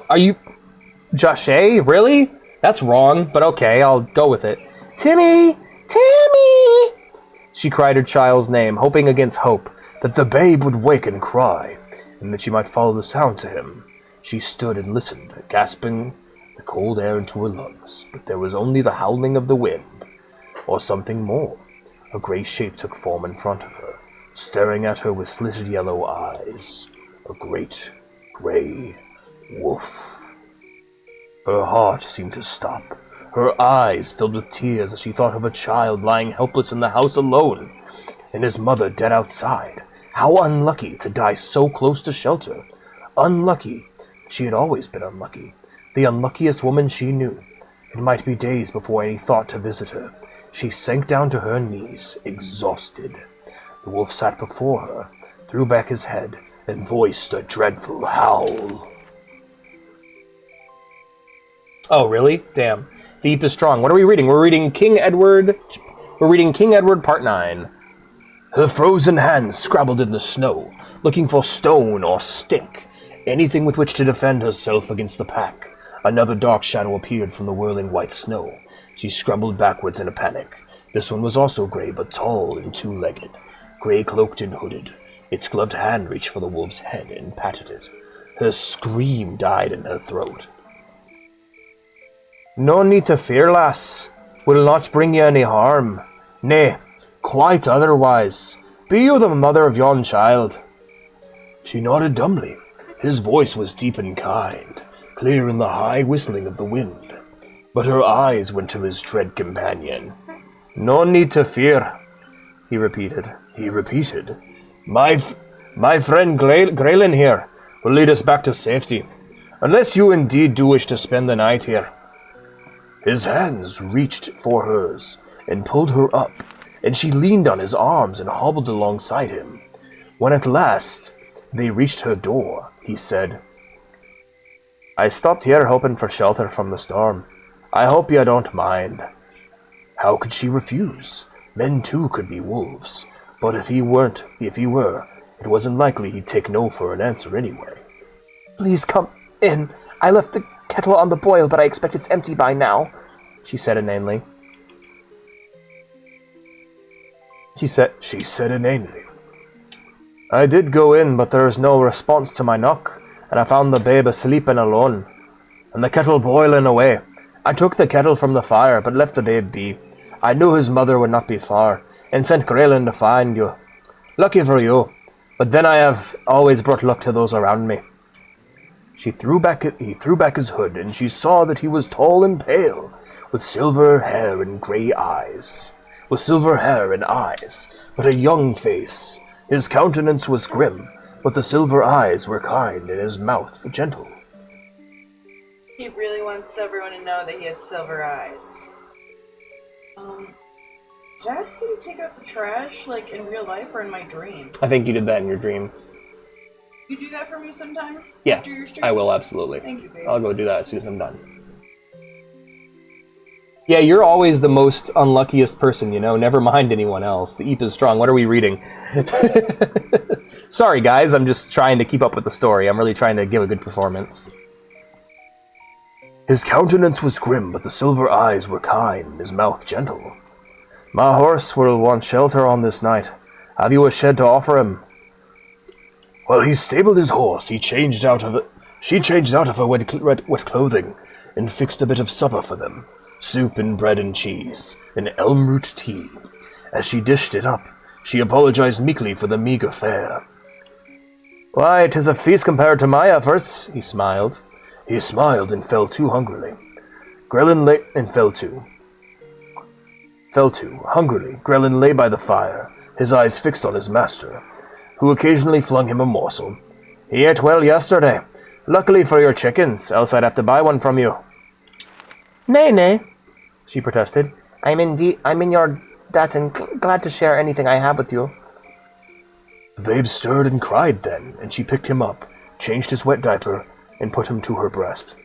Are you... Joshe? Really? That's wrong, but okay, I'll go with it. Timmy! Timmy! She cried her child's name, hoping against hope that the babe would wake and cry, and that she might follow the sound to him. She stood and listened, gasping the cold air into her lungs, but there was only the howling of the wind, or something more. A gray shape took form in front of her, staring at her with slitted yellow eyes. A great, gray wolf. Her heart seemed to stop. Her eyes filled with tears as she thought of a child lying helpless in the house alone, and his mother dead outside. How unlucky to die so close to shelter. Unlucky. She had always been unlucky. The unluckiest woman she knew. It might be days before any thought to visit her. She sank down to her knees, exhausted. The wolf sat before her, threw back his head, and voiced a dreadful howl. Oh, really? Damn. Deep is strong. What are we reading? We're reading King Edward Part 9. Her frozen hands scrabbled in the snow, looking for stone or stick, anything with which to defend herself against the pack. Another dark shadow appeared from the whirling white snow. She scrambled backwards in a panic. This one was also gray, but tall and two-legged, gray-cloaked and hooded. Its gloved hand reached for the wolf's head and patted it. Her scream died in her throat. No need to fear, lass. Will not bring you any harm. Nay, quite otherwise. Be you the mother of yon child? She nodded dumbly. His voice was deep and kind, clear in the high whistling of the wind. But her eyes went to his dread companion. No need to fear, he repeated. My friend Graylin here will lead us back to safety, unless you indeed do wish to spend the night here." His hands reached for hers and pulled her up, and she leaned on his arms and hobbled alongside him. When at last they reached her door, he said, "I stopped here hoping for shelter from the storm. I hope you don't mind." How could she refuse? Men too could be wolves, but if he were, it wasn't likely he'd take no for an answer anyway.
"Please come in. I left the kettle on the boil, but I expect it's empty by now," she said inanely.
She said inanely. I did go in, but there was no response to my knock, and I found the babe asleep and alone, and the kettle boiling away. I took the kettle from the fire, but left the babe be. I knew his mother would not be far, and sent Graelyn to find you. Lucky for you, but then I have always brought luck to those around me. He threw back his hood, and she saw that he was tall and pale, with silver hair and grey eyes. But a young face. His countenance was grim, but the silver eyes were kind, and his mouth gentle.
He really wants everyone to know that he has silver eyes. Did I ask him to take out the trash, like, in real life or in my dream?
I think you did that in your dream.
You do that for me sometime?
Yeah,
after your stream?
I will, absolutely.
Thank you, babe.
I'll go do that as soon as I'm done. Yeah, you're always the most unluckiest person, Never mind anyone else. The Eep is strong. What are we reading? Sorry, guys. I'm just trying to keep up with the story. I'm really trying to give a good performance. His countenance was grim, but the silver eyes were kind, his mouth gentle. My horse will want shelter on this night. Have you a shed to offer him? Well, he stabled his horse. She changed out of her wet clothing and fixed a bit of supper for them. Soup and bread and cheese, and elm root tea. As she dished it up, she apologized meekly for the meager fare. Why, 'tis a feast compared to my efforts, he smiled. He smiled and fell to hungrily. Graelyn lay and fell to. Hungrily, Graelyn lay by the fire, his eyes fixed on his master, who occasionally flung him a morsel. He ate well yesterday. Luckily for your chickens, else I'd have to buy one from you.
Nay, she protested. I'm in your debt and glad to share anything I have with you.
The babe stirred and cried then, and she picked him up, changed his wet diaper, and put him to her breast.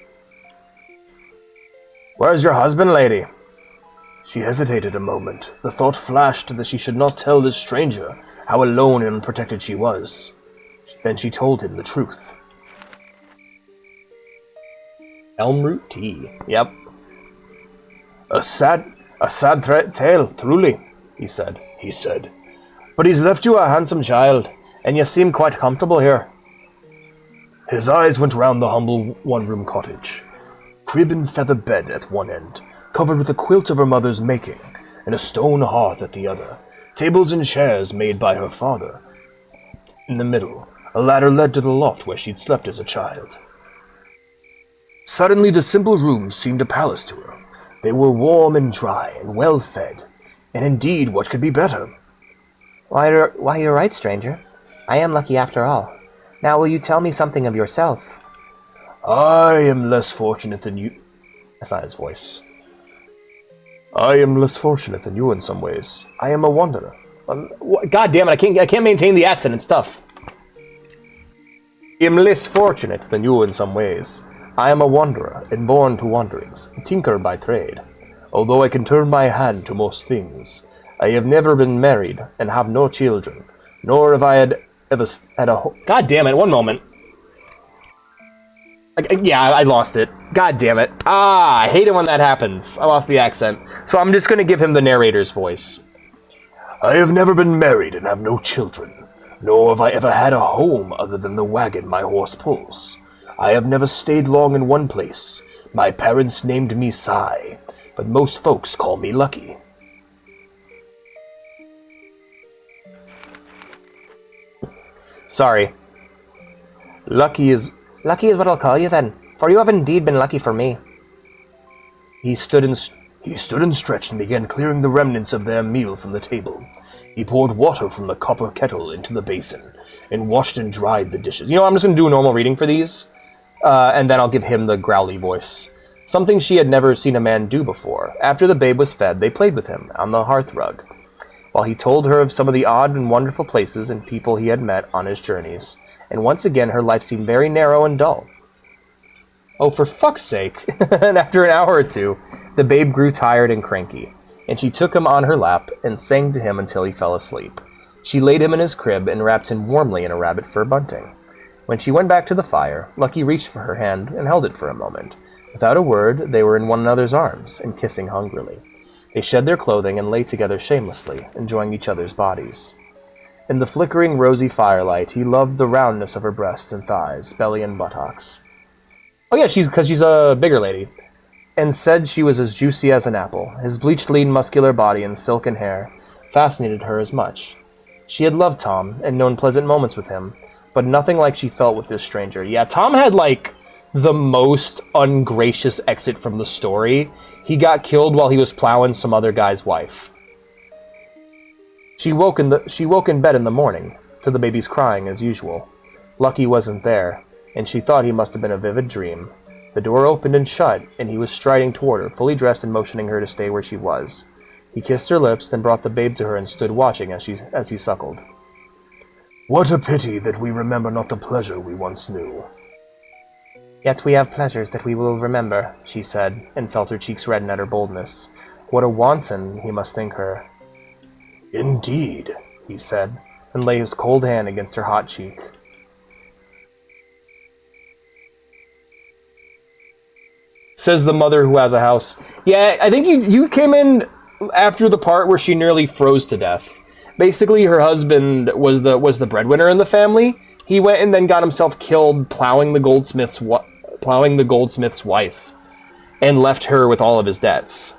Where's your husband, lady? She hesitated a moment. The thought flashed that she should not tell this stranger how alone and unprotected she was. Then she told him the truth. Elm root tea. Yep. A sad tale, truly, he said. But he's left you a handsome child, and you seem quite comfortable here. His eyes went round the humble one-room cottage. Crib and feather bed at one end, covered with a quilt of her mother's making, and a stone hearth at the other. Tables and chairs made by her father. In the middle, a ladder led to the loft where she'd slept as a child. Suddenly the simple rooms seemed a palace to her. They were warm and dry and well fed, and indeed what could be better?
Why, you're right, stranger. I am lucky after all. Now will you tell me something of yourself?
I am less fortunate than you. That's not his voice. I am less fortunate than you in some ways. I am a wanderer. God damn it, I can't maintain the accent, it's tough. I am less fortunate than you in some ways. I am a wanderer, and born to wanderings, a tinker by trade. Although I can turn my hand to most things, I have never been married and have no children, nor have I ever had a God damn it, one moment. I lost it. God damn it. I hate it when that happens. I lost the accent. So I'm just going to give him the narrator's voice. I have never been married and have no children, nor have I ever had a home other than the wagon my horse pulls. I have never stayed long in one place. My parents named me Sai, but most folks call me Lucky. Sorry. Lucky is what I'll call you then, for you have indeed been lucky for me. He stood and stretched and began clearing the remnants of their meal from the table. He poured water from the copper kettle into the basin and washed and dried the dishes. I'm just going to do a normal reading for these, and then I'll give him the growly voice. Something she had never seen a man do before. After the babe was fed, they played with him on the hearthrug, while he told her of some of the odd and wonderful places and people he had met on his journeys. And once again, her life seemed very narrow and dull. Oh, for fuck's sake. And after an hour or two, the babe grew tired and cranky, and she took him on her lap and sang to him until he fell asleep. She laid him in his crib and wrapped him warmly in a rabbit fur bunting. When she went back to the fire, Lucky reached for her hand and held it for a moment. Without a word, they were in one another's arms and kissing hungrily. They shed their clothing and lay together shamelessly, enjoying each other's bodies. In the flickering rosy firelight, he loved the roundness of her breasts and thighs, belly and buttocks. Oh yeah, because she's a bigger lady. And said she was as juicy as an apple. His bleached, lean, muscular body and silken hair fascinated her as much. She had loved Tom and known pleasant moments with him, but nothing like she felt with this stranger. Yeah, Tom had, the most ungracious exit from the story. He got killed while he was plowing some other guy's wife. She woke in bed in the morning, to the baby's crying as usual. Lucky wasn't there, and she thought he must have been a vivid dream. The door opened and shut, and he was striding toward her, fully dressed and motioning her to stay where she was. He kissed her lips, then brought the babe to her and stood watching as he suckled. "What a pity that we remember not the pleasure we once knew." "Yet we have pleasures that we will remember," she said, and felt her cheeks redden at her boldness. What a wanton he must think her. "Indeed," he said, and lay his cold hand against her hot cheek. Says the mother who has a house. Yeah, I think you came in after the part where she nearly froze to death. Basically, her husband was the breadwinner in the family. He went and then got himself killed plowing the goldsmith's wife, and left her with all of his debts.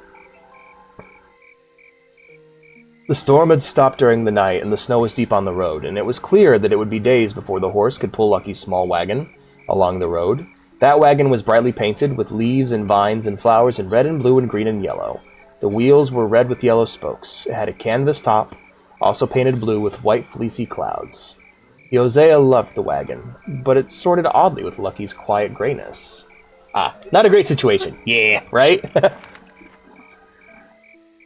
The storm had stopped during the night, and the snow was deep on the road, and it was clear that it would be days before the horse could pull Lucky's small wagon along the road. That wagon was brightly painted with leaves and vines and flowers in red and blue and green and yellow. The wheels were red with yellow spokes. It had a canvas top, also painted blue with white fleecy clouds. Hosea loved the wagon, but it sorted oddly with Lucky's quiet grayness. Not a great situation. Yeah, right?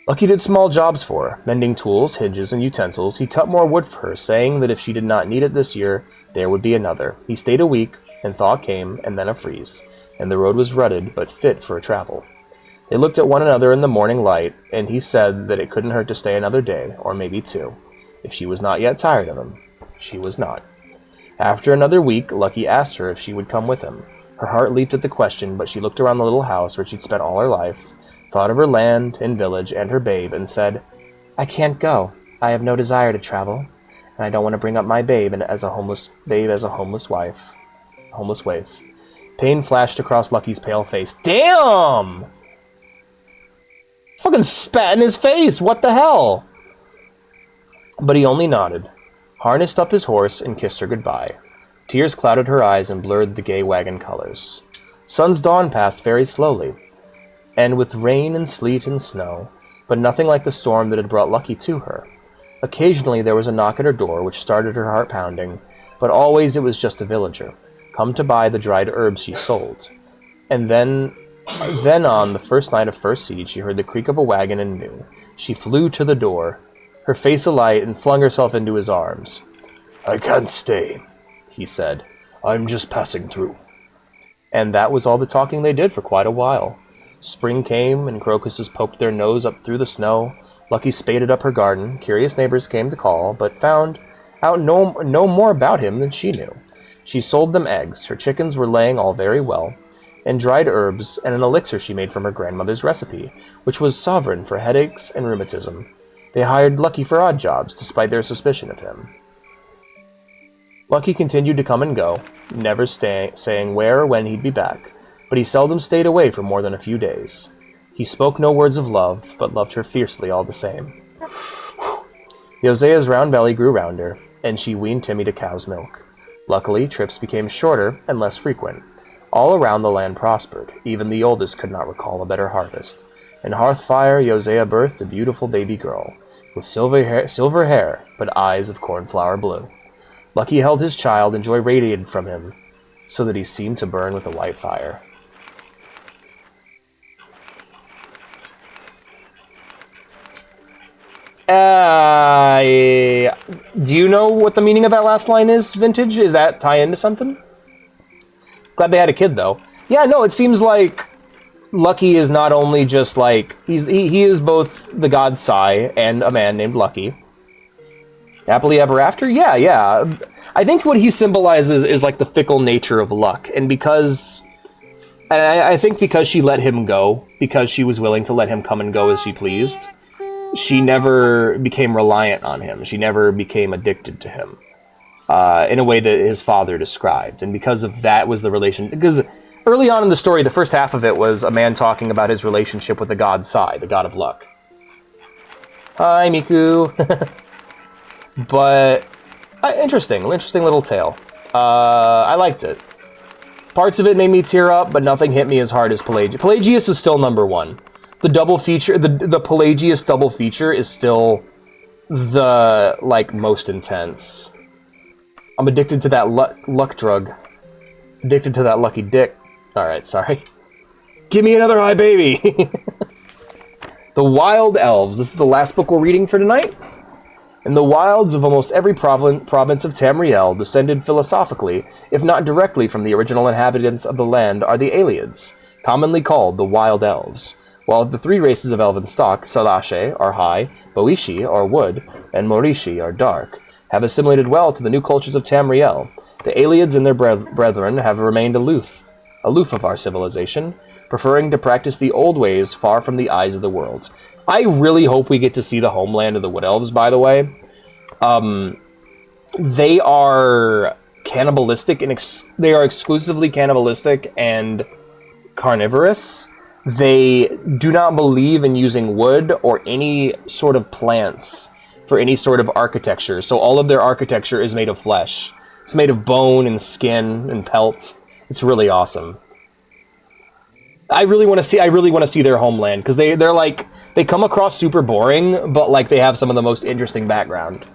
Lucky did small jobs for her, mending tools, hinges, and utensils. He cut more wood for her, saying that if she did not need it this year, there would be another. He stayed a week, and thaw came, and then a freeze, and the road was rutted but fit for travel. They looked at one another in the morning light, and he said that it couldn't hurt to stay another day, or maybe two. If she was not yet tired of him. She was not. After another week, Lucky asked her if she would come with him. Her heart leaped at the question, but she looked around the little house where she'd spent all her life, thought of her land and village and her babe, and said, "I can't go. I have no desire to travel, and I don't want to bring up my babe as a homeless wife. Pain flashed across Lucky's pale face. Damn! Fucking spat in his face! What the hell? But he only nodded, harnessed up his horse, and kissed her goodbye. Tears clouded her eyes and blurred the gay wagon colors. Sun's dawn passed very slowly, and with rain and sleet and snow, but nothing like the storm that had brought Lucky to her. Occasionally there was a knock at her door which started her heart pounding, but always it was just a villager, come to buy the dried herbs she sold. And then on the first night of First Siege, she heard the creak of a wagon and knew. She flew to the door, her face alight, and flung herself into his arms. "I can't stay," he said. "I'm just passing through." And that was all the talking they did for quite a while. Spring came, and crocuses poked their nose up through the snow. Lucky spaded up her garden. Curious neighbors came to call, but found out no more about him than she knew. She sold them eggs, her chickens were laying all very well, and dried herbs, and an elixir she made from her grandmother's recipe, which was sovereign for headaches and rheumatism. They hired Lucky for odd jobs, despite their suspicion of him. Lucky continued to come and go, never saying where or when he'd be back, but he seldom stayed away for more than a few days. He spoke no words of love, but loved her fiercely all the same. Hosea's round belly grew rounder, and she weaned Timmy to cow's milk. Luckily, trips became shorter and less frequent. All around the land prospered. Even the oldest could not recall a better harvest. In Hearthfire, Hosea birthed a beautiful baby girl. with silver hair, but eyes of cornflower blue. Lucky held his child, and joy radiated from him, so that he seemed to burn with a white fire. Do you know what the meaning of that last line is, Vintage? Is that tie into something? Glad they had a kid, though. Yeah, no, it seems like Lucky is not only just like... He is both the god Sai and a man named Lucky. Happily ever after? Yeah. I think what he symbolizes is like the fickle nature of luck. And because... And I think because she let him go, because she was willing to let him come and go as she pleased, she never became reliant on him. She never became addicted to him in a way that his father described. And because of that was the relation... Because early on in the story, the first half of it was a man talking about his relationship with the god Sai, the god of luck. Hi, Miku. But interesting little tale. I liked it. Parts of it made me tear up, but nothing hit me as hard as Pelagius. Pelagius is still number one. The double feature, the Pelagius double feature is still the, like, most intense. I'm addicted to that luck drug. Addicted to that lucky dick. Alright, sorry. Give me another high baby! The Wild Elves. This is the last book we're reading for tonight. In the wilds of almost every province of Tamriel, descended philosophically, if not directly from the original inhabitants of the land, are the Aelids, commonly called the Wild Elves. While the three races of elven stock, Salashe are high, Boishi are wood, and Morishi are dark, have assimilated well to the new cultures of Tamriel. The Aelids and their brethren have remained aloof of our civilization, preferring to practice the old ways far from the eyes of the world. I really hope we get to see the homeland of the Wood Elves, by the way. They are cannibalistic, and they are exclusively cannibalistic and carnivorous. They do not believe in using wood or any sort of plants for any sort of architecture. So all of their architecture is made of flesh. It's made of bone and skin and pelt. It's really awesome. I really want to see their homeland, because they're like, they come across super boring, but like they have some of the most interesting background.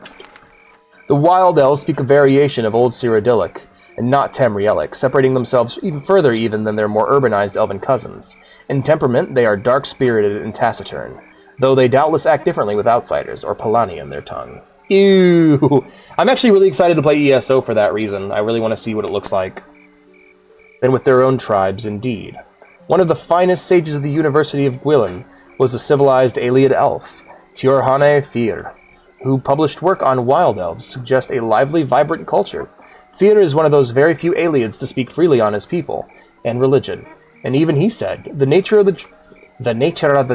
The Wild Elves speak a variation of Old Cyrodiilic, and not Tamrielic, separating themselves even further even than their more urbanized elven cousins. In temperament, they are dark-spirited and taciturn, though they doubtless act differently with outsiders, or Palani in their tongue. Ew! I'm actually really excited to play ESO for that reason. I really want to see what it looks like. Then with their own tribes, indeed. One of the finest sages of the University of Gwilym was the civilized Aeliad elf, Tiorhane Fyr, who published work on wild elves suggest a lively, vibrant culture. Fyr is one of those very few Aeliads to speak freely on his people and religion, and even he said, the nature of the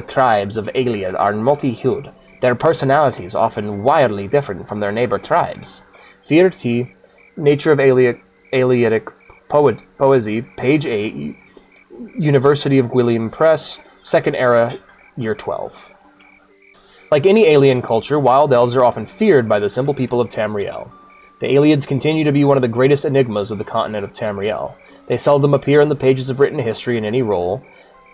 tribes of Aeliad are multi-hued, their personalities often wildly different from their neighbor tribes. Fyr T, Nature of Aeliadic Poesy, page 8, University of Gwilym Press, 2nd era, year 12. Like any alien culture, wild elves are often feared by the simple people of Tamriel. The Aeliads continue to be one of the greatest enigmas of the continent of Tamriel. They seldom appear in the pages of written history in any role,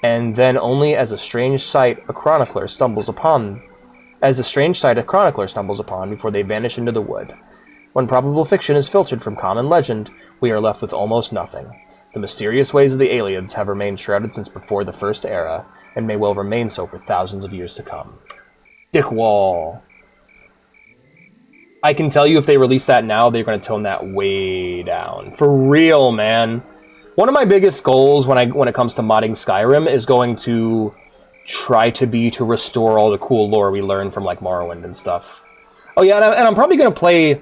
and then only as a strange sight a chronicler stumbles upon before they vanish into the wood. When probable fiction is filtered from common legend, we are left with almost nothing. The mysterious ways of the Aeliads have remained shrouded since before the First Era, and may well remain so for thousands of years to come. Dickwall. I can tell you if they release that now, they're going to tone that way down. For real, man. One of my biggest goals when it comes to modding Skyrim is going to try to restore all the cool lore we learned from, like, Morrowind and stuff. Oh yeah, and I'm probably going to play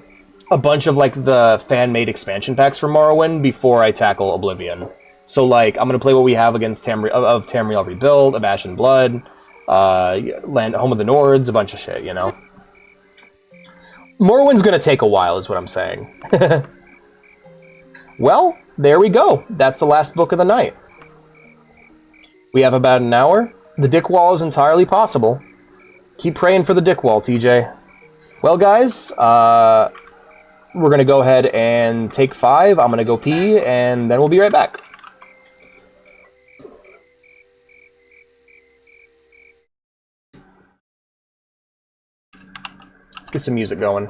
a bunch of, like, the fan-made expansion packs for Morrowind before I tackle Oblivion. So, like, I'm going to play what we have against Tamriel Rebuilt, of Ash and Blood, Home of the Nords, a bunch of shit, you know? Morrowind's going to take a while, is what I'm saying. Well, there we go. That's the last book of the night. We have about an hour. The dick wall is entirely possible. Keep praying for the dick wall, TJ. Well, guys, we're going to go ahead and take 5. I'm going to go pee, and then we'll be right back. get some music going.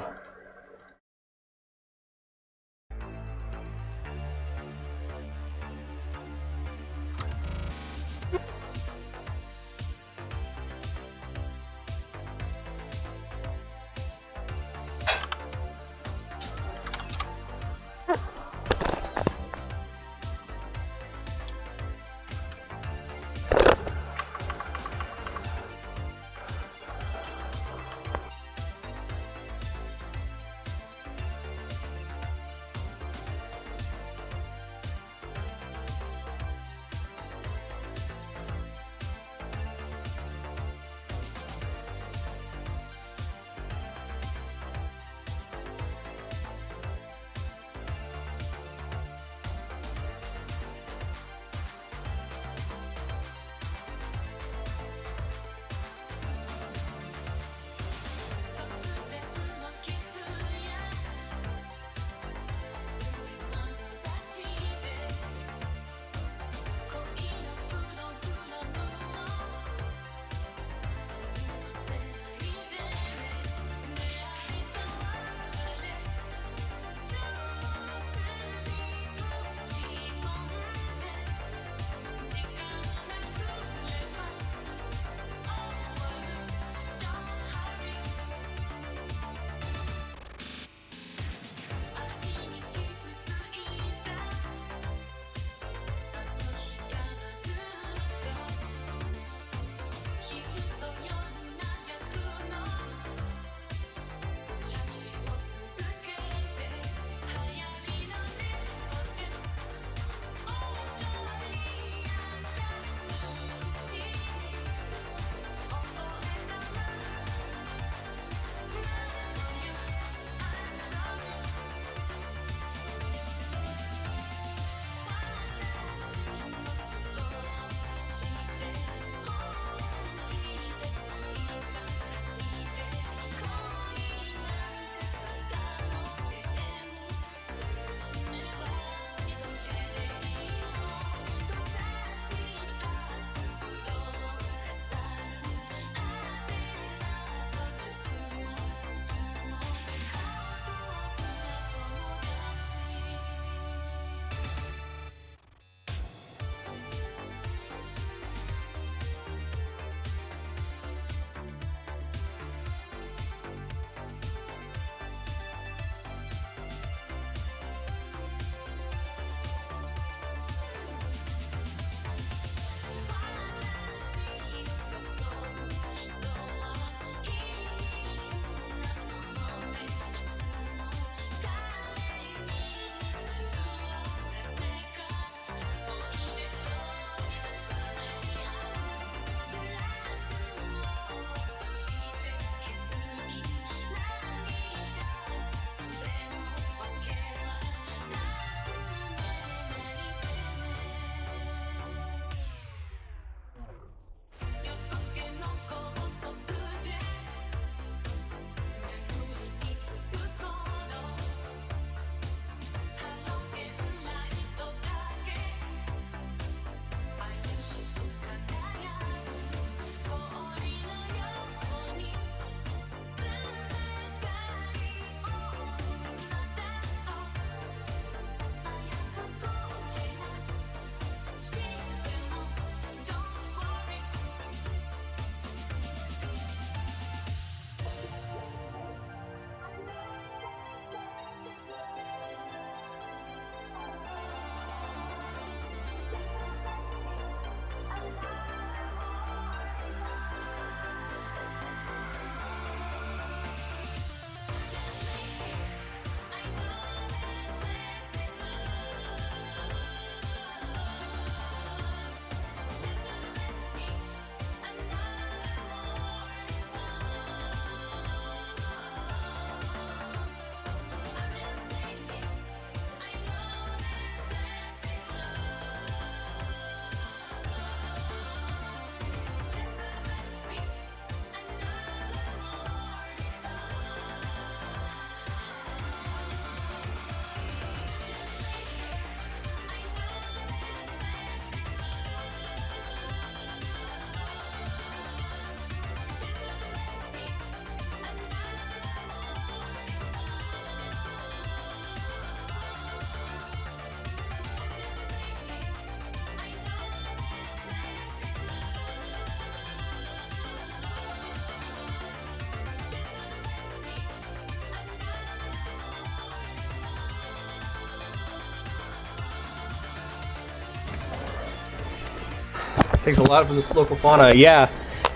Takes a lot from this local fauna. Yeah,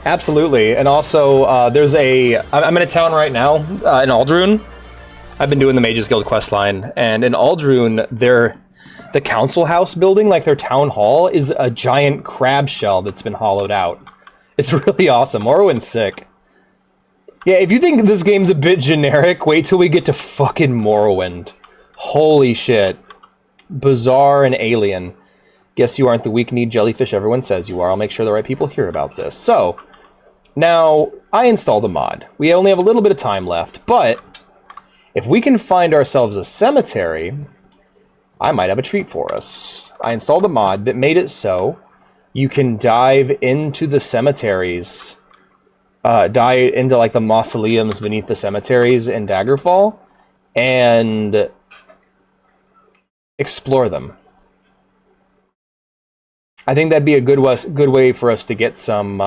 absolutely. And also, there's a... I'm in a town right now, in Aldrune. I've been doing the Mages Guild quest line, and in Aldrune, the council house building, like their town hall, is a giant crab shell that's been hollowed out. It's really awesome. Morrowind's sick. Yeah, if you think this game's a bit generic, wait till we get to fucking Morrowind. Holy shit. Bizarre and alien. Guess you aren't the weak-kneed jellyfish everyone says you are. I'll make sure the right people hear about this. So, now, I installed a mod. We only have a little bit of time left, but if we can find ourselves a cemetery, I might have a treat for us. I installed a mod that made it so you can dive into the cemeteries, dive into like the mausoleums beneath the cemeteries in Daggerfall, and explore them. I think that'd be a good way for us to get some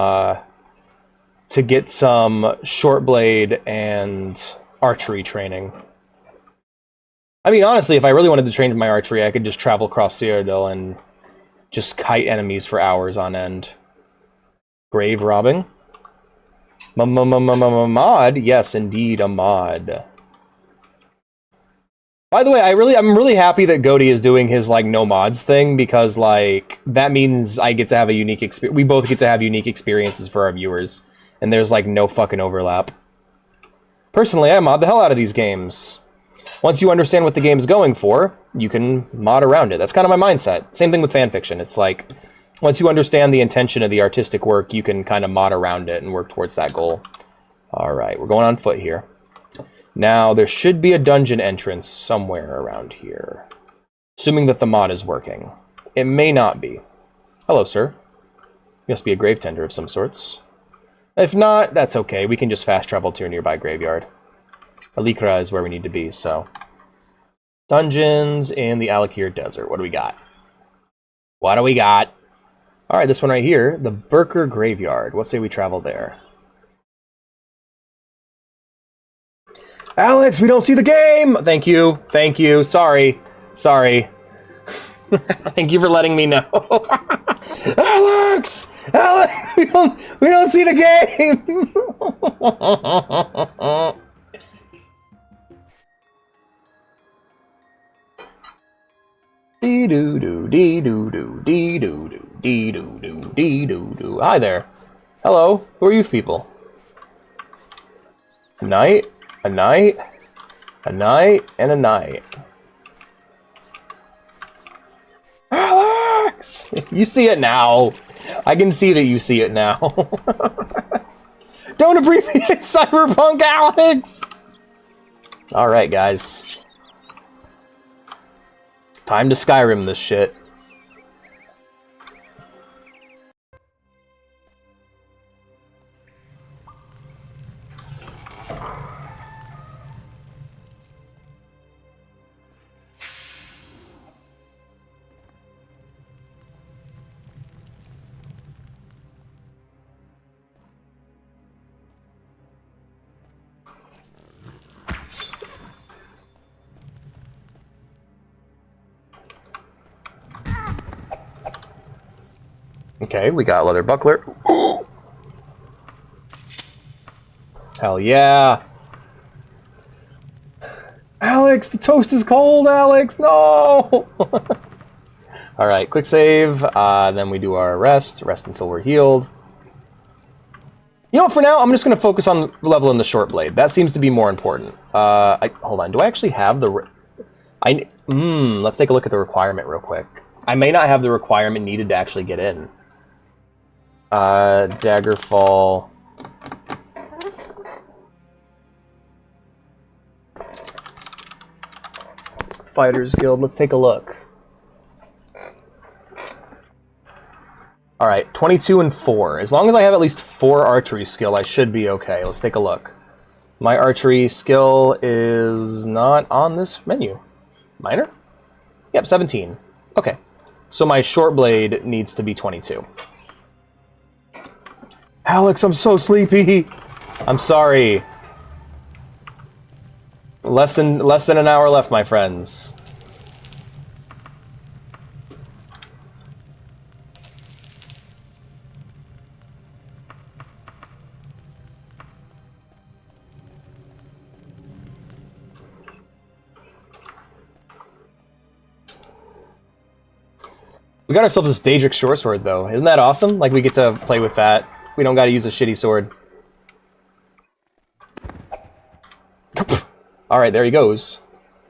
short blade and archery training. I mean, honestly, if I really wanted to train my archery, I could just travel across Cyrodiil and just kite enemies for hours on end. Grave robbing. Mod? Yes, indeed, a mod. By the way, I'm really happy that Goaty is doing his, like, no mods thing, because, like, that means I get to have a unique experience. We both get to have unique experiences for our viewers, and there's, like, no fucking overlap. Personally, I mod the hell out of these games. Once you understand what the game's going for, you can mod around it. That's kind of my mindset. Same thing with fanfiction. It's like, once you understand the intention of the artistic work, you can kind of mod around it and work towards that goal. Alright, we're going on foot here. Now, there should be a dungeon entrance somewhere around here. Assuming that the mod is working. It may not be. Hello, sir. You must be a grave tender of some sorts. If not, that's okay. We can just fast travel to your nearby graveyard. Alikra is where we need to be, so. Dungeons in the Alakir Desert. What do we got? What do we got? Alright, this one right here. The Burker Graveyard. What say we travel there? Alex, we don't see the game! Thank you. Thank you. Sorry. Sorry. Thank you for letting me know. Alex! Alex! We don't see the game! Dee-doo-doo, dee-doo-doo, dee-doo-doo, dee-doo-doo, dee-doo-doo. Hi there. Hello. Who are you people? A knight, a knight, a knight, and a knight. Alex! You see it now. I can see that you see it now. Don't abbreviate Cyberpunk, Alex! Alright, guys. Time to Skyrim this shit. Okay, we got a leather buckler. Ooh. Hell yeah. Alex, the toast is cold, Alex! No! Alright, quick save. Then we do our rest until we're healed. You know what, for now, I'm just going to focus on leveling the short blade. That seems to be more important. Hold on, do I actually have the... let's take a look at the requirement real quick. I may not have the requirement needed to actually get in. Daggerfall. Fighters Guild, let's take a look. Alright, 22 and 4. As long as I have at least 4 archery skill, I should be okay. Let's take a look. My archery skill is not on this menu. Minor? Yep, 17. Okay. So my short blade needs to be 22. Alex, I'm so sleepy. I'm sorry. Less than an hour left, my friends. We got ourselves a Daedric short sword, though. Isn't that awesome? Like, we get to play with that. We don't gotta use a shitty sword. Alright, there he goes.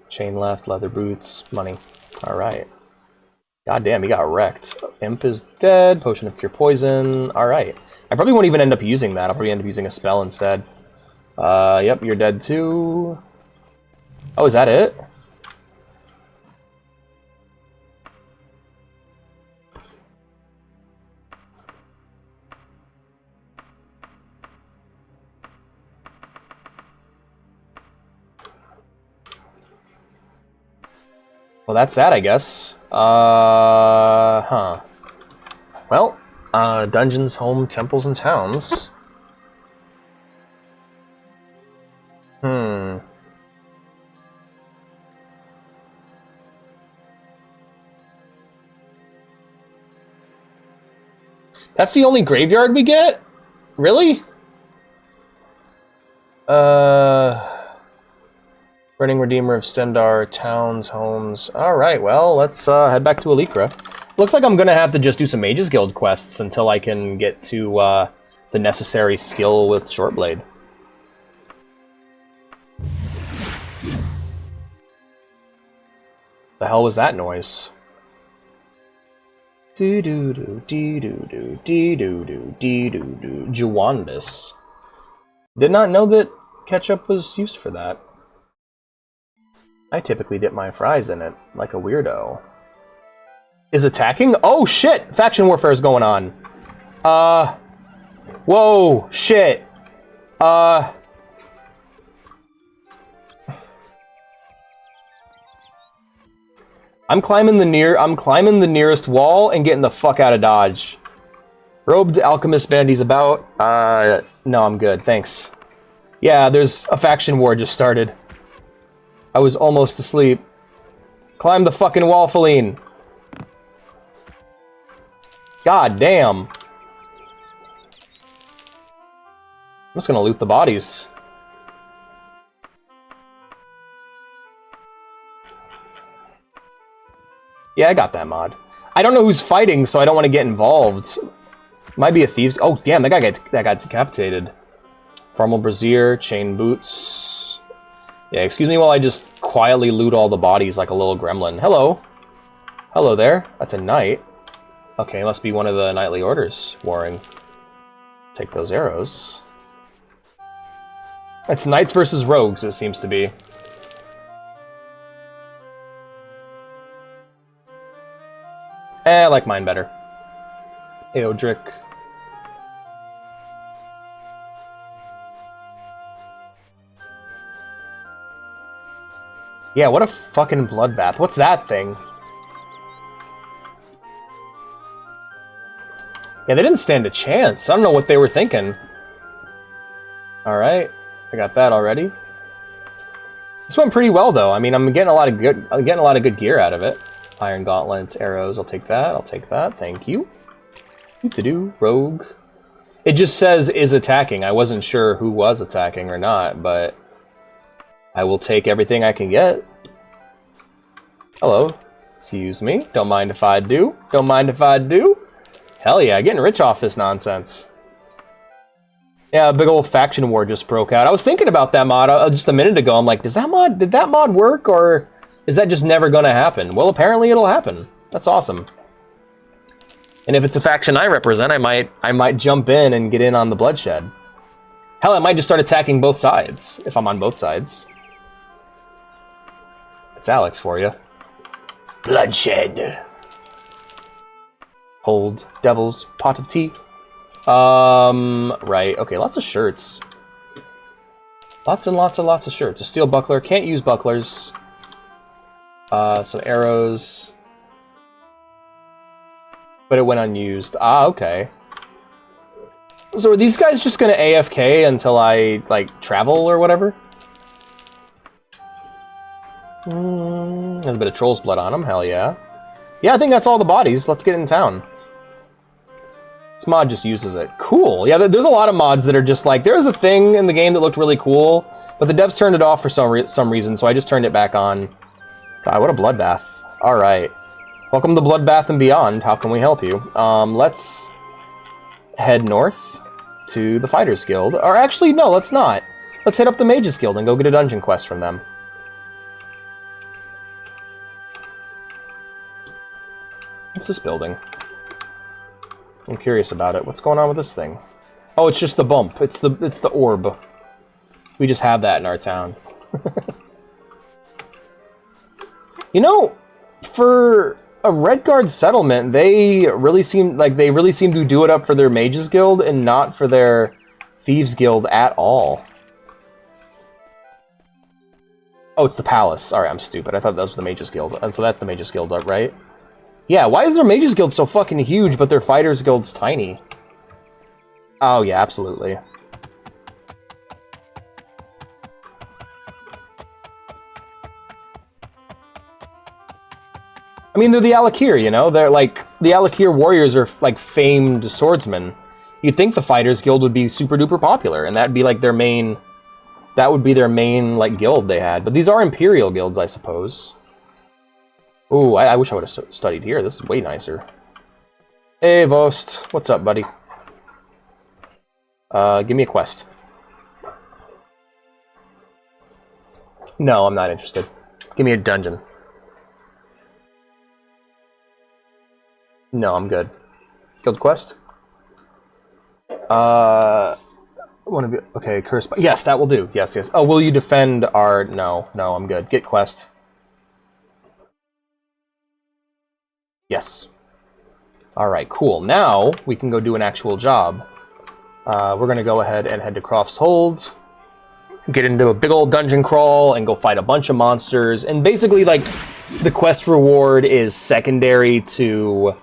Chain left, leather boots, money. Alright. God damn, he got wrecked. Imp is dead, potion of pure poison. Alright. I probably won't even end up using that. I'll probably end up using a spell instead. Yep, you're dead too. Oh, is that it? Well, that's that, I guess. Huh. Well, dungeons, home, temples, and towns. That's the only graveyard we get? Really? Burning Redeemer of Stendar, towns, homes. Alright, well, let's head back to Alikra. Looks like I'm gonna have to just do some Mages Guild quests until I can get to the necessary skill with Shortblade. The hell was that noise? Do-do-do-dee-do-do-dee-do-do-dee-do-do. Jawandis. Did not know that ketchup was used for that. I typically dip my fries in it, like a weirdo. Is attacking? Oh, shit! Faction warfare is going on. Whoa, shit. I'm climbing the nearest wall and getting the fuck out of Dodge. Robed alchemist bandies about. No, I'm good, thanks. Yeah, there's a faction war just started. I was almost asleep. Climb the fucking wall, Feline. God damn. I'm just gonna loot the bodies. Yeah, I got that mod. I don't know who's fighting, so I don't want to get involved. Might be a thieves. Oh, damn, that got decapitated. Formal brazier, chain boots. Yeah, excuse me while I just quietly loot all the bodies like a little gremlin. Hello. Hello there. That's a knight. Okay, must be one of the knightly orders warring. Take those arrows. It's knights versus rogues, it seems to be. I like mine better. Eodric. Yeah, what a fucking bloodbath. What's that thing? Yeah, they didn't stand a chance. I don't know what they were thinking. Alright, I got that already. This went pretty well though. I mean, I'm getting a lot of good gear out of it. Iron gauntlets, arrows, I'll take that, thank you. Do rogue. It just says is attacking. I wasn't sure who was attacking or not, but I will take everything I can get. Hello. Excuse me. Don't mind if I do. Don't mind if I do. Hell yeah, getting rich off this nonsense. Yeah, a big old faction war just broke out. I was thinking about that mod just a minute ago. I'm like, did that mod work, or is that just never gonna happen? Well, apparently it'll happen. That's awesome. And if it's a faction I represent, I might jump in and get in on the bloodshed. Hell, I might just start attacking both sides, if I'm on both sides. It's Alex for you. Bloodshed. Hold devil's pot of tea. Right. Okay, lots of shirts. Lots and lots of shirts. A steel buckler. Can't use bucklers. Some arrows. But it went unused. Ah, okay. So are these guys just gonna AFK until I, like, travel or whatever? There's a bit of troll's blood on them, hell yeah. Yeah, I think that's all the bodies. Let's get in town. This mod just uses it. Cool. Yeah, there's a lot of mods that are just like, there was a thing in the game that looked really cool, but the devs turned it off for some reason, so I just turned it back on. God, what a bloodbath. Alright. Welcome to Bloodbath and Beyond. How can we help you? Let's head north to the Fighters Guild. Or actually, no, let's not. Let's hit up the Mages Guild and go get a dungeon quest from them. What's this building? I'm curious about it. What's going on with this thing? Oh, it's just the bump. It's the orb. We just have that in our town. You know, for a Redguard settlement, they really seem to do it up for their Mages Guild and not for their Thieves Guild at all. Oh, it's the Palace. Sorry, I'm stupid. I thought that was the Mages Guild. And so that's the Mages Guild, right? Yeah, why is their Mages Guild so fucking huge, but their Fighters Guild's tiny? Oh, yeah, absolutely. I mean, they're the Alakir, you know? They're like... The Alakir warriors are, like, famed swordsmen. You'd think the Fighters Guild would be super-duper popular, and that'd be, like, their main... That would be their main, like, guild they had. But these are Imperial guilds, I suppose. Ooh, I wish I would have studied here. This is way nicer. Hey, Vost. What's up, buddy? Give me a quest. No, I'm not interested. Give me a dungeon. No, I'm good. Guild quest? One of you... Okay, curse... Yes, that will do. Yes, yes. Oh, will you defend our... No, no, I'm good. Get quest. Yes. Alright, cool. Now, we can go do an actual job. We're gonna go ahead and head to Croft's Hold, get into a big old dungeon crawl, and go fight a bunch of monsters. And basically, like, the quest reward is secondary to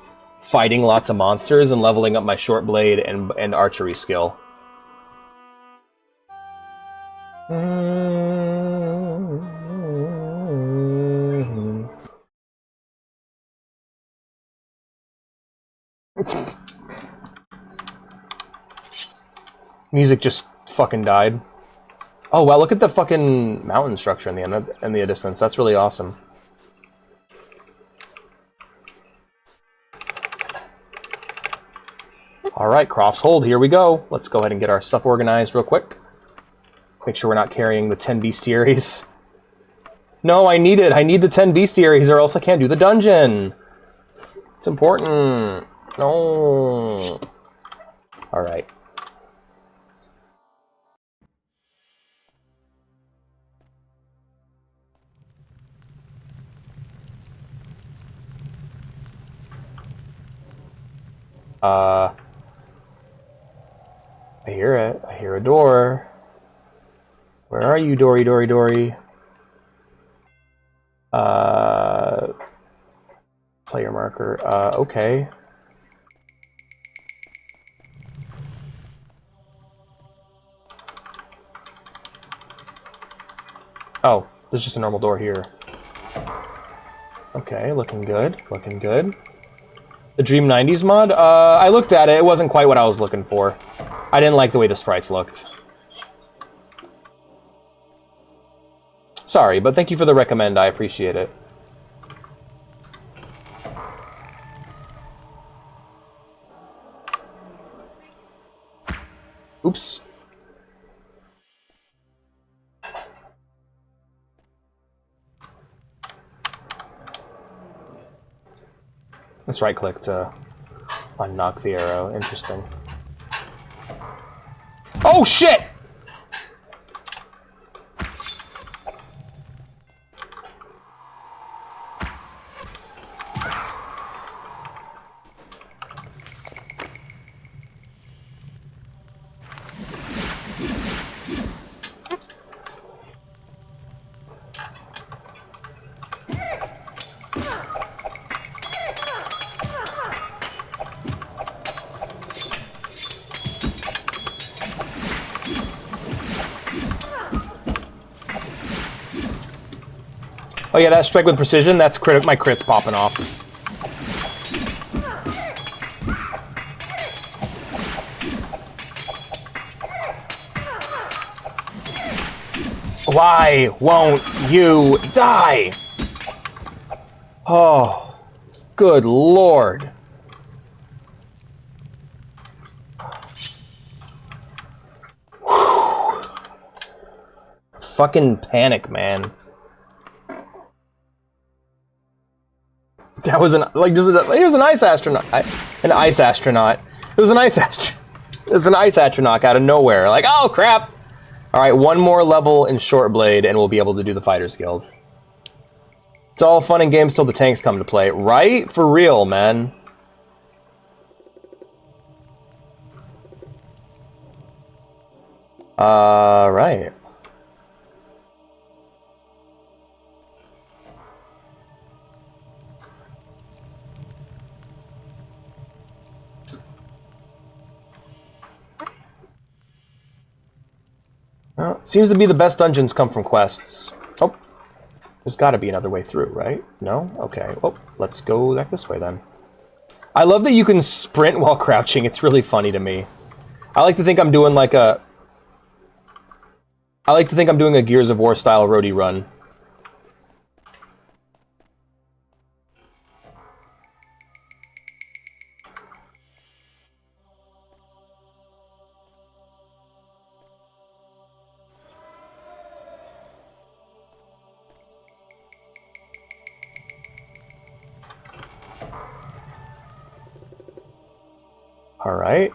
fighting lots of monsters and leveling up my short blade and archery skill. Music just fucking died. Oh wow, look at the fucking mountain structure in the distance. That's really awesome. Alright, Croft's Hold, here we go. Let's go ahead and get our stuff organized real quick. Make sure we're not carrying the 10 bestiaries. No, I need it. I need the 10 bestiaries or else I can't do the dungeon. It's important. No. Alright. I hear it. I hear a door. Where are you, Dory, Dory, Dory? Player marker. Okay. Oh, there's just a normal door here. Okay, looking good. Looking good. The Dream 90s mod? I looked at it. It wasn't quite what I was looking for. I didn't like the way the sprites looked. Sorry, but thank you for the recommend. I appreciate it. Oops. Let's right-click to unlock the arrow. Interesting. Oh, shit! Oh yeah, that strike with precision, that's my crit's popping off. Why won't you die? Oh, Good lord. Whew. Fucking panic, man. That was an he was an ice astronaut. An ice astronaut. It was an ice astronaut. It was an ice astronaut out of nowhere. Like, oh crap! All right, one more level in Short Blade, and we'll be able to do the Fighters Guild. It's all fun and games till the tanks come to play, right? For real, man. Right. Well, seems to be the best dungeons come from quests. Oh, there's got to be another way through, right? No? Okay. Oh, let's go back this way then. I love that you can sprint while crouching. It's really funny to me. I like to think I'm doing like a... I like to think I'm doing a Gears of War style roadie run. Alright.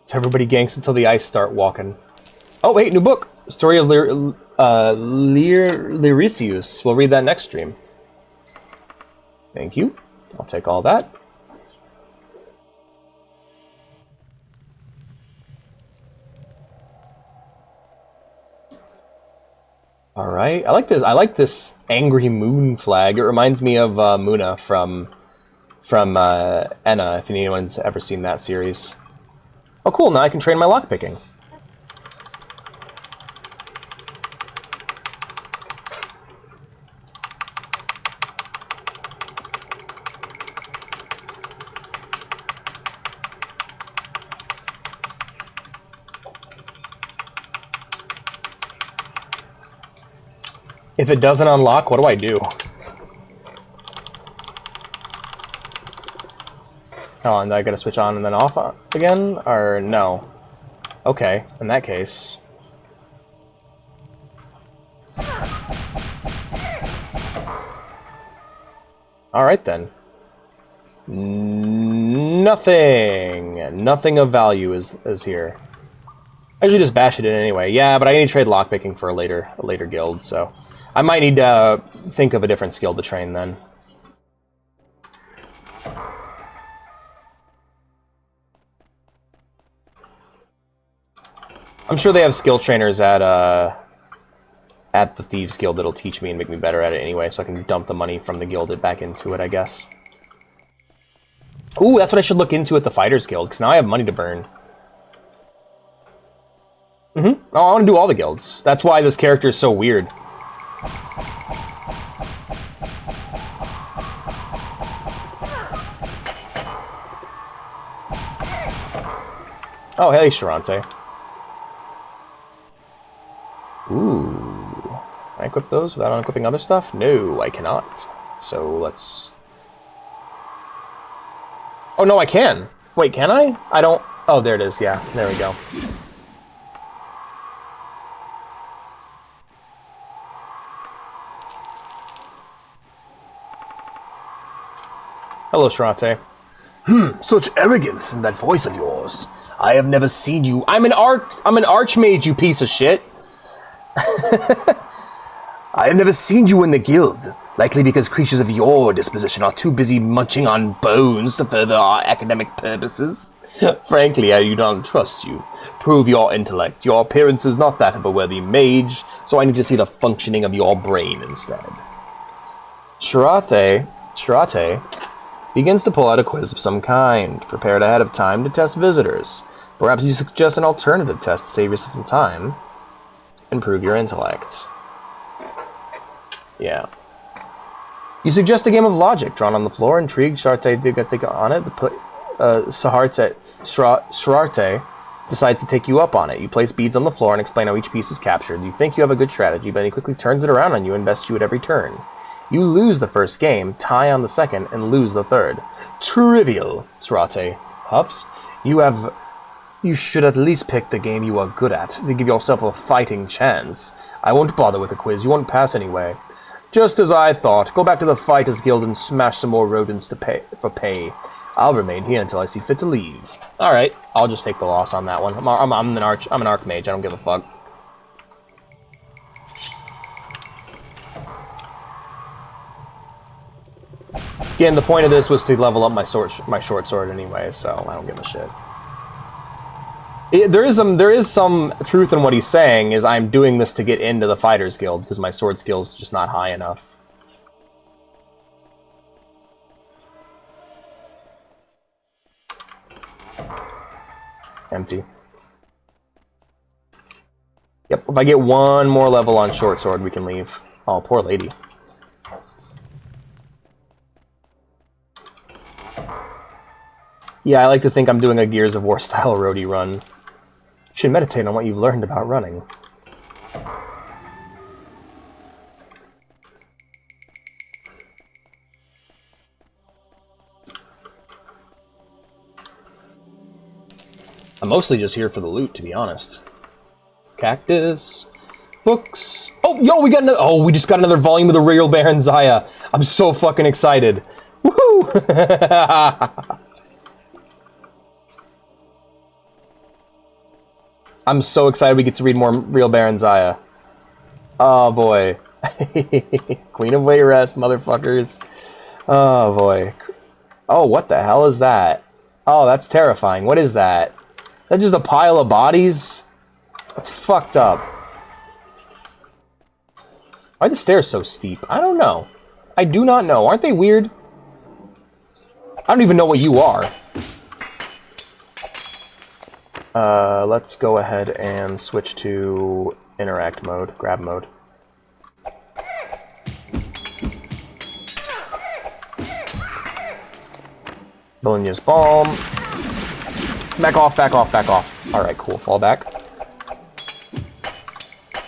So everybody ganks until the ice start walking. Oh, wait, new book! Story of Lyricius. We'll read that next stream. Thank you. I'll take all that. Alright. I like this angry moon flag. It reminds me of Muna from Enna, if anyone's ever seen that series. Oh, cool, now I can train my lockpicking. If it doesn't unlock, what do I do? Oh, and I gotta switch on and then off again? Or no? Okay, in that case. Alright then. Nothing. Nothing of value is here. I usually just bash it in anyway. Yeah, but I need to trade lockpicking for a later guild, so... I might need to think of a different skill to train then. I'm sure they have skill trainers at the Thieves Guild that'll teach me and make me better at it anyway, so I can dump the money from the guild back into it, I guess. Ooh, that's what I should look into at the Fighters Guild, because now I have money to burn. Oh, I want to do all the guilds. That's why this character is so weird. Oh, hey, Sharante. Ooh. Can I equip those without unequipping other stuff? No, I cannot. So, let's... Oh, no, I can. Wait, can I? I don't... Oh, there it is. Yeah, there we go. Hello, Sharante. Such arrogance in that voice of yours. I have never seen you. I'm an archmage, you piece of shit. I have never seen you in the guild. Likely because creatures of your disposition are too busy munching on bones to further our academic purposes. Frankly, I do not trust you. Prove your intellect. Your appearance is not that of a worthy mage, so I need to see the functioning of your brain instead. Sharate begins to pull out a quiz of some kind, prepared ahead of time to test visitors. Perhaps you suggest an alternative test to save yourself some time. Improve your intellect. Yeah. You suggest a game of logic drawn on the floor. Intrigued, Sharate take on it. Sharate decides to take you up on it. You place beads on the floor and explain how each piece is captured. You think you have a good strategy, but he quickly turns it around on you and bests you at every turn. You lose the first game, tie on the second, and lose the third. Trivial, Sarate huffs. You should at least pick the game you are good at to give yourself a fighting chance. I won't bother with the quiz. You won't pass anyway. Just as I thought. Go back to the Fighters Guild and smash some more rodents for pay. I'll remain here until I see fit to leave. All right, I'll just take the loss on that one. I'm an archmage. I don't give a fuck. Again, the point of this was to level up my short sword anyway, so I don't give a shit. There is some truth in what he's saying, is I'm doing this to get into the Fighters Guild, because my sword skill's just not high enough. Empty. Yep, if I get one more level on short sword, we can leave. Oh, poor lady. Yeah, I like to think I'm doing a Gears of War style roadie run. You should meditate on what you've learned about running. I'm mostly just here for the loot, to be honest. Cactus, books. Oh, yo, we just got another volume of the Real Baron Zaya. I'm so fucking excited. Woohoo! I'm so excited we get to read more Real Baron Zaya. Oh boy. Queen of Wayrest, motherfuckers. Oh boy. Oh, what the hell is that? Oh, that's terrifying. What is that? That's just a pile of bodies? That's fucked up. Why are the stairs so steep? I don't know. I do not know. Aren't they weird? I don't even know what you are. Let's go ahead and switch to interact mode, grab mode. Bologna's Balm. Back off, back off, back off. Alright, cool. Fall back.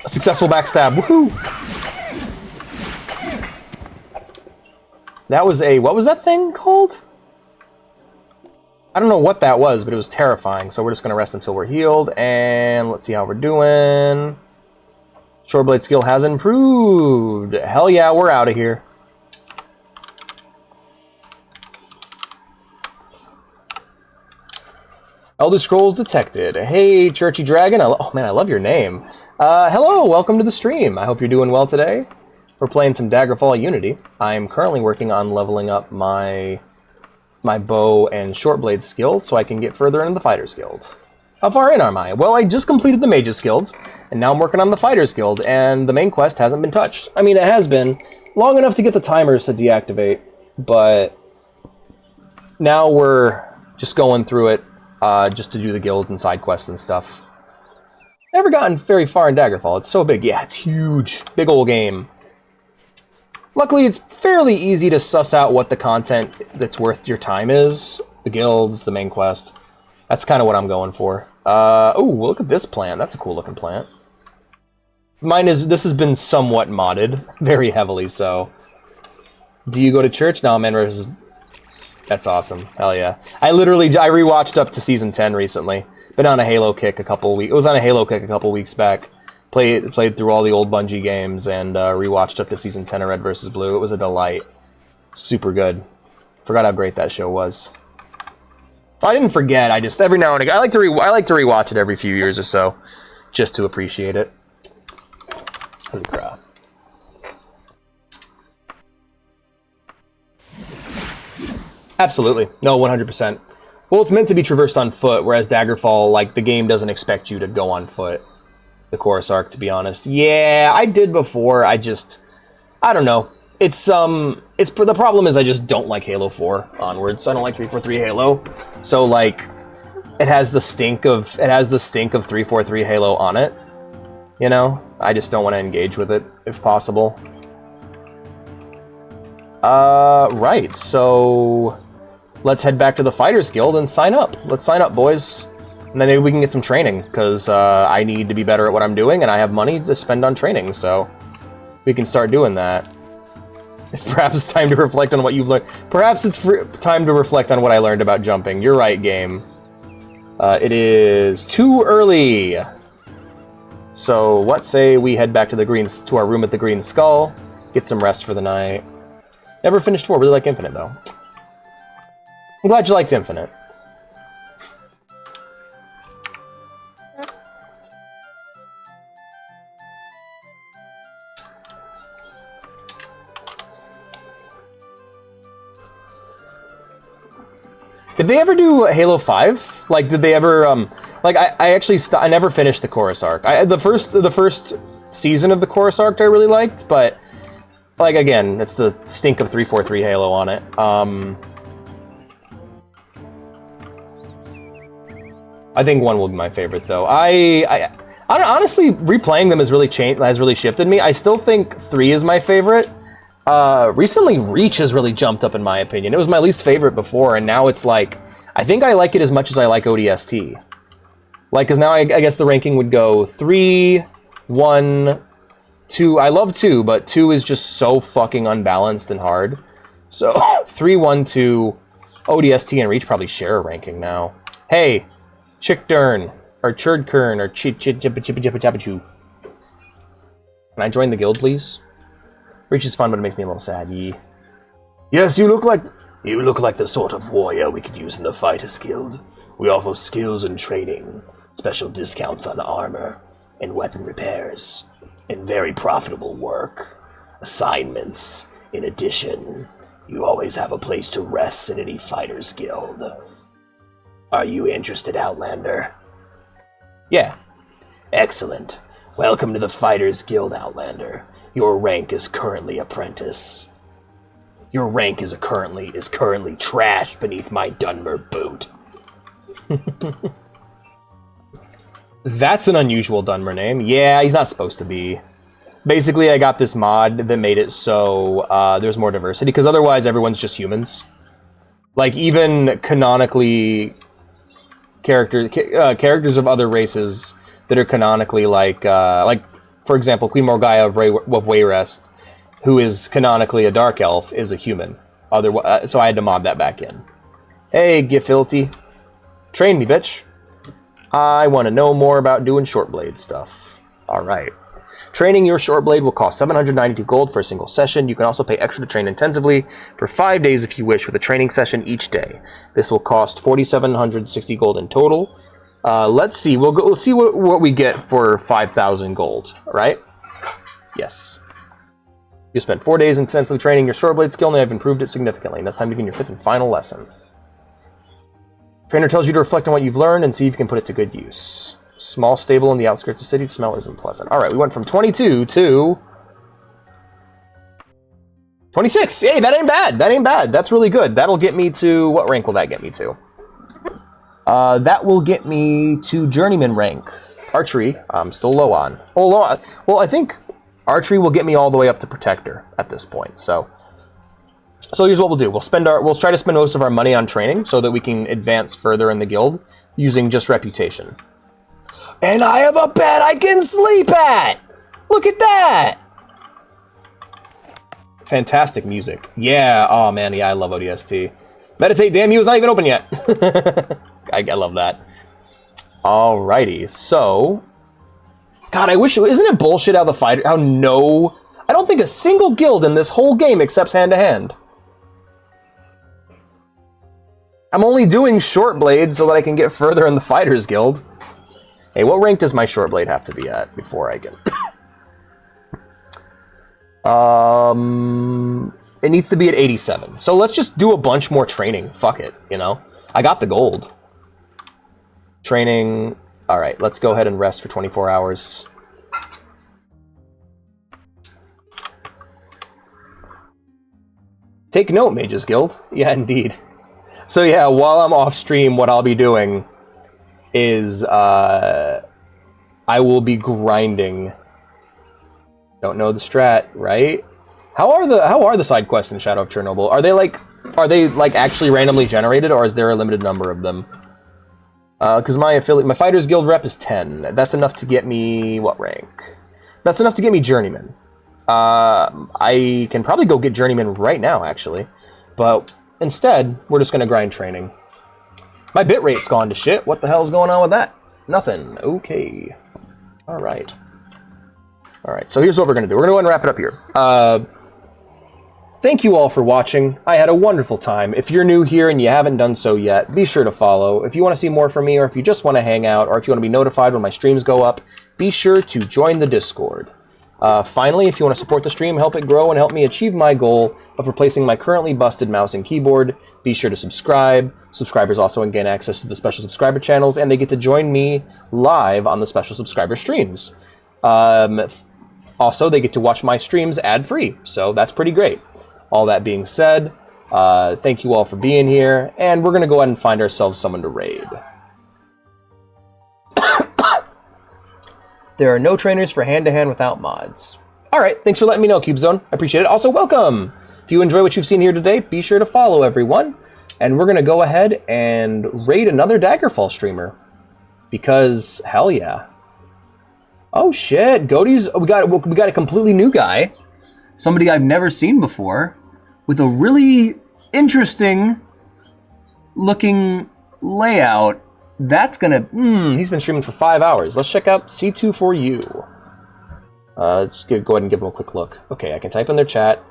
A successful backstab. Woohoo! That was a... What was that thing called? I don't know what that was, but it was terrifying. So we're just going to rest until we're healed. And let's see how we're doing. Shoreblade skill has improved. Hell yeah, we're out of here. Elder Scrolls detected. Hey, Churchy Dragon. Oh man, I love your name. Hello, welcome to the stream. I hope you're doing well today. We're playing some Daggerfall Unity. I'm currently working on leveling up my bow and short blade skill so I can get further into the Fighters Guild. How far in am I? Well, I just completed the Mages Guild, and now I'm working on the Fighters Guild, and the main quest hasn't been touched. I mean, it has been long enough to get the timers to deactivate, but now we're just going through it just to do the guild and side quests and stuff. Never gotten very far in Daggerfall. It's so big. Yeah, it's huge. Big old game. Luckily, it's fairly easy to suss out what the content that's worth your time is. The guilds, the main quest. That's kind of what I'm going for. Oh, look at this plant. That's a cool looking plant. This has been somewhat modded. Very heavily so. Do you go to church? No, man. That's awesome. Hell yeah. I rewatched up to Season 10 recently. Been on a Halo kick a couple weeks. It was on a Halo kick a couple weeks back. Played through all the old Bungie games and rewatched up to Season 10 of Red vs. Blue. It was a delight. Super good. Forgot how great that show was. I didn't forget. I just every now and again I like to rewatch it every few years or so, just to appreciate it. Holy crap. Absolutely. No, 100%. Well, it's meant to be traversed on foot, whereas Daggerfall, like, the game doesn't expect you to go on foot. The chorus arc, to be honest. Yeah, I did before. I don't know. The problem is I just don't like Halo 4 onwards. I don't like 343 Halo. So, like, it has the stink of 343 Halo on it. You know? I just don't want to engage with it, if possible. Right, so let's head back to the Fighters Guild and sign up. Let's sign up, boys. And then maybe we can get some training, because I need to be better at what I'm doing, and I have money to spend on training, so we can start doing that. It's perhaps time to reflect on what you've learned. Perhaps it's time to reflect on what I learned about jumping. You're right, game. It is too early. So let's say we head back to our room at the Green Skull, get some rest for the night. Never finished 4. Really like Infinite though. I'm glad you liked Infinite. Did they ever do Halo 5? Like, did they ever, like, I actually, I never finished the Chorus arc. The first season of the Chorus arc I really liked, but, like, again, it's the stink of 343 Halo on it. I think 1 will be my favorite, though. I don't, honestly, replaying them has really shifted me. I still think 3 is my favorite. Recently, Reach has really jumped up in my opinion. It was my least favorite before, and now it's like, I think I like it as much as I like ODST. Like, because now I guess the ranking would go 3, 1, 2. I love 2, but 2 is just so fucking unbalanced and hard. So, 3, 1, 2, ODST and Reach probably share a ranking now. Hey, Chickdern, or Churdkern, or Chip. Can I join the guild, please? Reach is fun, but it makes me a little sad. Yes, you look like the sort of warrior we could use in the Fighters Guild. We offer skills and training, special discounts on armor, and weapon repairs, and very profitable work. Assignments. In addition, you always have a place to rest in any Fighters Guild. Are you interested, Outlander? Yeah. Excellent. Welcome to the Fighters Guild, Outlander. Your rank is currently apprentice. Your rank is currently trashed beneath my Dunmer boot. That's an unusual Dunmer name. Yeah, he's not supposed to be. Basically, I got this mod that made it so there's more diversity, because otherwise everyone's just humans. Like, even canonically, characters of other races that are canonically like, for example, Queen Morgaya of Wayrest, who is canonically a dark elf, is a human. So I had to mod that back in. Hey, Gifilty. Train me, bitch. I want to know more about doing short blade stuff. Alright. Training your short blade will cost 792 gold for a single session. You can also pay extra to train intensively for 5 days if you wish, with a training session each day. This will cost 4,760 gold in total. Let's see. Let's see what we get for 5,000 gold, right? Yes. You spent 4 days intensively training your short blade skill and have improved it significantly. Now it's time to begin your 5th and final lesson. Trainer tells you to reflect on what you've learned and see if you can put it to good use. Small stable in the outskirts of the city. The smell isn't pleasant. Alright, we went from 22 to 26. Hey, that ain't bad. That ain't bad. That's really good. That'll get me to... What rank will that get me to? That will get me to Journeyman rank. Archery, I'm still low on. Oh, low on. Well, I think Archery will get me all the way up to Protector at this point. So here's what we'll do. We'll try to spend most of our money on training so that we can advance further in the guild using just reputation. And I have a bed I can sleep at! Look at that! Fantastic music. Yeah, oh man, yeah, I love ODST. Meditate, damn you, it's not even open yet. I love that. Alrighty, so... God, I wish... Isn't it bullshit how I don't think a single guild in this whole game accepts hand-to-hand. I'm only doing short blades so that I can get further in the Fighters Guild. Hey, what rank does my short blade have to be at before I get... It needs to be at 87. So let's just do a bunch more training. Fuck it, you know? I got the gold. Training... Alright, let's go ahead and rest for 24 hours. Take note, Mages Guild. Yeah, indeed. So yeah, while I'm off stream, what I'll be doing is I will be grinding. Don't know the strat, right? How are the side quests in Shadow of Chernobyl? Are they like actually randomly generated, or is there a limited number of them? Because my Fighters Guild rep is 10. That's enough to get me what rank? That's enough to get me Journeyman. I can probably go get Journeyman right now, actually. But instead, we're just going to grind training. My bitrate's gone to shit. What the hell's going on with that? Nothing. Okay. Alright. Alright, so here's what we're going to do. We're going to go ahead and wrap it up here. Thank you all for watching. I had a wonderful time. If you're new here and you haven't done so yet, be sure to follow. If you want to see more from me, or if you just want to hang out, or if you want to be notified when my streams go up, be sure to join the Discord. Finally, if you want to support the stream, help it grow, and help me achieve my goal of replacing my currently busted mouse and keyboard, be sure to subscribe. Subscribers also gain access to the special subscriber channels, and they get to join me live on the special subscriber streams. Also, they get to watch my streams ad-free, so that's pretty great. All that being said, thank you all for being here, and we're going to go ahead and find ourselves someone to raid. There are no trainers for hand-to-hand without mods. Alright, thanks for letting me know, CubeZone. I appreciate it. Also, welcome! If you enjoy what you've seen here today, be sure to follow everyone. And we're going to go ahead and raid another Daggerfall streamer. Because, hell yeah. Oh shit, Goaty's... We got a completely new guy. Somebody I've never seen before. With a really interesting looking layout. That's gonna... he's been streaming for 5 hours. Let's check out C2 Just go ahead and give them a quick look. Okay, I can type in their chat.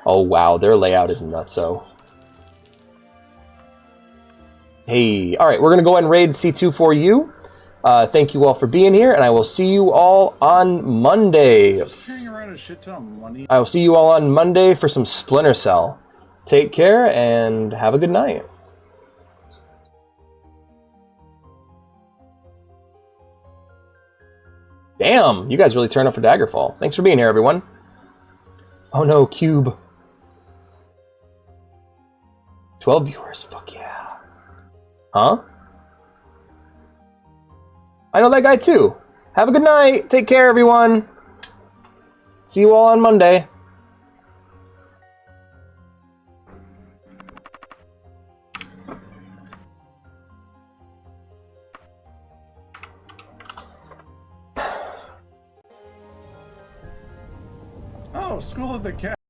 Oh wow, their layout is nutso. Hey, alright, we're gonna go ahead and raid C2 thank you all for being here, and I will see you all on Monday. I will see you all on Monday for some Splinter Cell. Take care, and have a good night. Damn, you guys really turned up for Daggerfall. Thanks for being here, everyone. Oh no, Cube. 12 viewers, fuck yeah. Huh? I know that guy too. Have a good night. Take care, everyone. See you all on Monday.
Oh, School of the Cat.